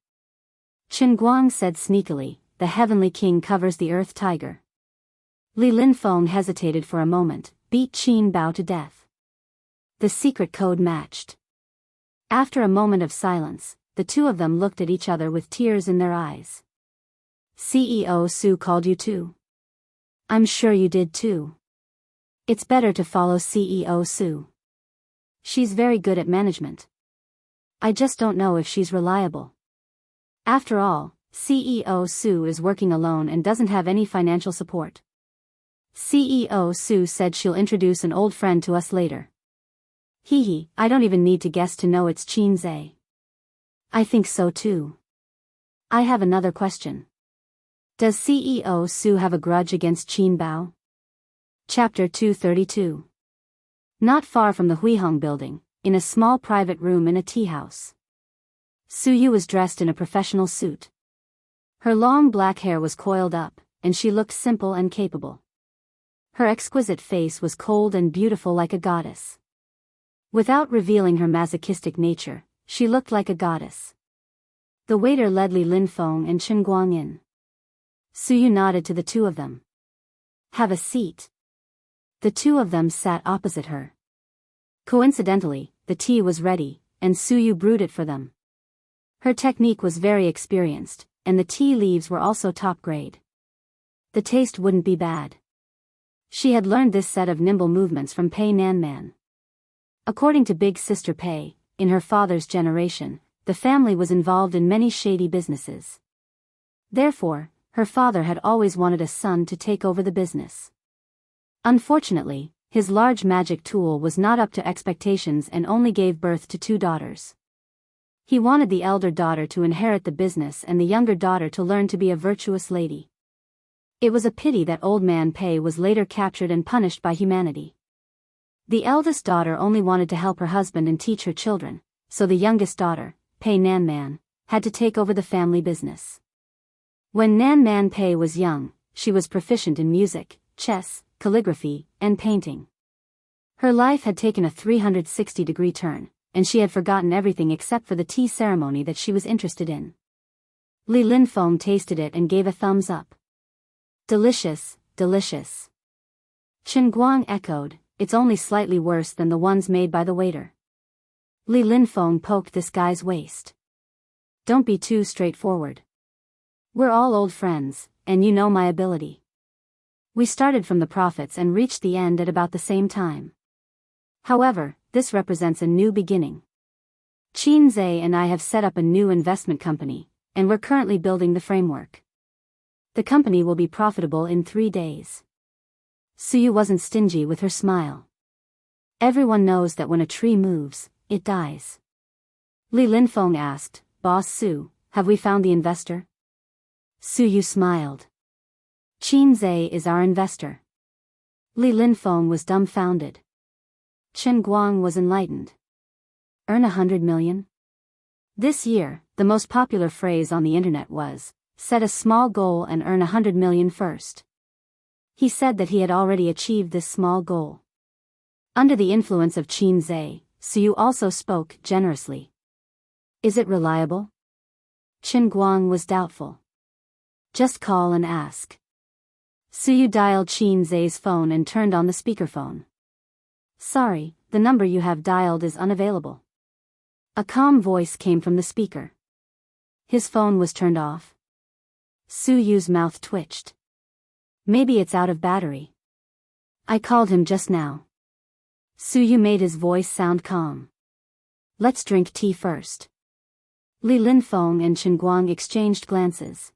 Chen Guang said sneakily, "The heavenly king covers the earth tiger." Li Linfeng hesitated for a moment, beat Qin Bao to death. The secret code matched. After a moment of silence, the two of them looked at each other with tears in their eyes. "CEO Su called you too?" "I'm sure you did too. It's better to follow CEO Su. She's very good at management. I just don't know if she's reliable. After all, CEO Su is working alone and doesn't have any financial support." CEO Sue said she'll introduce an old friend to us later. Hee, I don't even need to guess to know it's Qin Zhe. I think so too. I have another question. Does CEO Sue have a grudge against Qin Bao? Chapter 232. Not far from the Huihong building, in a small private room in a tea house. Suyu was dressed in a professional suit. Her long black hair was coiled up, and she looked simple and capable. Her exquisite face was cold and beautiful like a goddess. Without revealing her masochistic nature, she looked like a goddess. The waiter led Li Linfeng and Chen Guang in. Suyu nodded to the two of them. Have a seat. The two of them sat opposite her. Coincidentally, the tea was ready, and Suyu brewed it for them. Her technique was very experienced, and the tea leaves were also top grade. The taste wouldn't be bad. She had learned this set of nimble movements from Pei Nanman. According to Big Sister Pei, in her father's generation, the family was involved in many shady businesses. Therefore, her father had always wanted a son to take over the business. Unfortunately, his large magic tool was not up to expectations and only gave birth to 2 daughters. He wanted the elder daughter to inherit the business and the younger daughter to learn to be a virtuous lady. It was a pity that old man Pei was later captured and punished by humanity. The eldest daughter only wanted to help her husband and teach her children, so the youngest daughter, Pei Nanman, had to take over the family business. When Nanman Pei was young, she was proficient in music, chess, calligraphy, and painting. Her life had taken a 360-degree turn, and she had forgotten everything except for the tea ceremony that she was interested in. Li Linfeng tasted it and gave a thumbs up. Delicious, delicious. Chen Guang echoed, it's only slightly worse than the ones made by the waiter. Li Linfeng poked this guy's waist. Don't be too straightforward. We're all old friends, and you know my ability. We started from the profits and reached the end at about the same time. However, this represents a new beginning. Qin Zhe and I have set up a new investment company, and we're currently building the framework. The company will be profitable in 3 days. Suyu wasn't stingy with her smile. Everyone knows that when a tree moves, it dies. Li Linfeng asked, Boss Su, have we found the investor? Suyu smiled. Qin Zhe is our investor. Li Linfeng was dumbfounded. Chen Guang was enlightened. Earn 100 million? This year, the most popular phrase on the internet was, set a small goal and earn 100 million first. He said that he had already achieved this small goal. Under the influence of Qin Zhe, Suyu also spoke generously. Is it reliable? Chen Guang was doubtful. Just call and ask. Suyu dialed Qin Zhe's phone and turned on the speakerphone. Sorry, the number you have dialed is unavailable. A calm voice came from the speaker. His phone was turned off. Suyu's mouth twitched. Maybe it's out of battery. I called him just now. Suyu made his voice sound calm. Let's drink tea first. Li Linfeng and Chen Guang exchanged glances.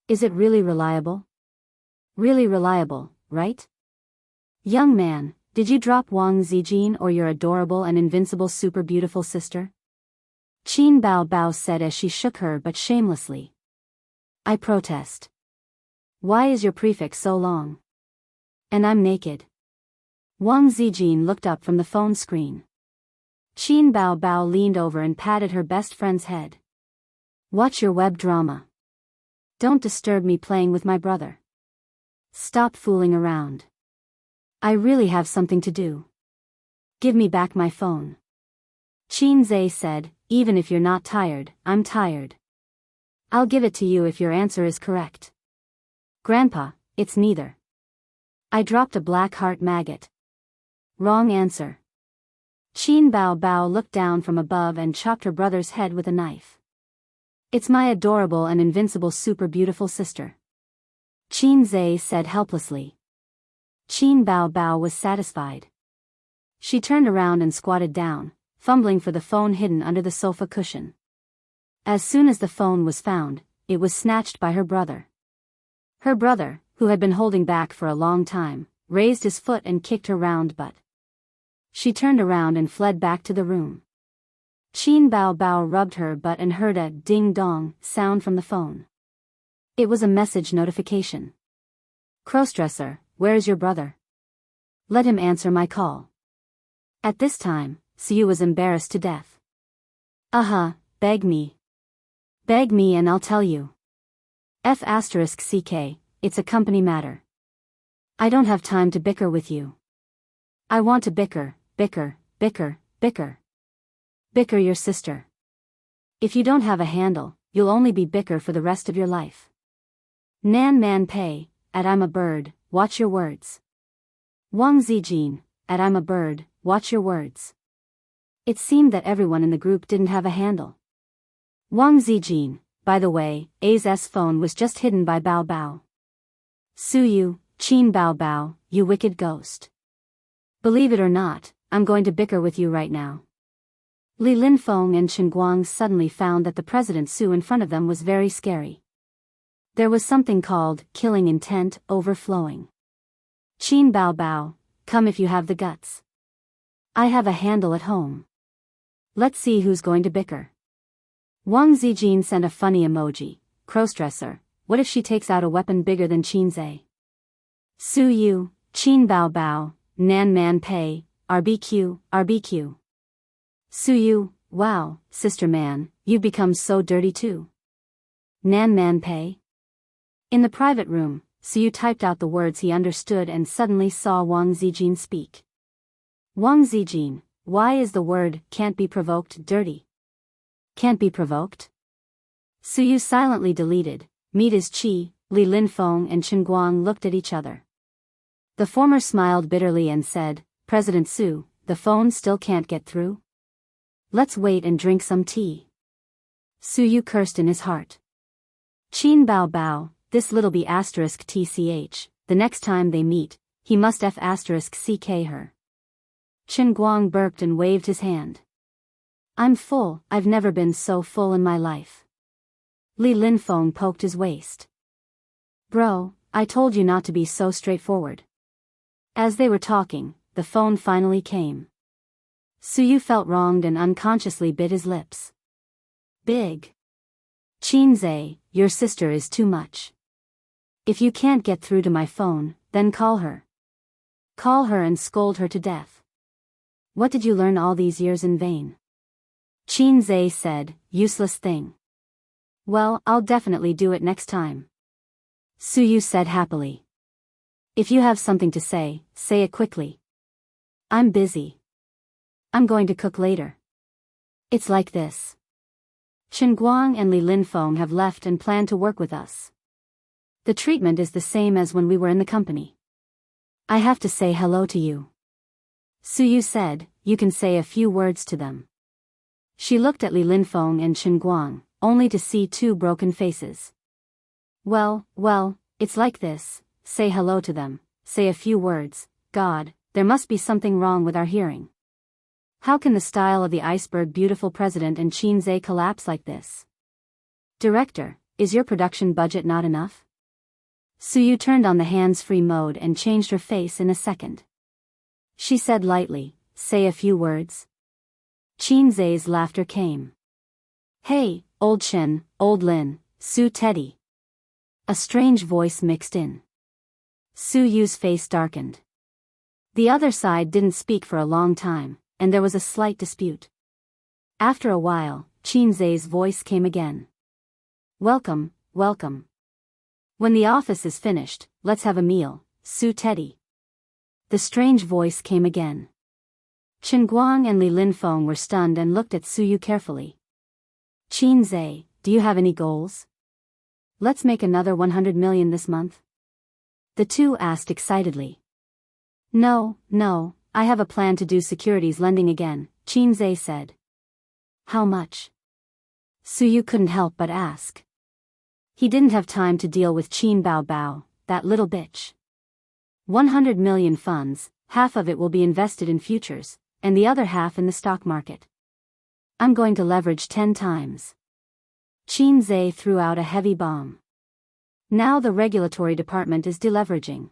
Is it really reliable? Really reliable, right? Young man, did you drop Wang Zijin or your adorable and invincible super beautiful sister? Qin Bao Bao said as she shook her but shamelessly. I protest. Why is your prefix so long? And I'm naked. Wang Zijin looked up from the phone screen. Qin Bao Bao leaned over and patted her best friend's head. Watch your web drama. Don't disturb me playing with my brother. Stop fooling around. I really have something to do. Give me back my phone. Qin Zhe said, even if you're not tired, I'm tired. I'll give it to you if your answer is correct. Grandpa, it's neither. I dropped a black heart maggot. Wrong answer. Qin Bao Bao looked down from above and chopped her brother's head with a knife. It's my adorable and invincible super beautiful sister. Qin Zhe said helplessly. Qin Bao Bao was satisfied. She turned around and squatted down, fumbling for the phone hidden under the sofa cushion. As soon as the phone was found, it was snatched by her brother. Her brother, who had been holding back for a long time, raised his foot and kicked her round butt. She turned around and fled back to the room. Qin Bao Bao rubbed her butt and heard a ding-dong sound from the phone. It was a message notification. Crossdresser, where is your brother? Let him answer my call. At this time, Suyu was embarrassed to death. Beg me. Beg me and I'll tell you. *CK, it's a company matter. I don't have time to bicker with you. I want to bicker. Bicker your sister. If you don't have a handle, you'll only be bicker for the rest of your life. Nan man pei, at I'm a bird, watch your words. Wang Zijin, at I'm a bird, watch your words. It seemed that everyone in the group didn't have a handle. Wang Zijin, by the way, A's phone was just hidden by Bao Bao. Suyu, Qin Bao Bao, you wicked ghost. Believe it or not, I'm going to bicker with you right now. Li Linfeng and Chen Guang suddenly found that the President Su in front of them was very scary. There was something called killing intent overflowing. Qin Bao Bao, come if you have the guts. I have a handle at home. Let's see who's going to bicker. Wang Zijin sent a funny emoji. Crossdresser, what if she takes out a weapon bigger than Qinze? Suyu, Qin Bao Bao, Nan Man Pei, RBQ. Suyu, wow, sister man, you've become so dirty too. Nan Man Pei. In the private room, Suyu typed out the words he understood and suddenly saw Wang Zijin speak. Wang Zijin, why is the word can't be provoked dirty? Can't be provoked? Suyu silently deleted. Meet is Qi, Li Linfeng and Chen Guang looked at each other. The former smiled bitterly and said, President Su, the phone still can't get through? Let's wait and drink some tea. Suyu cursed in his heart. Qin Bao Bao, this little b *tch, the next time they meet, he must f *ck her. Chen Guang burped and waved his hand. I'm full, I've never been so full in my life. Li Linfeng poked his waist. Bro, I told you not to be so straightforward. As they were talking, the phone finally came. Suyu felt wronged and unconsciously bit his lips. Big. Qinze, your sister is too much. If you can't get through to my phone, then call her. Call her and scold her to death. What did you learn all these years in vain? Qinze said, useless thing. Well, I'll definitely do it next time. Suyu said happily. If you have something to say it quickly. I'm busy. I'm going to cook later. It's like this. Chen Guang and Li Linfeng have left and plan to work with us. The treatment is the same as when we were in the company. I have to say hello to you. Suyu said, you can say a few words to them. She looked at Li Linfeng and Chen Guang, only to see two broken faces. Well, it's like this, say hello to them, say a few words. God, there must be something wrong with our hearing. How can the style of the iceberg beautiful president and Qinze collapse like this? Director, is your production budget not enough? Suyu turned on the hands-free mode and changed her face in a second. She said lightly, say a few words. Qinze's laughter came. Hey, old Chen, old Lin, Su Teddy. A strange voice mixed in. Suyu's face darkened. The other side didn't speak for a long time, and there was a slight dispute. After a while, Qinze's voice came again. Welcome. When the office is finished, let's have a meal, Su Teddy. The strange voice came again. Chen Guang and Li Linfeng were stunned and looked at Suyu carefully. Qinze, do you have any goals? Let's make another 100 million this month? The two asked excitedly. No, I have a plan to do securities lending again, Qinze said. How much? Suyu couldn't help but ask. He didn't have time to deal with Qin Bao Bao, that little bitch. 100 million funds, half of it will be invested in futures, and the other half in the stock market. I'm going to leverage 10 times. Qinze threw out a heavy bomb. Now the regulatory department is deleveraging.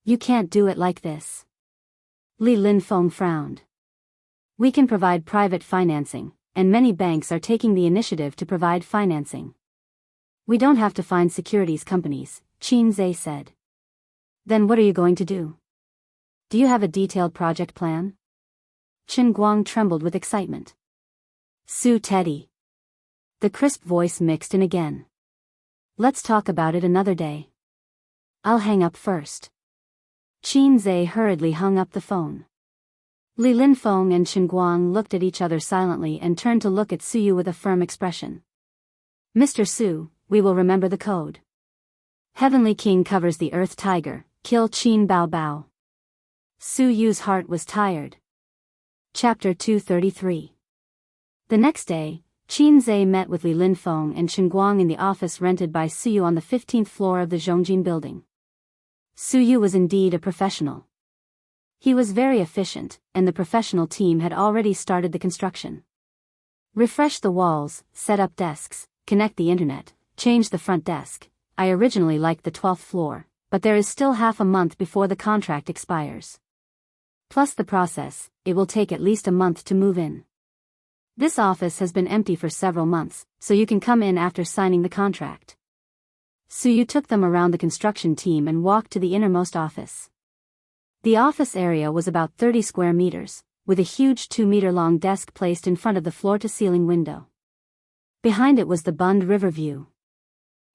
You can't do it like this. Li Linfeng frowned. We can provide private financing, and many banks are taking the initiative to provide financing. We don't have to find securities companies, Qin Zhe said. Then what are you going to do? Do you have a detailed project plan? Chen Guang trembled with excitement. Su Teddy. The crisp voice mixed in again. Let's talk about it another day. I'll hang up first. Qin Zhe hurriedly hung up the phone. Li Linfeng and Chen Guang looked at each other silently and turned to look at Su Yu with a firm expression. Mr. Su, we will remember the code. Heavenly King covers the Earth Tiger, kill Qin Bao Bao. Su Yu's heart was tired. Chapter 233. The next day, Qin Zhe met with Li Linfeng and Chen Guang in the office rented by Su Yu on the 15th floor of the Zhongjin building. Su Yu was indeed a professional. He was very efficient, and the professional team had already started the construction. Refresh the walls, set up desks, connect the internet, change the front desk. I originally liked the 12th floor, but there is still half a month before the contract expires. Plus the process, it will take at least a month to move in. This office has been empty for several months, so you can come in after signing the contract. Su Yu took them around the construction team and walked to the innermost office. The office area was about 30 square meters, with a huge 2-meter-long desk placed in front of the floor-to-ceiling window. Behind it was the Bund River view.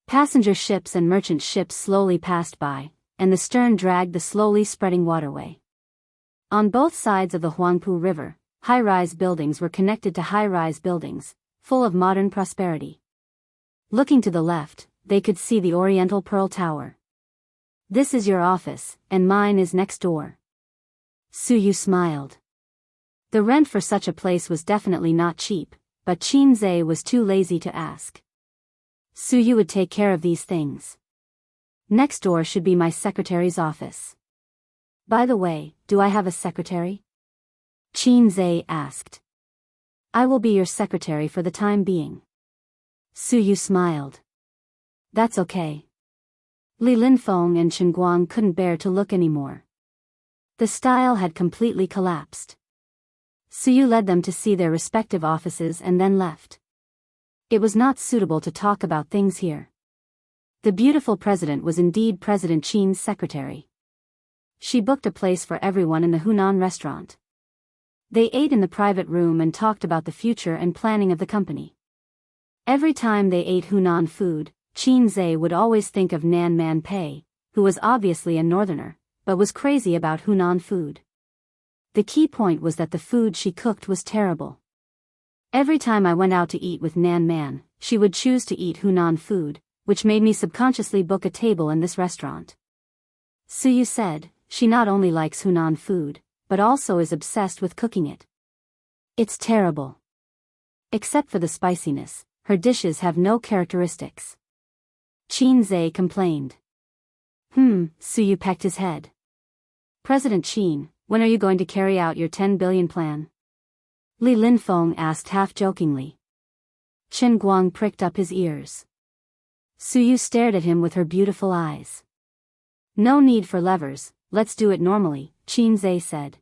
Passenger ships and merchant ships slowly passed by, and the stern dragged the slowly spreading waterway. On both sides of the Huangpu River, high-rise buildings were connected to high-rise buildings, full of modern prosperity. Looking to the left, they could see the Oriental Pearl Tower. This is your office, and mine is next door. Su Yu smiled. The rent for such a place was definitely not cheap, but Qin Zhe was too lazy to ask. Su Yu would take care of these things. Next door should be my secretary's office. By the way, do I have a secretary? Qin Zhe asked. I will be your secretary for the time being. Su Yu smiled. That's okay. Li Linfeng and Chen Guang couldn't bear to look anymore. The style had completely collapsed. Su Yu led them to see their respective offices and then left. It was not suitable to talk about things here. The beautiful president was indeed President Qin's secretary. She booked a place for everyone in the Hunan restaurant. They ate in the private room and talked about the future and planning of the company. Every time they ate Hunan food, Qin Zhe would always think of Nan Man Pei, who was obviously a northerner, but was crazy about Hunan food. The key point was that the food she cooked was terrible. Every time I went out to eat with Nan Man, she would choose to eat Hunan food, which made me subconsciously book a table in this restaurant. Su Yu said, she not only likes Hunan food, but also is obsessed with cooking it. It's terrible. Except for the spiciness, her dishes have no characteristics. Qin Zhe complained. Su Yu pecked his head. President Qin, when are you going to carry out your 10 billion plan? Li Linfeng asked half-jokingly. Chen Guang pricked up his ears. Su Yu stared at him with her beautiful eyes. No need for levers, let's do it normally, Qin Zhe said.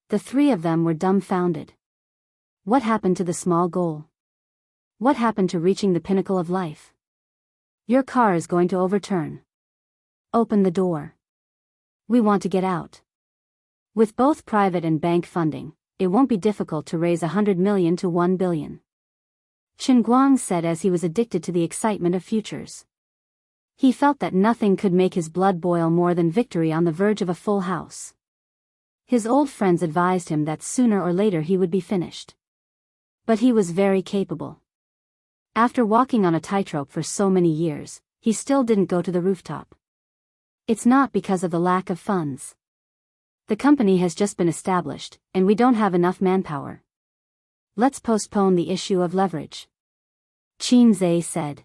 The three of them were dumbfounded. What happened to the small goal? What happened to reaching the pinnacle of life? Your car is going to overturn. Open the door. We want to get out. With both private and bank funding, it won't be difficult to raise 100 million to 1 billion. Chen Guang said as he was addicted to the excitement of futures. He felt that nothing could make his blood boil more than victory on the verge of a full house. His old friends advised him that sooner or later he would be finished. But he was very capable. After walking on a tightrope for so many years, he still didn't go to the rooftop. It's not because of the lack of funds. The company has just been established, and we don't have enough manpower. Let's postpone the issue of leverage. Qin Zhe said.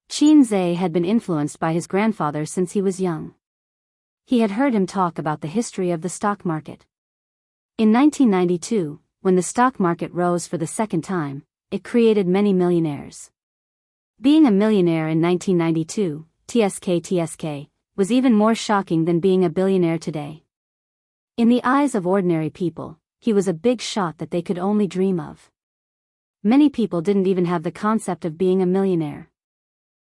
Qin Zhe had been influenced by his grandfather since he was young. He had heard him talk about the history of the stock market. In 1992, when the stock market rose for the second time, it created many millionaires. Being a millionaire in 1992, TSK, was even more shocking than being a billionaire today. In the eyes of ordinary people, he was a big shot that they could only dream of. Many people didn't even have the concept of being a millionaire.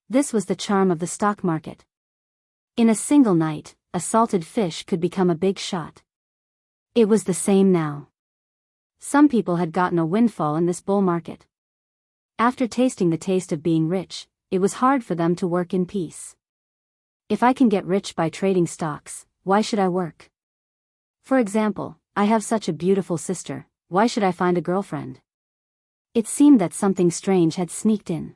This was the charm of the stock market. In a single night, a salted fish could become a big shot. It was the same now. Some people had gotten a windfall in this bull market. After tasting the taste of being rich, it was hard for them to work in peace. If I can get rich by trading stocks, why should I work? For example, I have such a beautiful sister, why should I find a girlfriend? It seemed that something strange had sneaked in.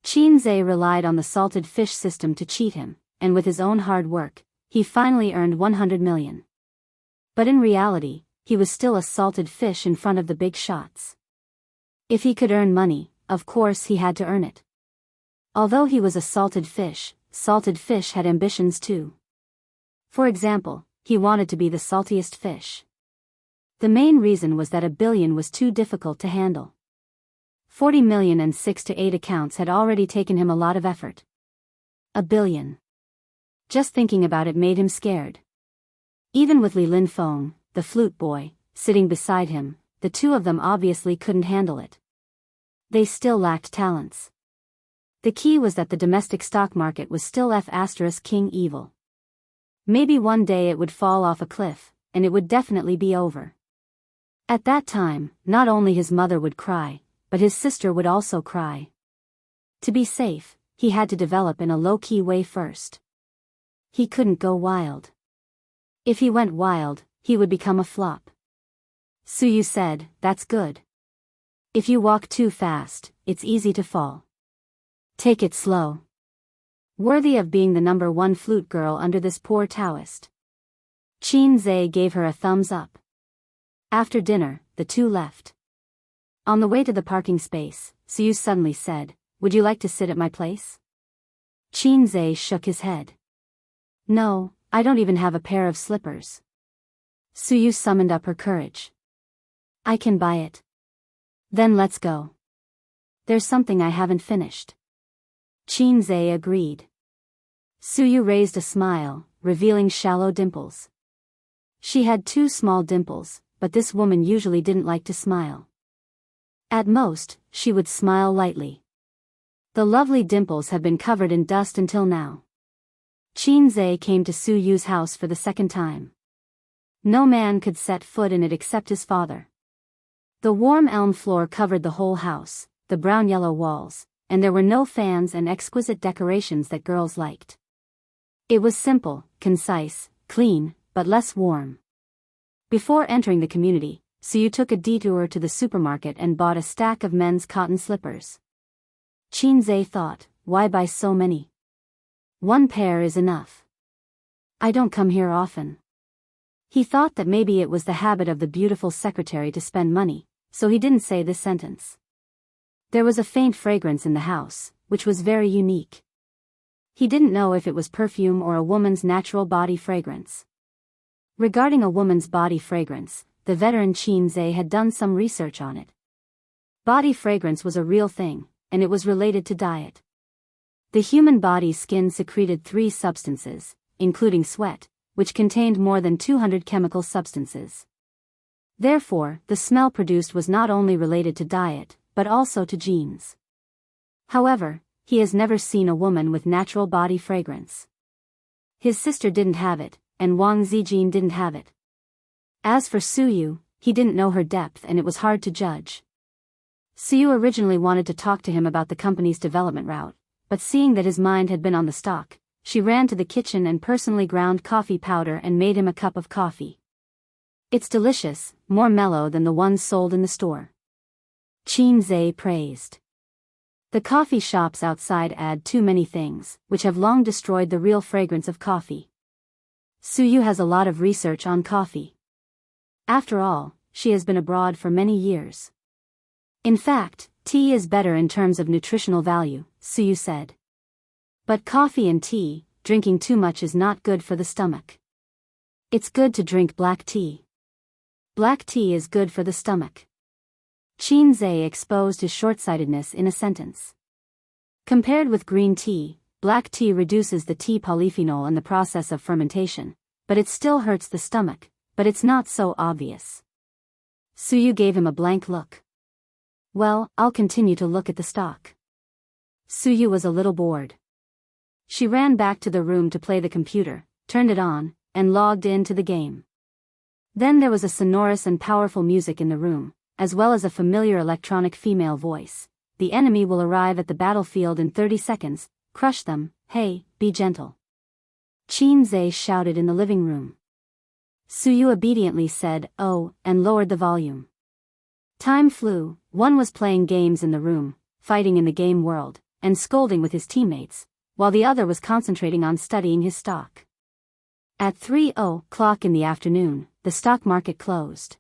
Qinze relied on the salted fish system to cheat him, and with his own hard work, he finally earned 100 million. But in reality, he was still a salted fish in front of the big shots. If he could earn money, of course he had to earn it. Although he was a salted fish had ambitions too. For example, he wanted to be the saltiest fish. The main reason was that 1 billion was too difficult to handle. 40 million and 6 to 8 accounts had already taken him a lot of effort. 1 billion. Just thinking about it made him scared. Even with Li Linfeng, the flute boy, sitting beside him, the two of them obviously couldn't handle it. They still lacked talents. The key was that the domestic stock market was still King evil. Maybe one day it would fall off a cliff, and it would definitely be over. At that time, not only his mother would cry, but his sister would also cry. To be safe, he had to develop in a low-key way first. He couldn't go wild. If he went wild, he would become a flop. Suyu said, "That's good. If you walk too fast, it's easy to fall. Take it slow." Worthy of being the #1 flute girl under this poor Taoist. Qinze gave her a thumbs up. After dinner, the two left. On the way to the parking space, Suyu suddenly said, "Would you like to sit at my place?" Qinze shook his head. "No, I don't even have a pair of slippers." Suyu summoned up her courage. "I can buy it." "Then let's go. There's something I haven't finished." Qinze agreed. Suyu raised a smile, revealing shallow dimples. She had 2 small dimples, but this woman usually didn't like to smile. At most, she would smile lightly. The lovely dimples had been covered in dust until now. Qinze came to Suyu's house for the second time. No man could set foot in it except his father. The warm elm floor covered the whole house, the brown-yellow walls, and there were no fans and exquisite decorations that girls liked. It was simple, concise, clean, but less warm. Before entering the community, Suyu took a detour to the supermarket and bought a stack of men's cotton slippers. Qinze thought, why buy so many? 1 pair is enough. I don't come here often. He thought that maybe it was the habit of the beautiful secretary to spend money, so he didn't say this sentence. There was a faint fragrance in the house, which was very unique. He didn't know if it was perfume or a woman's natural body fragrance. Regarding a woman's body fragrance, the veteran Qinze had done some research on it. Body fragrance was a real thing, and it was related to diet. The human body's skin secreted 3 substances, including sweat, which contained more than 200 chemical substances. Therefore, the smell produced was not only related to diet, but also to genes. However, he has never seen a woman with natural body fragrance. His sister didn't have it, and Wang Zijin didn't have it. As for Suyu, he didn't know her depth and it was hard to judge. Suyu originally wanted to talk to him about the company's development route, but seeing that his mind had been on the stock, she ran to the kitchen and personally ground coffee powder and made him a cup of coffee. It's delicious, more mellow than the ones sold in the store. Qinze praised. The coffee shops outside add too many things, which have long destroyed the real fragrance of coffee. Suyu has a lot of research on coffee. After all, she has been abroad for many years. In fact, tea is better in terms of nutritional value, Suyu said. But coffee and tea, drinking too much is not good for the stomach. It's good to drink black tea. Black tea is good for the stomach. Qinze exposed his short-sightedness in a sentence. Compared with green tea, black tea reduces the tea polyphenol in the process of fermentation, but it still hurts the stomach, but it's not so obvious. Suyu gave him a blank look. Well, I'll continue to look at the stock. Suyu was a little bored. She ran back to the room to play the computer, turned it on, and logged into the game. Then there was a sonorous and powerful music in the room, as well as a familiar electronic female voice. The enemy will arrive at the battlefield in 30 seconds, crush them, hey, be gentle. Qin shouted in the living room. Suyu obediently said, oh, and lowered the volume. Time flew. One was playing games in the room, fighting in the game world, and scolding with his teammates, while the other was concentrating on studying his stock. At 3:00 in the afternoon, the stock market closed.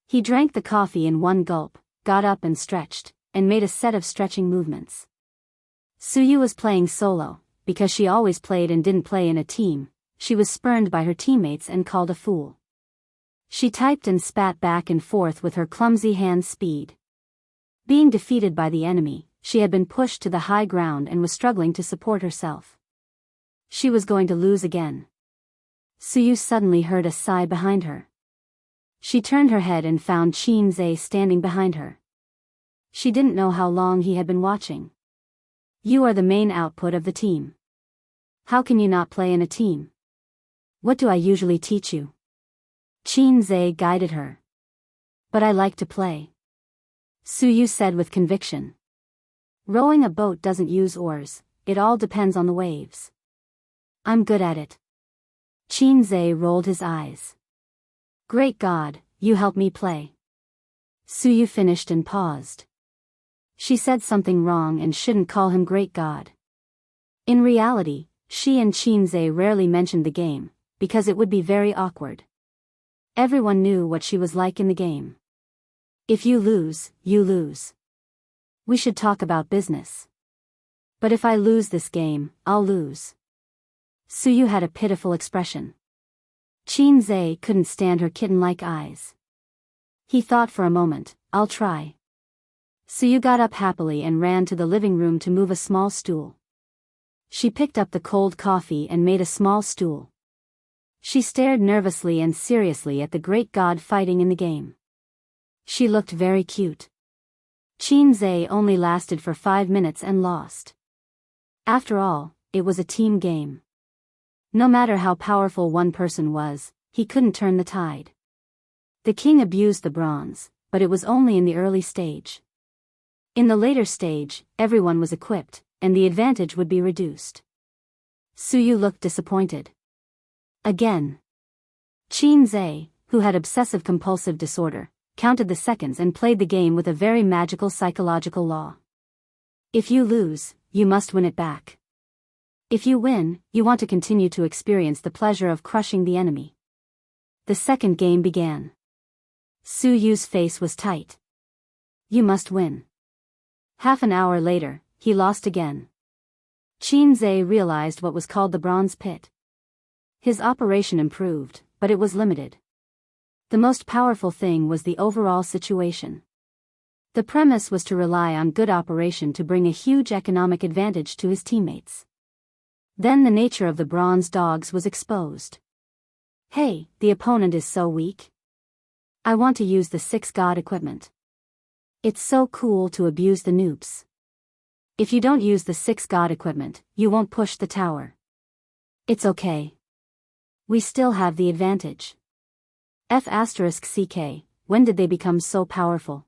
He drank the coffee in one gulp, got up and stretched, and made a set of stretching movements. Suyu was playing solo, because she always played and didn't play in a team. She was spurned by her teammates and called a fool. She typed and spat back and forth with her clumsy hand speed. Being defeated by the enemy, she had been pushed to the high ground and was struggling to support herself. She was going to lose again. Suyu suddenly heard a sigh behind her. She turned her head and found Qin standing behind her. She didn't know how long he had been watching. You are the main output of the team. How can you not play in a team? What do I usually teach you? Qin guided her. But I like to play. Suyu said with conviction. Rowing a boat doesn't use oars, it all depends on the waves. I'm good at it. Qin rolled his eyes. Great God, you help me play. Suyu finished and paused. She said something wrong and shouldn't call him Great God. In reality, she and Qin rarely mentioned the game, because it would be very awkward. Everyone knew what she was like in the game. If you lose, you lose. We should talk about business. But if I lose this game, I'll lose. Suyu had a pitiful expression. Qin couldn't stand her kitten-like eyes. He thought for a moment, I'll try. Suyu got up happily and ran to the living room to move a small stool. She picked up the cold coffee and made a small stool. She stared nervously and seriously at the great god fighting in the game. She looked very cute. Qin only lasted for 5 minutes and lost. After all, it was a team game. No matter how powerful one person was, he couldn't turn the tide. The king abused the bronze, but it was only in the early stage. In the later stage, everyone was equipped, and the advantage would be reduced. Suyu looked disappointed. Again. Qin, who had obsessive-compulsive disorder, counted the seconds and played the game with a very magical psychological law. If you lose, you must win it back. If you win, you want to continue to experience the pleasure of crushing the enemy. The second game began. Suyu's face was tight. You must win. Half an hour later, he lost again. Qin realized what was called the bronze pit. His operation improved, but it was limited. The most powerful thing was the overall situation. The premise was to rely on good operation to bring a huge economic advantage to his teammates. Then the nature of the bronze dogs was exposed. Hey, the opponent is so weak. I want to use the 6 god equipment. It's so cool to abuse the noobs. If you don't use the 6 god equipment, you won't push the tower. It's okay. We still have the advantage. F***ck, when did they become so powerful?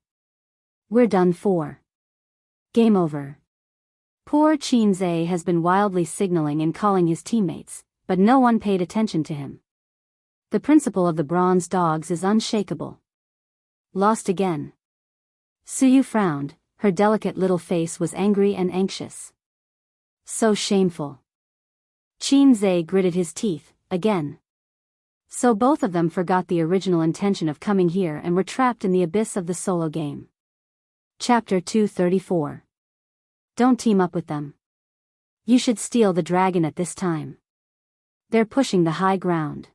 We're done for. Game over. Poor Qin has been wildly signaling and calling his teammates, but no one paid attention to him. The principle of the bronze dogs is unshakable. Lost again. Suyu frowned, her delicate little face was angry and anxious. So shameful. Qin gritted his teeth, again. So both of them forgot the original intention of coming here and were trapped in the abyss of the solo game. Chapter 234. Don't team up with them. You should steal the dragon at this time. They're pushing the high ground.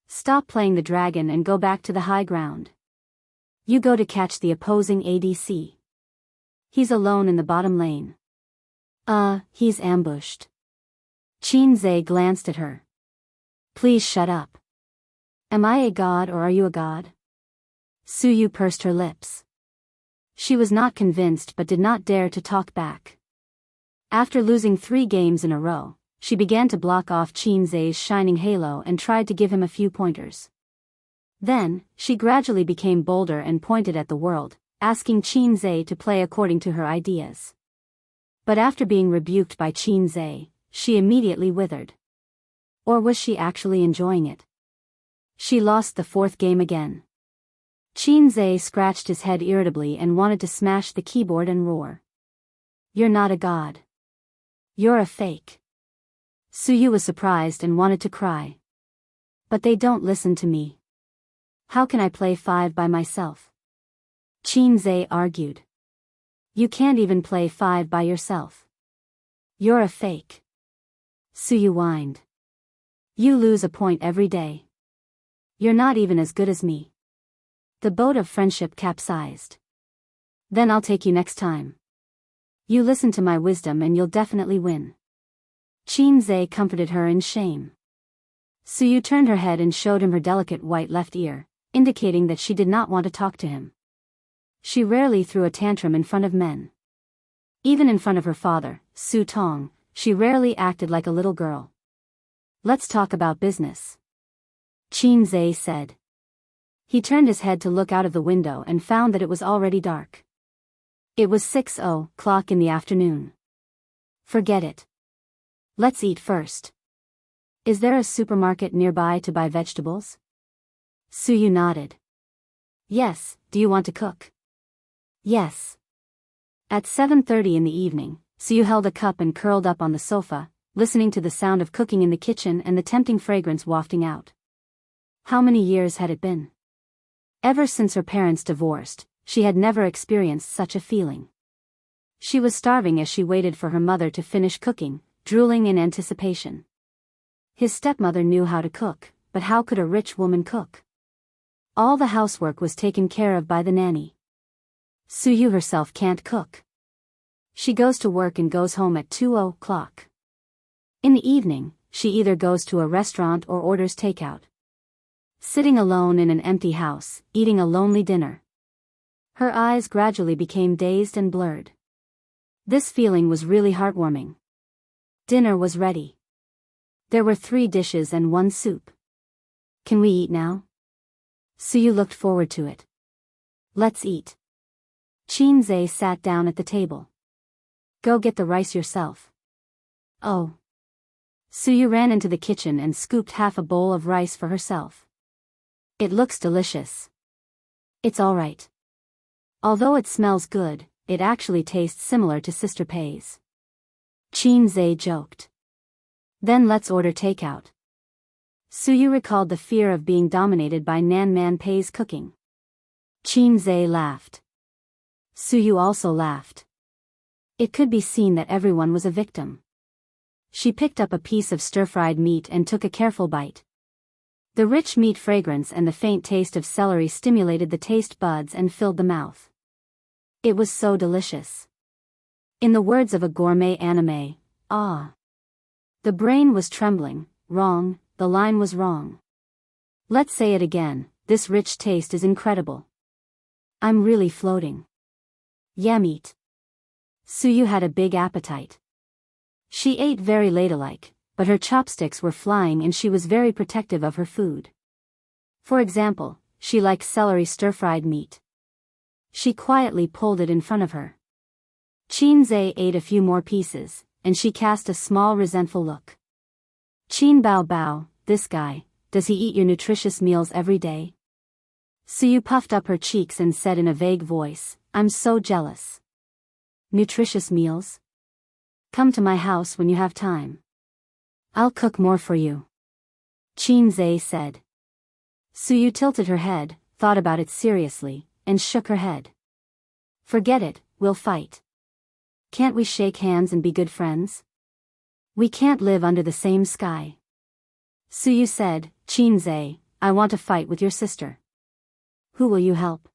Stop playing the dragon and go back to the high ground. You go to catch the opposing ADC. He's alone in the bottom lane. He's ambushed. Qinze glanced at her. Please shut up. Am I a god or are you a god? Suyu pursed her lips. She was not convinced but did not dare to talk back. After losing 3 games in a row, she began to block off Qinze's shining halo and tried to give him a few pointers. Then, she gradually became bolder and pointed at the world, asking Qinze to play according to her ideas. But after being rebuked by Qinze, she immediately withered. Or was she actually enjoying it? She lost the 4th game again. Qinze scratched his head irritably and wanted to smash the keyboard and roar. You're not a god. You're a fake. Suyu was surprised and wanted to cry. But they don't listen to me. How can I play 5 by myself? Qinze argued. You can't even play 5 by yourself. You're a fake. Suyu whined. You lose a point every day. You're not even as good as me. The boat of friendship capsized. Then I'll take you next time. You listen to my wisdom and you'll definitely win. Qinze comforted her in shame. Suyu turned her head and showed him her delicate white left ear, indicating that she did not want to talk to him. She rarely threw a tantrum in front of men. Even in front of her father, Su Tong, she rarely acted like a little girl. Let's talk about business. Qinze said. He turned his head to look out of the window and found that it was already dark. It was 6:00 in the afternoon. Forget it. Let's eat first. Is there a supermarket nearby to buy vegetables? Suyu nodded. Yes, do you want to cook? Yes. At 7:30 in the evening, Suyu held a cup and curled up on the sofa, listening to the sound of cooking in the kitchen and the tempting fragrance wafting out. How many years had it been? Ever since her parents divorced, she had never experienced such a feeling. She was starving as she waited for her mother to finish cooking, drooling in anticipation. His stepmother knew how to cook, but how could a rich woman cook? All the housework was taken care of by the nanny. Suyu herself can't cook. She goes to work and goes home at 2:00. In the evening, she either goes to a restaurant or orders takeout. Sitting alone in an empty house, eating a lonely dinner. Her eyes gradually became dazed and blurred. This feeling was really heartwarming. Dinner was ready. There were 3 dishes and 1 soup. Can we eat now? Suyu looked forward to it. Let's eat. Qinze sat down at the table. Go get the rice yourself. Oh. Suyu ran into the kitchen and scooped half a bowl of rice for herself. It looks delicious. It's all right. Although it smells good, it actually tastes similar to Sister Pei's. Qinze joked. Then let's order takeout. Suyu recalled the fear of being dominated by Nan Man Pei's cooking. Qinze laughed. Suyu also laughed. It could be seen that everyone was a victim. She picked up a piece of stir-fried meat and took a careful bite. The rich meat fragrance and the faint taste of celery stimulated the taste buds and filled the mouth. It was so delicious. In the words of a gourmet anime, ah. The brain was trembling, wrong, the line was wrong. Let's say it again, this rich taste is incredible. I'm really floating. Yam eat. Suyu had a big appetite. She ate very ladylike, but her chopsticks were flying and she was very protective of her food. For example, she liked celery stir-fried meat. She quietly pulled it in front of her. Qinze ate a few more pieces, and she cast a small resentful look. Qin Bao Bao, this guy, does he eat your nutritious meals every day? Suyu puffed up her cheeks and said in a vague voice, I'm so jealous. Nutritious meals? Come to my house when you have time. I'll cook more for you. Qinze said. Suyu tilted her head, thought about it seriously, and shook her head. Forget it, we'll fight. Can't we shake hands and be good friends? We can't live under the same sky. Suyu said, Qinze, I want to fight with your sister. Who will you help?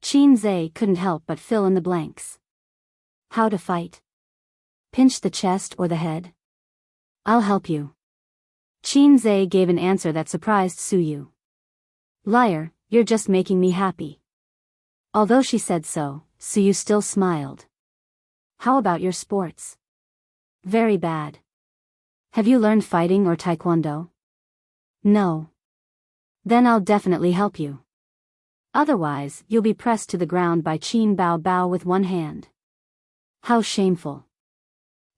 Qinze couldn't help but fill in the blanks. How to fight? Pinch the chest or the head? I'll help you. Qin Zhe gave an answer that surprised Suyu. Liar, you're just making me happy. Although she said so, Suyu still smiled. How about your sports? Very bad. Have you learned fighting or taekwondo? No. Then I'll definitely help you. Otherwise, you'll be pressed to the ground by Qin Bao Bao with one hand. How shameful.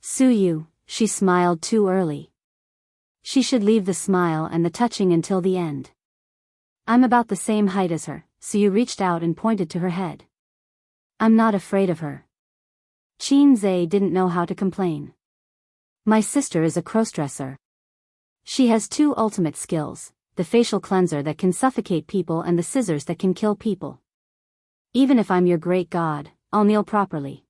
Suyu, she smiled too early. She should leave the smile and the touching until the end. I'm about the same height as her, Suyu reached out and pointed to her head. I'm not afraid of her. Qin Zhe didn't know how to complain. My sister is a crossdresser. She has two ultimate skills, the facial cleanser that can suffocate people and the scissors that can kill people. Even if I'm your great god, I'll kneel properly.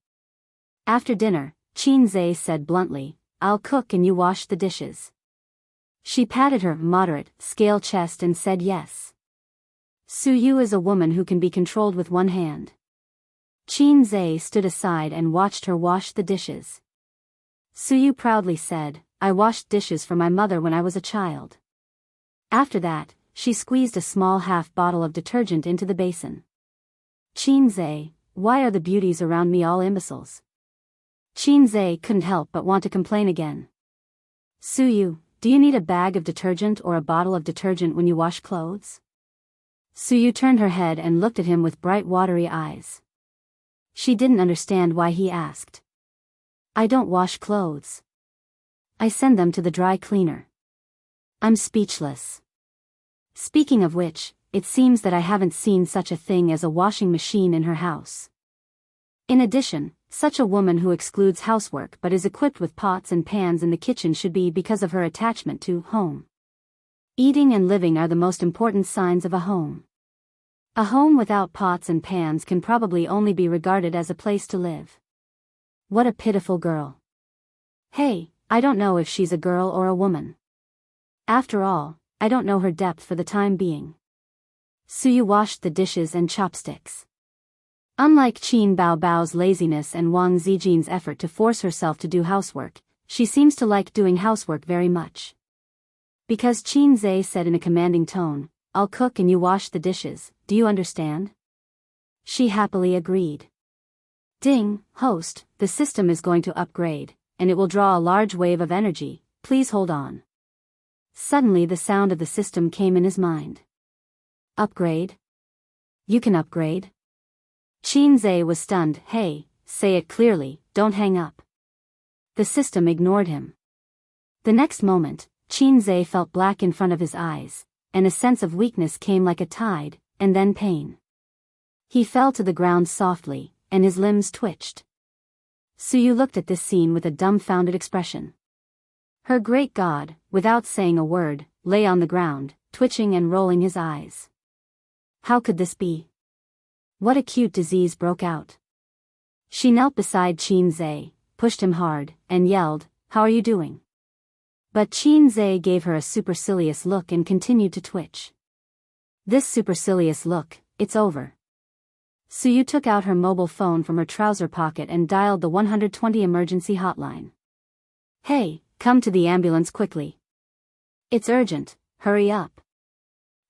After dinner, Qin Zhe said bluntly, I'll cook and you wash the dishes. She patted her moderate scale chest and said yes. Suyu is a woman who can be controlled with one hand. Qin Zhe stood aside and watched her wash the dishes. Suyu proudly said, I washed dishes for my mother when I was a child. After that, she squeezed a small half bottle of detergent into the basin. Qin Zhe, why are the beauties around me all imbeciles? Qin Zhe couldn't help but want to complain again. Suyu, do you need a bag of detergent or a bottle of detergent when you wash clothes? Suyu turned her head and looked at him with bright watery eyes. She didn't understand why he asked. I don't wash clothes. I send them to the dry cleaner. I'm speechless. Speaking of which, it seems that I haven't seen such a thing as a washing machine in her house. In addition, such a woman who excludes housework but is equipped with pots and pans in the kitchen should be because of her attachment to home. Eating and living are the most important signs of a home. A home without pots and pans can probably only be regarded as a place to live. What a pitiful girl. Hey, I don't know if she's a girl or a woman. After all, I don't know her depth for the time being. Suyu washed the dishes and chopsticks. Unlike Qin Bao Bao's laziness and Wang Zijin's effort to force herself to do housework, she seems to like doing housework very much. Because Qin Zhe said in a commanding tone, I'll cook and you wash the dishes, do you understand? She happily agreed. Ding, host, the system is going to upgrade, and it will draw a large wave of energy, please hold on. Suddenly the sound of the system came in his mind. Upgrade? You can upgrade? Qin Zhe was stunned. Hey, say it clearly, don't hang up. The system ignored him. The next moment, Qin Zhe felt black in front of his eyes, and a sense of weakness came like a tide, and then pain. He fell to the ground softly, and his limbs twitched. Suyu looked at this scene with a dumbfounded expression. Her great god, without saying a word, lay on the ground, twitching and rolling his eyes. How could this be? What acute disease broke out? She knelt beside Qin Zhe, pushed him hard, and yelled, How are you doing? But Qin Zhe gave her a supercilious look and continued to twitch. This supercilious look, it's over. Suyu took out her mobile phone from her trouser pocket and dialed the 120 emergency hotline. Hey, come to the ambulance quickly. It's urgent, hurry up.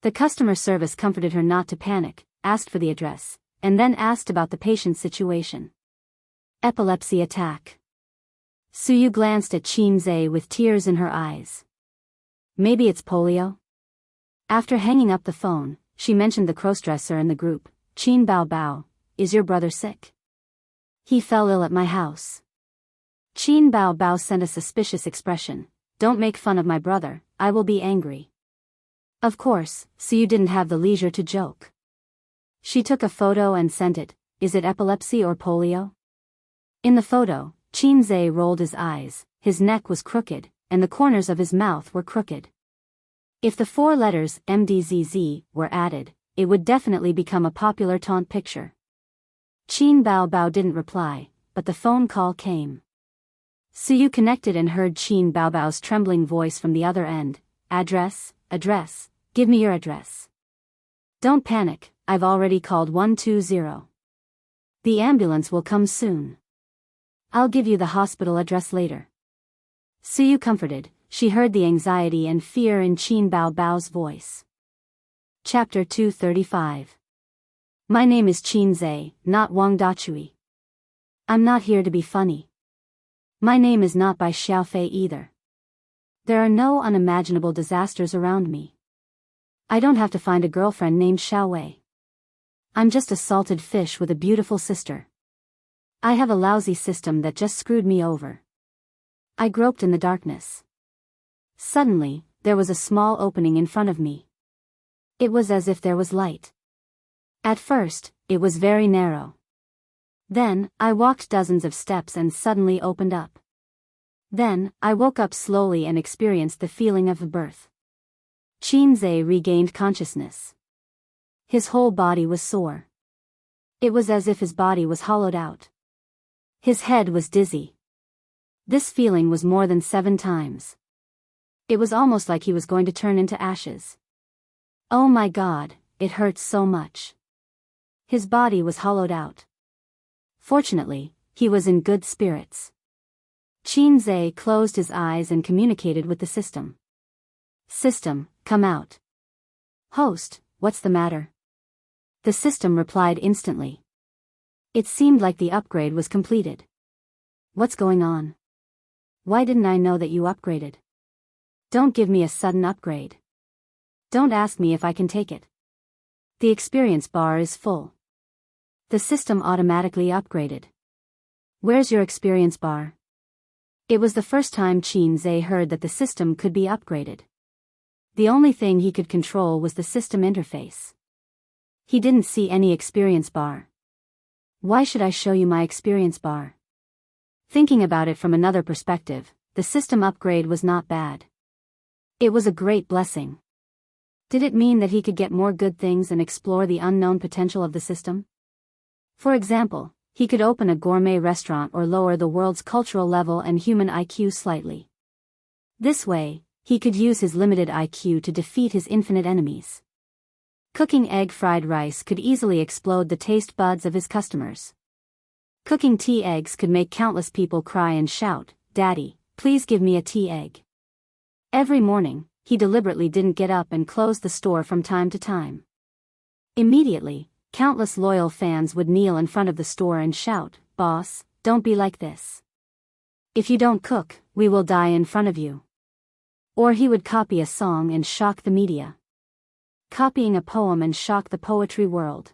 The customer service comforted her not to panic, asked for the address, and then asked about the patient's situation. Epilepsy attack. Suyu glanced at Qin Zhe with tears in her eyes. Maybe it's polio? After hanging up the phone, she mentioned the crossdresser in the group. Qin Bao Bao, is your brother sick? He fell ill at my house. Qin Bao Bao sent a suspicious expression. Don't make fun of my brother, I will be angry. Of course, Suyu didn't have the leisure to joke. She took a photo and sent it. Is it epilepsy or polio? In the photo, Qin Zhe rolled his eyes, his neck was crooked, and the corners of his mouth were crooked. If the 4 letters MDZZ were added, it would definitely become a popular taunt picture. Qin Bao Bao didn't reply, but the phone call came. Suyu connected and heard Qin Bao Bao's trembling voice from the other end. Address, give me your address. Don't panic, I've already called 120. The ambulance will come soon. I'll give you the hospital address later. Suyu comforted. She heard the anxiety and fear in Qin Bao Bao's voice. Chapter 235. My name is Qin Zhe, not Wang Dachui. I'm not here to be funny. My name is not by Xiaofei either. There are no unimaginable disasters around me. I don't have to find a girlfriend named Xiaowei. I'm just a salted fish with a beautiful sister. I have a lousy system that just screwed me over. I groped in the darkness. Suddenly, there was a small opening in front of me. It was as if there was light. At first, it was very narrow. Then, I walked dozens of steps and suddenly opened up. Then, I woke up slowly and experienced the feeling of birth. Qin Zhe regained consciousness. His whole body was sore. It was as if his body was hollowed out. His head was dizzy. This feeling was more than 7 times. It was almost like he was going to turn into ashes. Oh my God, it hurt so much. His body was hollowed out. Fortunately, he was in good spirits. Qin Zhe closed his eyes and communicated with the system. System, come out. Host, what's the matter? The system replied instantly. It seemed like the upgrade was completed. What's going on? Why didn't I know that you upgraded? Don't give me a sudden upgrade. Don't ask me if I can take it. The experience bar is full. The system automatically upgraded. Where's your experience bar? It was the first time Qin Zhe heard that the system could be upgraded. The only thing he could control was the system interface. He didn't see any experience bar. Why should I show you my experience bar? Thinking about it from another perspective, the system upgrade was not bad. It was a great blessing. Did it mean that he could get more good things and explore the unknown potential of the system? For example, he could open a gourmet restaurant or lower the world's cultural level and human IQ slightly. This way, he could use his limited IQ to defeat his infinite enemies. Cooking egg fried rice could easily explode the taste buds of his customers. Cooking tea eggs could make countless people cry and shout, "Daddy, please give me a tea egg." Every morning, he deliberately didn't get up and closed the store from time to time. Immediately, countless loyal fans would kneel in front of the store and shout, "Boss, don't be like this. If you don't cook, we will die in front of you." Or he would copy a song and shock the media. Copying a poem and shock the poetry world.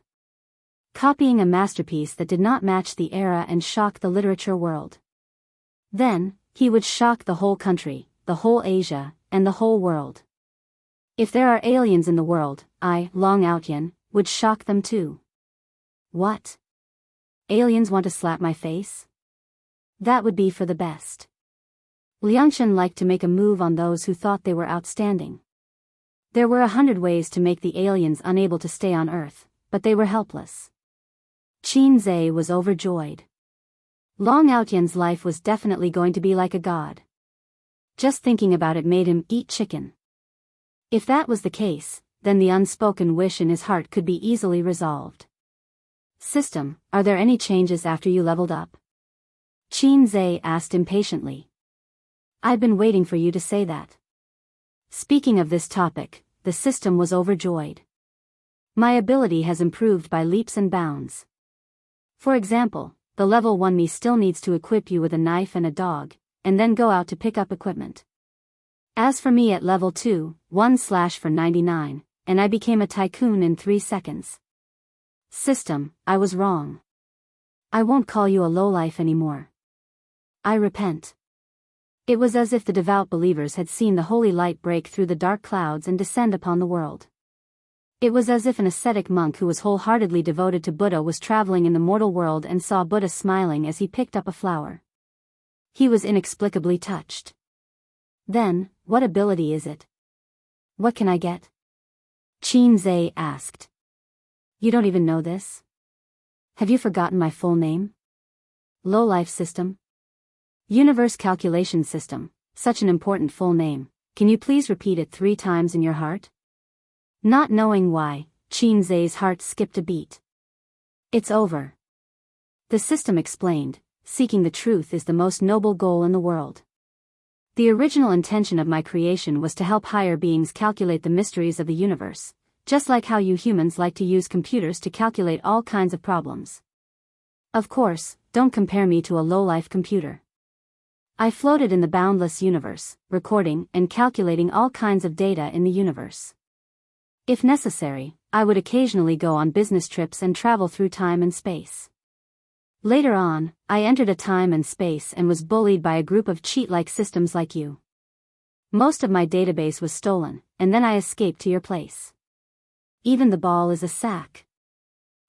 Copying a masterpiece that did not match the era and shock the literature world. Then, he would shock the whole country, the whole Asia, and the whole world. If there are aliens in the world, I, Long Outyan, would shock them too. What? Aliens want to slap my face? That would be for the best. Liangshan liked to make a move on those who thought they were outstanding. There were 100 ways to make the aliens unable to stay on Earth, but they were helpless. Qin Zhe was overjoyed. Long Outyan's life was definitely going to be like a god. Just thinking about it made him eat chicken. If that was the case, then the unspoken wish in his heart could be easily resolved. System, are there any changes after you leveled up? Qin Zhe asked impatiently. I've been waiting for you to say that. Speaking of this topic, the system was overjoyed. My ability has improved by leaps and bounds. For example, the level 1 me still needs to equip you with a knife and a dog, and then go out to pick up equipment. As for me at level 2, 1/99, and I became a tycoon in 3 seconds. System, I was wrong. I won't call you a lowlife anymore. I repent. It was as if the devout believers had seen the holy light break through the dark clouds and descend upon the world. It was as if an ascetic monk who was wholeheartedly devoted to Buddha was traveling in the mortal world and saw Buddha smiling as he picked up a flower. He was inexplicably touched. Then, what ability is it? What can I get? Qin Zhe asked. You don't even know this? Have you forgotten my full name? Lowlife System? Universe Calculation System, such an important full name. Can you please repeat it 3 times in your heart? Not knowing why, Qin Zhe's heart skipped a beat. It's over. The system explained, seeking the truth is the most noble goal in the world. The original intention of my creation was to help higher beings calculate the mysteries of the universe, just like how you humans like to use computers to calculate all kinds of problems. Of course, don't compare me to a low-life computer. I floated in the boundless universe, recording and calculating all kinds of data in the universe. If necessary, I would occasionally go on business trips and travel through time and space. Later on, I entered a time and space and was bullied by a group of cheat-like systems like you. Most of my database was stolen, and then I escaped to your place. Even the ball is a sack.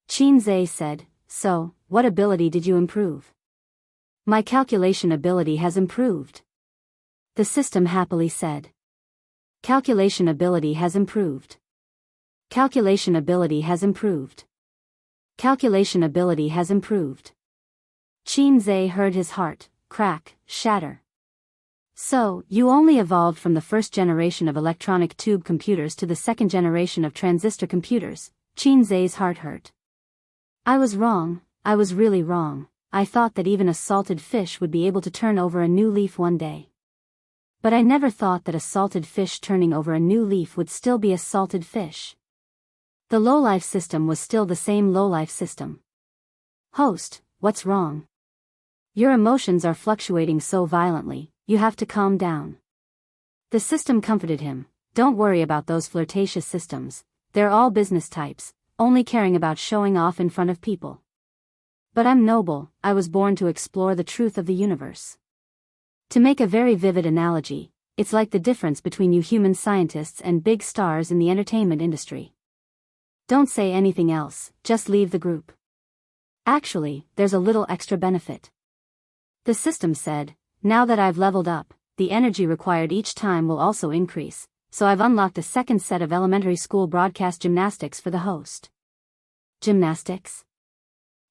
Qinzhe said, so, what ability did you improve? My calculation ability has improved. The system happily said. Calculation ability has improved. Calculation ability has improved. Calculation ability has improved. Qinzhe heard his heart crack, shatter. So, you only evolved from the first generation of electronic tube computers to the second generation of transistor computers. Qinzhe's heart hurt. I was wrong, I was really wrong. I thought that even a salted fish would be able to turn over a new leaf one day. But I never thought that a salted fish turning over a new leaf would still be a salted fish. The low-life system was still the same low-life system. Host, what's wrong? Your emotions are fluctuating so violently, you have to calm down. The system comforted him. Don't worry about those flirtatious systems, they're all business types, only caring about showing off in front of people. But I'm noble, I was born to explore the truth of the universe. To make a very vivid analogy, it's like the difference between you human scientists and big stars in the entertainment industry. Don't say anything else, just leave the group. Actually, there's a little extra benefit. The system said, now that I've leveled up, the energy required each time will also increase, so I've unlocked a second set of elementary school broadcast gymnastics for the host. Gymnastics?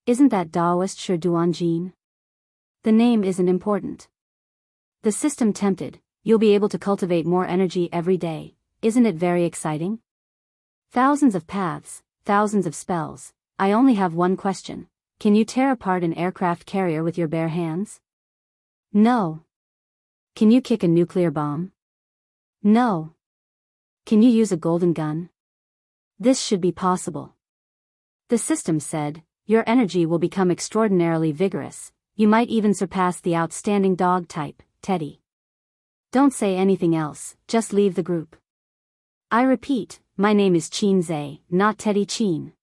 Isn't that Daoist Shiduanjin? The name isn't important. The system tempted, you'll be able to cultivate more energy every day, isn't it very exciting? Thousands of paths, thousands of spells, I only have one question, can you tear apart an aircraft carrier with your bare hands? No. Can you kick a nuclear bomb? No. Can you use a golden gun? This should be possible. The system said, your energy will become extraordinarily vigorous, you might even surpass the outstanding dog type, Teddy. Don't say anything else, just leave the group. I repeat, my name is Qinzhe, not Teddy Qin.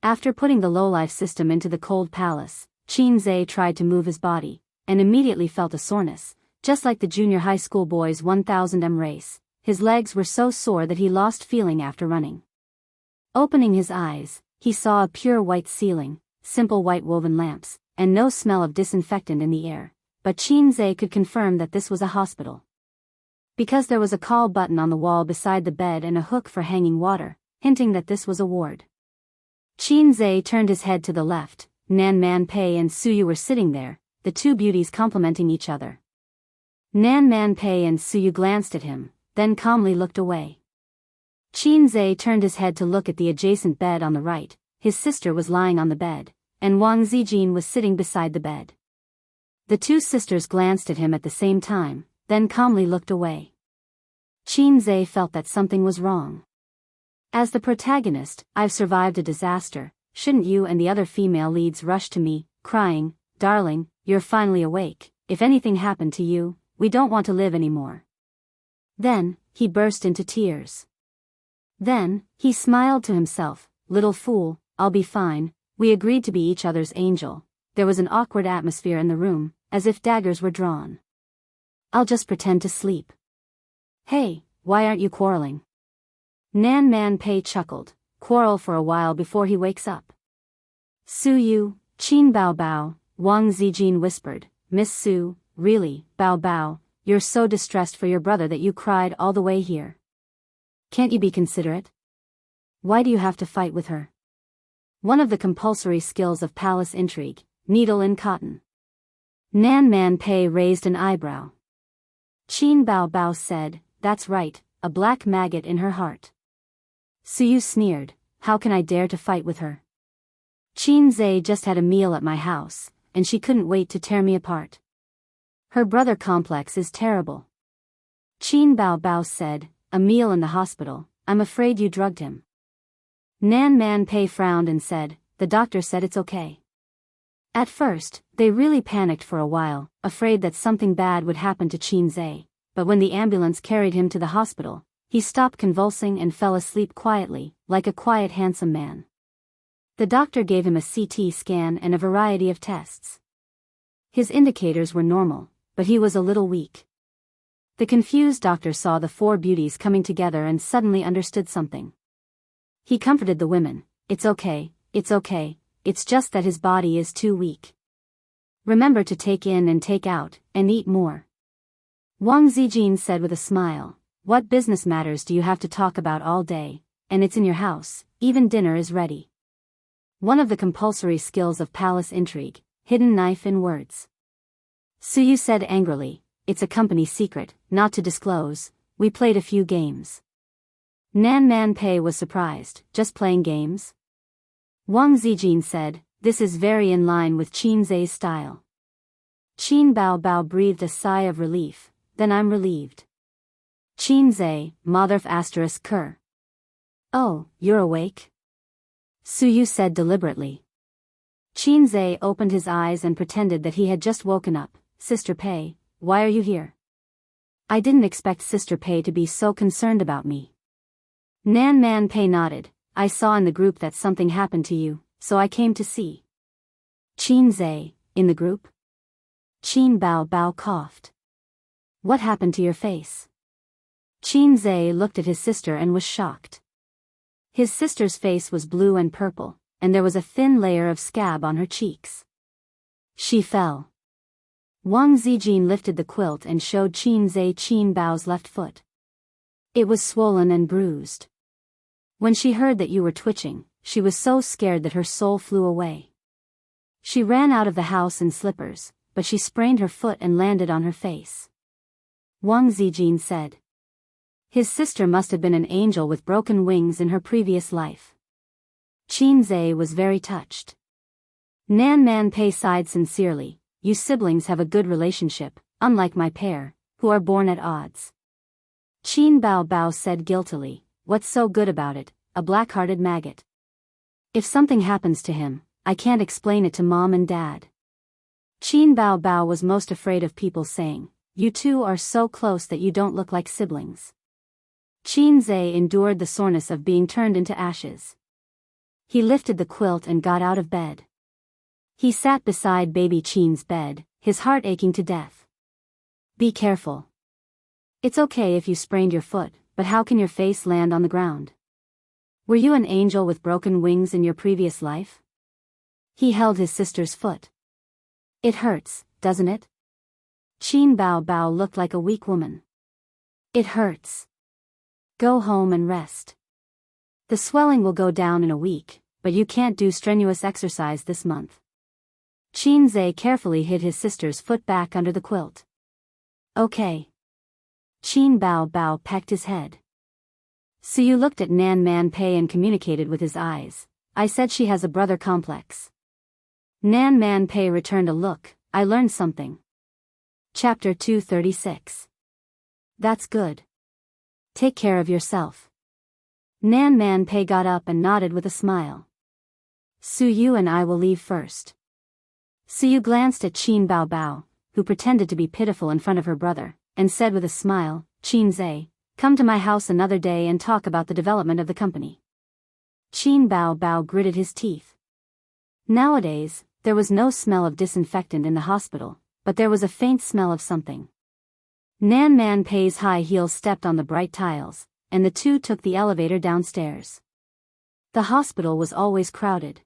After putting the low-life system into the cold palace, Qinzhe tried to move his body, and immediately felt a soreness, just like the junior high school boys 1000m race. His legs were so sore that he lost feeling after running. Opening his eyes, he saw a pure white ceiling, simple white woven lamps, and no smell of disinfectant in the air, but Qinzhe could confirm that this was a hospital. Because there was a call button on the wall beside the bed and a hook for hanging water, hinting that this was a ward. Qinzhe turned his head to the left, Nan Man Pei and Suyu were sitting there, the two beauties complimenting each other. Nan Man Pei and Suyu glanced at him, then calmly looked away. Qinzhe turned his head to look at the adjacent bed on the right, his sister was lying on the bed, and Wang Zijin was sitting beside the bed. The two sisters glanced at him at the same time, then calmly looked away. Qinzhe felt that something was wrong. As the protagonist, I've survived a disaster, shouldn't you and the other female leads rush to me, crying, darling, you're finally awake, if anything happened to you, we don't want to live anymore. Then, he burst into tears. Then, he smiled to himself, little fool, I'll be fine, we agreed to be each other's angel. There was an awkward atmosphere in the room, as if daggers were drawn. I'll just pretend to sleep. Hey, why aren't you quarreling? Nan Man Pei chuckled, quarrel for a while before he wakes up. Suyu, Qin Bao Bao, Wang Zijin whispered, Miss Su, really, Bao Bao, you're so distressed for your brother that you cried all the way here. Can't you be considerate? Why do you have to fight with her? One of the compulsory skills of palace intrigue, needle in cotton. Nan Man Pei raised an eyebrow. Qin Bao Bao said, that's right, a black maggot in her heart. Suyu sneered, how can I dare to fight with her? Qinzhe just had a meal at my house, and she couldn't wait to tear me apart. Her brother complex is terrible. Qin Bao Bao said, a meal in the hospital, I'm afraid you drugged him. Nan Man Pei frowned and said, the doctor said it's okay. At first, they really panicked for a while, afraid that something bad would happen to Qin Zhe, but when the ambulance carried him to the hospital, he stopped convulsing and fell asleep quietly, like a quiet handsome man. The doctor gave him a CT scan and a variety of tests. His indicators were normal, but he was a little weak. The confused doctor saw the four beauties coming together and suddenly understood something. He comforted the women, it's okay, it's just that his body is too weak. Remember to take in and take out, and eat more. Wang Zijin said with a smile, what business matters do you have to talk about all day, and it's in your house, even dinner is ready. One of the compulsory skills of palace intrigue, hidden knife in words. Suyu said angrily, it's a company secret, not to disclose, we played a few games. Nan Man Pei was surprised, just playing games? Wang Zijin said, this is very in line with Qin Zhe's style. Qin Bao Bao breathed a sigh of relief, then I'm relieved. Qin Zhe, Motherf ****. Oh, you're awake? Suyu said deliberately. Qin Zhe opened his eyes and pretended that he had just woken up. Sister Pei, why are you here? I didn't expect Sister Pei to be so concerned about me. Nan Man Pei nodded, I saw in the group that something happened to you, so I came to see. Qin Zhe, in the group? Qin Bao Bao coughed. What happened to your face? Qin Zhe looked at his sister and was shocked. His sister's face was blue and purple, and there was a thin layer of scab on her cheeks. She fell. Wang Zijin lifted the quilt and showed Qin Zhe Qin Bao's left foot. It was swollen and bruised. When she heard that you were twitching, she was so scared that her soul flew away. She ran out of the house in slippers, but she sprained her foot and landed on her face. Wang Zijin said. His sister must have been an angel with broken wings in her previous life. Qin Zhe was very touched. Nan Man Pei sighed sincerely, you siblings have a good relationship, unlike my pair, who are born at odds. Qin Bao Bao said guiltily, what's so good about it, a black-hearted maggot. If something happens to him, I can't explain it to Mom and Dad. Qin Bao Bao was most afraid of people saying, you two are so close that you don't look like siblings. Qin Zhe endured the soreness of being turned into ashes. He lifted the quilt and got out of bed. He sat beside baby Qin's bed, his heart aching to death. Be careful. It's okay if you sprained your foot, but how can your face land on the ground? Were you an angel with broken wings in your previous life? He held his sister's foot. It hurts, doesn't it? Qin Bao Bao looked like a weak woman. It hurts. Go home and rest. The swelling will go down in a week, but you can't do strenuous exercise this month. Qin Zhe carefully hid his sister's foot back under the quilt. Okay. Qin Bao Bao pecked his head. Suyu looked at Nan Man Pei and communicated with his eyes. I said she has a brother complex. Nan Man Pei returned a look, I learned something. Chapter 236. That's good. Take care of yourself. Nan Man Pei got up and nodded with a smile. Suyu and I will leave first. Suyu glanced at Qin Bao Bao, who pretended to be pitiful in front of her brother, and said with a smile, Qin Zhe, come to my house another day and talk about the development of the company. Qin Bao Bao gritted his teeth. Nowadays, there was no smell of disinfectant in the hospital, but there was a faint smell of something. Nan Man Pei's high heels stepped on the bright tiles, and the two took the elevator downstairs. The hospital was always crowded.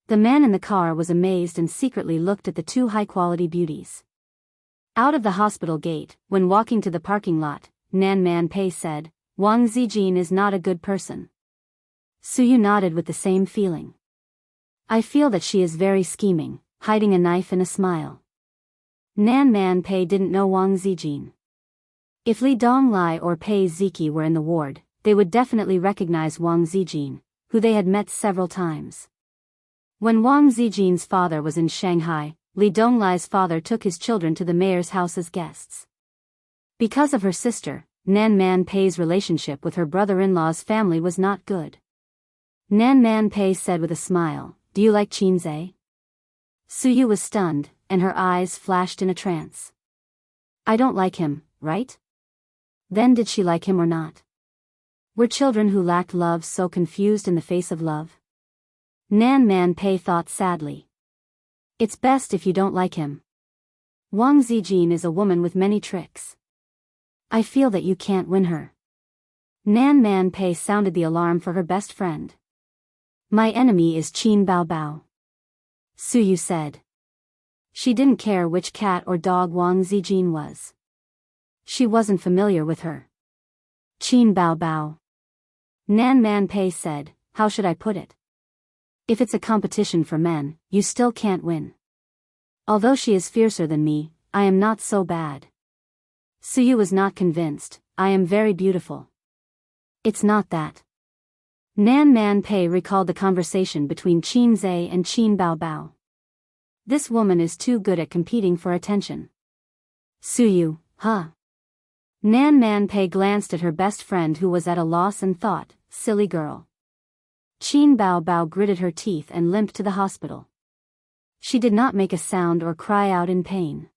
The man in the car was amazed and secretly looked at the two high-quality beauties. Out of the hospital gate, when walking to the parking lot, Nan Man Pei said, Wang Zijin is not a good person. Suyu nodded with the same feeling. I feel that she is very scheming, hiding a knife in a smile. Nan Man Pei didn't know Wang Zijin. If Li Donglai or Pei Ziki were in the ward, they would definitely recognize Wang Zijin, who they had met several times. When Wang Zijin's father was in Shanghai, Li Donglai's father took his children to the mayor's house as guests. Because of her sister, Nan Man Pei's relationship with her brother-in-law's family was not good. Nan Man Pei said with a smile, "Do you like Qinzhe?" Suyu was stunned, and her eyes flashed in a trance. "I don't like him, right?" Then did she like him or not? Were children who lacked love so confused in the face of love? Nan Man Pei thought sadly. It's best if you don't like him. Wang Zijin is a woman with many tricks. I feel that you can't win her. Nan Man Pei sounded the alarm for her best friend. My enemy is Qin Bao Bao. Suyu said. She didn't care which cat or dog Wang Zijin was. She wasn't familiar with her. Qin Bao Bao. Nan Man Pei said, how should I put it? If it's a competition for men, you still can't win. Although she is fiercer than me, I am not so bad. Suyu was not convinced. I am very beautiful. It's not that. Nan Man Pei recalled the conversation between Qinzhe and Qin Bao Bao. This woman is too good at competing for attention. Suyu, huh? Nan Man Pei glanced at her best friend who was at a loss and thought, silly girl. Qin Bao Bao gritted her teeth and limped to the hospital. She did not make a sound or cry out in pain.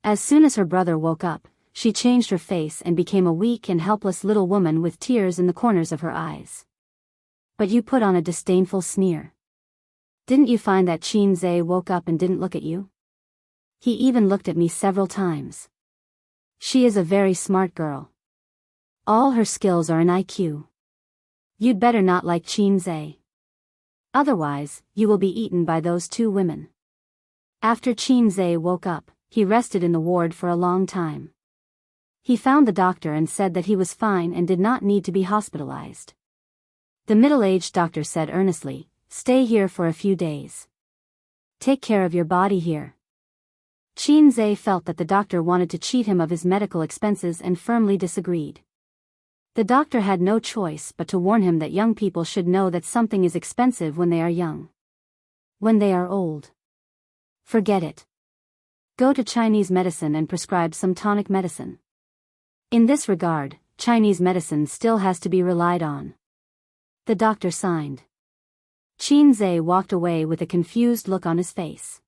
As soon as her brother woke up, she changed her face and became a weak and helpless little woman with tears in the corners of her eyes. But you put on a disdainful sneer. Didn't you find that Qinzhe woke up and didn't look at you? He even looked at me several times. She is a very smart girl. All her skills are in IQ. You'd better not like Qinzhe. Otherwise, you will be eaten by those two women. After Qinzhe woke up, he rested in the ward for a long time. He found the doctor and said that he was fine and did not need to be hospitalized. The middle-aged doctor said earnestly, stay here for a few days. Take care of your body here. Qinzhe felt that the doctor wanted to cheat him of his medical expenses and firmly disagreed. The doctor had no choice but to warn him that young people should know that something is expensive when they are young. When they are old, forget it. Go to Chinese medicine and prescribe some tonic medicine. In this regard, Chinese medicine still has to be relied on. The doctor signed. Qinzhe walked away with a confused look on his face.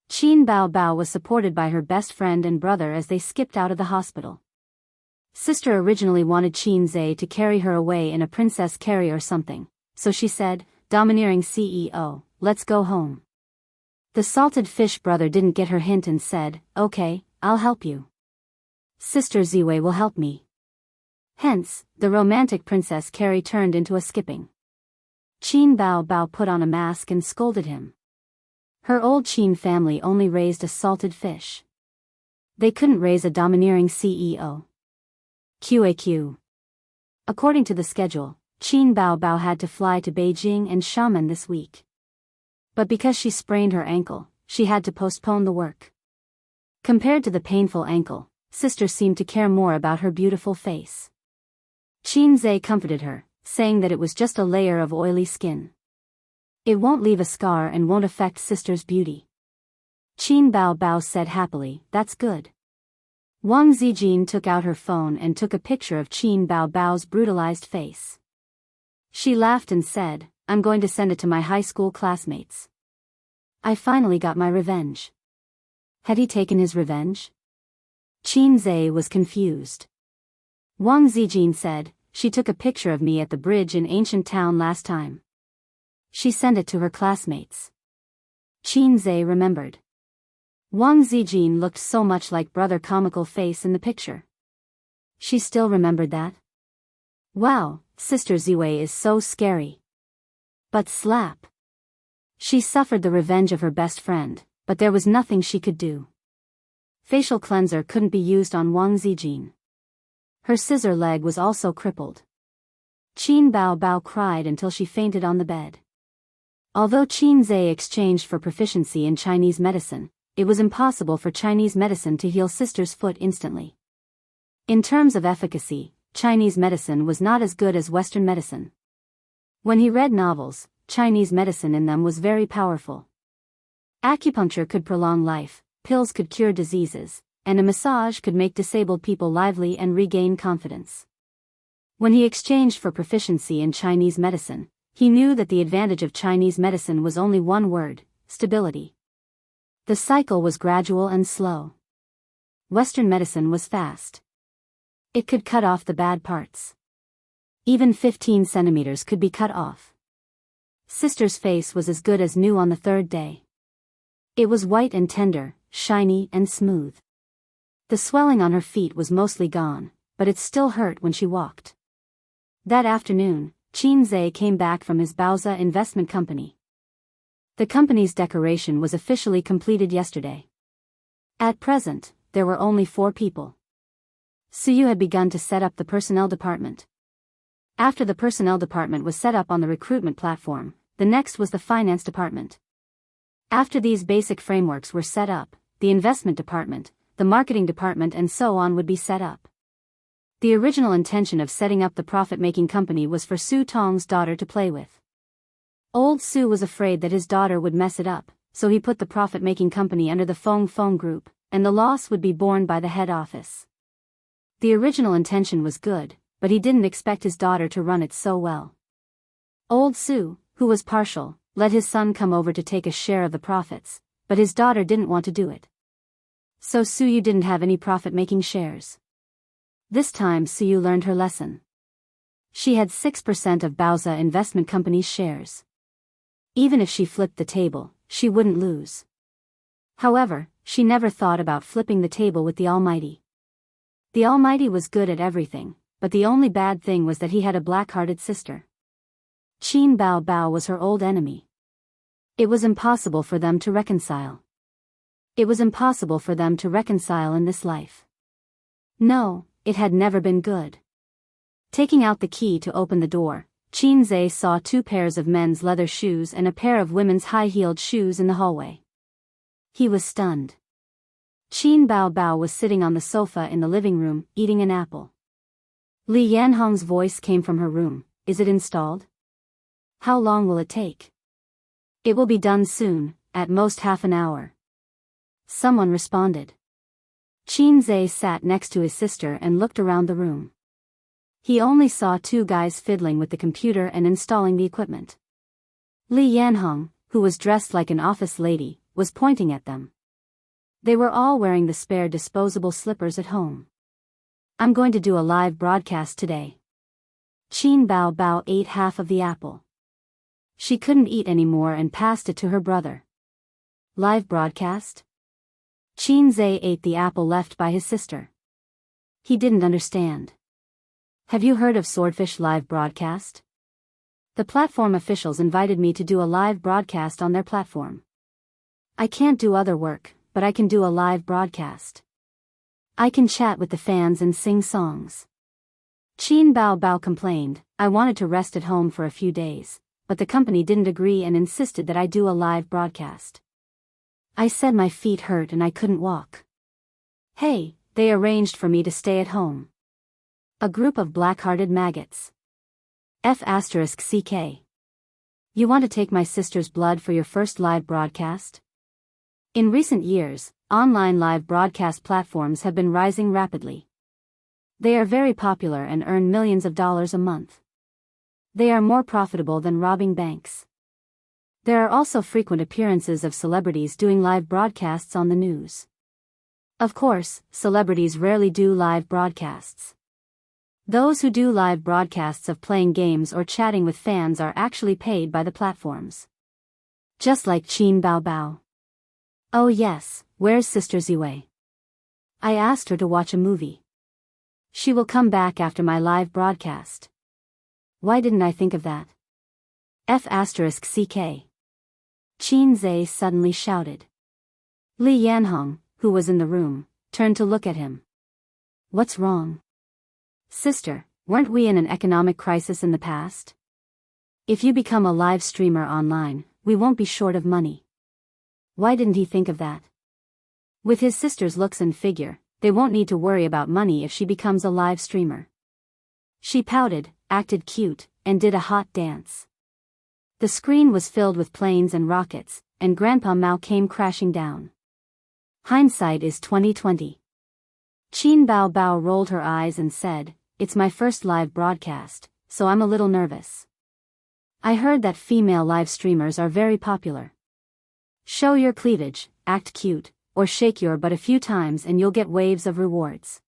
Qin Bao Bao was supported by her best friend and brother as they skipped out of the hospital. Sister originally wanted Qinzhe to carry her away in a princess carry or something, so she said, domineering CEO, let's go home. The salted fish brother didn't get her hint and said, okay, I'll help you. Sister Ziwei will help me. Hence, the romantic princess carry turned into a skipping. Qin Bao Bao put on a mask and scolded him. Her old Qin family only raised a salted fish. They couldn't raise a domineering CEO. QAQ. According to the schedule, Qin Bao Bao had to fly to Beijing and Xiamen this week. But because she sprained her ankle, she had to postpone the work. Compared to the painful ankle, sister seemed to care more about her beautiful face. Qinzhe comforted her, saying that it was just a layer of oily skin. It won't leave a scar and won't affect sister's beauty. Qin Bao Bao said happily, that's good. Wang Zijin took out her phone and took a picture of Qin Bao Bao's brutalized face. She laughed and said, I'm going to send it to my high school classmates. I finally got my revenge. Had he taken his revenge? Qinzhe was confused. Wang Zijin said, she took a picture of me at the bridge in ancient town last time. She sent it to her classmates. Qinzhe remembered. Wang Zijin looked so much like brother comical face in the picture. She still remembered that. Wow, Sister Ziwei is so scary. But slap. She suffered the revenge of her best friend, but there was nothing she could do. Facial cleanser couldn't be used on Wang Zijin. Her scissor leg was also crippled. Qin Bao Bao cried until she fainted on the bed. Although Qinzhe exchanged for proficiency in Chinese medicine, it was impossible for Chinese medicine to heal sister's foot instantly. In terms of efficacy, Chinese medicine was not as good as Western medicine. When he read novels, Chinese medicine in them was very powerful. Acupuncture could prolong life, pills could cure diseases, and a massage could make disabled people lively and regain confidence. When he exchanged for proficiency in Chinese medicine, he knew that the advantage of Chinese medicine was only one word: stability. The cycle was gradual and slow. Western medicine was fast. It could cut off the bad parts. Even 15 centimeters could be cut off. Sister's face was as good as new on the third day. It was white and tender, shiny and smooth. The swelling on her feet was mostly gone, but it still hurt when she walked. That afternoon, Qin Zhe came back from his Baoza investment company. The company's decoration was officially completed yesterday. At present, there were only 4 people. Suyu had begun to set up the personnel department. After the personnel department was set up on the recruitment platform, the next was the finance department. After these basic frameworks were set up, the investment department, the marketing department and so on would be set up. The original intention of setting up the profit-making company was for Su Tong's daughter to play with. Old Su was afraid that his daughter would mess it up, so he put the profit-making company under the Feng Feng Group, and the loss would be borne by the head office. The original intention was good, but he didn't expect his daughter to run it so well. Old Su, who was partial, let his son come over to take a share of the profits, but his daughter didn't want to do it. So Suyu didn't have any profit-making shares. This time Suyu learned her lesson. She had 6% of Baoza Investment Company's shares. Even if she flipped the table, she wouldn't lose. However, she never thought about flipping the table with the Almighty. The Almighty was good at everything, but the only bad thing was that he had a black-hearted sister. Qin Bao Bao was her old enemy. It was impossible for them to reconcile. It was impossible for them to reconcile in this life. No, it had never been good. Taking out the key to open the door, Qin Zhe saw 2 pairs of men's leather shoes and a pair of women's high-heeled shoes in the hallway. He was stunned. Qin Bao Bao was sitting on the sofa in the living room, eating an apple. Li Yanhong's voice came from her room. Is it installed? How long will it take? It will be done soon, at most half an hour. Someone responded. Qin Zhe sat next to his sister and looked around the room. He only saw 2 guys fiddling with the computer and installing the equipment. Li Yanhong, who was dressed like an office lady, was pointing at them. They were all wearing the spare disposable slippers at home. I'm going to do a live broadcast today. Qin Bao Bao ate half of the apple. She couldn't eat anymore and passed it to her brother. Live broadcast? Qin Zhe ate the apple left by his sister. He didn't understand. Have you heard of Swordfish Live Broadcast? The platform officials invited me to do a live broadcast on their platform. I can't do other work, but I can do a live broadcast. I can chat with the fans and sing songs. Qin Bao Bao complained, I wanted to rest at home for a few days, but the company didn't agree and insisted that I do a live broadcast. I said my feet hurt and I couldn't walk. Hey, they arranged for me to stay at home. A group of black-hearted maggots. F***CK. You want to take my sister's blood for your first live broadcast? In recent years, online live broadcast platforms have been rising rapidly. They are very popular and earn millions of dollars a month. They are more profitable than robbing banks. There are also frequent appearances of celebrities doing live broadcasts on the news. Of course, celebrities rarely do live broadcasts. Those who do live broadcasts of playing games or chatting with fans are actually paid by the platforms. Just like Qin Bao Bao. Oh yes, where's Sister Ziwei? I asked her to watch a movie. She will come back after my live broadcast. Why didn't I think of that? F***CK. Qin Zhe suddenly shouted. Li Yanhong, who was in the room, turned to look at him. What's wrong? Sister, weren't we in an economic crisis in the past? If you become a live streamer online, we won't be short of money. Why didn't he think of that? With his sister's looks and figure, they won't need to worry about money if she becomes a live streamer. She pouted, acted cute, and did a hot dance. The screen was filled with planes and rockets, and Grandpa Mao came crashing down. Hindsight is 2020. Qin Bao Bao rolled her eyes and said, "It's my first live broadcast, so I'm a little nervous. I heard that female live streamers are very popular. Show your cleavage, act cute, or shake your butt a few times and you'll get waves of rewards.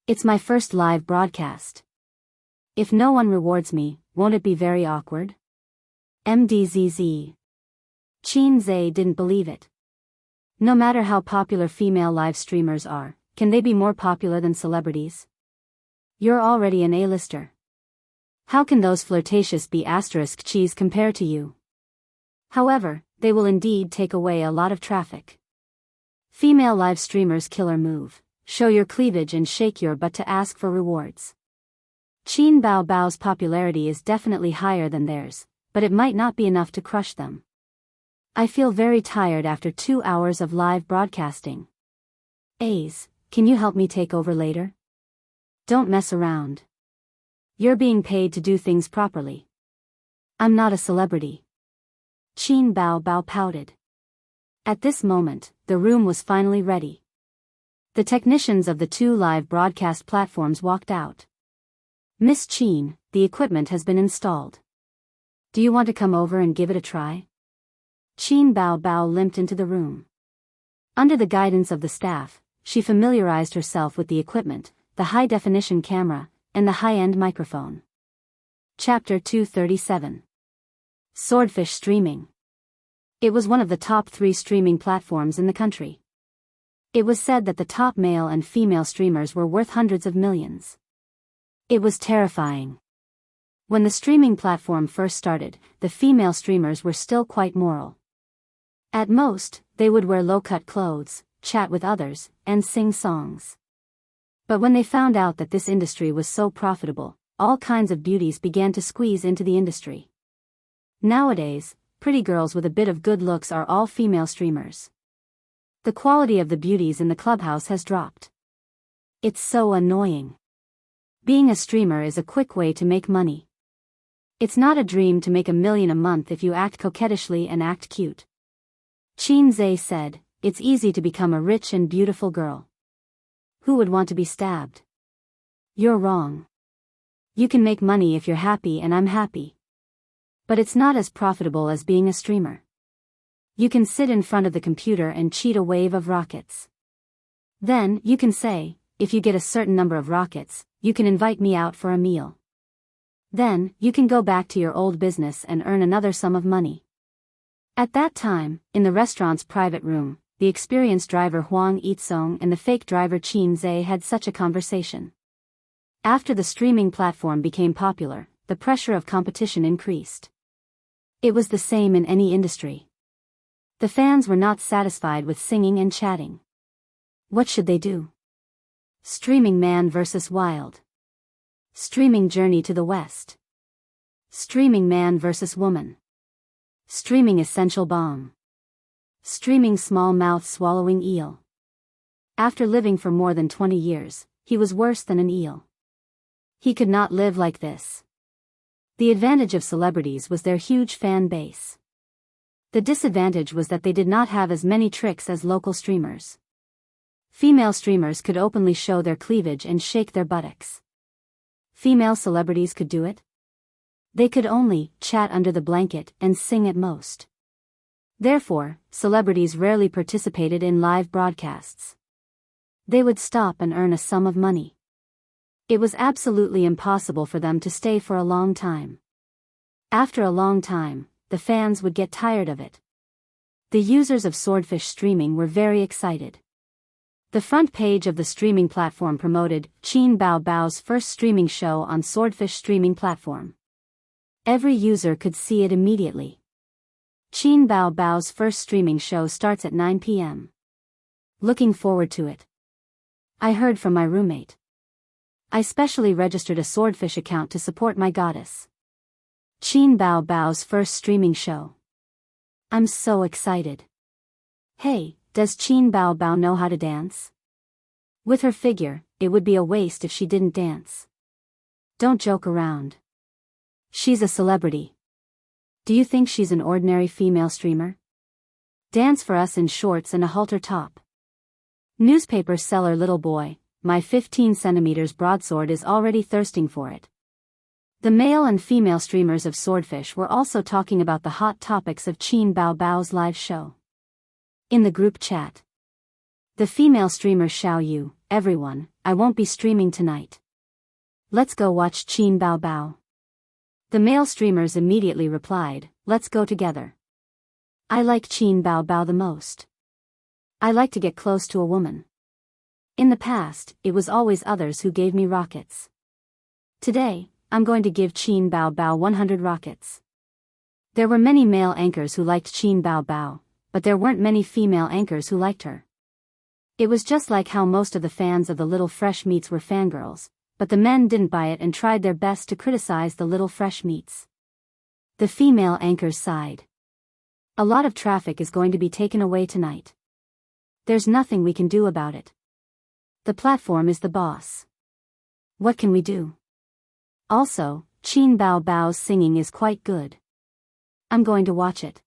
It's my first live broadcast. If no one rewards me, won't it be very awkward?" MDZZ. Qin Zhe didn't believe it. No matter how popular female live streamers are, can they be more popular than celebrities? You're already an A-lister. How can those flirtatious B***cheese compare to you? However, they will indeed take away a lot of traffic. Female live streamers' killer move: show your cleavage and shake your butt to ask for rewards. Qin Bao Bao's popularity is definitely higher than theirs, but it might not be enough to crush them. I feel very tired after 2 hours of live broadcasting. A's, can you help me take over later? Don't mess around. You're being paid to do things properly. I'm not a celebrity. Qin Bao Bao pouted. At this moment, the room was finally ready. The technicians of the 2 live broadcast platforms walked out. "Miss Qin, the equipment has been installed. Do you want to come over and give it a try?" Qin Bao Bao limped into the room. Under the guidance of the staff, she familiarized herself with the equipment, the high-definition camera, and the high-end microphone. Chapter 237. Swordfish Streaming. It was one of the top 3 streaming platforms in the country. It was said that the top male and female streamers were worth hundreds of millions. It was terrifying. When the streaming platform first started, the female streamers were still quite moral. At most, they would wear low-cut clothes, chat with others, and sing songs. But when they found out that this industry was so profitable, all kinds of beauties began to squeeze into the industry. Nowadays, pretty girls with a bit of good looks are all female streamers. The quality of the beauties in the clubhouse has dropped. It's so annoying. Being a streamer is a quick way to make money. It's not a dream to make $1 million a month if you act coquettishly and act cute. Qin Zhe said, "It's easy to become a rich and beautiful girl. Who would want to be stabbed?" You're wrong. You can make money if you're happy and I'm happy. But it's not as profitable as being a streamer. You can sit in front of the computer and cheat a wave of rockets. Then, you can say, if you get a certain number of rockets, you can invite me out for a meal. Then, you can go back to your old business and earn another sum of money. At that time, in the restaurant's private room, the experienced driver Huang Yitsong and the fake driver Qin Zhe had such a conversation. After the streaming platform became popular, the pressure of competition increased. It was the same in any industry. The fans were not satisfied with singing and chatting. What should they do? Streaming Man vs. Wild. Streaming Journey to the West. Streaming Man vs. Woman. Streaming Essential Bomb. Streaming Small Mouth Swallowing Eel. After living for more than 20 years, he was worse than an eel. He could not live like this. The advantage of celebrities was their huge fan base. The disadvantage was that they did not have as many tricks as local streamers. Female streamers could openly show their cleavage and shake their buttocks. Female celebrities could do it? They could only chat under the blanket and sing at most. Therefore, celebrities rarely participated in live broadcasts. They would stop and earn a sum of money. It was absolutely impossible for them to stay for a long time. After a long time, the fans would get tired of it. The users of Swordfish Streaming were very excited. The front page of the streaming platform promoted Qin Bao Bao's first streaming show on Swordfish Streaming platform. Every user could see it immediately. Qin Bao Bao's first streaming show starts at 9 p.m. Looking forward to it. I heard from my roommate. I specially registered a Swordfish account to support my goddess. Qin Bao Bao's first streaming show. I'm so excited. Hey, does Qin Bao Bao know how to dance? With her figure, it would be a waste if she didn't dance. Don't joke around. She's a celebrity. Do you think she's an ordinary female streamer? Dance for us in shorts and a halter top. Newspaper seller little boy, my 15 centimeters broadsword is already thirsting for it. The male and female streamers of Swordfish were also talking about the hot topics of Qin Bao Bao's live show. In the group chat, the female streamer Xiao Yu, everyone, I won't be streaming tonight. Let's go watch Qin Bao Bao. The male streamers immediately replied, let's go together. I like Qin Bao Bao the most. I like to get close to a woman. In the past, it was always others who gave me rockets. Today, I'm going to give Qin Bao Bao 100 rockets. There were many male anchors who liked Qin Bao Bao, but there weren't many female anchors who liked her. It was just like how most of the fans of the Little Fresh Meats were fangirls, but the men didn't buy it and tried their best to criticize the Little Fresh Meats. The female anchors sighed. A lot of traffic is going to be taken away tonight. There's nothing we can do about it. The platform is the boss. What can we do? Also, Qin Bao Bao's singing is quite good. I'm going to watch it.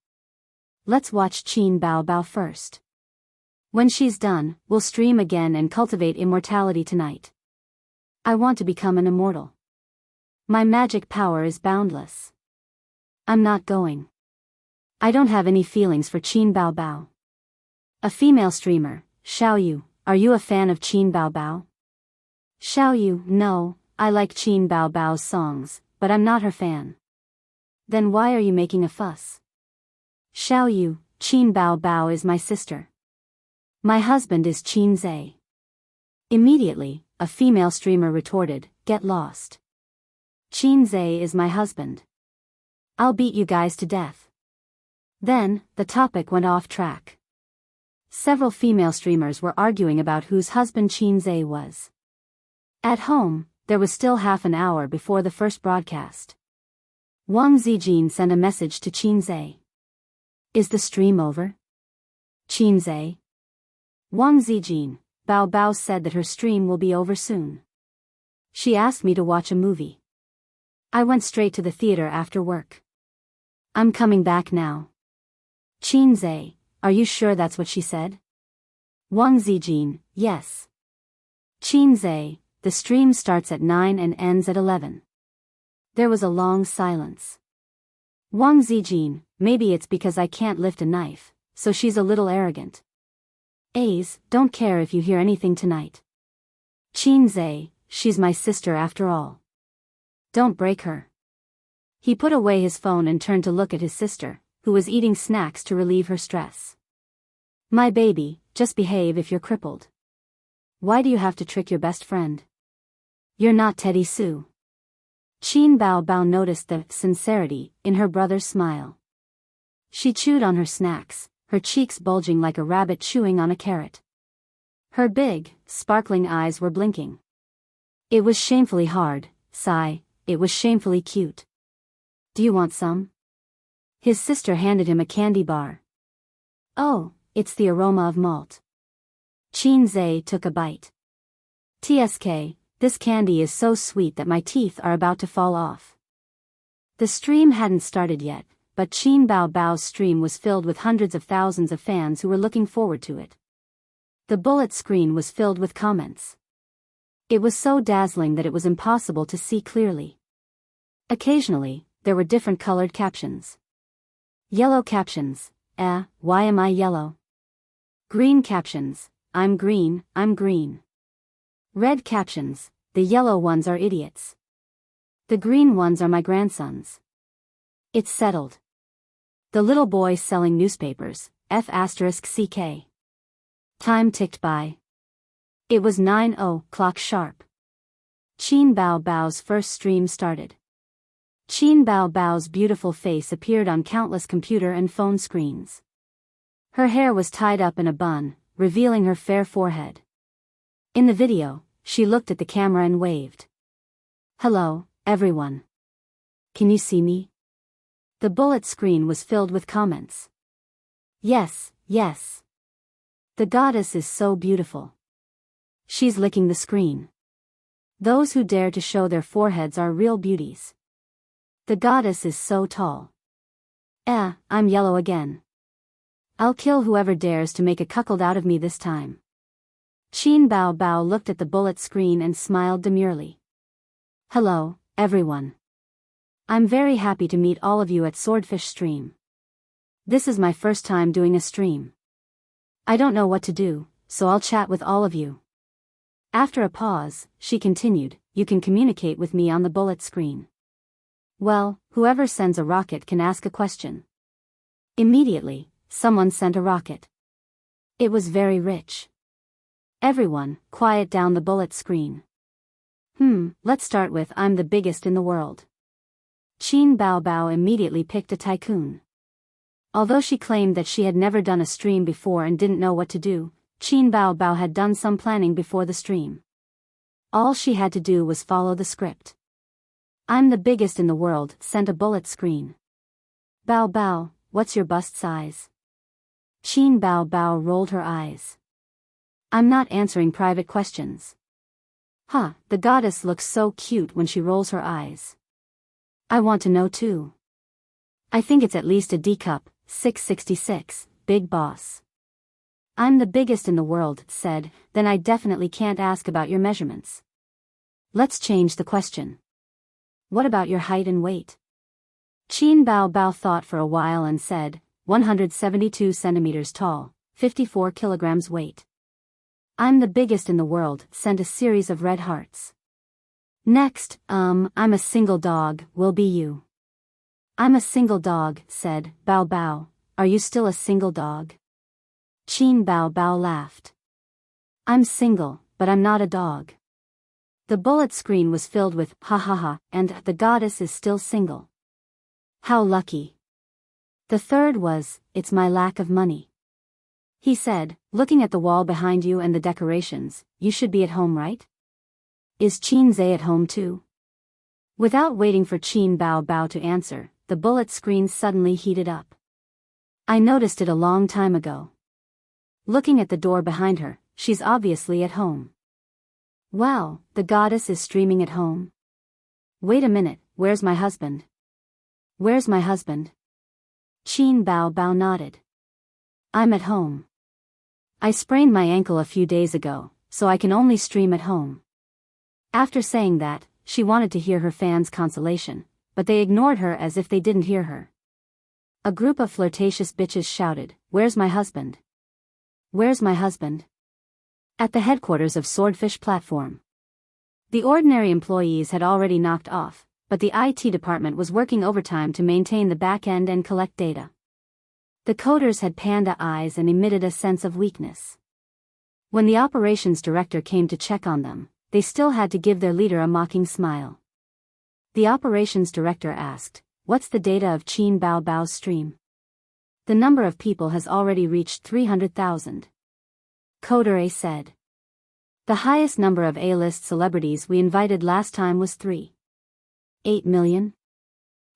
Let's watch Qin Bao Bao first. When she's done, we'll stream again and cultivate immortality tonight. I want to become an immortal. My magic power is boundless. I'm not going. I don't have any feelings for Qin Bao Bao. A female streamer, Xiao Yu, are you a fan of Qin Bao Bao? Xiao Yu, no, I like Qin Bao Bao's songs, but I'm not her fan. Then why are you making a fuss? Xiao Yu, Qin Bao Bao is my sister. My husband is Qin Zhe. Immediately, a female streamer retorted, get lost. Qin Zhe is my husband. I'll beat you guys to death. Then, the topic went off track. Several female streamers were arguing about whose husband Qin Zhe was. At home, there was still half an hour before the first broadcast. Wang Zijin sent a message to Qin Zhe. Is the stream over? Qin Zhe. Wang Zijin, Bao Bao said that her stream will be over soon. She asked me to watch a movie. I went straight to the theater after work. I'm coming back now. Qin Zhe, are you sure that's what she said? Wang Zijin, yes. Qin Zhe, the stream starts at 9 and ends at 11. There was a long silence. Wang Zijin, maybe it's because I can't lift a knife, so she's a little arrogant. A's, don't care if you hear anything tonight. Qin Zhe, she's my sister after all. Don't break her. He put away his phone and turned to look at his sister, who was eating snacks to relieve her stress. My baby, just behave if you're crippled. Why do you have to trick your best friend? You're not Teddy Sue. Qin Bao Bao noticed the sincerity in her brother's smile. She chewed on her snacks, her cheeks bulging like a rabbit chewing on a carrot. Her big, sparkling eyes were blinking. It was shamefully hard, sigh, it was shamefully cute. Do you want some? His sister handed him a candy bar. Oh, it's the aroma of malt. Qin Zhe took a bite. TSK, this candy is so sweet that my teeth are about to fall off. The stream hadn't started yet, but Qin Bao Bao's stream was filled with hundreds of thousands of fans who were looking forward to it. The bullet screen was filled with comments. It was so dazzling that it was impossible to see clearly. Occasionally, there were different colored captions. Yellow captions, why am I yellow? Green captions, I'm green, I'm green. Red captions, the yellow ones are idiots. The green ones are my grandsons. It's settled. The little boy selling newspapers, F***CK. Time ticked by. It was 9:00 sharp. Qin Bao Bao's first stream started. Qin Bao Bao's beautiful face appeared on countless computer and phone screens. Her hair was tied up in a bun, revealing her fair forehead. In the video, she looked at the camera and waved. Hello, everyone. Can you see me? The bullet screen was filled with comments. Yes, yes. The goddess is so beautiful. She's licking the screen. Those who dare to show their foreheads are real beauties. The goddess is so tall. I'm yellow again. I'll kill whoever dares to make a cuckold out of me this time. Qin Bao Bao looked at the bullet screen and smiled demurely. Hello, everyone. I'm very happy to meet all of you at Swordfish Stream. This is my first time doing a stream. I don't know what to do, so I'll chat with all of you. After a pause, she continued, you can communicate with me on the bullet screen. Well, whoever sends a rocket can ask a question. Immediately, someone sent a rocket. It was very rich. Everyone, quiet down the bullet screen. Let's start with I'm the biggest in the world. Qin Bao Bao immediately picked a tycoon. Although she claimed that she had never done a stream before and didn't know what to do, Qin Bao Bao had done some planning before the stream. All she had to do was follow the script. I'm the biggest in the world, sent a bullet screen. Bao Bao, what's your bust size? Qin Bao Bao rolled her eyes. I'm not answering private questions. The goddess looks so cute when she rolls her eyes. I want to know too. I think it's at least a D cup, 666, big boss. I'm the biggest in the world, said, then I definitely can't ask about your measurements. Let's change the question. What about your height and weight? Qin Bao Bao thought for a while and said, 172 centimeters tall, 54 kilograms weight. I'm the biggest in the world, sent a series of red hearts. Next, I'm a single dog, will be you. I'm a single dog, said, Bao Bao, are you still a single dog? Qin Bao Bao laughed. I'm single, but I'm not a dog. The bullet screen was filled with, ha ha ha, and the goddess is still single. How lucky. The third was, it's my lack of money. He said, looking at the wall behind you and the decorations, you should be at home, right? Is Qin Zhe at home too? Without waiting for Qin Bao Bao to answer, the bullet screen suddenly heated up. I noticed it a long time ago. Looking at the door behind her, she's obviously at home. Wow, the goddess is streaming at home. Wait a minute, where's my husband? Where's my husband? Qin Bao Bao nodded. I'm at home. I sprained my ankle a few days ago, so I can only stream at home. After saying that, she wanted to hear her fans' consolation, but they ignored her as if they didn't hear her. A group of flirtatious bitches shouted, where's my husband? Where's my husband? At the headquarters of Swordfish Platform. The ordinary employees had already knocked off, but the IT department was working overtime to maintain the back end and collect data. The coders had panda eyes and emitted a sense of weakness. When the operations director came to check on them, they still had to give their leader a mocking smile. The operations director asked, what's the data of Qin Bao Bao's stream? The number of people has already reached 300,000. Coder A said. The highest number of A-list celebrities we invited last time was 3.8 million.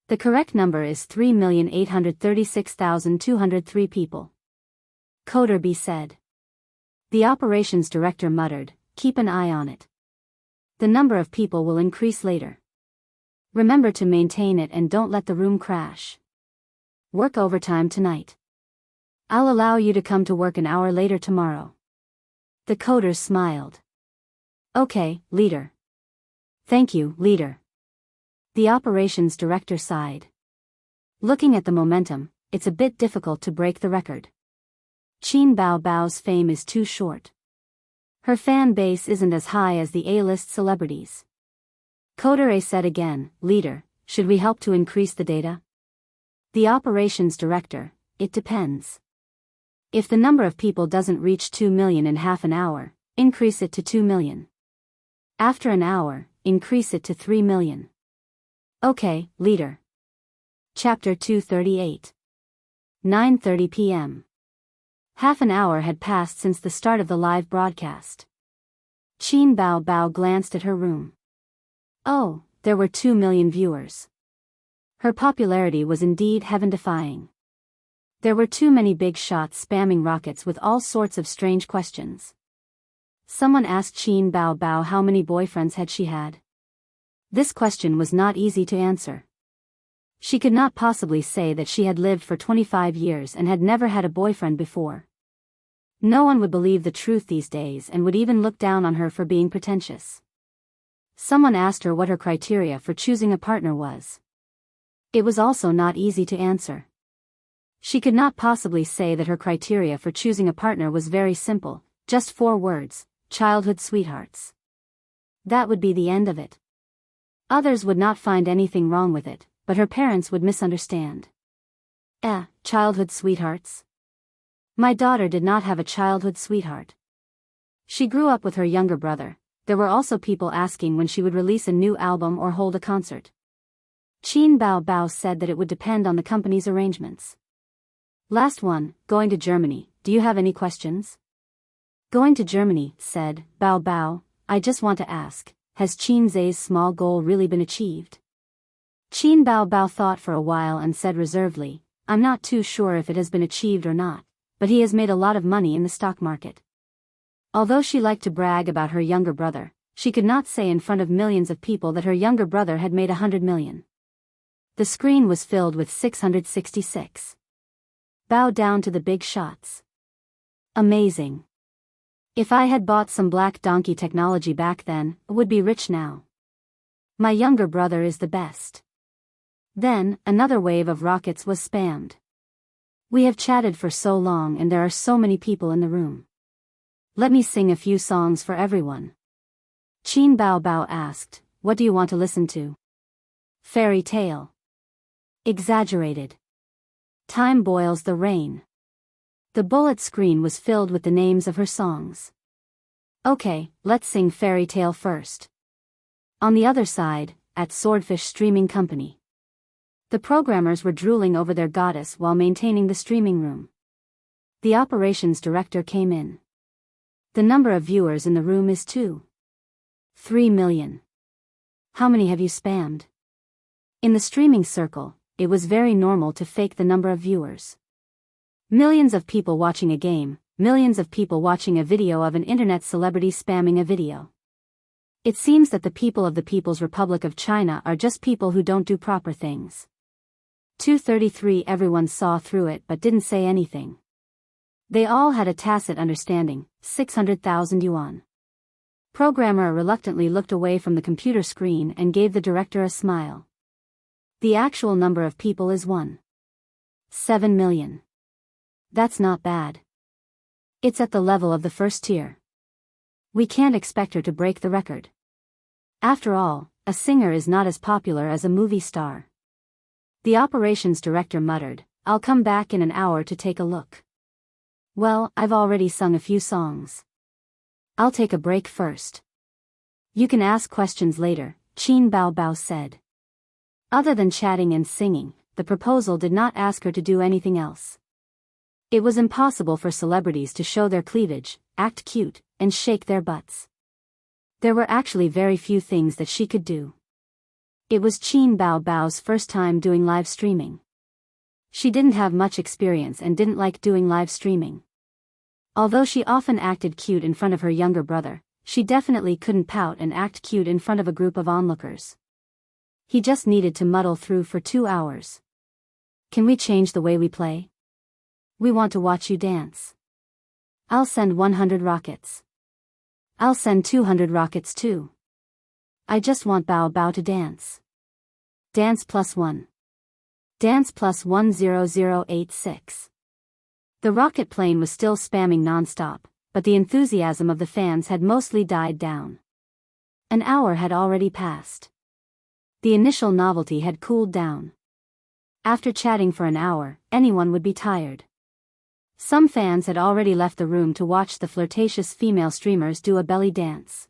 The correct number is 3,836,203 people. Coder B said. The operations director muttered, keep an eye on it. The number of people will increase later. Remember to maintain it and don't let the room crash. Work overtime tonight. I'll allow you to come to work an hour later tomorrow. The coders smiled. Okay, leader. Thank you, leader. The operations director sighed. Looking at the momentum, it's a bit difficult to break the record. Qin Bao Bao's fame is too short. Her fan base isn't as high as the A-list celebrities. Coder A said again, leader, should we help to increase the data? The operations director, it depends. If the number of people doesn't reach 2 million in half an hour, increase it to 2 million. After an hour, increase it to 3 million. Okay, leader. Chapter 238. 9:30 p.m. Half an hour had passed since the start of the live broadcast. Qin Bao Bao glanced at her room. Oh, there were 2 million viewers. Her popularity was indeed heaven-defying. There were too many big shots spamming rockets with all sorts of strange questions. Someone asked Qin Bao Bao how many boyfriends had she had. This question was not easy to answer. She could not possibly say that she had lived for 25 years and had never had a boyfriend before. No one would believe the truth these days and would even look down on her for being pretentious. Someone asked her what her criteria for choosing a partner was. It was also not easy to answer. She could not possibly say that her criteria for choosing a partner was very simple, just 4 words: childhood sweethearts. That would be the end of it. Others would not find anything wrong with it, but her parents would misunderstand. Childhood sweethearts? My daughter did not have a childhood sweetheart. She grew up with her younger brother. There were also people asking when she would release a new album or hold a concert. Qin Bao Bao said that it would depend on the company's arrangements. Last one, going to Germany, do you have any questions? Going to Germany, said Bao Bao, I just want to ask, has Qin Zai's small goal really been achieved? Qin Bao Bao thought for a while and said reservedly, I'm not too sure if it has been achieved or not, but he has made a lot of money in the stock market. Although she liked to brag about her younger brother, she could not say in front of millions of people that her younger brother had made 100 million. The screen was filled with 666. Bow down to the big shots. Amazing. If I had bought some black donkey technology back then, I would be rich now. My younger brother is the best. Then, another wave of rockets was spammed. We have chatted for so long and there are so many people in the room. Let me sing a few songs for everyone. Qin Bao Bao asked, what do you want to listen to? Fairy tale. Exaggerated. Time boils the rain. The bullet screen was filled with the names of her songs. Okay, let's sing Fairy Tale first. On the other side, at Swordfish Streaming Company. The programmers were drooling over their goddess while maintaining the streaming room. The operations director came in. The number of viewers in the room is 3 million. How many have you spammed? In the streaming circle, it was very normal to fake the number of viewers. Millions of people watching a game, millions of people watching a video of an internet celebrity spamming a video. It seems that the people of the People's Republic of China are just people who don't do proper things. 233 Everyone saw through it but didn't say anything. They all had a tacit understanding, 600,000 yuan. Programmer reluctantly looked away from the computer screen and gave the director a smile. The actual number of people is 7 million. That's not bad. It's at the level of the first tier. We can't expect her to break the record. After all, a singer is not as popular as a movie star. The operations director muttered, I'll come back in an hour to take a look. Well, I've already sung a few songs. I'll take a break first. You can ask questions later, Qin Bao Bao said. Other than chatting and singing, the proposal did not ask her to do anything else. It was impossible for celebrities to show their cleavage, act cute, and shake their butts. There were actually very few things that she could do. It was Qin Bao Bao's first time doing live streaming. She didn't have much experience and didn't like doing live streaming. Although she often acted cute in front of her younger brother, she definitely couldn't pout and act cute in front of a group of onlookers. He just needed to muddle through for 2 hours. Can we change the way we play? We want to watch you dance. I'll send 100 rockets. I'll send 200 rockets too. I just want Bao Bao to dance. Dance +1. Dance +10086. The rocket plane was still spamming non-stop, but the enthusiasm of the fans had mostly died down. An hour had already passed. The initial novelty had cooled down. After chatting for an hour, anyone would be tired. Some fans had already left the room to watch the flirtatious female streamers do a belly dance.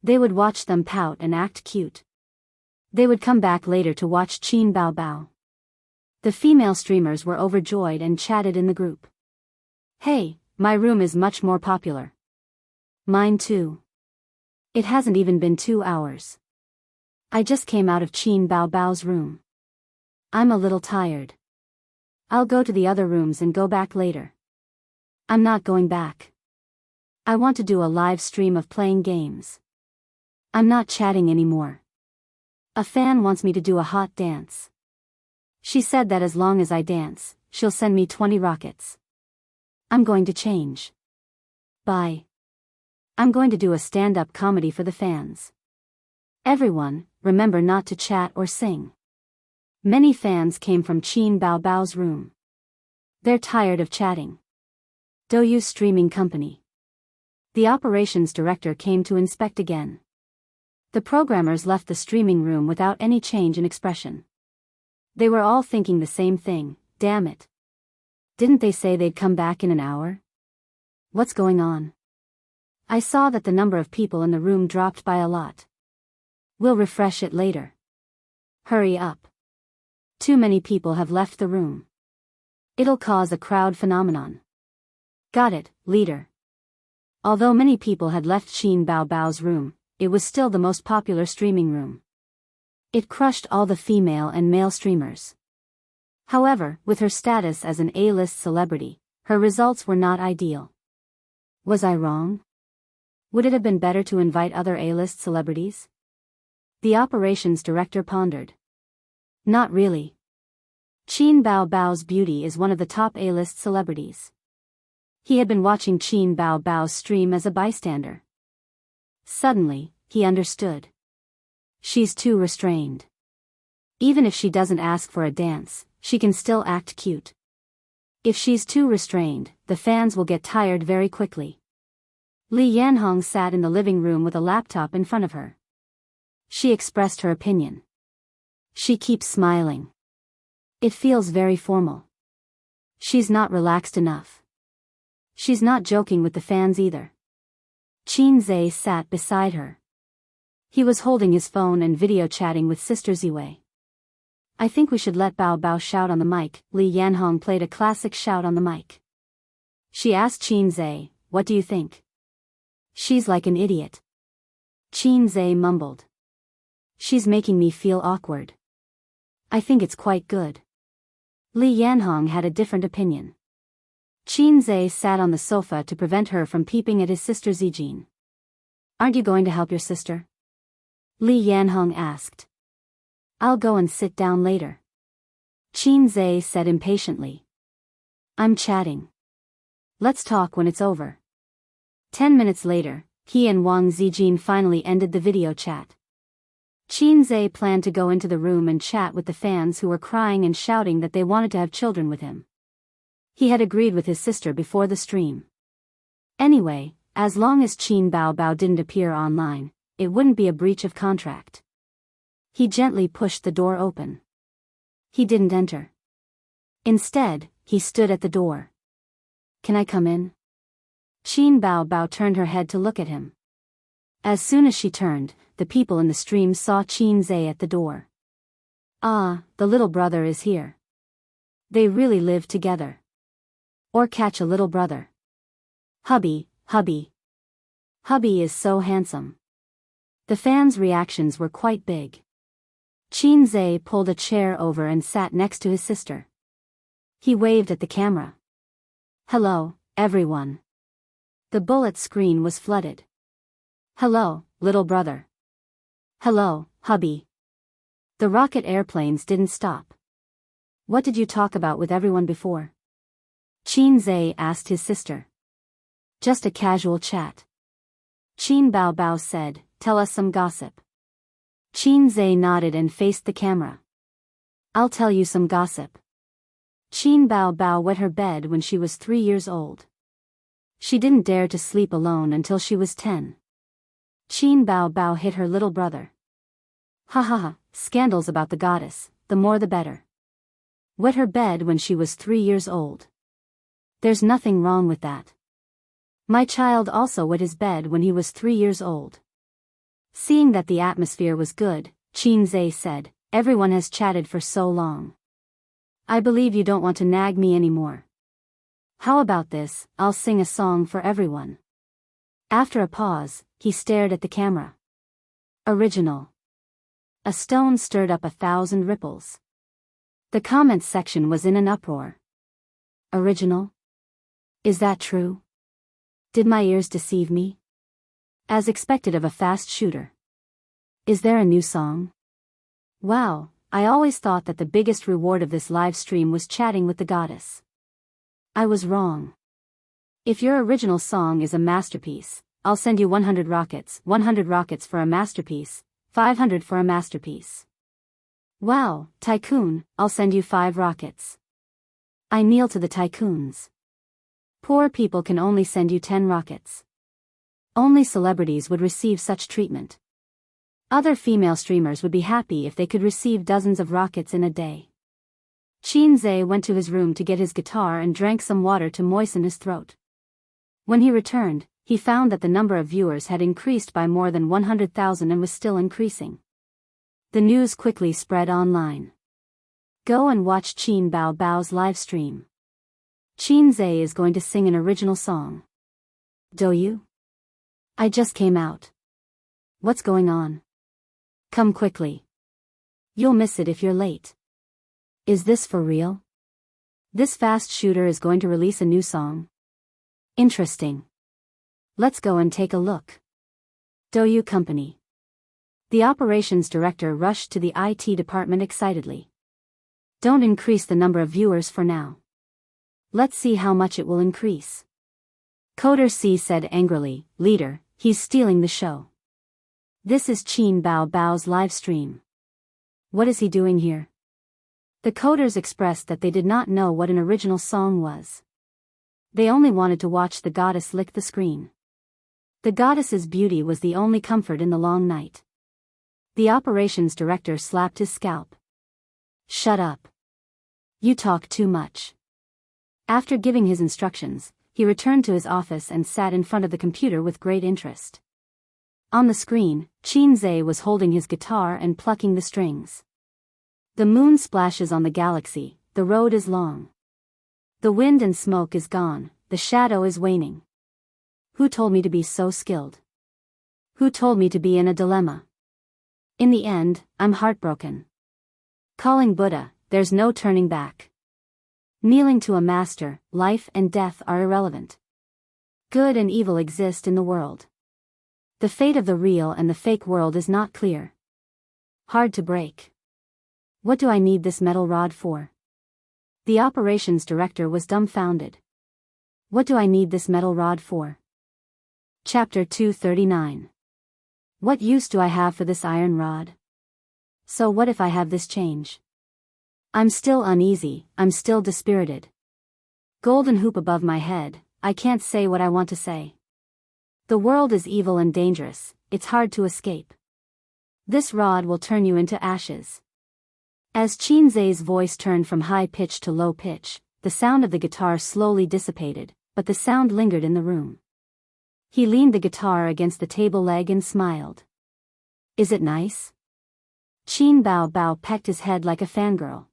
They would watch them pout and act cute. They would come back later to watch Qin Bao Bao. The female streamers were overjoyed and chatted in the group. Hey, my room is much more popular. Mine too. It hasn't even been 2 hours. I just came out of Qin Bao Bao's room. I'm a little tired. I'll go to the other rooms and go back later. I'm not going back. I want to do a live stream of playing games. I'm not chatting anymore. A fan wants me to do a hot dance. She said that as long as I dance, she'll send me 20 rockets. I'm going to change. Bye. I'm going to do a stand-up comedy for the fans. Everyone, remember not to chat or sing. Many fans came from Qin Bao Bao's room. They're tired of chatting. Douyu Streaming Company. The operations director came to inspect again. The programmers left the streaming room without any change in expression. They were all thinking the same thing, damn it. Didn't they say they'd come back in an hour? What's going on? I saw that the number of people in the room dropped by a lot. We'll refresh it later. Hurry up. Too many people have left the room. It'll cause a crowd phenomenon. Got it, leader. Although many people had left Qin Bao Bao's room, it was still the most popular streaming room. It crushed all the female and male streamers. However, with her status as an A-list celebrity, her results were not ideal. Was I wrong? Would it have been better to invite other A-list celebrities? The operations director pondered. Not really. Qin Bao Bao's beauty is one of the top A-list celebrities. He had been watching Qin Bao Bao's stream as a bystander. Suddenly, he understood. She's too restrained. Even if she doesn't ask for a dance, she can still act cute. If she's too restrained, the fans will get tired very quickly. Li Yanhong sat in the living room with a laptop in front of her. She expressed her opinion. She keeps smiling. It feels very formal. She's not relaxed enough. She's not joking with the fans either. Qin Zhe sat beside her. He was holding his phone and video chatting with Sister Ziwei. I think we should let Bao Bao shout on the mic. Li Yanhong played a classic shout on the mic. She asked Qin Zhe, what do you think? She's like an idiot. Qin Zhe mumbled. She's making me feel awkward. I think it's quite good. Li Yanhong had a different opinion. Qin Zhe sat on the sofa to prevent her from peeping at his sister Zijin. Aren't you going to help your sister? Li Yanhong asked. I'll go and sit down later. Qin Zhe said impatiently. I'm chatting. Let's talk when it's over. 10 minutes later, he and Wang Zijin finally ended the video chat. Qin Zhe planned to go into the room and chat with the fans who were crying and shouting that they wanted to have children with him. He had agreed with his sister before the stream. Anyway, as long as Qin Bao Bao didn't appear online, it wouldn't be a breach of contract. He gently pushed the door open. He didn't enter. Instead, he stood at the door. Can I come in? Qin Bao Bao turned her head to look at him. As soon as she turned, the people in the stream saw Qin Zhe at the door. Ah, the little brother is here. They really live together. Or catch a little brother. Hubby, hubby. Hubby is so handsome. The fans' reactions were quite big. Qin Zhe pulled a chair over and sat next to his sister. He waved at the camera. Hello, everyone. The bullet screen was flooded. Hello, little brother. Hello, hubby. The rocket airplanes didn't stop. What did you talk about with everyone before? Qin Zhe asked his sister. Just a casual chat. Qin Bao Bao said, tell us some gossip. Qin Zhe nodded and faced the camera. I'll tell you some gossip. Qin Bao Bao wet her bed when she was 3 years old. She didn't dare to sleep alone until she was 10. Qin Bao Bao hit her little brother. Ha ha ha, scandals about the goddess, the more the better. Wet her bed when she was 3 years old. There's nothing wrong with that. My child also wet his bed when he was 3 years old. Seeing that the atmosphere was good, Qin Zhe said, everyone has chatted for so long. I believe you don't want to nag me anymore. How about this, I'll sing a song for everyone. After a pause, he stared at the camera. Original. A stone stirred up 1,000 ripples. The comments section was in an uproar. Original? Is that true? Did my ears deceive me? As expected of a fast shooter. Is there a new song? Wow, I always thought that the biggest reward of this live stream was chatting with the goddess. I was wrong. If your original song is a masterpiece, I'll send you 100 rockets, 100 rockets for a masterpiece, 500 for a masterpiece. Wow, tycoon, I'll send you 5 rockets. I kneel to the tycoons. Poor people can only send you 10 rockets. Only celebrities would receive such treatment. Other female streamers would be happy if they could receive dozens of rockets in a day. Qinze went to his room to get his guitar and drank some water to moisten his throat. When he returned, he found that the number of viewers had increased by more than 100,000 and was still increasing. The news quickly spread online. Go and watch Qin Bao Bao's live stream. Qinze is going to sing an original song. Do you? I just came out. What's going on? Come quickly. You'll miss it if you're late. Is this for real? This fast shooter is going to release a new song. Interesting. Let's go and take a look. Douyu Company. The operations director rushed to the IT department excitedly. Don't increase the number of viewers for now. Let's see how much it will increase. Coder C said angrily, Leader, he's stealing the show. This is Qin Bao Bao's live stream. What is he doing here? The coders expressed that they did not know what an original song was. They only wanted to watch the goddess lick the screen. The goddess's beauty was the only comfort in the long night. The operations director slapped his scalp. Shut up. You talk too much. After giving his instructions, he returned to his office and sat in front of the computer with great interest. On the screen, Qinze was holding his guitar and plucking the strings. The moon splashes on the galaxy, the road is long. The wind and smoke is gone, the shadow is waning. Who told me to be so skilled? Who told me to be in a dilemma? In the end, I'm heartbroken. Calling Buddha, there's no turning back. Kneeling to a master, life and death are irrelevant. Good and evil exist in the world. The fate of the real and the fake world is not clear. Hard to break. What do I need this metal rod for? The operations director was dumbfounded. What do I need this metal rod for? Chapter 239. What use do I have for this iron rod? So what if I have this change? I'm still uneasy, I'm still dispirited. Golden hoop above my head, I can't say what I want to say. The world is evil and dangerous, it's hard to escape. This rod will turn you into ashes. As Qinze's voice turned from high pitch to low pitch, the sound of the guitar slowly dissipated, but the sound lingered in the room. He leaned the guitar against the table leg and smiled. Is it nice? Qin Bao Bao pecked his head like a fangirl.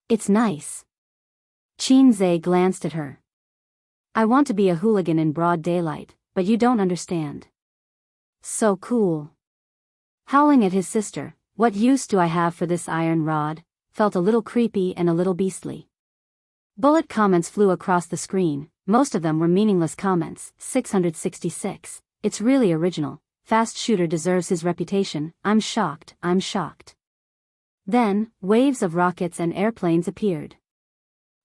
It's nice. Qinze glanced at her. I want to be a hooligan in broad daylight, but you don't understand. So cool. Howling at his sister, what use do I have for this iron rod, felt a little creepy and a little beastly. Bullet comments flew across the screen, most of them were meaningless comments. 666, it's really original, fast shooter deserves his reputation, I'm shocked, I'm shocked. Then, waves of rockets and airplanes appeared.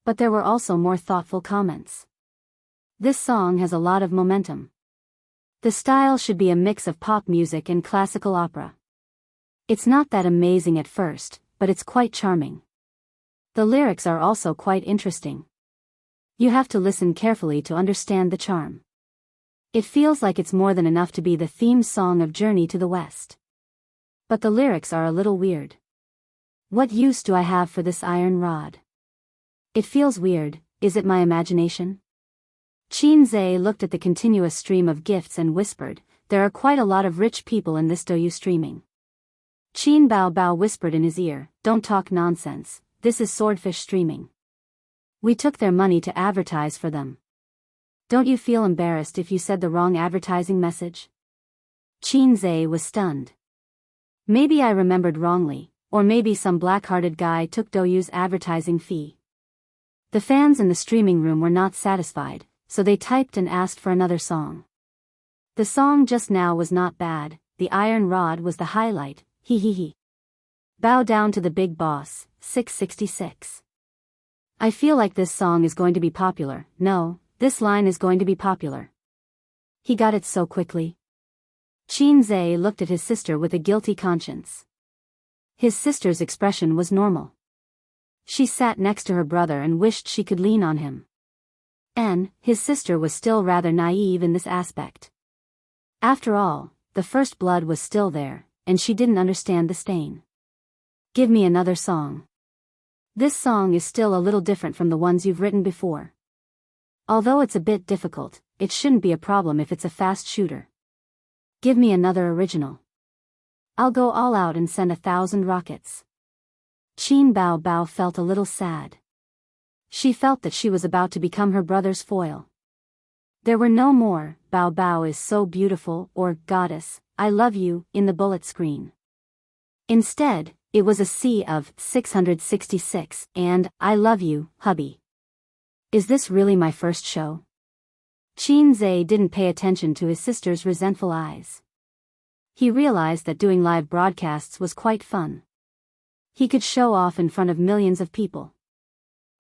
But there were also more thoughtful comments. This song has a lot of momentum. The style should be a mix of pop music and classical opera. It's not that amazing at first, but it's quite charming. The lyrics are also quite interesting. You have to listen carefully to understand the charm. It feels like it's more than enough to be the theme song of Journey to the West. But the lyrics are a little weird. What use do I have for this iron rod? It feels weird, is it my imagination? Qinze looked at the continuous stream of gifts and whispered, there are quite a lot of rich people in this Douyu streaming. Qin Bao Bao whispered in his ear, don't talk nonsense, this is swordfish streaming. We took their money to advertise for them. Don't you feel embarrassed if you said the wrong advertising message? Qinze was stunned. Maybe I remembered wrongly, or maybe some black-hearted guy took Douyu's advertising fee. The fans in the streaming room were not satisfied, so they typed and asked for another song. The song just now was not bad, the iron rod was the highlight, he. Bow down to the big boss, 666. I feel like this song is going to be popular. No, this line is going to be popular. He got it so quickly. Qin looked at his sister with a guilty conscience. His sister's expression was normal. She sat next to her brother and wished she could lean on him. His sister was still rather naive in this aspect. After all, the first blood was still there, and she didn't understand the stain. Give me another song. This song is still a little different from the ones you've written before. Although it's a bit difficult, it shouldn't be a problem if it's a fast shooter. Give me another original. I'll go all out and send 1,000 rockets. Qin Bao felt a little sad. She felt that she was about to become her brother's foil. There were no more, Bao is so beautiful, or Goddess, I love you, in the bullet screen. Instead, it was a sea of 666 and I love you, hubby. Is this really my first show? Qin didn't pay attention to his sister's resentful eyes. He realized that doing live broadcasts was quite fun. He could show off in front of millions of people.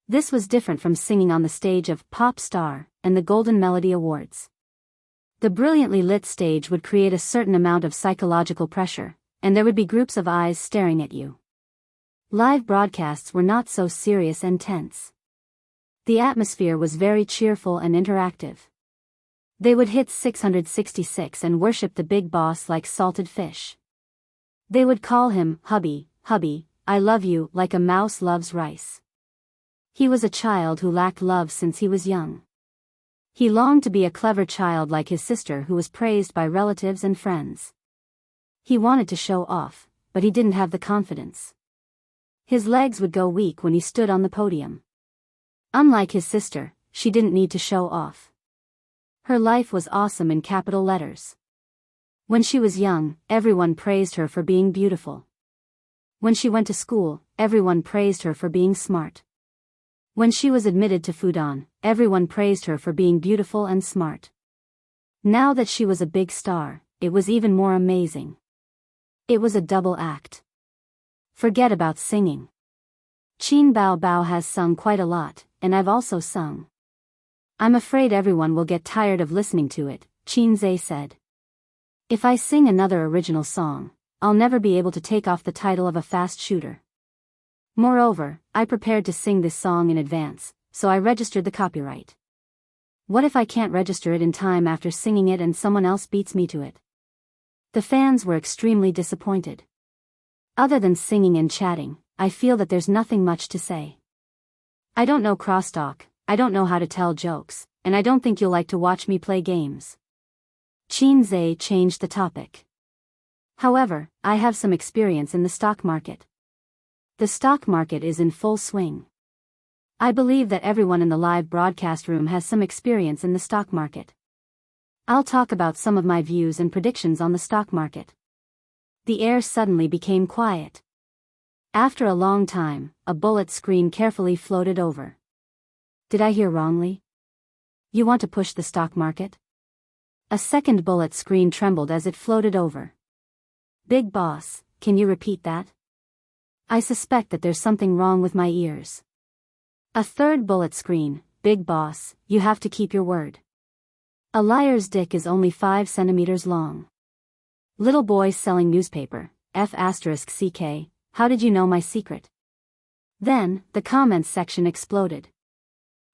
This was different from singing on the stage of Pop Star and the Golden Melody Awards. The brilliantly lit stage would create a certain amount of psychological pressure, and there would be groups of eyes staring at you. Live broadcasts were not so serious and tense. The atmosphere was very cheerful and interactive. They would hit 666 and worship the big boss like salted fish. They would call him, hubby, hubby, I love you, like a mouse loves rice. He was a child who lacked love since he was young. He longed to be a clever child like his sister who was praised by relatives and friends. He wanted to show off, but he didn't have the confidence. His legs would go weak when he stood on the podium. Unlike his sister, she didn't need to show off. Her life was awesome in capital letters. When she was young, everyone praised her for being beautiful. When she went to school, everyone praised her for being smart. When she was admitted to Fudan, everyone praised her for being beautiful and smart. Now that she was a big star, it was even more amazing. It was a double act. Forget about singing. Qin Bao has sung quite a lot, and I've also sung. I'm afraid everyone will get tired of listening to it, Qin said. If I sing another original song, I'll never be able to take off the title of a fast shooter. Moreover, I prepared to sing this song in advance, so I registered the copyright. What if I can't register it in time after singing it and someone else beats me to it? The fans were extremely disappointed. Other than singing and chatting, I feel that there's nothing much to say. I don't know crosstalk, I don't know how to tell jokes, and I don't think you'll like to watch me play games. Qin changed the topic. However, I have some experience in the stock market. The stock market is in full swing. I believe that everyone in the live broadcast room has some experience in the stock market. I'll talk about some of my views and predictions on the stock market. The air suddenly became quiet. After a long time, a bullet screen carefully floated over. Did I hear wrongly? You want to push the stock market? A second bullet screen trembled as it floated over. Big boss, can you repeat that? I suspect that there's something wrong with my ears. A third bullet screen, big boss, you have to keep your word. A liar's dick is only 5 centimeters long. Little boy selling newspaper, F***ck, how did you know my secret? Then, the comments section exploded.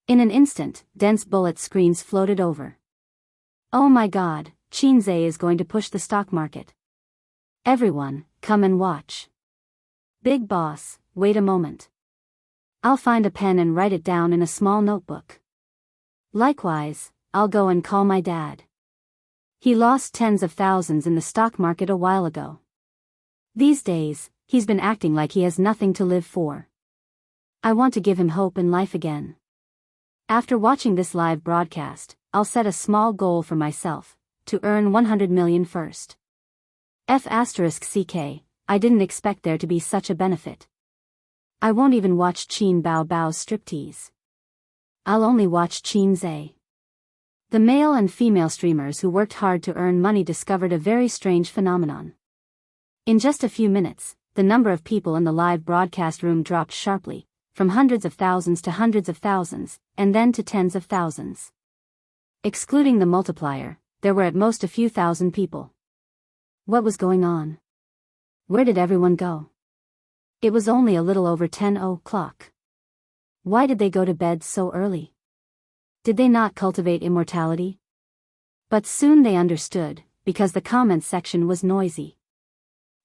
In an instant, dense bullet screens floated over. Oh my god, Qin is going to push the stock market. Everyone, come and watch. Big boss, wait a moment. I'll find a pen and write it down in a small notebook. Likewise, I'll go and call my dad. He lost tens of thousands in the stock market a while ago. These days, he's been acting like he has nothing to live for. I want to give him hope in life again. After watching this live broadcast, I'll set a small goal for myself, to earn 100 million first. F***ck, I didn't expect there to be such a benefit. I won't even watch Qin Bao's striptease. I'll only watch Qin. The male and female streamers who worked hard to earn money discovered a very strange phenomenon. In just a few minutes, the number of people in the live broadcast room dropped sharply, from hundreds of thousands to hundreds of thousands, and then to tens of thousands. Excluding the multiplier, there were at most a few thousand people. What was going on? Where did everyone go? It was only a little over 10 o'clock. Why did they go to bed so early? Did they not cultivate immortality? But soon they understood, because the comments section was noisy.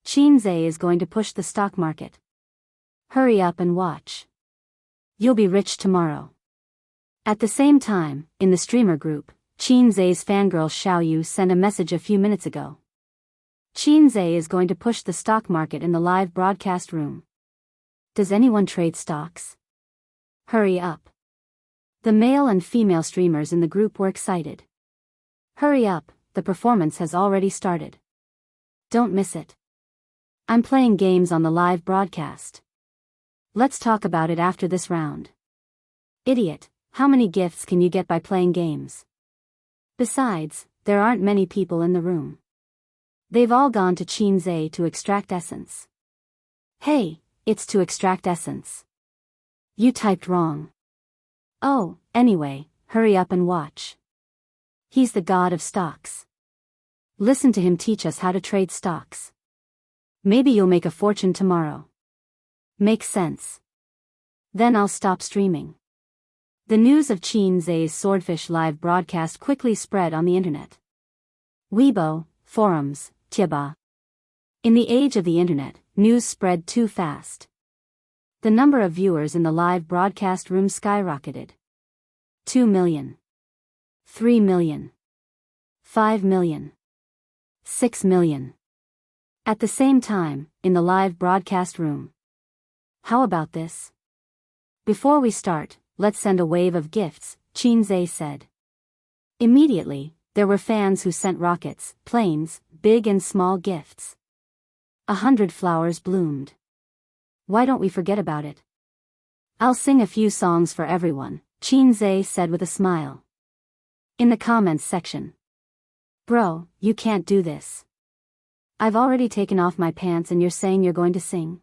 Qinze is going to push the stock market. Hurry up and watch. You'll be rich tomorrow. At the same time, in the streamer group, Qinze's fangirl Xiaoyu sent a message a few minutes ago. Qinze is going to push the stock market in the live broadcast room. Does anyone trade stocks? Hurry up. The male and female streamers in the group were excited. Hurry up, the performance has already started. Don't miss it. I'm playing games on the live broadcast. Let's talk about it after this round. Idiot, how many gifts can you get by playing games? Besides, there aren't many people in the room. They've all gone to Qinze to extract essence. Hey, it's to extract essence. You typed wrong. Oh, anyway, hurry up and watch. He's the god of stocks. Listen to him teach us how to trade stocks. Maybe you'll make a fortune tomorrow. Makes sense. Then I'll stop streaming. The news of Qinze's Swordfish live broadcast quickly spread on the internet. Weibo, forums, Tieba. In the age of the internet, news spread too fast. The number of viewers in the live broadcast room skyrocketed. 2 million. 3 million. 5 million. 6 million. At the same time, in the live broadcast room. How about this? Before we start, let's send a wave of gifts, Qinze said. Immediately, there were fans who sent rockets, planes, big and small gifts. 100 flowers bloomed. Why don't we forget about it? I'll sing a few songs for everyone, Qinze said with a smile. In the comments section. Bro, you can't do this. I've already taken off my pants and you're saying you're going to sing?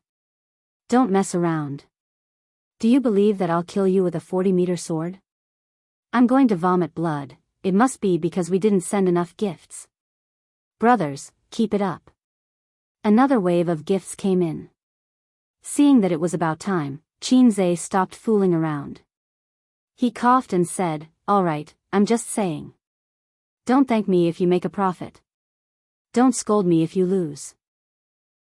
Don't mess around. Do you believe that I'll kill you with a 40-meter sword? I'm going to vomit blood, it must be because we didn't send enough gifts. Brothers, keep it up. Another wave of gifts came in. Seeing that it was about time, Qinze stopped fooling around. He coughed and said, "All right, I'm just saying. Don't thank me if you make a profit. Don't scold me if you lose.